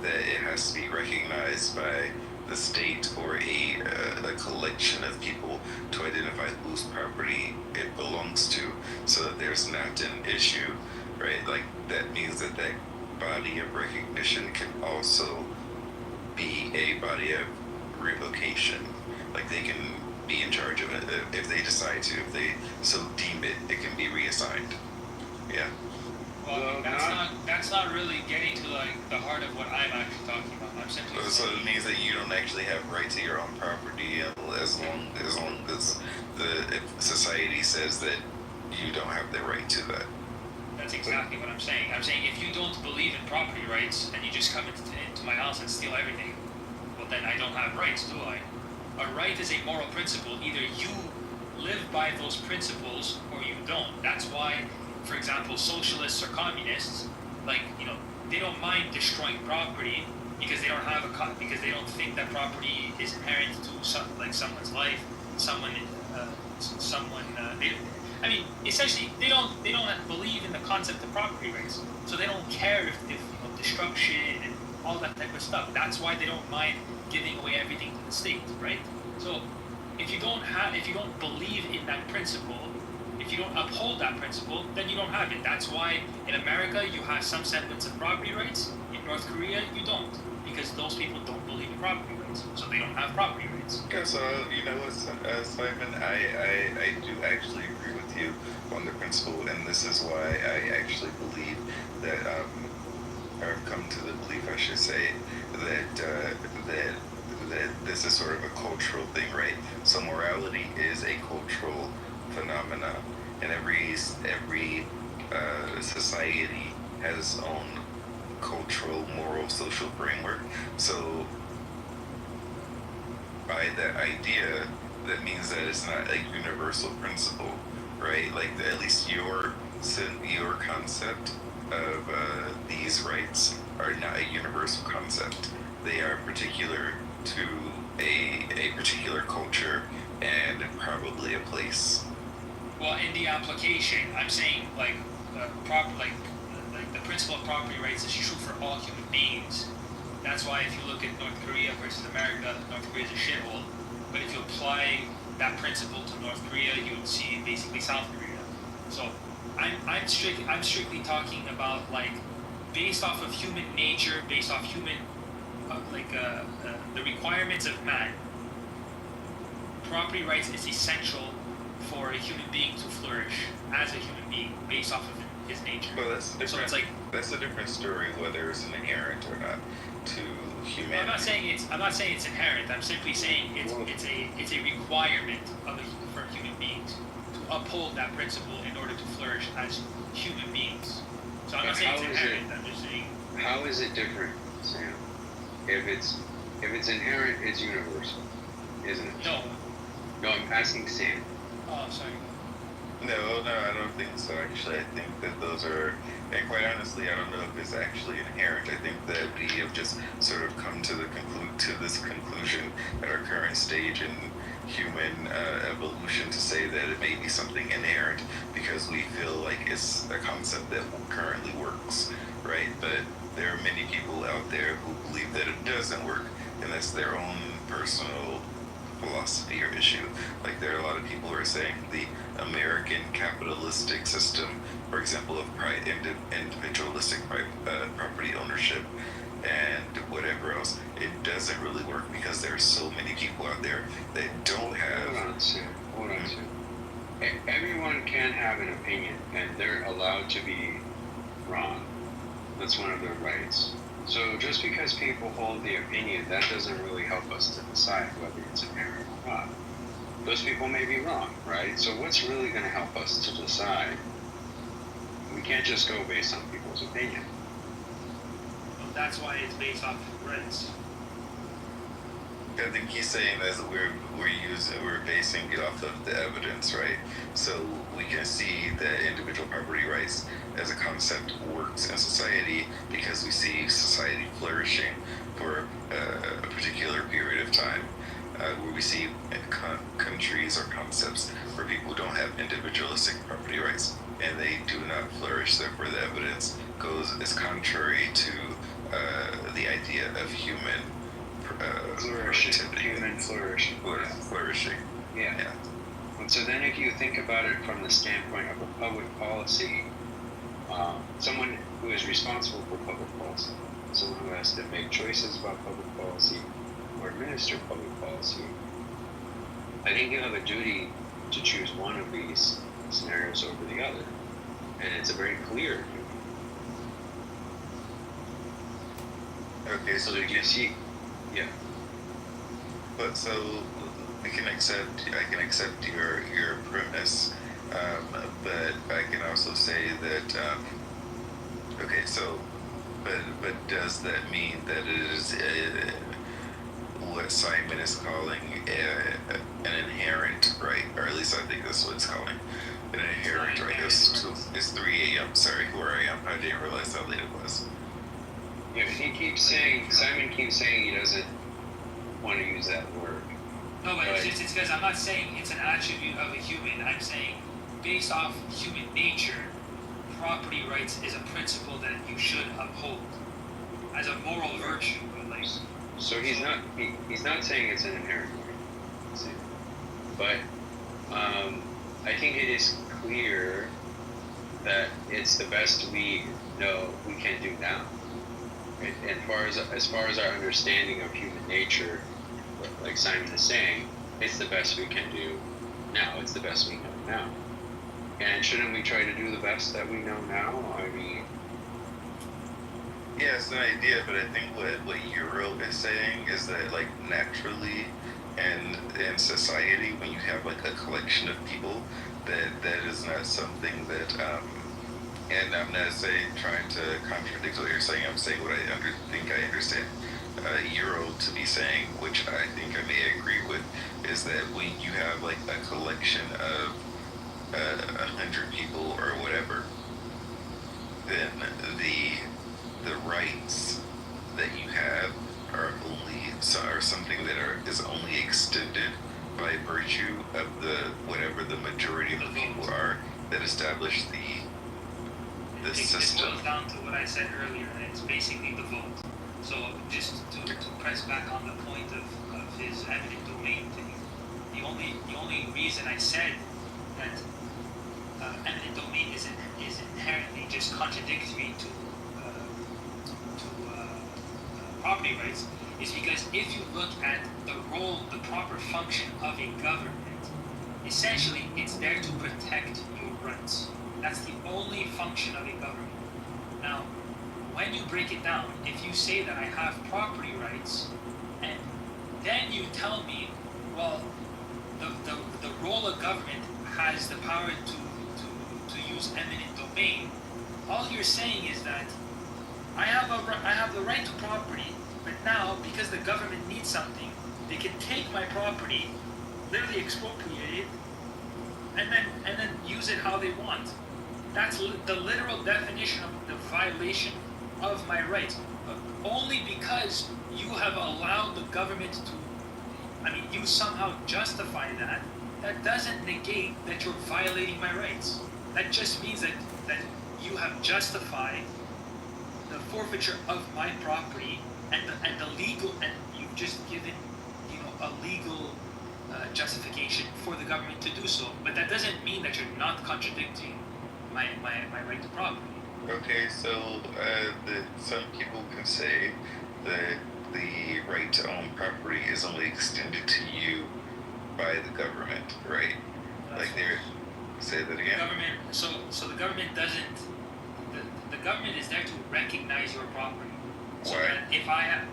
that it has to be recognized by the state or a collection of people to identify whose property it belongs to, so that there's not an issue, right? Like that means that body of recognition can also be a body of revocation. Like they can be in charge of it if they decide to. If they so deem it, it can be reassigned. Yeah. Well, that's not really getting to like the heart of what I'm actually talking about. I'm simply so it means that you don't actually have right to your own property as long as if society says that you don't have the right to that. That's exactly what I'm saying. I'm saying if you don't believe in property rights and you just come into my house and steal everything, well then I don't have rights, do I? A right is a moral principle. Either you live by those principles or you don't. That's why, for example, socialists or communists, they don't mind destroying property because they don't have because they don't think that property is inherent to someone's life, essentially they don't believe in the concept of property rights, so they don't care if destruction and all that type of stuff. That's why they don't mind giving away everything to the state, right? So if you don't believe in that principle, if you don't uphold that principle, then you don't have it. That's why in America you have some semblance of property rights. In North Korea you don't, because those people don't believe in property rights, so they don't have property rights. Yeah, so you know what, Simon, I do actually agree with you on the principle, and this is why I actually believe that or I've come to the belief, I should say, that this is sort of a cultural thing, right? So morality is a cultural phenomena, and every society has its own cultural, moral, social framework. So by that idea, that means that it's not a universal principle, right? Like at least your concept of these rights are not a universal concept. They are particular to a particular culture and probably a place. Well, in the application, I'm saying the principle of property rights is true for all human beings. That's why if you look at North Korea versus America, North Korea is a shithole. But if you apply that principle to North Korea, you would see basically South Korea. So I'm strictly talking about based off of human nature, based off human the requirements of man. Property rights is essential for a human being to flourish as a human being based off of his nature. Well, that's a different story whether it's inherent or not to humanity. I'm not saying it's inherent. I'm simply saying it's a requirement for human beings to uphold that principle in order to flourish as human beings. So I'm not saying it's inherent. I'm just saying. How is it different, Sam? If it's inherent, it's universal, isn't it? No, I'm asking Sam. Oh, sorry. No, I don't think so, actually. I think that those are, and quite honestly, I don't know if it's actually inherent. I think that we have just sort of come to this conclusion at our current stage in human evolution to say that it may be something inherent because we feel like it's a concept that currently works, right? But there are many people out there who believe that it doesn't work, and that's their own personal philosophy or issue. Like there are a lot of people who are saying the American capitalistic system, for example, of individualistic property ownership and whatever else, it doesn't really work because there are so many people out there that don't have. Hold on, Sam. Everyone can have an opinion, and they're allowed to be wrong. That's one of their rights. So just because people hold the opinion, that doesn't really help us to decide whether it's inherent or not. Those people may be wrong, right? So what's really going to help us to decide? We can't just go based on people's opinion. Well, that's why it's based off rights. I think he's saying that we're basing it off of the evidence, right? So we can see that individual property rights as a concept works in society because we see society flourishing for a particular period of time, where we see countries or concepts where people don't have individualistic property rights and they do not flourish. Therefore, the evidence is contrary to the idea of human human flourishing. Yeah. And so then if you think about it from the standpoint of a public policy, someone who is responsible for public policy, someone who has to make choices about public policy or administer public policy, I think you have a duty to choose one of these scenarios over the other. And it's a very clear duty. Okay, so you see, yeah. But so I can accept your premise, but I can also say that okay. So, but does that mean that it is what Simon is calling an inherent right, or at least I think that's what it's calling an inherent right? It's 3 a.m. Sorry, where I am. I didn't realize how late it was. Yeah, Simon keeps saying he doesn't want to use that word. No, but it's because I'm not saying it's an attribute of a human. I'm saying based off human nature, property rights is a principle that you should uphold as a moral virtue. So he's not saying it's an inherent right. But I think it is clear that it's the best we know we can do now. And as far as our understanding of human nature, like Simon is saying, it's the best we can do now. It's the best we know now. And shouldn't we try to do the best that we know now? I mean, yeah, it's an idea, but I think what Euro is saying is that, like, naturally and in society, when you have like a collection of people, that is not something that and I'm not trying to contradict what you're saying. I'm saying what I think I understand Euro to be saying, which I think I may agree with, is that when you have like a collection of 100 people or whatever, then the rights that you have are something that is only extended by virtue of whatever the majority of the people are that establish the system. It goes down to what I said earlier, and it's basically the vote. So just to press back on the point of his eminent domain thing, the only reason I said that eminent domain is inherently just contradictory to property rights is because if you look at the proper function of a government, essentially it's there to protect your rights. That's the only function of a government. Now, when you break it down, if you say that I have property rights, and then you tell me, well, the role of government has the power to use eminent domain, all you're saying is that I have the right to property, but now, because the government needs something, they can take my property, literally expropriate it, and then use it how they want. That's the literal definition of the violation of my rights. But only because you have allowed the government to, you somehow justify that, that doesn't negate that you're violating my rights. That just means that you have justified the forfeiture of my property and the legal, and you've just given, a legal justification for the government to do so. But that doesn't mean that you're not contradicting my right to property. Okay, so some people can say that the right to own property is only extended to you by the government, right? Say that again. So the government doesn't. The government is there to recognize your property. So Why? That if I have.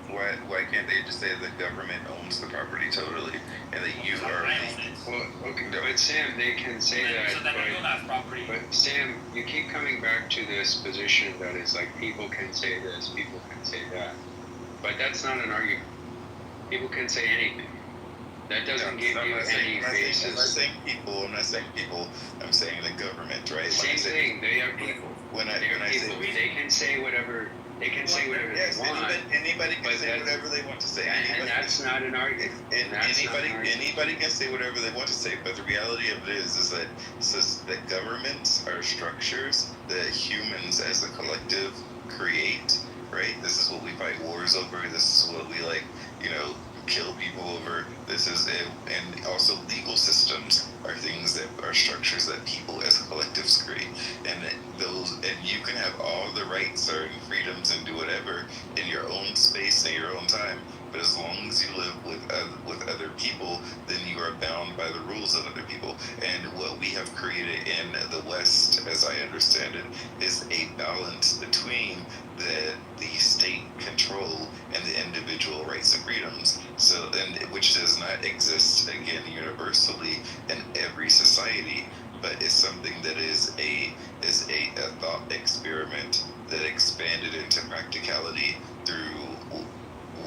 Why can't they just say the government owns the property totally, and that you are? Well, okay, but Sam, they can say that. So that I don't have property. But Sam, you keep coming back to this position that is like people can say this, people can say that, but that's not an argument. People can say anything. That doesn't give you any basis. I'm not saying people. I'm saying the government, right? Same thing. They are people. When I people, they can say whatever. They can say whatever they want. Anybody can say whatever they want to say. And that's not an argument. Anybody can say whatever they want to say. But the reality of it is that governments are structures that humans as a collective create. Right? This is what we fight wars over. This is what we kill people over. This is it. And also legal systems are things that are structures that people as collectives create. And you can have all the rights or freedoms and do whatever in your own space and your own time. But as long as you live with other people, then you are bound by the rules of other people. And what we have created in the West, as I understand it, is a balance between the state control and the individual rights and freedoms. So, which does not exist again universally in every society, but is something that is a thought experiment that expanded into practicality through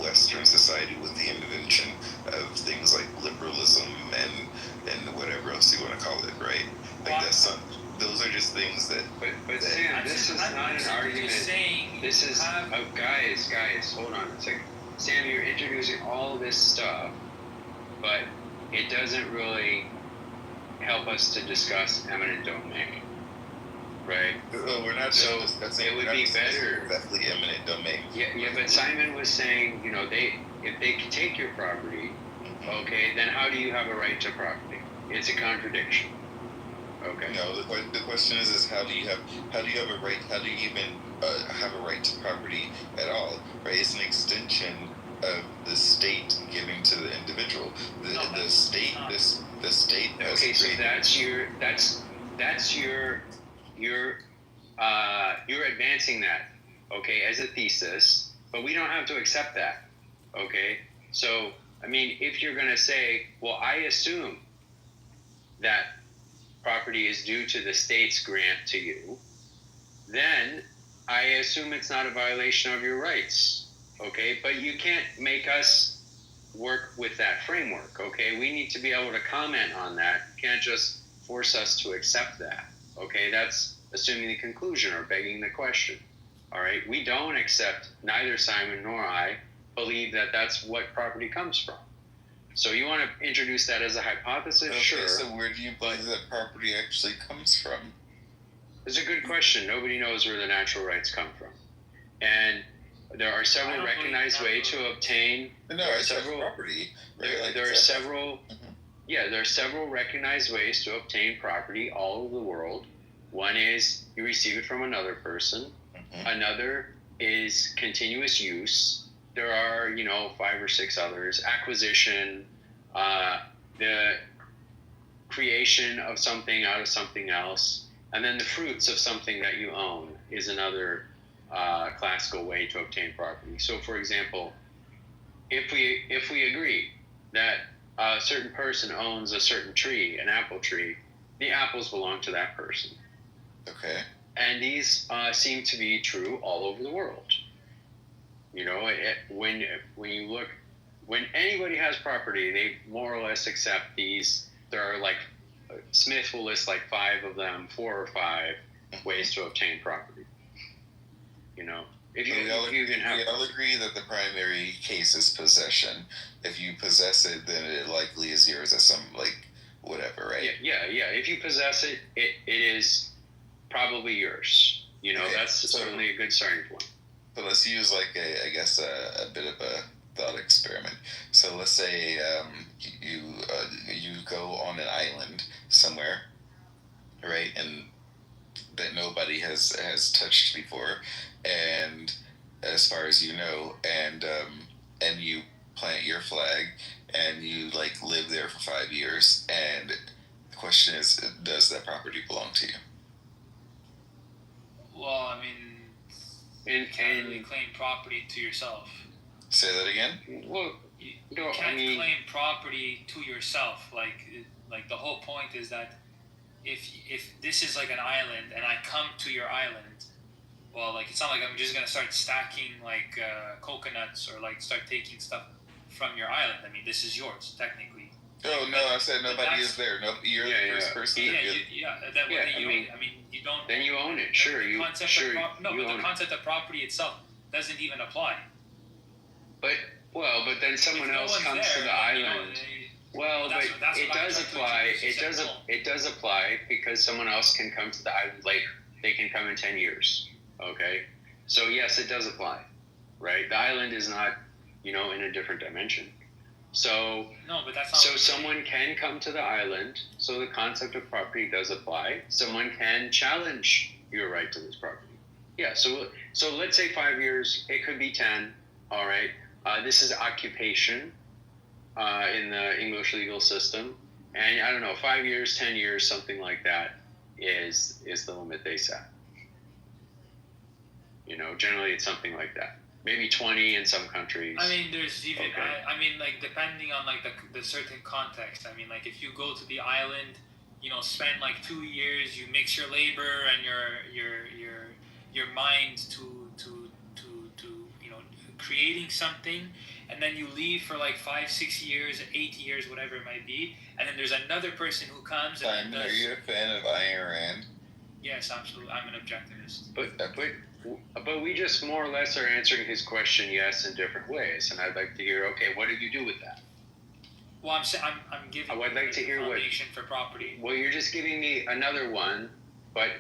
Western society with the invention of things like liberalism and whatever else you want to call it, right? Like those are just things that. But Sam, this is not an argument. This is guys. Hold on a second. Sam, you're introducing all this stuff, but it doesn't really help us to discuss eminent domain, right? Well, we're not discussing. It would be better. Exactly, eminent domain. Yeah. But Simon was saying, if they can take your property, okay, then how do you have a right to property? It's a contradiction. Okay. No, the question is how do you have a right? How do you even have a right to property at all? Right? It's an extension of the state giving to the individual. The state. Okay, so you're advancing that, okay, as a thesis, but we don't have to accept that, okay? So, I mean, if you're going to say, well, I assume that property is due to the state's grant to you, then I assume it's not a violation of your rights, okay? But you can't make us work with that framework, okay? We need to be able to comment on that. You can't just force us to accept that, okay? That's assuming the conclusion or begging the question, all right? We don't accept, neither Simon nor I believe that that's what property comes from. So you want to introduce that as a hypothesis? Okay, sure. So where do you believe that property actually comes from? It's a good question. Nobody knows where the natural rights come from. And there are several recognized ways to obtain. There are several property. There are several. Yeah, there are several recognized ways to obtain property all over the world. One is you receive it from another person. Another is continuous use. There are 5 or 6 others. Acquisition, the creation of something out of something else, and then the fruits of something that you own is another classical way to obtain property. So, for example, if we agree that a certain person owns a certain tree, an apple tree, the apples belong to that person. Okay. And these seem to be true all over the world. When you look, when anybody has property, they more or less accept these. There are Smith will list 5 of them, 4 or 5 ways to obtain property. We all agree that the primary case is possession. If you possess it, then it likely is yours at some whatever, right? Yeah. If you possess it, it is probably yours. Okay. That's certainly a good starting point. So let's use a bit of a thought experiment. So let's say you go on an island somewhere, right, and that nobody has touched before, and as far as you know, and you plant your flag, and you live there for 5 years, and the question is, does that property belong to you? Well, I mean, you can't really claim property to yourself. Say that again? Well, you can't claim property to yourself. Like the whole point is that if this is an island and I come to your island, well, it's not like I'm just gonna start stacking coconuts or start taking stuff from your island. I mean, this is yours technically. Oh no, I said nobody is there. No, you're the first person. You don't. Then you own it. Sure, the concept of property itself doesn't even apply. But then someone else comes to the island. It does apply. It does apply because someone else can come to the island later. They can come in 10 years. Okay, so yes, it does apply, right? The island is not, in a different dimension. So no, but that's not. So someone can come to the island. So the concept of property does apply. Someone can challenge your right to this property. Yeah. So let's say 5 years. It could be 10. All right. This is occupation in the English legal system, and I don't know, 5 years, 10 years, something like that is the limit they set. Generally it's something like that. Maybe 20 in some countries. I mean, there's even. Okay. Depending on the certain context. I mean, like if you go to the island, spend like 2 years, you mix your labor and your mind to creating something, and then you leave for like 5, 6 years, 8 years, whatever it might be, and then there's another person who comes. Simon, are you a fan of Ayn Rand? Yes, absolutely. I'm an objectivist. But we just more or less are answering his question yes in different ways, and I'd like to hear. Okay, what did you do with that? Well, I'm giving. I'd like to hear foundation for property. Well, you're just giving me another one, but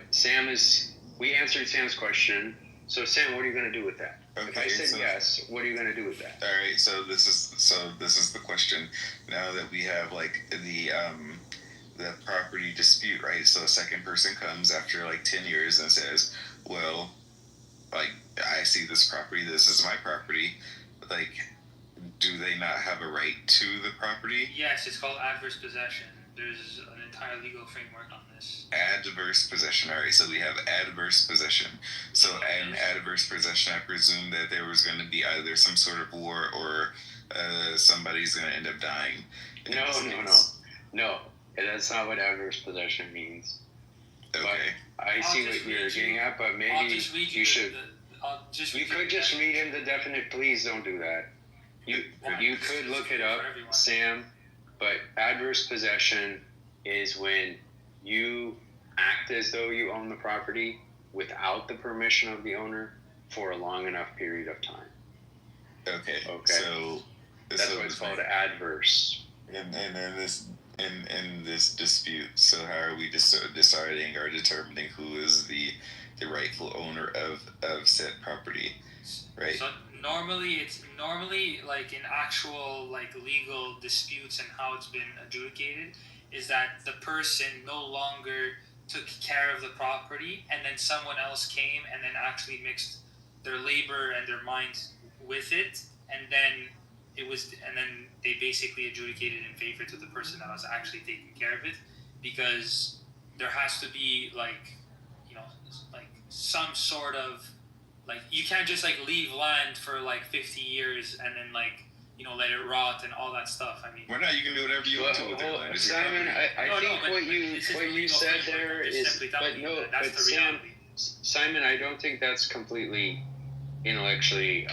we answered Sam's question. So Sam, what are you going to do with that? Okay, if I said yes, what are you going to do with that? All right, so this is the question. Now that we have like the property dispute, right? So a second person comes after like 10 years and says, well, like, I see this property, this is my property. Like, do they not have a right to the property? Yes, it's called adverse possession. There's an entire legal framework on this. Adverse possession. All right, so we have adverse possession. So in adverse possession, I presume that there was going to be either some sort of war or somebody's going to end up dying. No. That's not what adverse possession means. Okay. But I see what you're getting at, but maybe you should. You could just read him the definite. Please don't do that. You could look it up, Sam. But adverse possession is when you act as though you own the property without the permission of the owner for a long enough period of time. Okay. So that's what it's called, adverse. And in this dispute, so how are we deciding or determining who is the rightful owner of said property, right? So normally like in actual like legal disputes and how it's been adjudicated is that the person no longer took care of the property and then someone else came and then actually mixed their labor and their mind with it, and then they basically adjudicated in favor to the person that was actually taking care of it, because there has to be like some sort of like, you can't just like leave land for like 50 years and then like let it rot and all that stuff. I mean, well, now you can do whatever you want to with it. Simon, I think what you said there is, but Simon, I don't think that's completely intellectually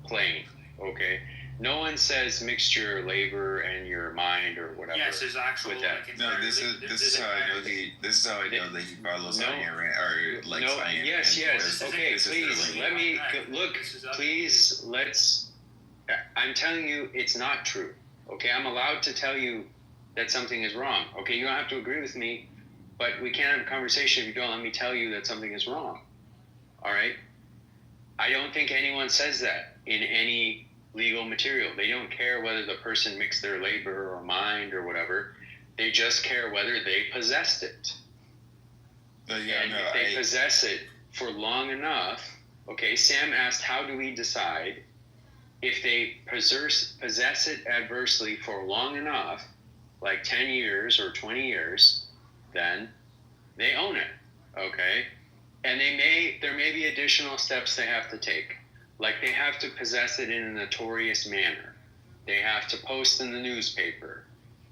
plain. Okay. No one says mix your labor and your mind or whatever. Yes, there's actual. With that. No, this is how I know that he follows Ayn Rand or likes Ayn Rand. Yes. Okay, please let me look. Please let's. I'm telling you, it's not true. Okay, I'm allowed to tell you that something is wrong. Okay, you don't have to agree with me, but we can't have a conversation if you don't let me tell you that something is wrong. All right. I don't think anyone says that in any legal material. They don't care whether the person mixed their labor or mind or whatever. They just care whether they possessed it. If they possess it for long enough, okay, Sam asked, how do we decide if they possess it adversely for long enough, like 10 years or 20 years, then they own it, okay? And there may be additional steps they have to take. Like they have to possess it in a notorious manner. They have to post in the newspaper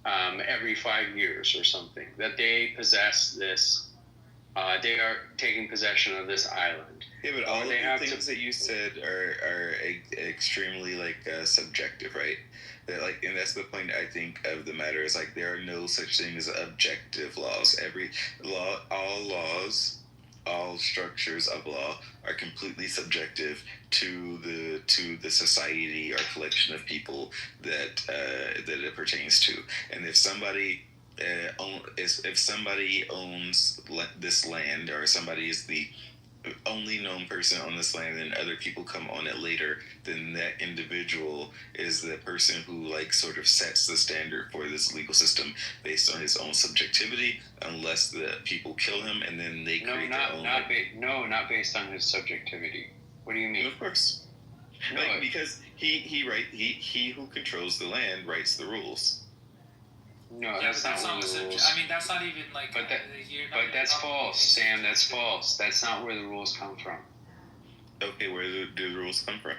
every 5 years or something that they possess this they are taking possession of this island. Yeah, but all of the things that you said are extremely subjective, right? That and that's the point I think of the matter is there are no such thing as objective laws. Every law, all laws, all structures of law are completely subjective to the society or collection of people that it pertains to. And if somebody if somebody owns this land, or somebody is the only known person on this land and other people come on it later, then that individual is the person who sort of sets the standard for this legal system based on his own subjectivity, unless the people kill him and then they create their own. Not based on his subjectivity. What do you mean? Of course. No, because he who controls the land writes the rules. No, that's not one of the rules. I mean, that's not even But that's false, Sam. That's false. That's not where the rules come from. Okay, where do the rules come from?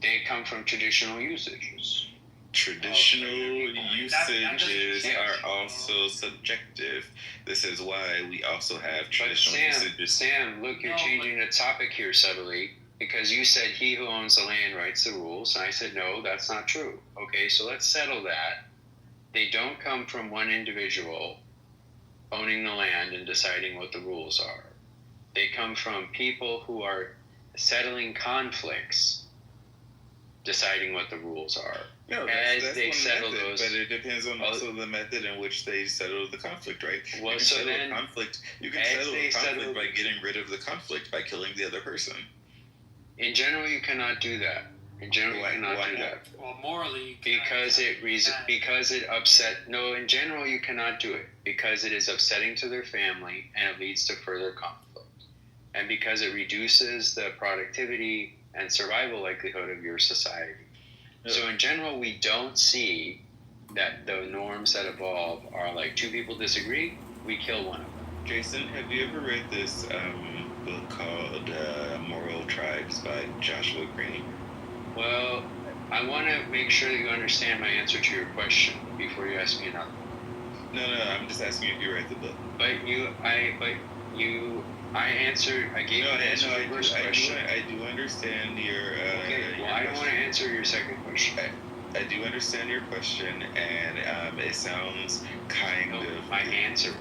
They come from traditional usages. Traditional usages are also subjective. This is why we also have traditional usages. Sam, look, you're changing the topic here subtly, because you said he who owns the land writes the rules, and I said no, that's not true. Okay, so let's settle that. They don't come from one individual owning the land and deciding what the rules are. They come from people who are settling conflicts, deciding what the rules are. No, that's they settle method, those. But it depends on also the method in which they settle the conflict, right? Well, you can settle a conflict by getting rid of the conflict, by killing the other person. In general, you cannot do that. In general, you cannot do that. Well, morally, because it upset. No, in general, you cannot do it because it is upsetting to their family and it leads to further conflict, and because it reduces the productivity and survival likelihood of your society. Yeah. So, in general, we don't see that the norms that evolve are two people disagree, we kill one of them. Jason, have you ever read this book called Moral Tribes by Joshua Green? Well, I want to make sure that you understand my answer to your question before you ask me another one. No, I'm just asking if you read the book. I gave you an answer to your first question. I do understand your. Okay, well, I don't want to answer your second question. I do understand your question, and it sounds kind of my answer,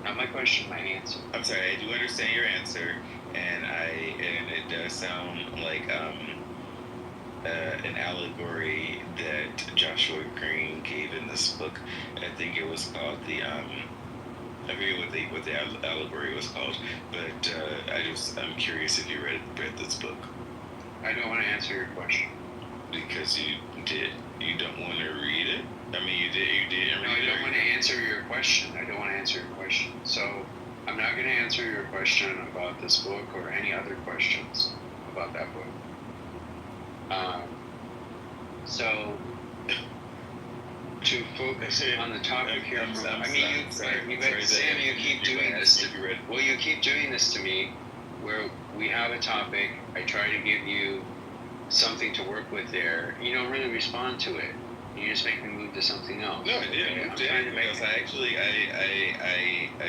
not my question. My answer. I'm sorry. I do understand your answer, and it does sound like an allegory that Joshua Green gave in this book. I think it was called I forget what the allegory was called, but I'm curious if you read this book. I don't want to answer your question. Because you don't want to read it? I mean, you didn't read it. No, I don't want to answer your question. So, I'm not going to answer your question about this book or any other questions about that book. So, to focus on the topic here, Sam, you keep doing this. You keep doing this to me, where we have a topic. I try to give you something to work with there. You don't really respond to it. You just make me move to something else. No, I didn't move to anything else. I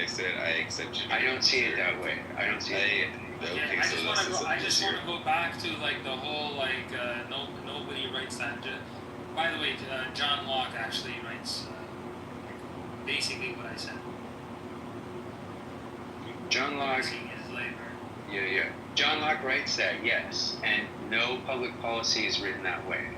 said I accept you. I don't see it that way. I don't see it. Okay, I just want to go back to the whole nobody writes that. By the way, John Locke actually writes basically what I said. John Locke. His labor. Yeah. John Locke writes that, yes, and no public policy is written that way,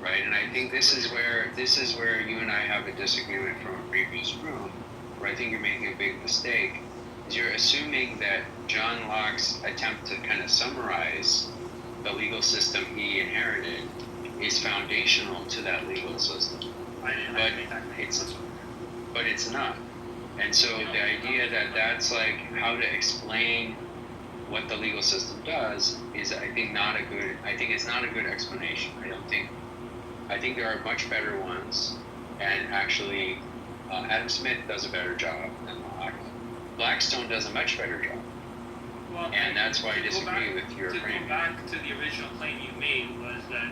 right? And I think this is where you and I have a disagreement from a previous room, where I think you're making a big mistake. You're assuming that John Locke's attempt to kind of summarize the legal system he inherited is foundational to that legal system. But it's not. And so the idea that that's how to explain what the legal system does is, I think it's not a good explanation. I think there are much better ones, and actually Adam Smith does a better job than Locke. Blackstone does a much better job. Well, and that's why I disagree with your frame. To go back to the original claim you made was that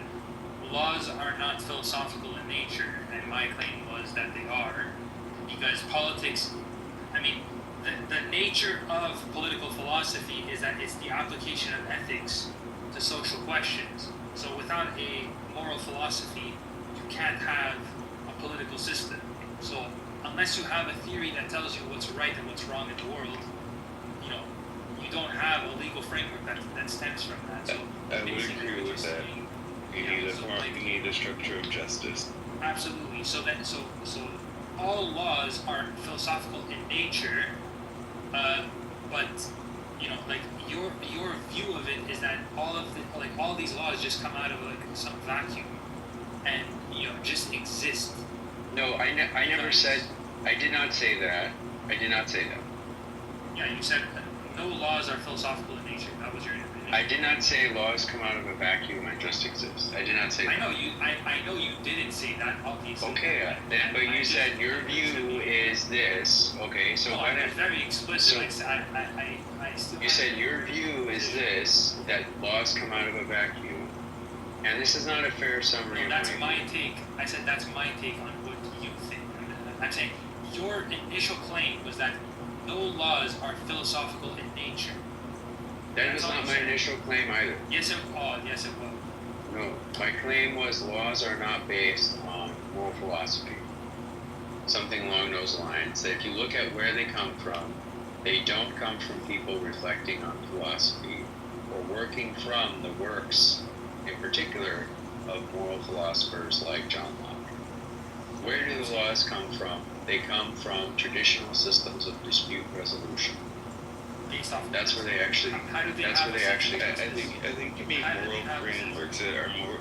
laws are not philosophical in nature, and my claim was that they are, because politics, the nature of political philosophy is that it's the application of ethics to social questions. So without a moral philosophy, you can't have a political system. So unless you have a theory that tells you what's right and what's wrong in the world, you know, you don't have a legal framework that stems from that. So I would agree with that. You need a structure of justice. Absolutely. So all laws are philosophical in nature, but you know, like your view of it is that all these laws just come out of like some vacuum, and you know just exist. No, I never said. I did not say that. I did not say that. Yeah, you said no laws are philosophical in nature. That was your interpretation. I did not say laws come out of a vacuum and just exist. I did not say that. I know you didn't say that, obviously. Okay, but you said your view is this. Okay, so no, when it's very explicit. So I still. You said your view is this, that laws come out of a vacuum, and this is not a fair summary. No, that's my take. I said that's my take on what you think. I'm saying your initial claim was that no laws are philosophical in nature. That was not my initial claim either. Yes, it was. Yes, it was. No, my claim was laws are not based on moral philosophy. Something along those lines. That if you look at where they come from, they don't come from people reflecting on philosophy or working from the works, in particular, of moral philosophers like John Locke. Where do the laws come from? They come from traditional systems of dispute resolution. That's where they actually. That's where they actually. I think you mean moral frameworks.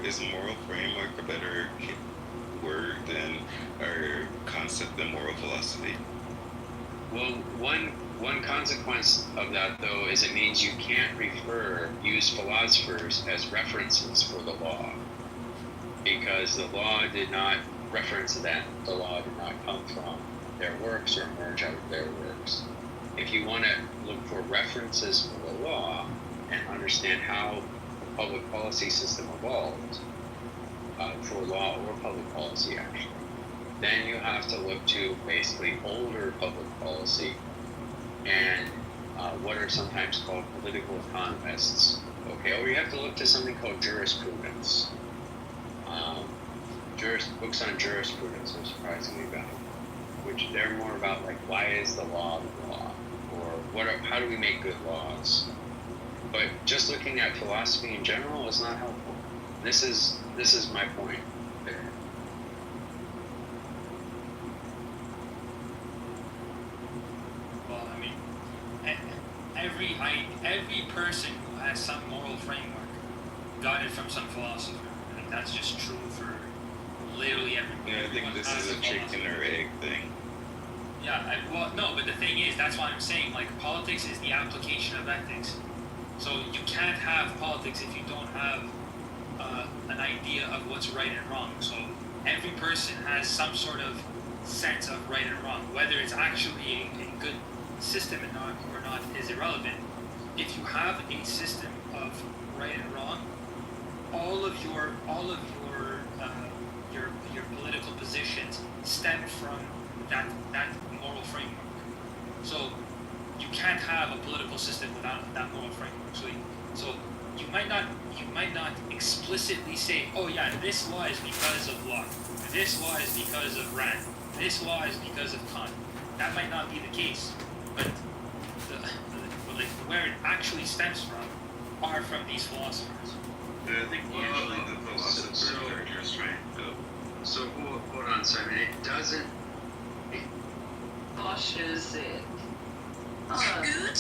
Is moral framework a better word than or concept than moral philosophy? Well, one consequence of that though is it means you can't use philosophers as references for the law, because the law did not reference them. The law did not come from their works or emerge out of their works. If you want to look for references for the law and understand how the public policy system evolved, for law or public policy actually, then you have to look to basically older public policy and what are sometimes called political economists. Okay, or you have to look to something called jurisprudence. Books on jurisprudence are surprisingly valuable, which they're more about like why is the law the law? How do we make good laws? But just looking at philosophy in general is not helpful. This is my point there. Well, I mean, every person who has some moral framework got it from some philosopher. I think that's just true for literally everyone. Yeah, I think this is a chicken or egg thing. Yeah, well, no, but the thing is, that's why I'm saying, like, politics is the application of ethics. So you can't have politics if you don't have an idea of what's right and wrong. So every person has some sort of sense of right and wrong. Whether it's actually a good system or not is irrelevant. If you have a system of right and wrong, all of your political positions stem from that moral framework. So you can't have a political system without that moral framework. So you might not explicitly say, oh yeah, this law is because of Locke, this law is because of Rand, this law is because of Kant. That might not be the case, but where it actually stems from are from these philosophers. I think usually the philosophers are just right. So hold on, Simon. It doesn't. Gosh, is it? Goed.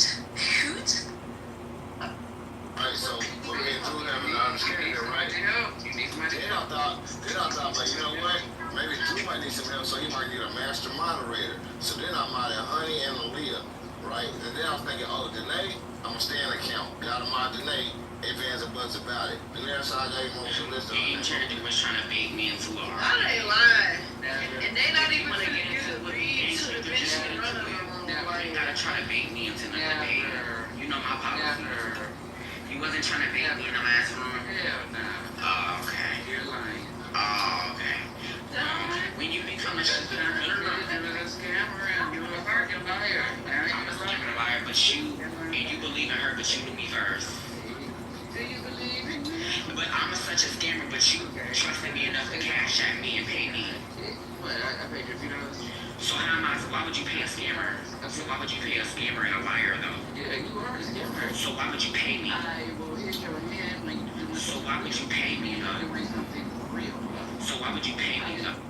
Alright, so what they do have an understanding, right? They don't thought, like, you know what? Maybe Drew might need some help, so he might need a master moderator. So then I'm out of Honey and Aaliyah, right? And then I was thinking, oh, Danae, I'm gonna stay in the count. Got him out Danae. Advance a bunch about it. And that's how I got him on the list. Game Changer was trying to bait me into a I ain't lying. And they not even gonna get into the read to the bench in front of them. You gotta try to bait me into the debate. You know my policy. You wasn't trying to bait me in the last room. Oh, okay. You're lying. Oh, okay. When you become a scammer and you're a fucking liar, I'm but you believe in her, but you knew me first. Do you believe in me? But I'm such a scammer, but you trusted me enough to cash at me and pay me. What? I paid you $50. So how am I? So why would you pay a scammer? So why would you pay a scammer and a liar though? Yeah, you are a scammer. So why would you pay me? I will hit your head when you do. So why would you pay me though? Something real. So why would you pay me though?